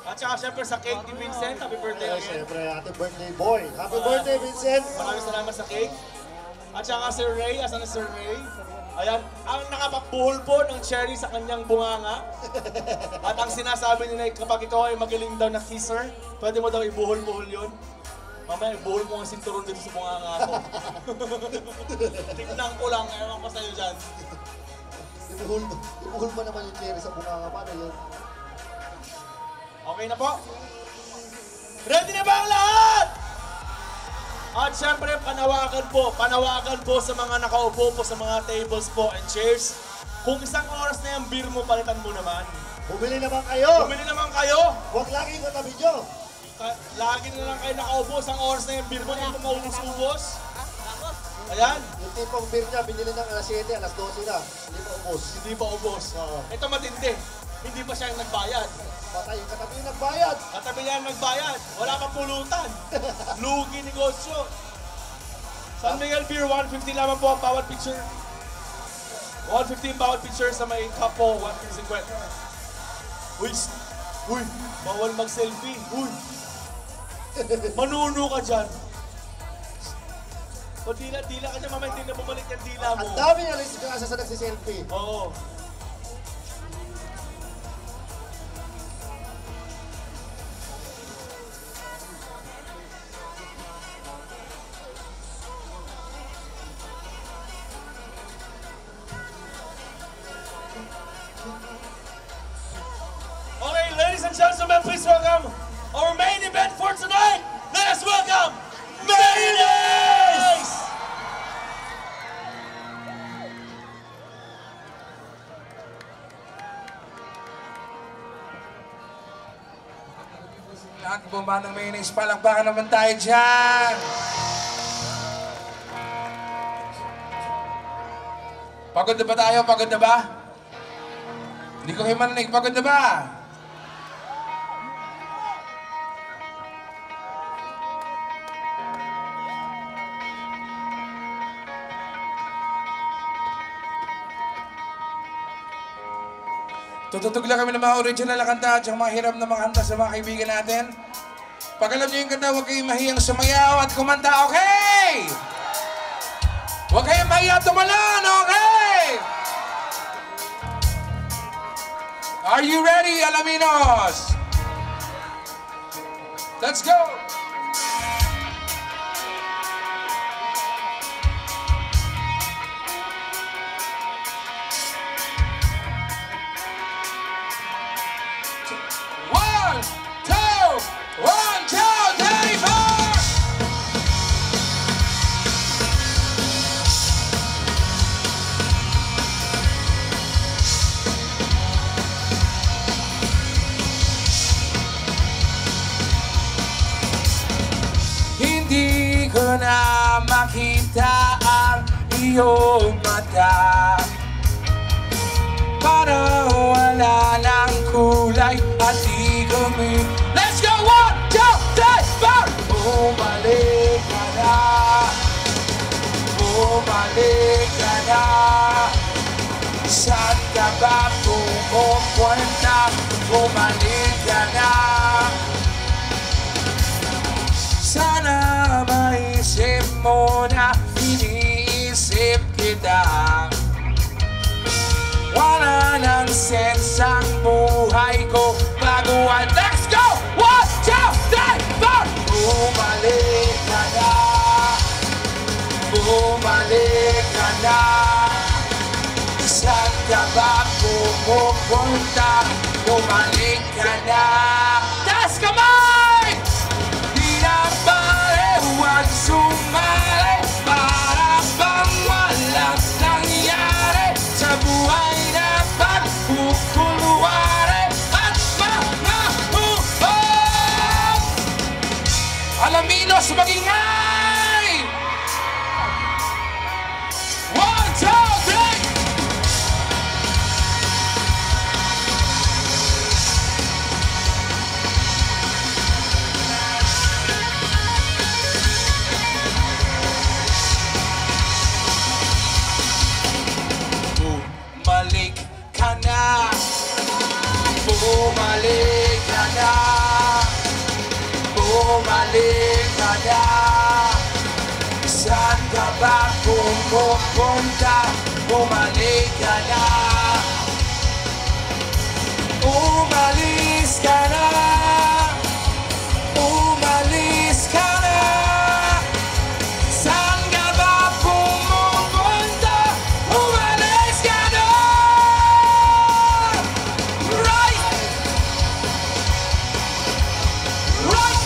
At saka syempre sa cake ni Vincent, happy birthday again. Siyempre, happy birthday boy. Happy birthday, Vincent. Maraming salamat sa cake. At saka Sir Ray, asan na Sir Ray? Ayan, ang nakapagbuhol po ng cherry sa kanyang bunganga. At ang sinasabi niya kapag ikaw ay magaling daw na kisser, pwede mo daw ibuhol-buhol yun. Mamaya, ibuhol mo ang sinturon dito sa bunganga ko. Tignan ko lang, ewan ko sa'yo dyan. Ibuhol mo naman yung cherry sa bunganga. Paano yun? Okay na po? Ready na ba ang lahat? At syempre, panawagan po sa mga nakaupo po sa mga tables po and chairs. Kung isang oras na yung beer mo, palitan mo naman. Bumili naman kayo. Bumili naman kayo. Huwag lagi yung katabi nyo. Lagi na lang kayo nakaupo. Isang oras na yung beer mo, hindi mo maubos-ubos. Ayan. Yung tipong beer niya, binili ng alas 7, alas 12 na. Hindi pa ubos. Hindi pa ubos. Ito matindi. Hindi pa siya yung nagbayad. Patay yung katabi yung nagbayad. Katabi niya yung nagbayad. Wala pang pulutan. Lugi negosyo. San Miguel Beer, 150 lamang po ang bawat picture. 150 bawat picture sa may cup po, 150. Uy, bawal mag-selfie. Uy, manuno ka dyan. O dila ka dyan, mamaya hindi na bumalik yung dila mo. Ang dami niya rin sa nagsiselfie. Oo. welcome our main event for tonight. Let us welcome Mayonnaise! Lahat bumba ng Mayonnaise, palakpakan naman tayo dyan. Pagod na ba tayo? Pagod na ba? Hindi ko kayo marinig. Pagod na ba? Tututug lang kami ng mga original na kanta at mga hirap na mga kanta sa mga kaibigan natin. Pag alam nyo yung kanta, huwag kayong mahiyang sumayaw at kumanta, okay? Huwag kayong mahiyang tumalon, okay? Are you ready, Alaminos? Let's go! Na makita ang iyong mata, para wala ng kulay at di kami. Let's go! 1, 2, 3, 4! Bumalik ka na, bumalik ka na. Saan ka ba pumupunta? Bumalik ka na. Sana maisip mo na iniisip kita. Wala nang sense ang buhay ko baguhan. Let's go! 1, 2, 3, 4! Bumalik ka na, bumalik ka na. Saan ka ba pumupunta? Bumalik ka na. Taas kamay! Huwag sumali, para bang walang nangyari sa buhay na pagkukulwari at mga Alaminos, magingay! 1, 2, 3! Bumalik ka na, bumalik ka na, bumalik ka na. Saan ka ba pumupunta? Bumalik ka na, umalis ka na, umalis ka na. Saan ka ba pumupunta? Umalis ka na. Right! Right!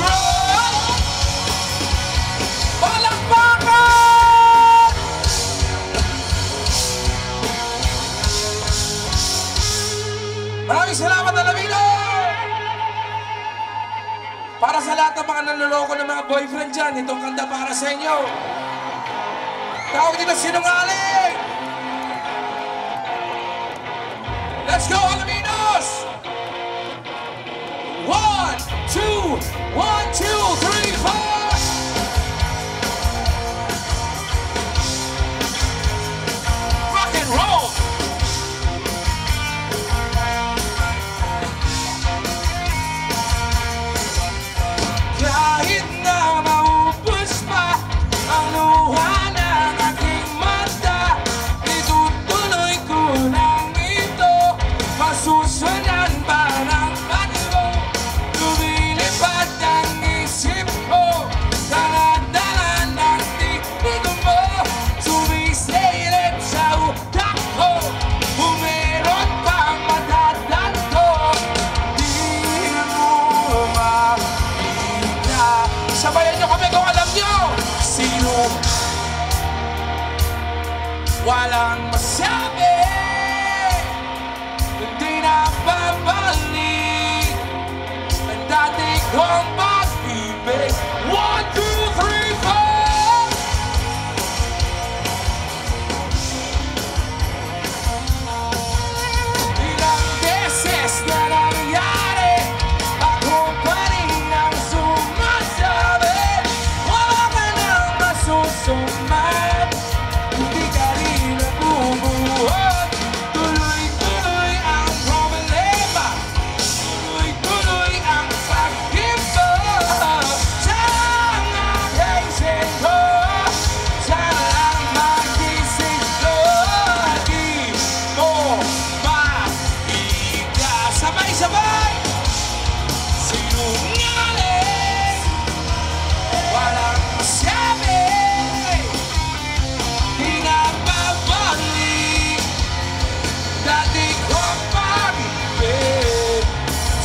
Right! Palakpakan! Maraming salamat, Alamino! Para sa lahat ng mga nanloloko ng mga boyfriend dyan, itong kanta para sa inyo. Tawag dito sinungaling! Let's go, Alaminos! 1, 2, 1, 2, 3, 4! Rock and roll! Kahit na maubos pa ang luha ng aking mata, itutuloy ko lang ito. walang masabi, hindi na babalik ang dati kong pag-ibig. 1, 2, 3, 4. Ilang beses na nangyari, ako pa rin ang sumasabi, wala ka nang masusumat, hindi ka rin nabubuhat. Tuloy-tuloy ang problema, tuloy-tuloy ang pag-iba. Saan ang gising ko? Saan ang magising ko? Di mo maiga. Sabay-sabay! Sinungaling, walang masabi, di na babalik dati kong pag-ibig.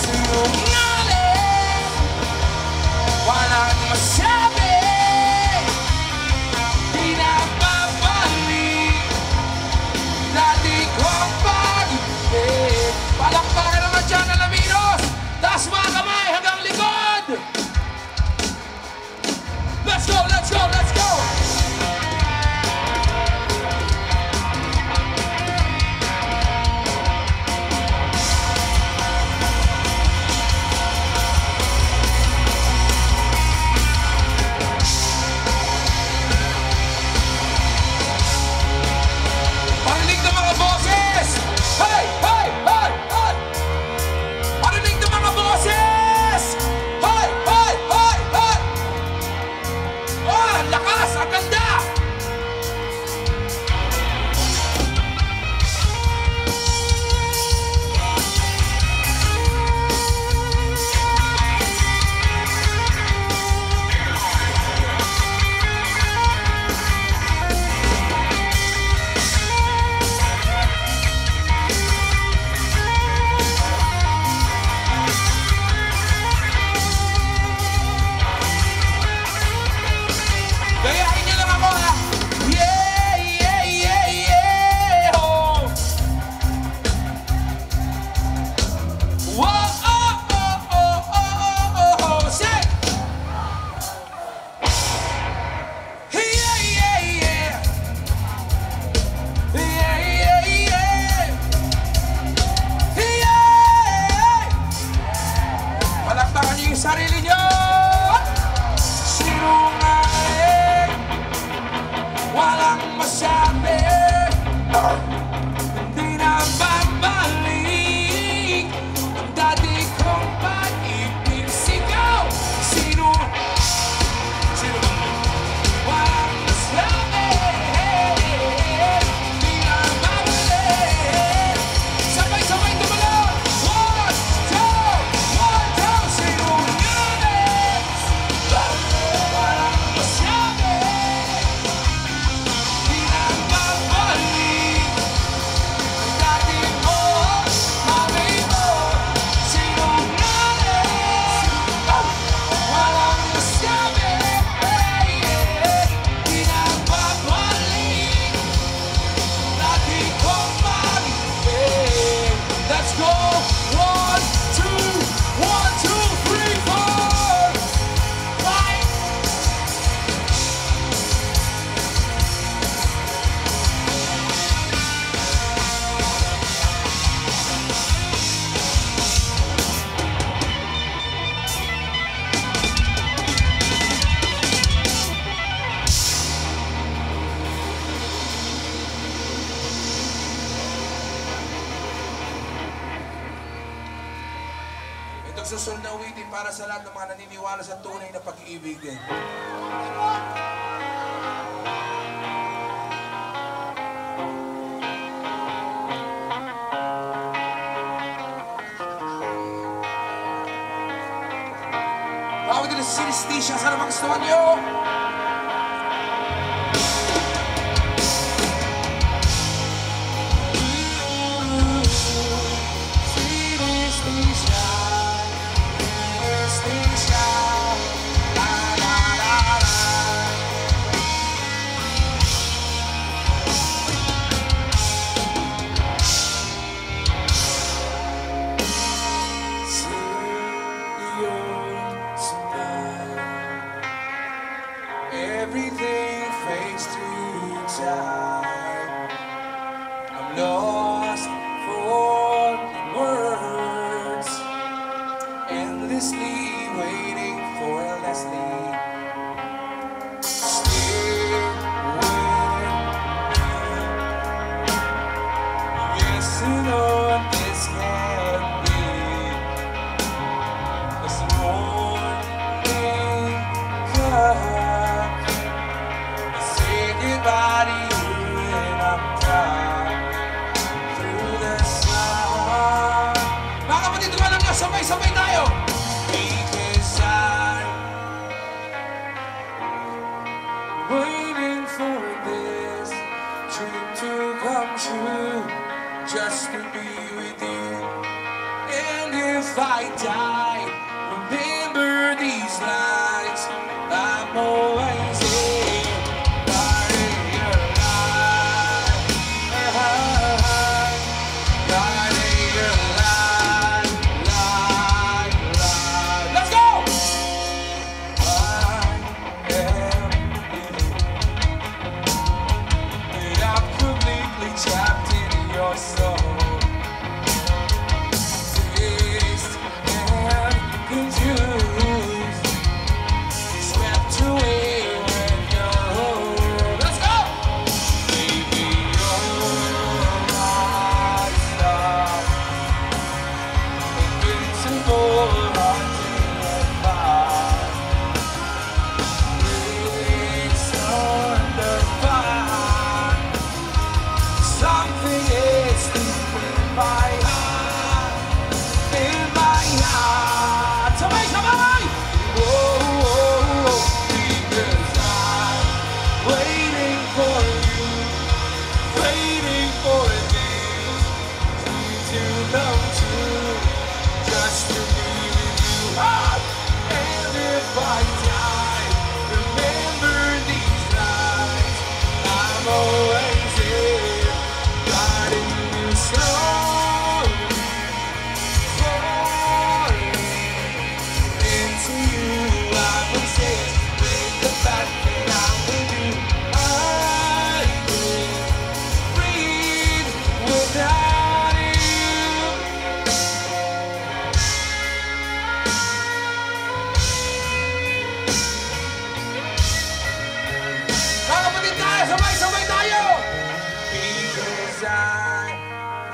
Sinungaling, walang masabi, di na babalik dati kong pag-ibig. Palakpakan naman dyan, Alaminos! Taas mga kamay hanggang likod! Let's go, let's go, let's go! Parinig ng mga boses! Hey! Hey! Hey! Hey! Parinig ng mga boses! Hey! Hey! Hey! Hey! Oh, ang lakas! Ang ganda! Gayahin niyo lang ako, ha? Yeah, yeah, yeah, yeah, oh. Whoa, oh, oh, oh, oh, oh, oh, say! Yeah, yeah, yeah. Yeah, yeah, yeah. Yeah. Palakpakan niyo yung sarili niyo. Sinungaling, walang masabi, hindi na babalik ang dati kong pag-ibig. Sigaw! Walang masabi, hindi na babalik. Sabay-sabay tumalon! 1, 2, 1, 2. Sinungaling, walang masabi, di na babalik ang dati mo, mami mo. Sinungaling, walang masabi, di na babalik dati kong pag-ibig. Let's go! 1, 2, 1, 2, 3, 4. Fight! Itong susunod na awitin para sa lahat ng mga naniniwala sa tunay na pag-iibigan. Tawag din sa sinistisya, sana magustuhan nyo! sabay-sabay tayo. Because I'm waiting for this dream to come true, just to be with you. And if I die, remember these lines. I'm always here, guiding your life, guiding your life. Let's go! I am you, and I'm completely trapped in your soul. Dazed and confused, swept away when you're home. Let's go! Baby, you're my star, invincible, haunting and fire. It's under fire. Something is deep in my heart, in my heart. Sabay, sabay! Oh, because I'm waiting for you, waiting for this to come true, just to be with you. And if I die, remember these lines. I'm always here, guiding you slowly, falling into you. I will say, with the fact that I'm with you, I can't breathe without you. Kapatid tayo, sabay-sabay tayo! Because I'm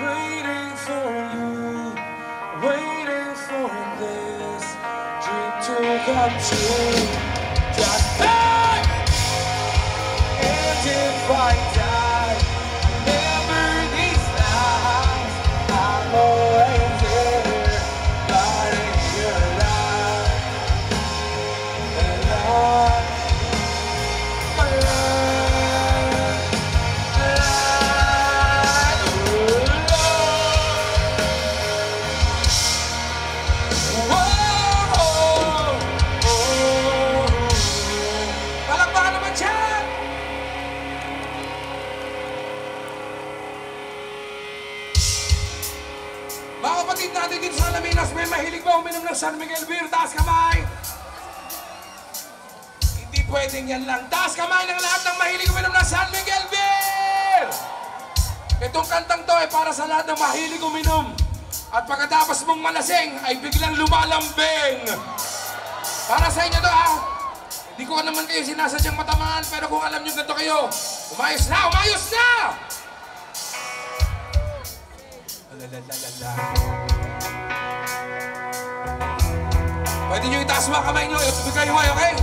waiting for you, waiting for this dream to come true. Just hey! And if I die, remember these lines. I'm always here, guiding your life. And my life, palakpakan naman siya! Mga kapatid natin dito sa Alaminos, may mahilig ba uminom ng San Miguel beer? Taas kamay! Hindi pwedeng yan lang. Taas kamay ng lahat ng mahilig uminom ng San Miguel beer! Itong kantang to ay para sa lahat ng mahilig uminom. At pagkatapos mong malasing, ay biglang lumalambing. Para sa inyo to ha. Hindi ko naman kayo sinasadyang matamaan, pero kung alam nyo ganito kayo, umayos na! Umayos na! Pwede nyo itaas mga kamay nyo, itubig kayo kayo, okay?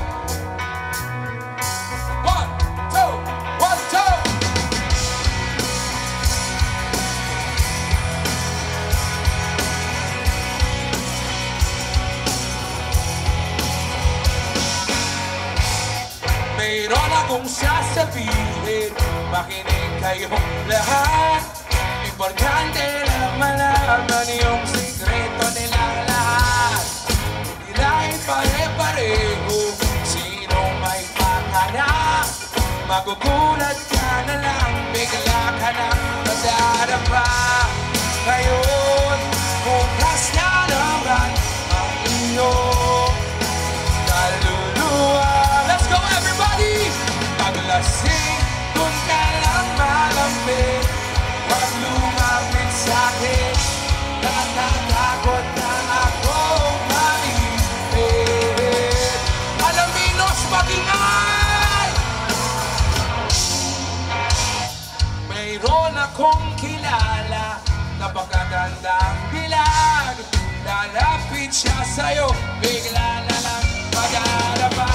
1, 2, 1, 2! Mayroon akong sasabihin, makinig kayong lahat. Importante na malaman yung sikreto nilang lahat. Hindi lang pare-pareho, sino may pakana. Magugulat ka na lang, bigla ka na madarapa. Ngayon, bukas na naman ang iyong kaluluwa. Let's go everybody! Paglasing, dun ka lang malambing. Huwag lumapit sa'kin, natatakot na akong maipit. Alaminos, magingay! Mayroon akong kilala, napakagandang bilag. Lalapit siya sa'yo, bigla na lang mag-arapa.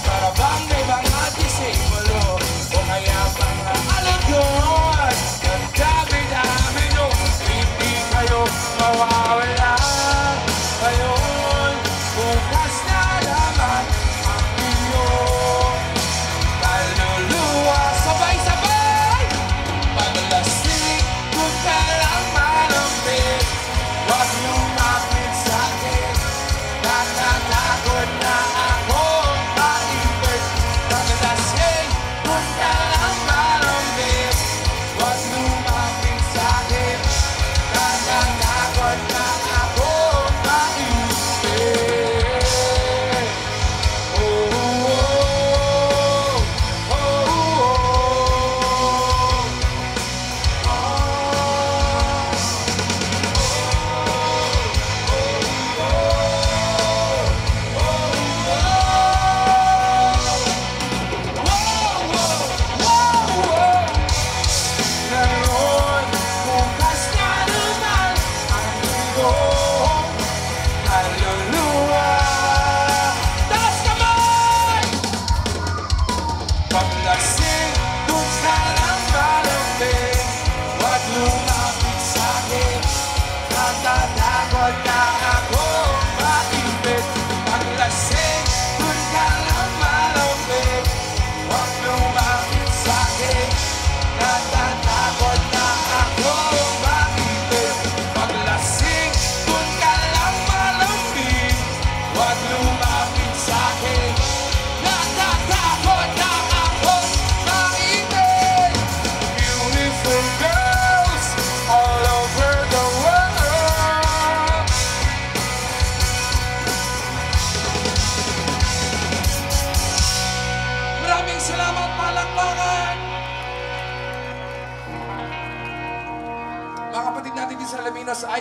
Para bang may mga disimulo, o kaya mga alagod. Ang dami-dami nyo, hindi kayo mawawala.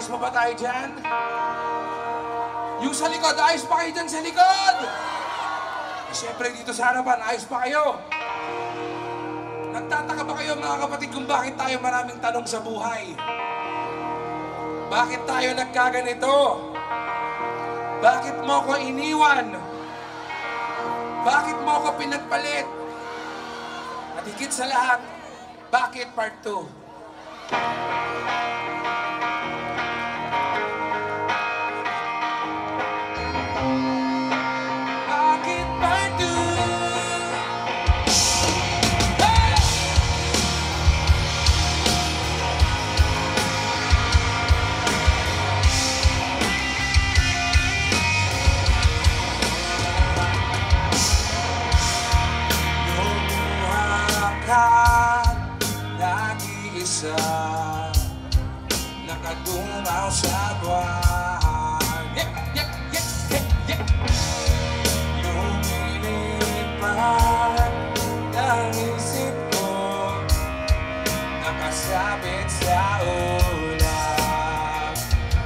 Ayos pa ba tayo dyan? Yung sa likod, ayos pa kayo dyan sa likod! Siyempre dito sa harapan, ayos pa kayo? Nagtataka ba kayo mga kapatid kung bakit tayo maraming tanong sa buhay? Bakit tayo nagkaganito? Bakit mo ko iniwan? Bakit mo ko pinagpalit? At higit sa lahat, bakit part 2? Nag-iisa nakadungaw sa buwan. Lumilipad ang isip ko, nakasabit sa ulan.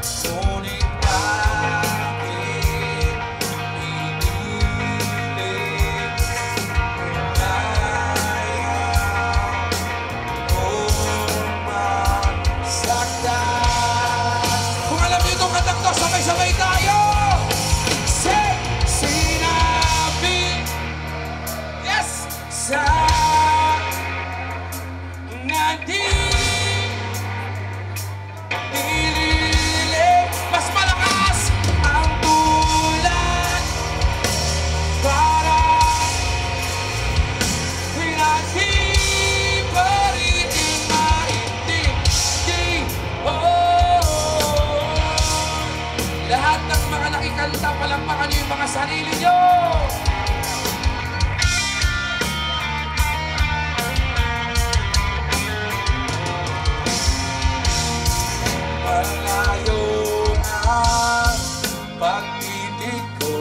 Ngunit bakit inilit sabay-sabay tayo! Sinabi, yes, sa nilili, mas malakas ang ulan para hindi pa rin maintindi. Lahat ng mga nakikanta, palampakan niyo yung mga sarili niyo! Malayo ang pagtitig ko,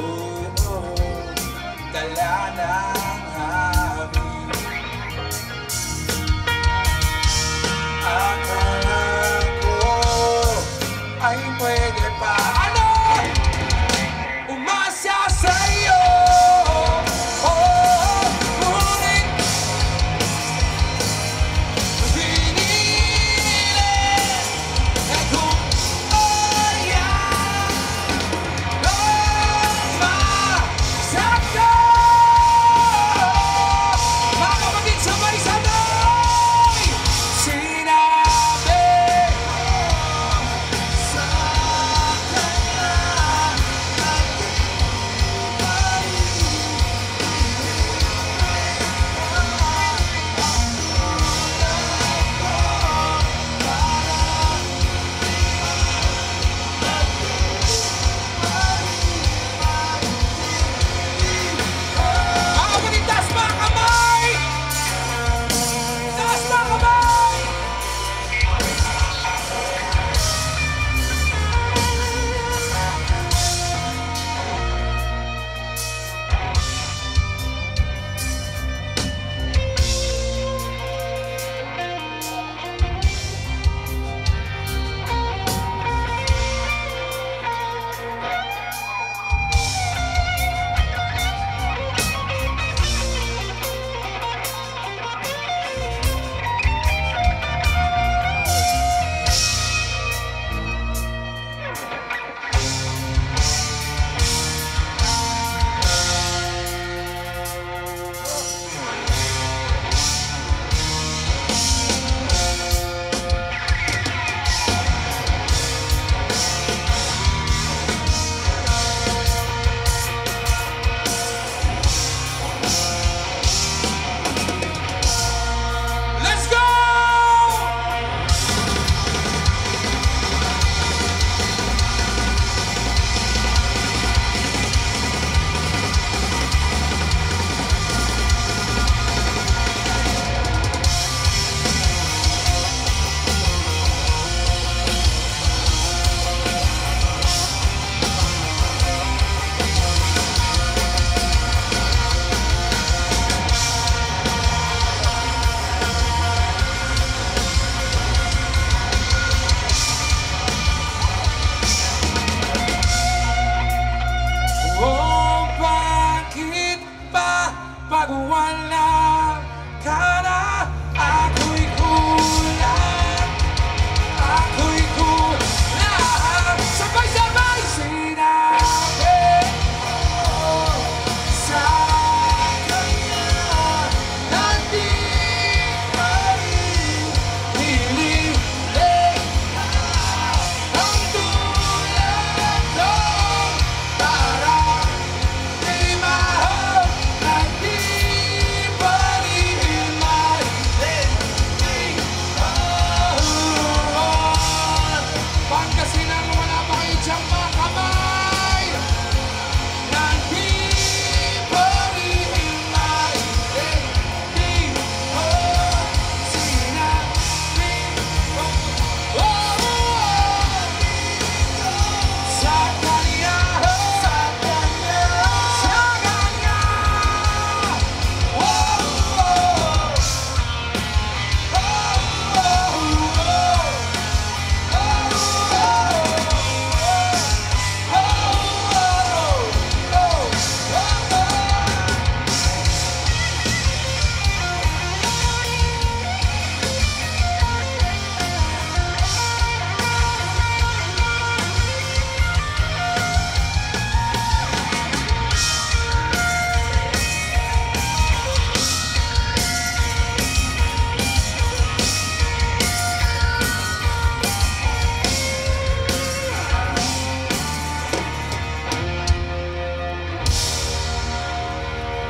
dala ng hangin. Akala ko ay pwede pa. Umasa sa'yo, ngunit pinilit na gumaya ng masakyo. Mga kapatid, sabay-sabay! Sinabi sa kanya Sinang wala pa kayo diyang mga kamay nandito rin maiintindihan sinabi ko sa kanya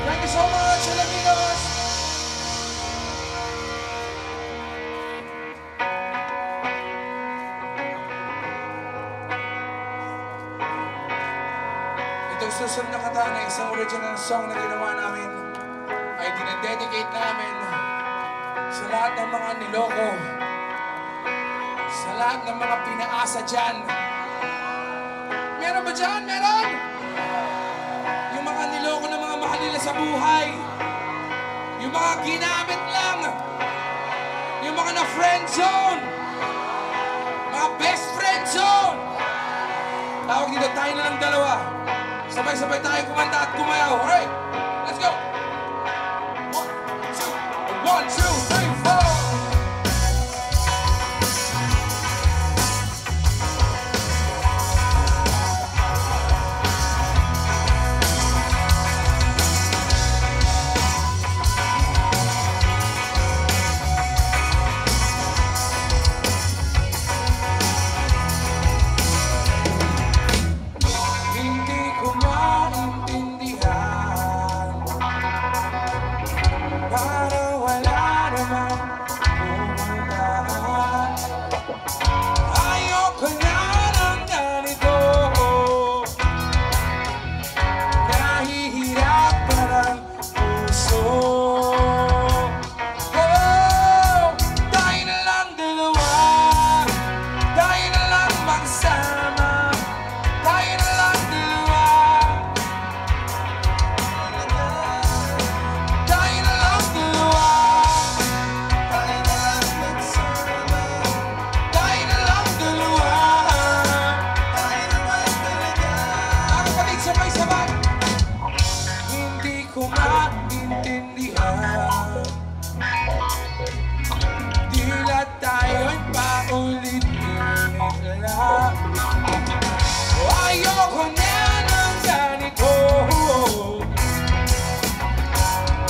Thank you so much, Alaminos! Itong susunod na kanta na isang original song na ginawa namin ay dinededicate namin sa lahat ng mga niloko, sa lahat ng mga pinaasa dyan. Meron ba dyan? Meron? Yung mga niloko ng mga mahal nila sa buhay, yung mga ginamit lang, yung mga na-friend zone, mga best friend zone. Tawag dito, tayo na lang dalawa. Sabay-sabay tayo kumanta at kumayaw. Alright, let's go! 1, 2, 3, 4. Ayoko na ng ganito,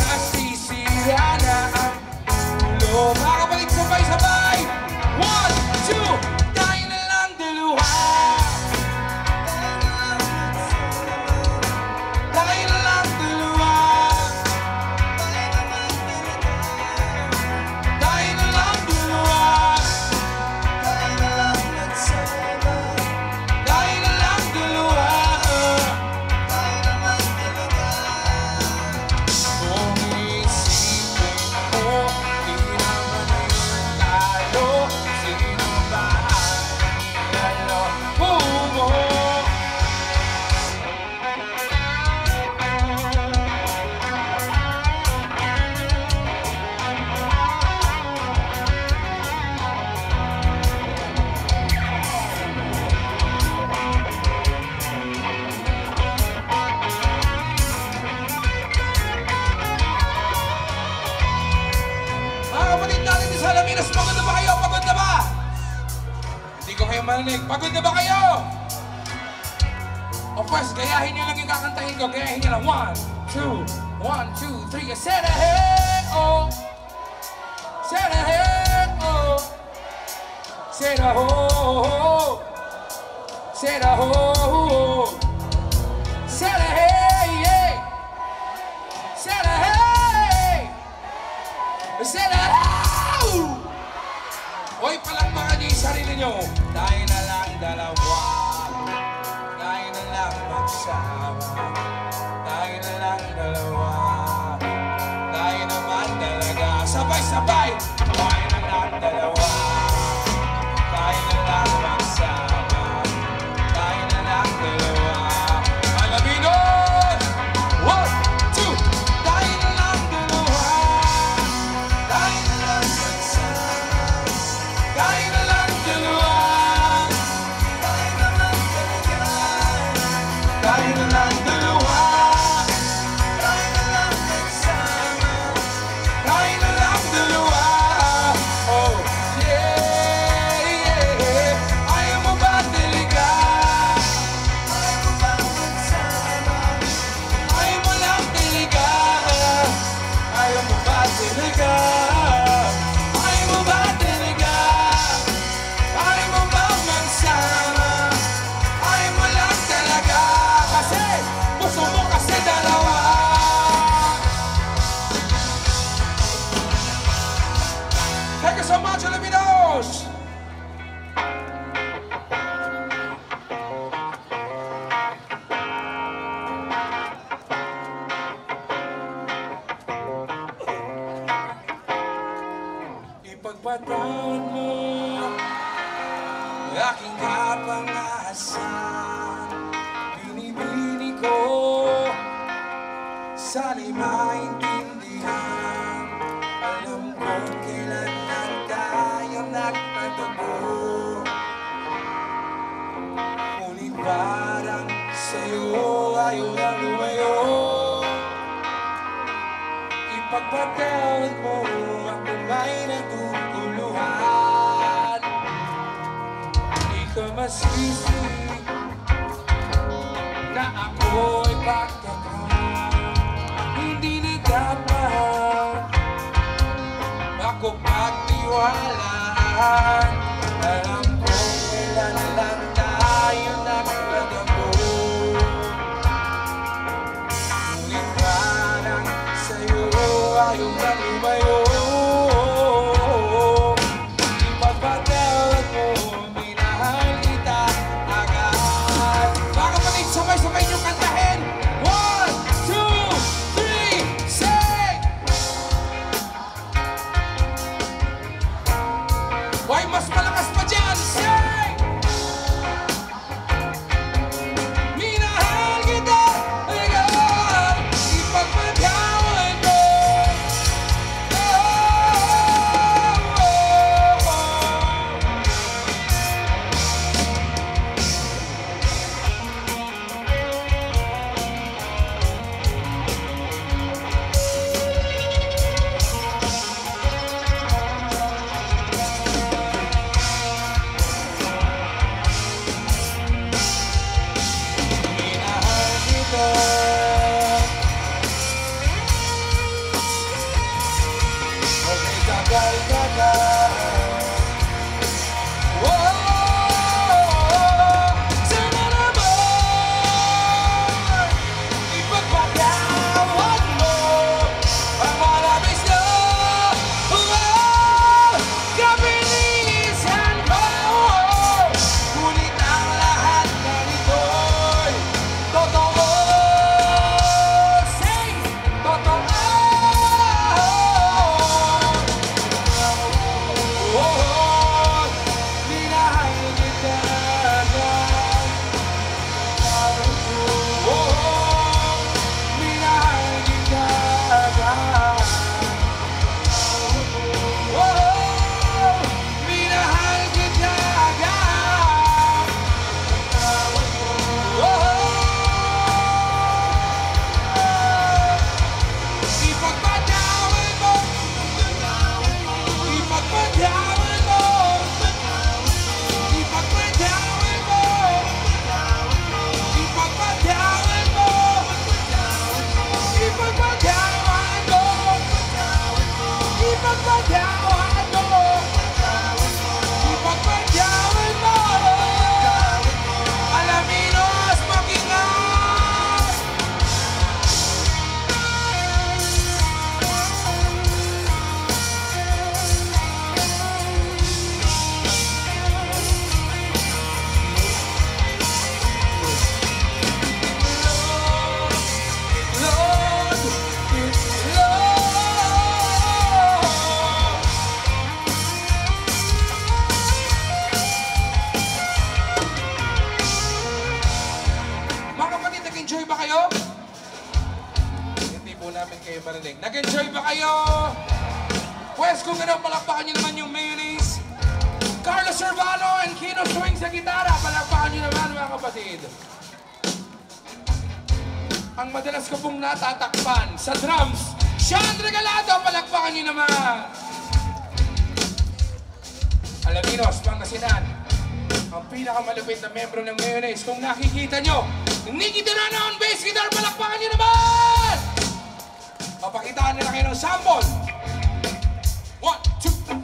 nasisira na ang ulo. Mga kapatid, sabay-sabay. 1, 2, tayo na lang dalawa. Tayo na lang dalawa. Tayo na lang dalawa. Alaminos, pagod na ba kayo? Pagod na ba? Hindi ko kayo marinig. Pagod na ba kayo? Of course, gayahin nyo lang yung kakantahin ko. Gayahin nyo lang. 1, 2, 1, 2, 3. Say the hey, oh. Say the hey, oh. Say the ho, ho. Say the ho, ho. Say the hey, yeah. Say the hey. Say the ho. Hoy, palakpakan niyo yung sarili nyo. Tayo na lang dalawa. Ipagpatawad mo aking kapangasan. Binibini ko sana'y maintindihan. Alam kong kailan lang tayo nagtatago, ngunit parang sa'yo ayaw na lumayo. Ipagpatawad mo ako may naguguluhan. Di ka masisi na ako'y pagtakan. Hindi na dapat ako pagtiwalaan. Alam ko kailan lang tayo nagtatago, ngunit parang sa'yo ayaw na lumayo. Ipagpatawad mo, minahal kita agad. Mga kapatid, sabay-sabay niyong kantahin. 1, 2, 3, say! Why mas malakas pa dyan? Say! Minahal kita agad. Ipagpatawad mo. Minahal kita. Huwag may tagal-tagal. Sana naman ipagpatawad mo ang marabis na kapilisan mo. Ngunit ang lahat na nito'y totoo. Say, totoo. Minahal kita agad. Minahal kita agad. Minahal kita agad. Ipagpatawad mo. Ipagpatawad mo. Ipagpatawad mo. Ipagpatawad mo. Ipagpatawad mo. Ipagpatawad mo. Ipagpatawad mo. Alaminos, makingas. Lord, mga kapatid, nag-enjoy ba kayo? Hindi po namin kayo marinig. Nag-enjoy ba kayo? Pwes kung ano, palakpakan nyo naman yung mayonnaise. Carlos Urbano and Kino Swing sa gitara. Palakpakan nyo naman mga kapatid. Ang madalas ko pong natatakpan sa drums, Sean Regalado. Palakpakan nyo naman. Alaminos, Pangasinan. Ang pinakamalupit na membro ng mayonnaise. Kung nakikita nyo, Nicky Durano on bass guitar. Palakpakan nyo naman! Papakitaan nila kayo ng sample. 1, 2.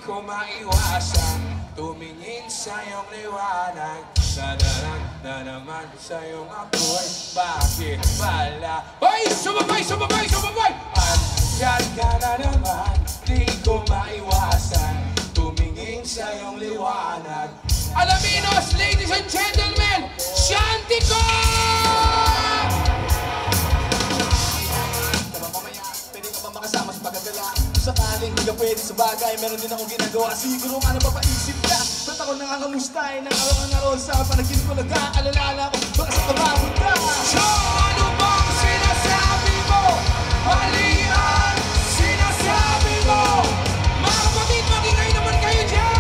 ko maiwasan tumingin sa iyong liwanag. Nadarang na naman sa iyong ako'y bakit pala. Hoy! Sumabay! Sumabay! Sumabay! Andyan ka na naman, di ko maiwasan tumingin sa iyong liwanag. Alaminos, ladies and gentlemen, Shantico! Pwede ka ba makasama sa pagkagala? Sakaling hindi ka pwede sa bagay, meron din akong ginagawa. Siguro nga napapaisip ka, ba't ako nangangamustahin ng araw-araw sa panaginip ko nag-aalala ko, baka sa kababot ka. So ano bang sinasabi mo? Mali ang sinasabi mo. Mga kapatid, magingay naman kayo dyan!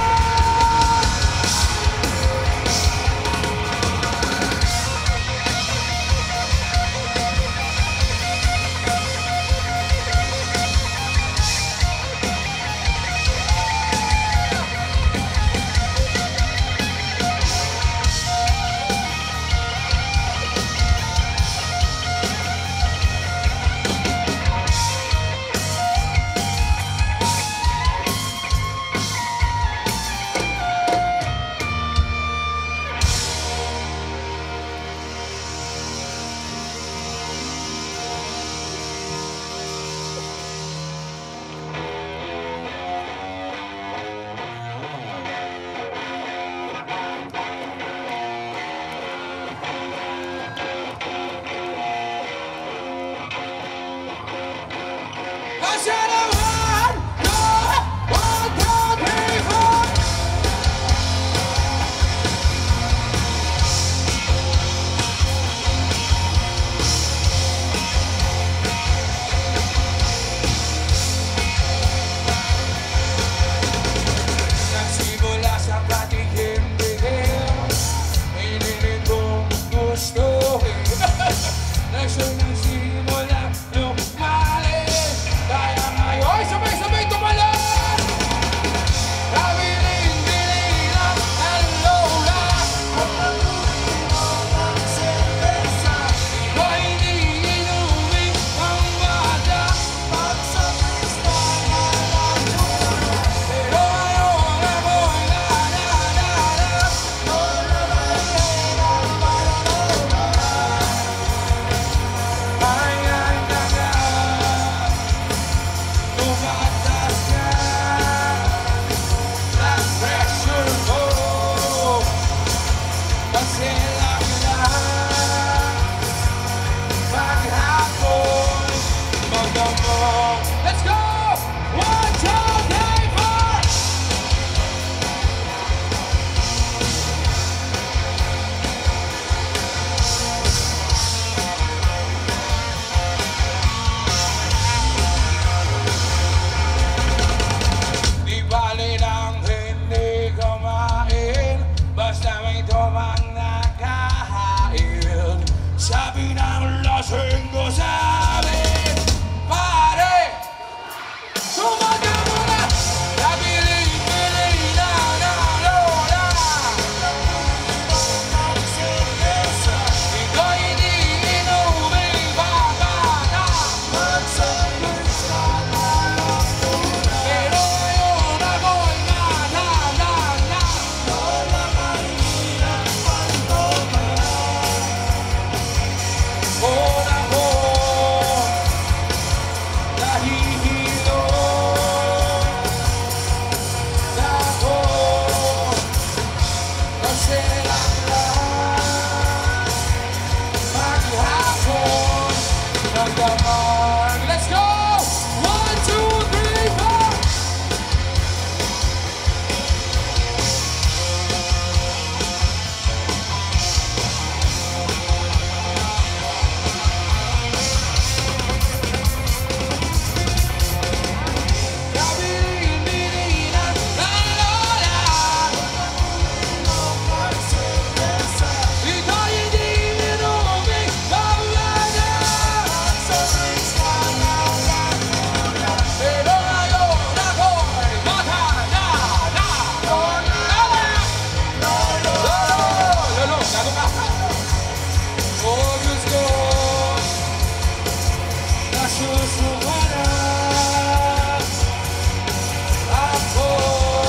Let's go! 1, 2, 3, 4! Susuwanan ako.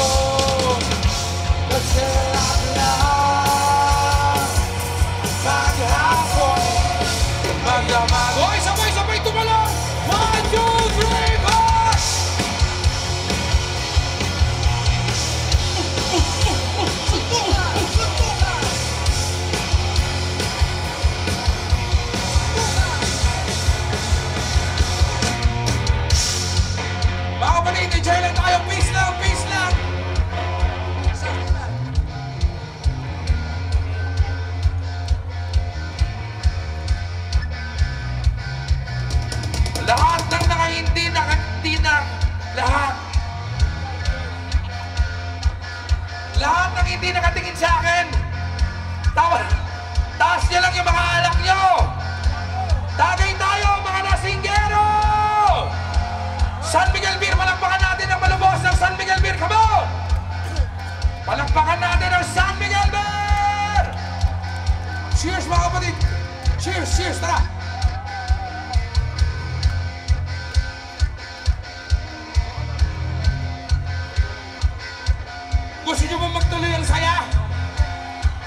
Lahat. Lahat ng hindi nakatingin sa akin. Taas niyo lang yung mga alak niyo. Tagay tayo, mga nasinggero! San Miguel Beer, palakpakan natin ang malubos ng San Miguel Beer. Come on! Palakpakan natin ang San Miguel Beer! Cheers, mga kapatid! Cheers, cheers, tara! Gusto nyo ba magtuloy ang saya?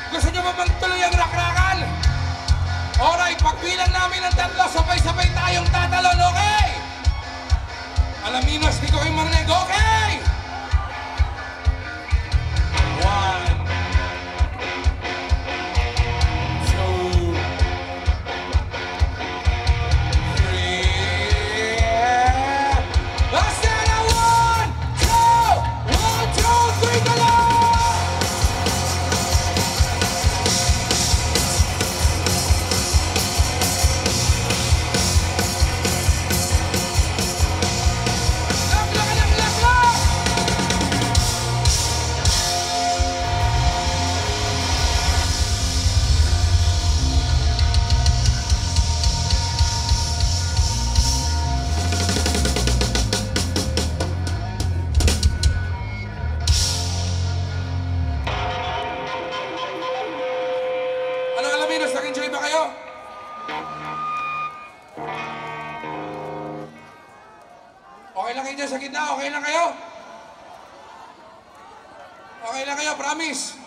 Gusto nyo ba magtuloy ang rakrakan? Alright, pagbilang namin ng 3, sabay-sabay tayong tatalon, okay? Alaminos, di ko kayo marinig, okay? 1, 2, 3. Last na 1, 2, 3, talon! Nag-enjoy ba kayo? Okay lang kayo dyan sa gitna? Okay lang kayo? Okay lang kayo, promise?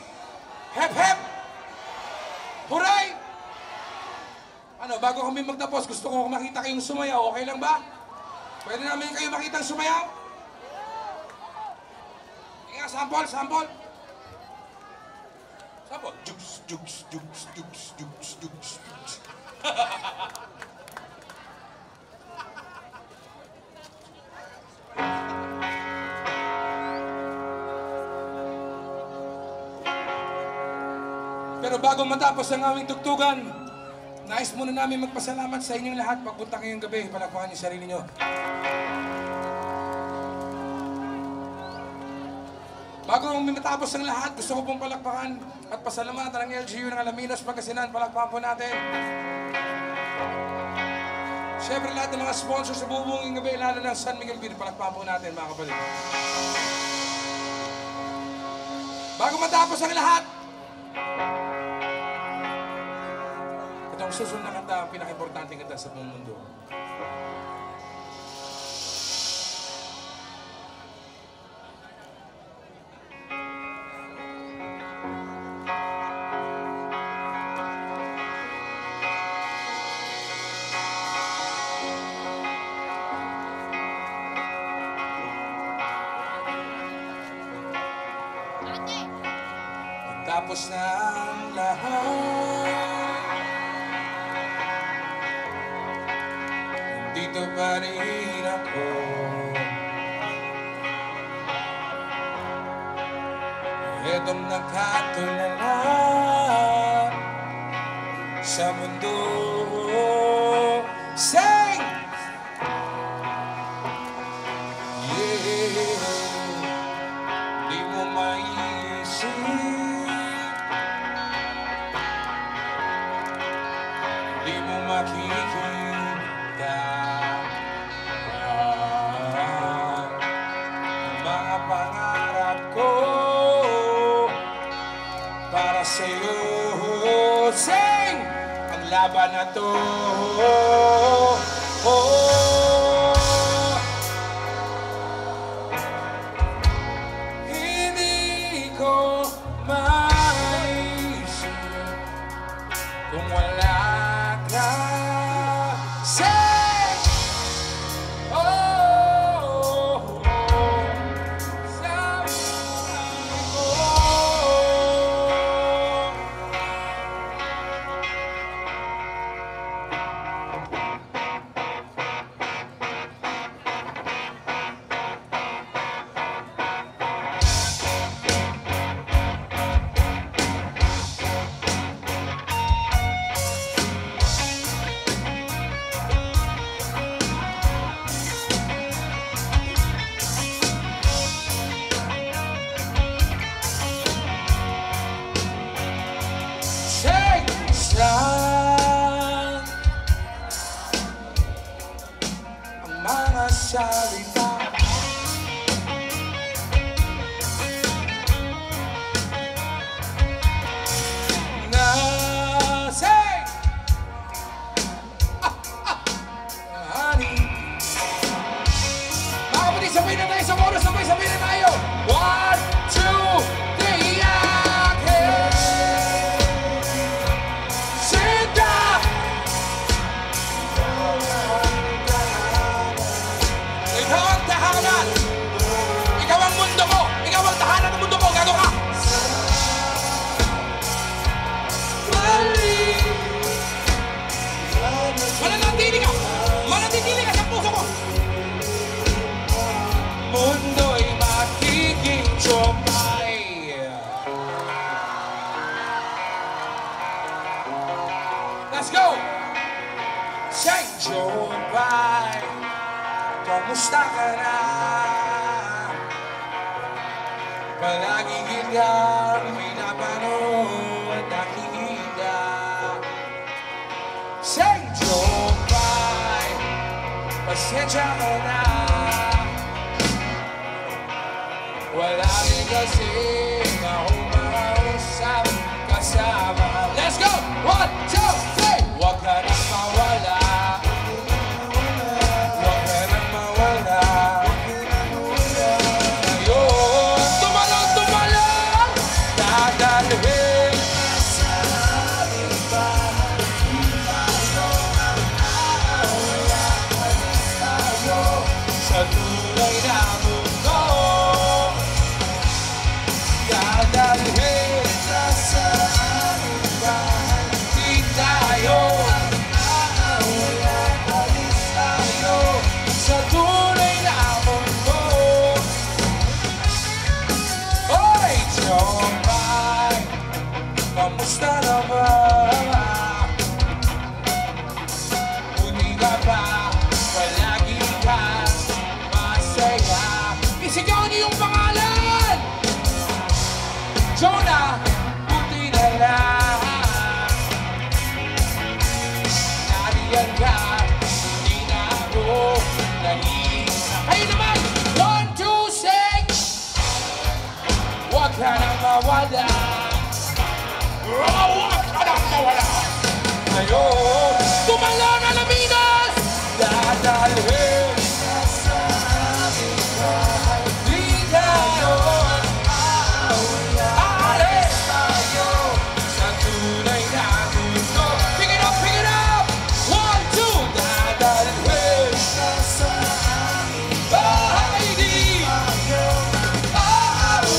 Hep, hep! Huray! Ano, bago kami magtapos, gusto ko makita kayong sumayaw. Okay lang ba? Pwede namin kayo makitang sumayaw? Nga, sample, sample. Sample. Jugs, jugs, jugs, jugs, jugs, jugs, jugs. Pero bago matapos ang aming tugtugan, nais muna namin magpasalamat sa inyong lahat pagpunta ngayong gabi. Palakpakan niyo sarili niyo. Bago matapos ang lahat, gusto ko pong palakpakan at pasalamatan ang LGU ng Alaminos, Pangasinan. Palakpakan po natin. Siyempre lahat ng mga sponsors sa bubuong gabi, lalo ng San Miguel Beer. Palakpakan po natin, mga kapatid. Bago matapos ang lahat, itong susunod na kanta ang pinaka-importante kanta sa buong mundo. Tapos na ang lahat, dito pa rin ako. Itong nakatulala sa mundo. Sing! Yeah, di mo maisip, di mo makikita ang mga pangarap ko para sa'yo. Sing! Ang laban na to, hindi ko maisip kung wala ka. Sing! Oh, sa buhay ko. salita. Nasing honey. Mga kapatid, sabay na tayo sa chorus, sabay na tayo. 1, 2, 3, akin! Sinta! Ikaw ang tahanan! Ikaw ang mundo ko! Ikaw ang tahanan ng mundo ko! Gago ka! Mananatili ka! Mananatili ka sa puso ko! Mundo'y magiging tiyomay. Let's go! Say tiyomay, kamusta ka na? Palaging hinggang pinapanood nakikita. Say tiyomay, pasensya ka na. Wala rin kasi akong makausap kasama. Let's go! 1, 2, 3! Huwag ka nang mawala. Huwag ka nang mawala. Ngayon, tumalon! Dadalhin sa aming bahay. Sa tunay na mundo. Dadalhin ka sa aming bahay. Di tayo alis tayo sa tunay na mundo. Oy, tiyomay, kamusta na ba? Buti ka ba? Palagi ka masaya. Isigaw niyo yung pangalan! Jonah, buti na lang. Nariyan ka, hindi na ako nahihina. Kayo naman! 1, 2, sing! Huwag ka nang mawala. Huwag ka nang mawala. Ngayon, tumalon Alaminos! Dadalhin ka sa aming bahay. Di tayo alis tayo sa tunay na mundo. Pick it up, pick it up! 1, 2, dadalhin ka sa aming bahay. Di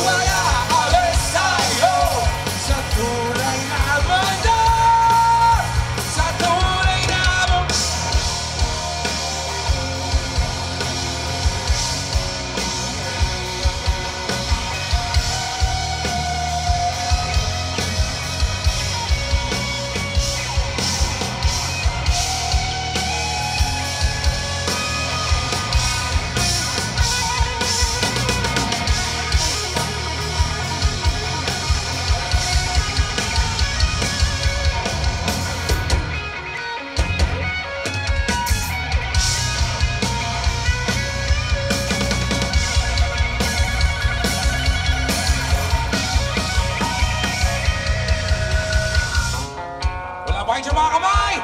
wala, alis tayo sa tunay na mundo. Sa tunay na mundo. Wala ba kayo sa mga kamay?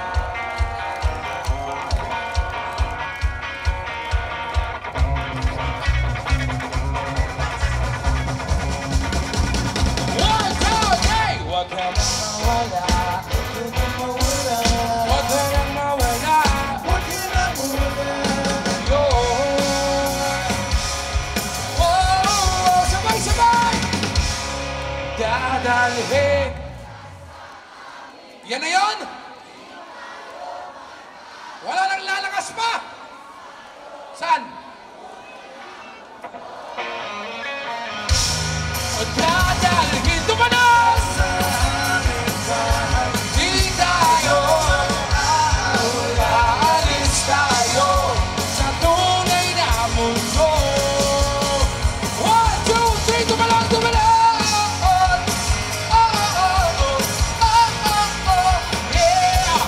One, two, three! Huwag ka nang mawala. Huwag ka nang mawala. Yun. Oh, sabay-sabay! Dadalhin. Yan na yun? Wala nang lalakas pa? Saan? Dadalhin, tumanas! Di tayo aalis tayo sa tunay na mundo. 1, 2, 3, tumalon, tumalon! Yeah!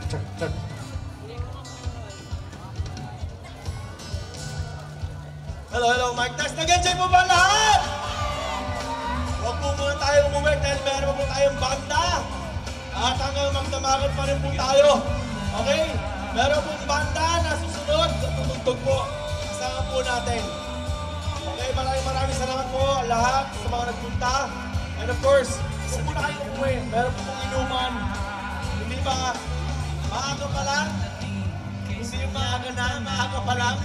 check. Hello, mic test. Nag-enjoy po ba lahat? Huwag po muna tayo umuwi dahil meron po tayong banda. At hanggang magdamagan pa rin po tayo. Okay? Meron pong banda na susunod. Tutugtog po. Kasama po natin. Okay, maraming salamat po lahat sa mga nagpunta. And of course, huwag po na kayo umuwi. Meron po pong inuman. Hindi ba maaga pa lang? Hindi maaga na, maaga pa lang.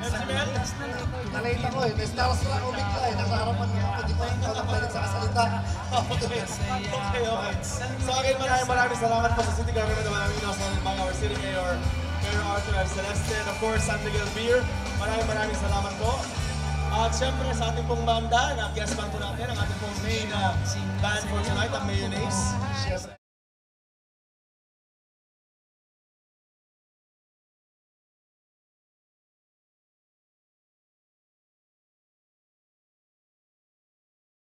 Nalate ako eh. Starstruck ako bigla eh. Nasa harapan mo ako. Di pa rin nakapagpalit sa kasalita. Okay. So again, maraming salamat po sa City Government of Alaminos and our City Mayor, Mayor Arthur F. Celeste, and of course, San Miguel Beer. Maraming salamat po. At syempre sa ating pong banda, na guest band po natin, ang ating pong main band for tonight, ang Mayonnaise.